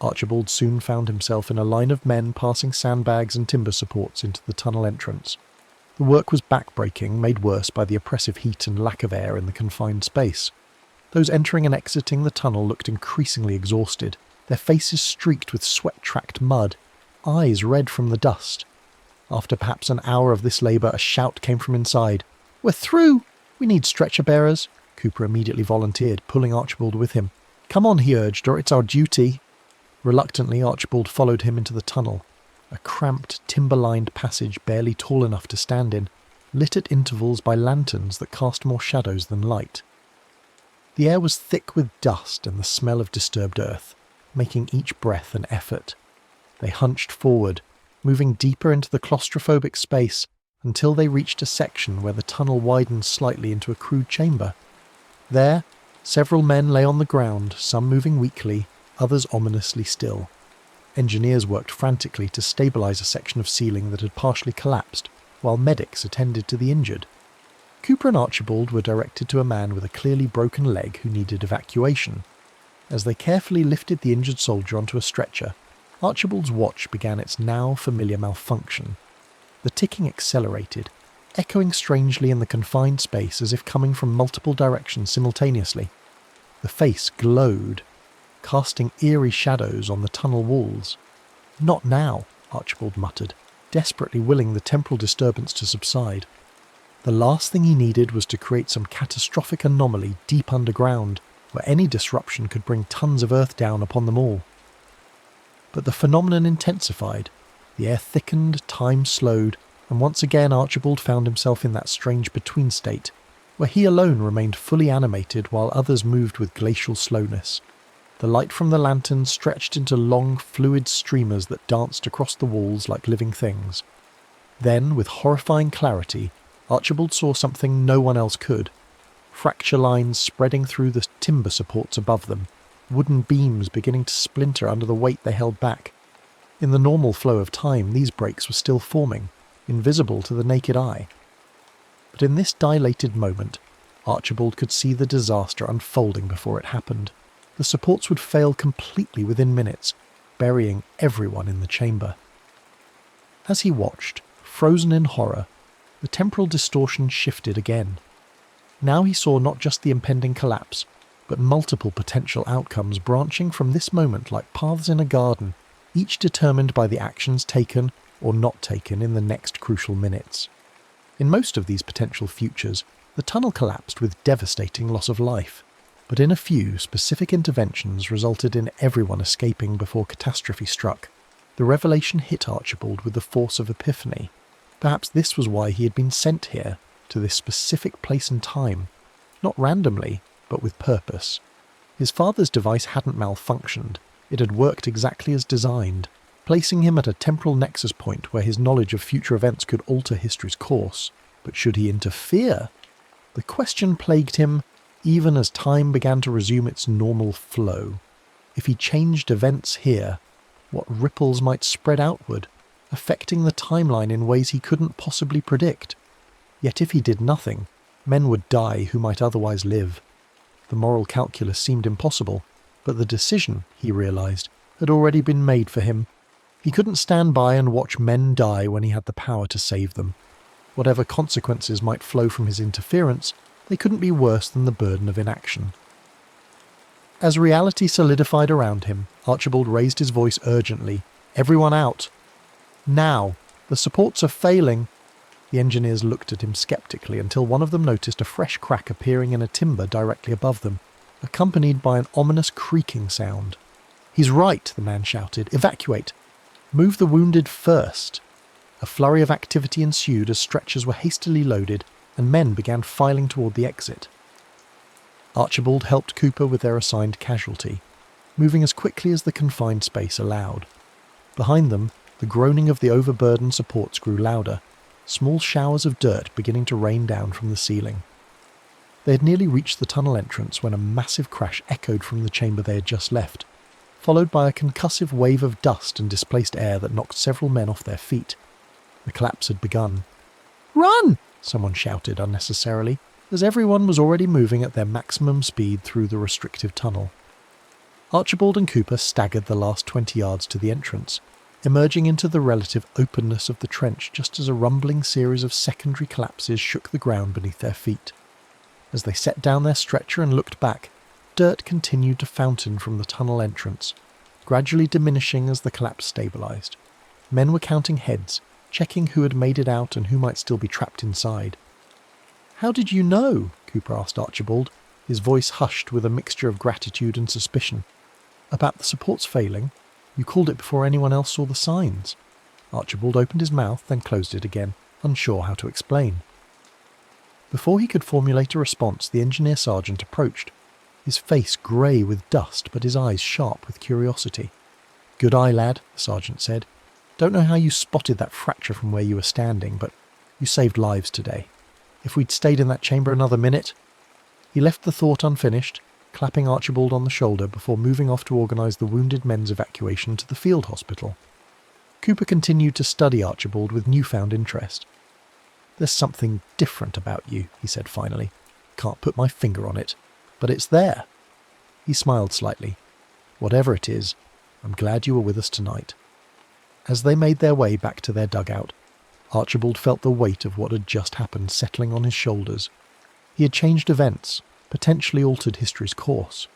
Archibald soon found himself in a line of men passing sandbags and timber supports into the tunnel entrance. The work was back-breaking, made worse by the oppressive heat and lack of air in the confined space. Those entering and exiting the tunnel looked increasingly exhausted, their faces streaked with sweat-tracked mud, eyes red from the dust. After perhaps an hour of this labour, a shout came from inside. "We're through! We need stretcher-bearers," Cooper immediately volunteered, pulling Archibald with him. "Come on," he urged, "or it's our duty." Reluctantly, Archibald followed him into the tunnel, a cramped, timber-lined passage barely tall enough to stand in, lit at intervals by lanterns that cast more shadows than light. The air was thick with dust and the smell of disturbed earth, making each breath an effort. They hunched forward, moving deeper into the claustrophobic space until they reached a section where the tunnel widened slightly into a crude chamber. There, several men lay on the ground, some moving weakly, others ominously still. Engineers worked frantically to stabilise a section of ceiling that had partially collapsed, while medics attended to the injured. Cooper and Archibald were directed to a man with a clearly broken leg who needed evacuation. As they carefully lifted the injured soldier onto a stretcher, Archibald's watch began its now familiar malfunction. The ticking accelerated, echoing strangely in the confined space as if coming from multiple directions simultaneously. The face glowed, casting eerie shadows on the tunnel walls. "Not now," Archibald muttered, desperately willing the temporal disturbance to subside. The last thing he needed was to create some catastrophic anomaly deep underground, where any disruption could bring tons of earth down upon them all. But the phenomenon intensified. The air thickened, time slowed, and once again Archibald found himself in that strange between state, where he alone remained fully animated while others moved with glacial slowness. The light from the lanterns stretched into long, fluid streamers that danced across the walls like living things. Then, with horrifying clarity, Archibald saw something no one else could. Fracture lines spreading through the timber supports above them, wooden beams beginning to splinter under the weight they held back. In the normal flow of time, these breaks were still forming, invisible to the naked eye. But in this dilated moment, Archibald could see the disaster unfolding before it happened. The supports would fail completely within minutes, burying everyone in the chamber. As he watched, frozen in horror, the temporal distortion shifted again. Now he saw not just the impending collapse, but multiple potential outcomes branching from this moment like paths in a garden, each determined by the actions taken or not taken in the next crucial minutes. In most of these potential futures, The tunnel collapsed with devastating loss of life, but in a few specific interventions resulted in everyone escaping before catastrophe struck. The revelation hit Archibald with the force of epiphany. Perhaps this was why he had been sent here, to this specific place and time, not randomly, but with purpose. His father's device hadn't malfunctioned. It had worked exactly as designed, placing him at a temporal nexus point where his knowledge of future events could alter history's course. But should he interfere? The question plagued him even as time began to resume its normal flow. If he changed events here, what ripples might spread outward, affecting the timeline in ways he couldn't possibly predict? Yet if he did nothing, men would die who might otherwise live. The moral calculus seemed impossible, but the decision, he realised, had already been made for him. He couldn't stand by and watch men die when he had the power to save them. Whatever consequences might flow from his interference, they couldn't be worse than the burden of inaction. As reality solidified around him, Archibald raised his voice urgently. "Everyone out! Now! The supports are failing!" The engineers looked at him skeptically until one of them noticed a fresh crack appearing in a timber directly above them, accompanied by an ominous creaking sound. "He's right," the man shouted. "Evacuate! Move the wounded first!" A flurry of activity ensued as stretchers were hastily loaded and men began filing toward the exit. Archibald helped Cooper with their assigned casualty, moving as quickly as the confined space allowed. Behind them, the groaning of the overburdened supports grew louder, small showers of dirt beginning to rain down from the ceiling. They had nearly reached the tunnel entrance when a massive crash echoed from the chamber they had just left, followed by a concussive wave of dust and displaced air that knocked several men off their feet. The collapse had begun. "Run!" someone shouted unnecessarily, as everyone was already moving at their maximum speed through the restrictive tunnel. Archibald and Cooper staggered the last 20 yards to the entrance, emerging into the relative openness of the trench just as a rumbling series of secondary collapses shook the ground beneath their feet. As they set down their stretcher and looked back, dirt continued to fountain from the tunnel entrance, gradually diminishing as the collapse stabilised. Men were counting heads, checking who had made it out and who might still be trapped inside. "How did you know?" Cooper asked Archibald, his voice hushed with a mixture of gratitude and suspicion. "About the supports failing? You called it before anyone else saw the signs." Archibald opened his mouth, then closed it again, unsure how to explain. Before he could formulate a response, the engineer sergeant approached, his face grey with dust but his eyes sharp with curiosity. "Good eye, lad," the sergeant said. "Don't know how you spotted that fracture from where you were standing, but you saved lives today. If we'd stayed in that chamber another minute—" He left the thought unfinished, clapping Archibald on the shoulder before moving off to organise the wounded men's evacuation to the field hospital. Cooper continued to study Archibald with newfound interest. "There's something different about you," he said finally. "Can't put my finger on it, but it's there." He smiled slightly. "Whatever it is, I'm glad you were with us tonight." As they made their way back to their dugout, Archibald felt the weight of what had just happened settling on his shoulders. He had changed events, potentially altered history's course.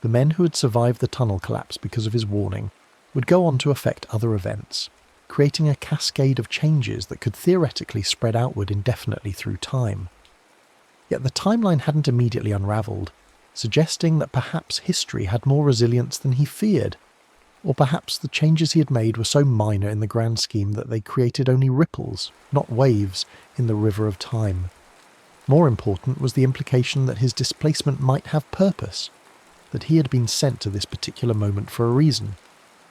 The men who had survived the tunnel collapse because of his warning would go on to affect other events, creating a cascade of changes that could theoretically spread outward indefinitely through time. Yet the timeline hadn't immediately unravelled, suggesting that perhaps history had more resilience than he feared. Or perhaps the changes he had made were so minor in the grand scheme that they created only ripples, not waves, in the river of time. More important was the implication that his displacement might have purpose, that he had been sent to this particular moment for a reason.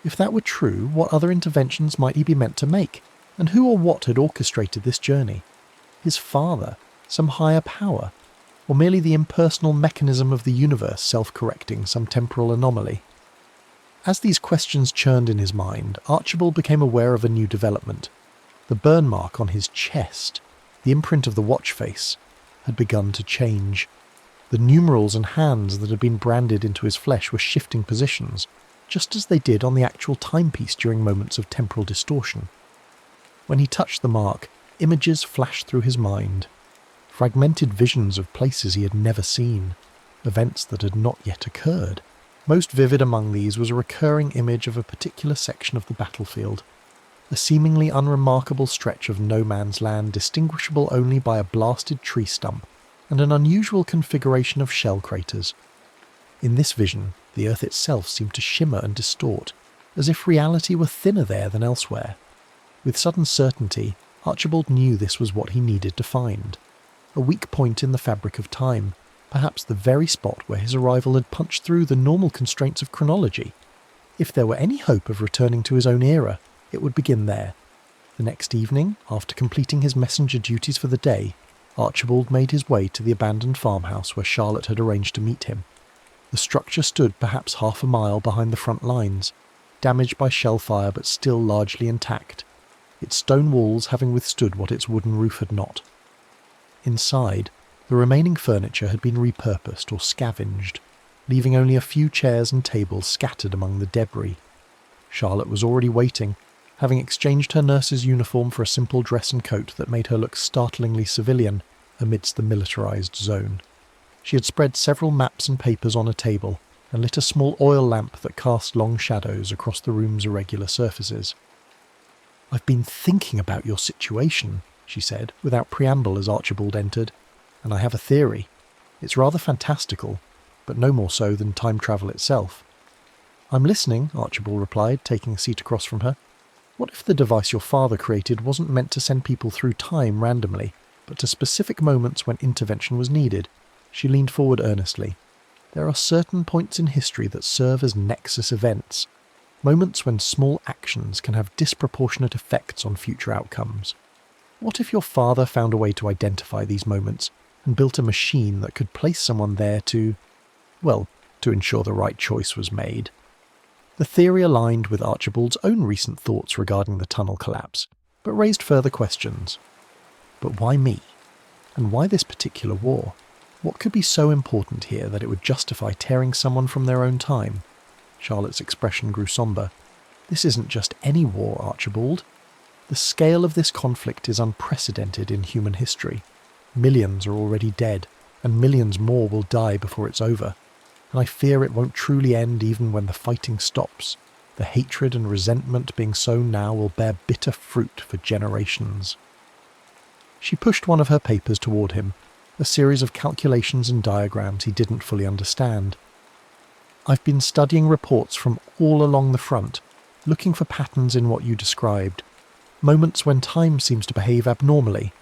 If that were true, what other interventions might he be meant to make, and who or what had orchestrated this journey? His father, some higher power, or merely the impersonal mechanism of the universe self-correcting some temporal anomaly? As these questions churned in his mind, Archibald became aware of a new development. The burn mark on his chest, the imprint of the watch face, had begun to change. The numerals and hands that had been branded into his flesh were shifting positions, just as they did on the actual timepiece during moments of temporal distortion. When he touched the mark, images flashed through his mind, fragmented visions of places he had never seen, events that had not yet occurred. Most vivid among these was a recurring image of a particular section of the battlefield, a seemingly unremarkable stretch of no man's land distinguishable only by a blasted tree stump and an unusual configuration of shell craters. In this vision, the Earth itself seemed to shimmer and distort, as if reality were thinner there than elsewhere. With sudden certainty, Archibald knew this was what he needed to find. A weak point in the fabric of time, perhaps the very spot where his arrival had punched through the normal constraints of chronology. If there were any hope of returning to his own era, it would begin there. The next evening, after completing his messenger duties for the day, Archibald made his way to the abandoned farmhouse where Charlotte had arranged to meet him. The structure stood perhaps half a mile behind the front lines, damaged by shell fire but still largely intact, its stone walls having withstood what its wooden roof had not. Inside, the remaining furniture had been repurposed or scavenged, leaving only a few chairs and tables scattered among the debris. Charlotte was already waiting, having exchanged her nurse's uniform for a simple dress and coat that made her look startlingly civilian amidst the militarized zone. She had spread several maps and papers on a table and lit a small oil lamp that cast long shadows across the room's irregular surfaces. "I've been thinking about your situation," she said, without preamble as Archibald entered, "and I have a theory. It's rather fantastical, but no more so than time travel itself." "I'm listening," Archibald replied, taking a seat across from her. "What if the device your father created wasn't meant to send people through time randomly, but to specific moments when intervention was needed?" She leaned forward earnestly. "There are certain points in history that serve as nexus events, moments when small actions can have disproportionate effects on future outcomes. What if your father found a way to identify these moments and built a machine that could place someone there to ensure the right choice was made?" The theory aligned with Archibald's own recent thoughts regarding the tunnel collapse, but raised further questions. But why me? And why this particular war? What could be so important here that it would justify tearing someone from their own time? Charlotte's expression grew sombre. "This isn't just any war, Archibald. The scale of this conflict is unprecedented in human history. Millions are already dead, and millions more will die before it's over. And I fear it won't truly end even when the fighting stops. The hatred and resentment being sown now will bear bitter fruit for generations." She pushed one of her papers toward him, a series of calculations and diagrams he didn't fully understand. "I've been studying reports from all along the front, looking for patterns in what you described, moments when time seems to behave abnormally.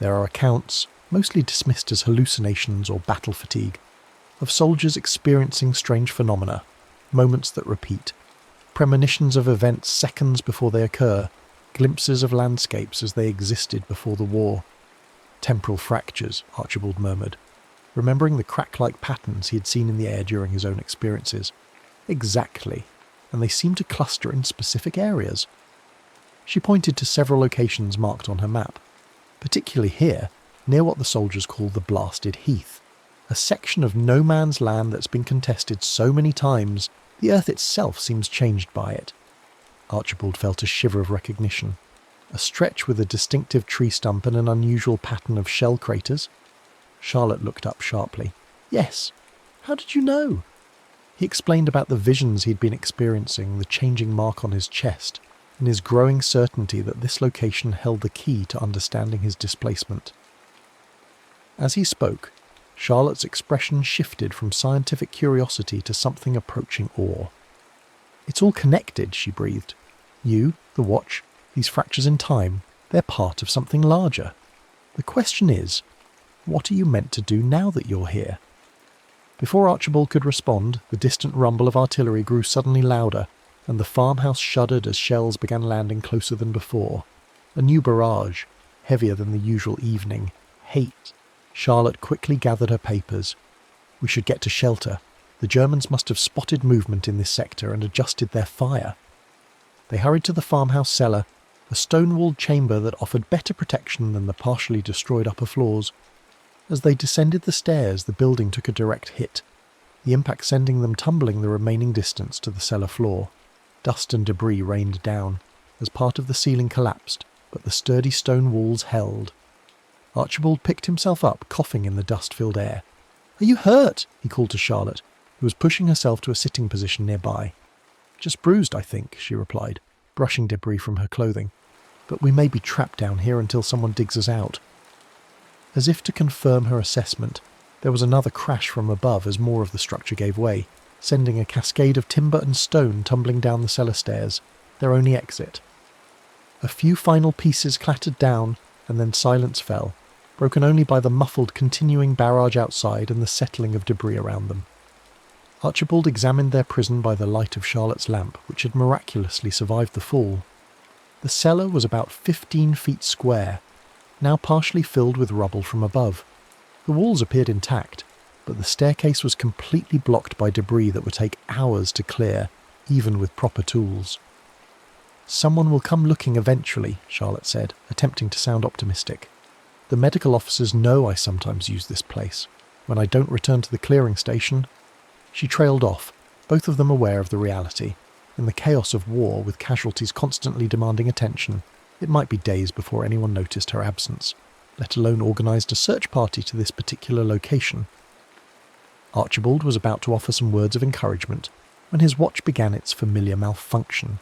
There are accounts, mostly dismissed as hallucinations or battle fatigue, of soldiers experiencing strange phenomena, moments that repeat, premonitions of events seconds before they occur, glimpses of landscapes as they existed before the war." "Temporal fractures," Archibald murmured, remembering the crack-like patterns he had seen in the air during his own experiences. "Exactly, and they seem to cluster in specific areas." She pointed to several locations marked on her map, particularly here, near what the soldiers call the Blasted Heath, a section of no man's land that's been contested so many times the earth itself seems changed by it. Archibald felt a shiver of recognition. A stretch with a distinctive tree stump and an unusual pattern of shell craters. Charlotte looked up sharply. "Yes. How did you know?" He explained about the visions he'd been experiencing, the changing mark on his chest, and his growing certainty that this location held the key to understanding his displacement. As he spoke, Charlotte's expression shifted from scientific curiosity to something approaching awe. "It's all connected," she breathed. "You, the watch, these fractures in time, they're part of something larger. The question is, what are you meant to do now that you're here?" Before Archibald could respond, the distant rumble of artillery grew suddenly louder, and the farmhouse shuddered as shells began landing closer than before. A new barrage, heavier than the usual evening. Hate. Charlotte quickly gathered her papers. "We should get to shelter. The Germans must have spotted movement in this sector and adjusted their fire." They hurried to the farmhouse cellar, a stone-walled chamber that offered better protection than the partially destroyed upper floors. As they descended the stairs, the building took a direct hit, the impact sending them tumbling the remaining distance to the cellar floor. Dust and debris rained down, as part of the ceiling collapsed, but the sturdy stone walls held. Archibald picked himself up, coughing in the dust-filled air. "Are you hurt?" he called to Charlotte, who was pushing herself to a sitting position nearby. "Just bruised, I think," she replied, brushing debris from her clothing. "But we may be trapped down here until someone digs us out." As if to confirm her assessment, there was another crash from above as more of the structure gave way, sending a cascade of timber and stone tumbling down the cellar stairs, their only exit. A few final pieces clattered down, and then silence fell, broken only by the muffled continuing barrage outside and the settling of debris around them. Archibald examined their prison by the light of Charlotte's lamp, which had miraculously survived the fall. The cellar was about 15 feet square, now partially filled with rubble from above. The walls appeared intact, but the staircase was completely blocked by debris that would take hours to clear, even with proper tools. "Someone will come looking eventually," Charlotte said, attempting to sound optimistic. "The medical officers know I sometimes use this place. When I don't return to the clearing station..." She trailed off, both of them aware of the reality. In the chaos of war, with casualties constantly demanding attention, it might be days before anyone noticed her absence, let alone organised a search party to this particular location. Archibald was about to offer some words of encouragement when his watch began its familiar malfunction.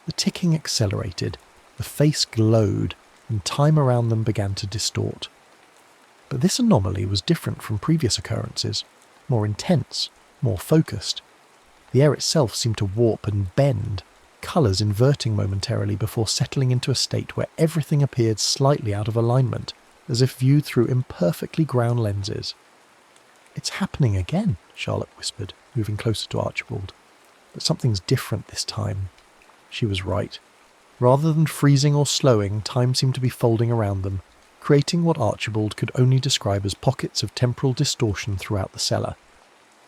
The ticking accelerated, the face glowed, and time around them began to distort. But this anomaly was different from previous occurrences, more intense, more focused. The air itself seemed to warp and bend, colours inverting momentarily before settling into a state where everything appeared slightly out of alignment, as if viewed through imperfectly ground lenses. "It's happening again," Charlotte whispered, moving closer to Archibald. "But something's different this time." She was right. Rather than freezing or slowing, time seemed to be folding around them, creating what Archibald could only describe as pockets of temporal distortion throughout the cellar.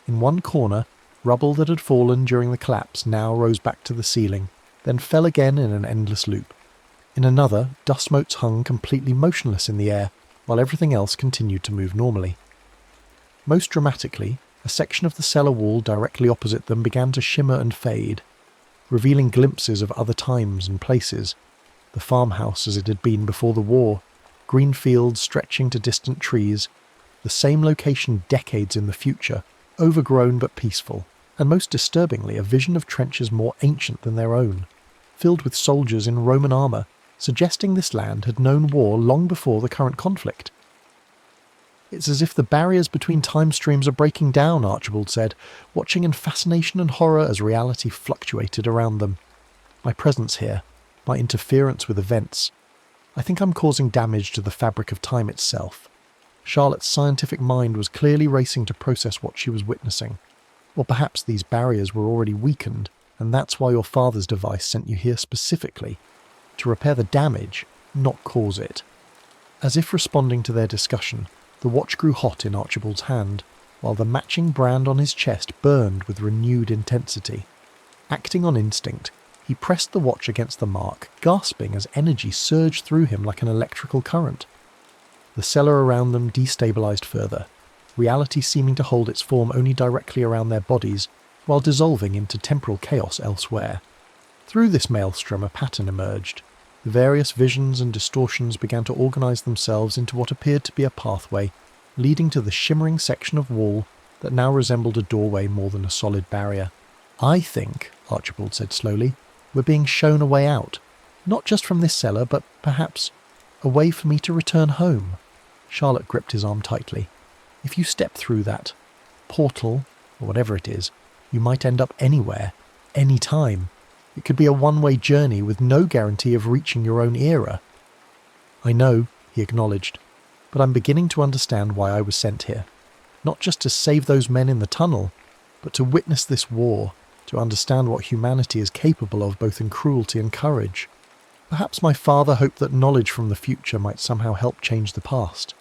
In one corner, rubble that had fallen during the collapse now rose back to the ceiling, then fell again in an endless loop. In another, dust motes hung completely motionless in the air, while everything else continued to move normally. Most dramatically, a section of the cellar wall directly opposite them began to shimmer and fade, revealing glimpses of other times and places. The farmhouse as it had been before the war, green fields stretching to distant trees, the same location decades in the future, overgrown but peaceful, and most disturbingly a vision of trenches more ancient than their own, filled with soldiers in Roman armour, suggesting this land had known war long before the current conflict. "It's as if the barriers between time streams are breaking down," Archibald said, watching in fascination and horror as reality fluctuated around them. "My presence here, my interference with events, I think I'm causing damage to the fabric of time itself." Charlotte's scientific mind was clearly racing to process what she was witnessing. Or perhaps these barriers were already weakened, and that's why your father's device sent you here specifically, to repair the damage, not cause it. As if responding to their discussion, the watch grew hot in Archibald's hand, while the matching brand on his chest burned with renewed intensity. Acting on instinct, he pressed the watch against the mark, gasping as energy surged through him like an electrical current. The cellar around them destabilized further, reality seeming to hold its form only directly around their bodies, while dissolving into temporal chaos elsewhere. Through this maelstrom a pattern emerged. The various visions and distortions began to organize themselves into what appeared to be a pathway, leading to the shimmering section of wall that now resembled a doorway more than a solid barrier. "I think," Archibald said slowly, "we're being shown a way out. Not just from this cellar, but perhaps a way for me to return home." Charlotte gripped his arm tightly. "If you step through that portal, or whatever it is, you might end up anywhere, any time. It could be a one-way journey with no guarantee of reaching your own era." "I know," he acknowledged, "but I'm beginning to understand why I was sent here. Not just to save those men in the tunnel, but to witness this war, to understand what humanity is capable of both in cruelty and courage. Perhaps my father hoped that knowledge from the future might somehow help change the past.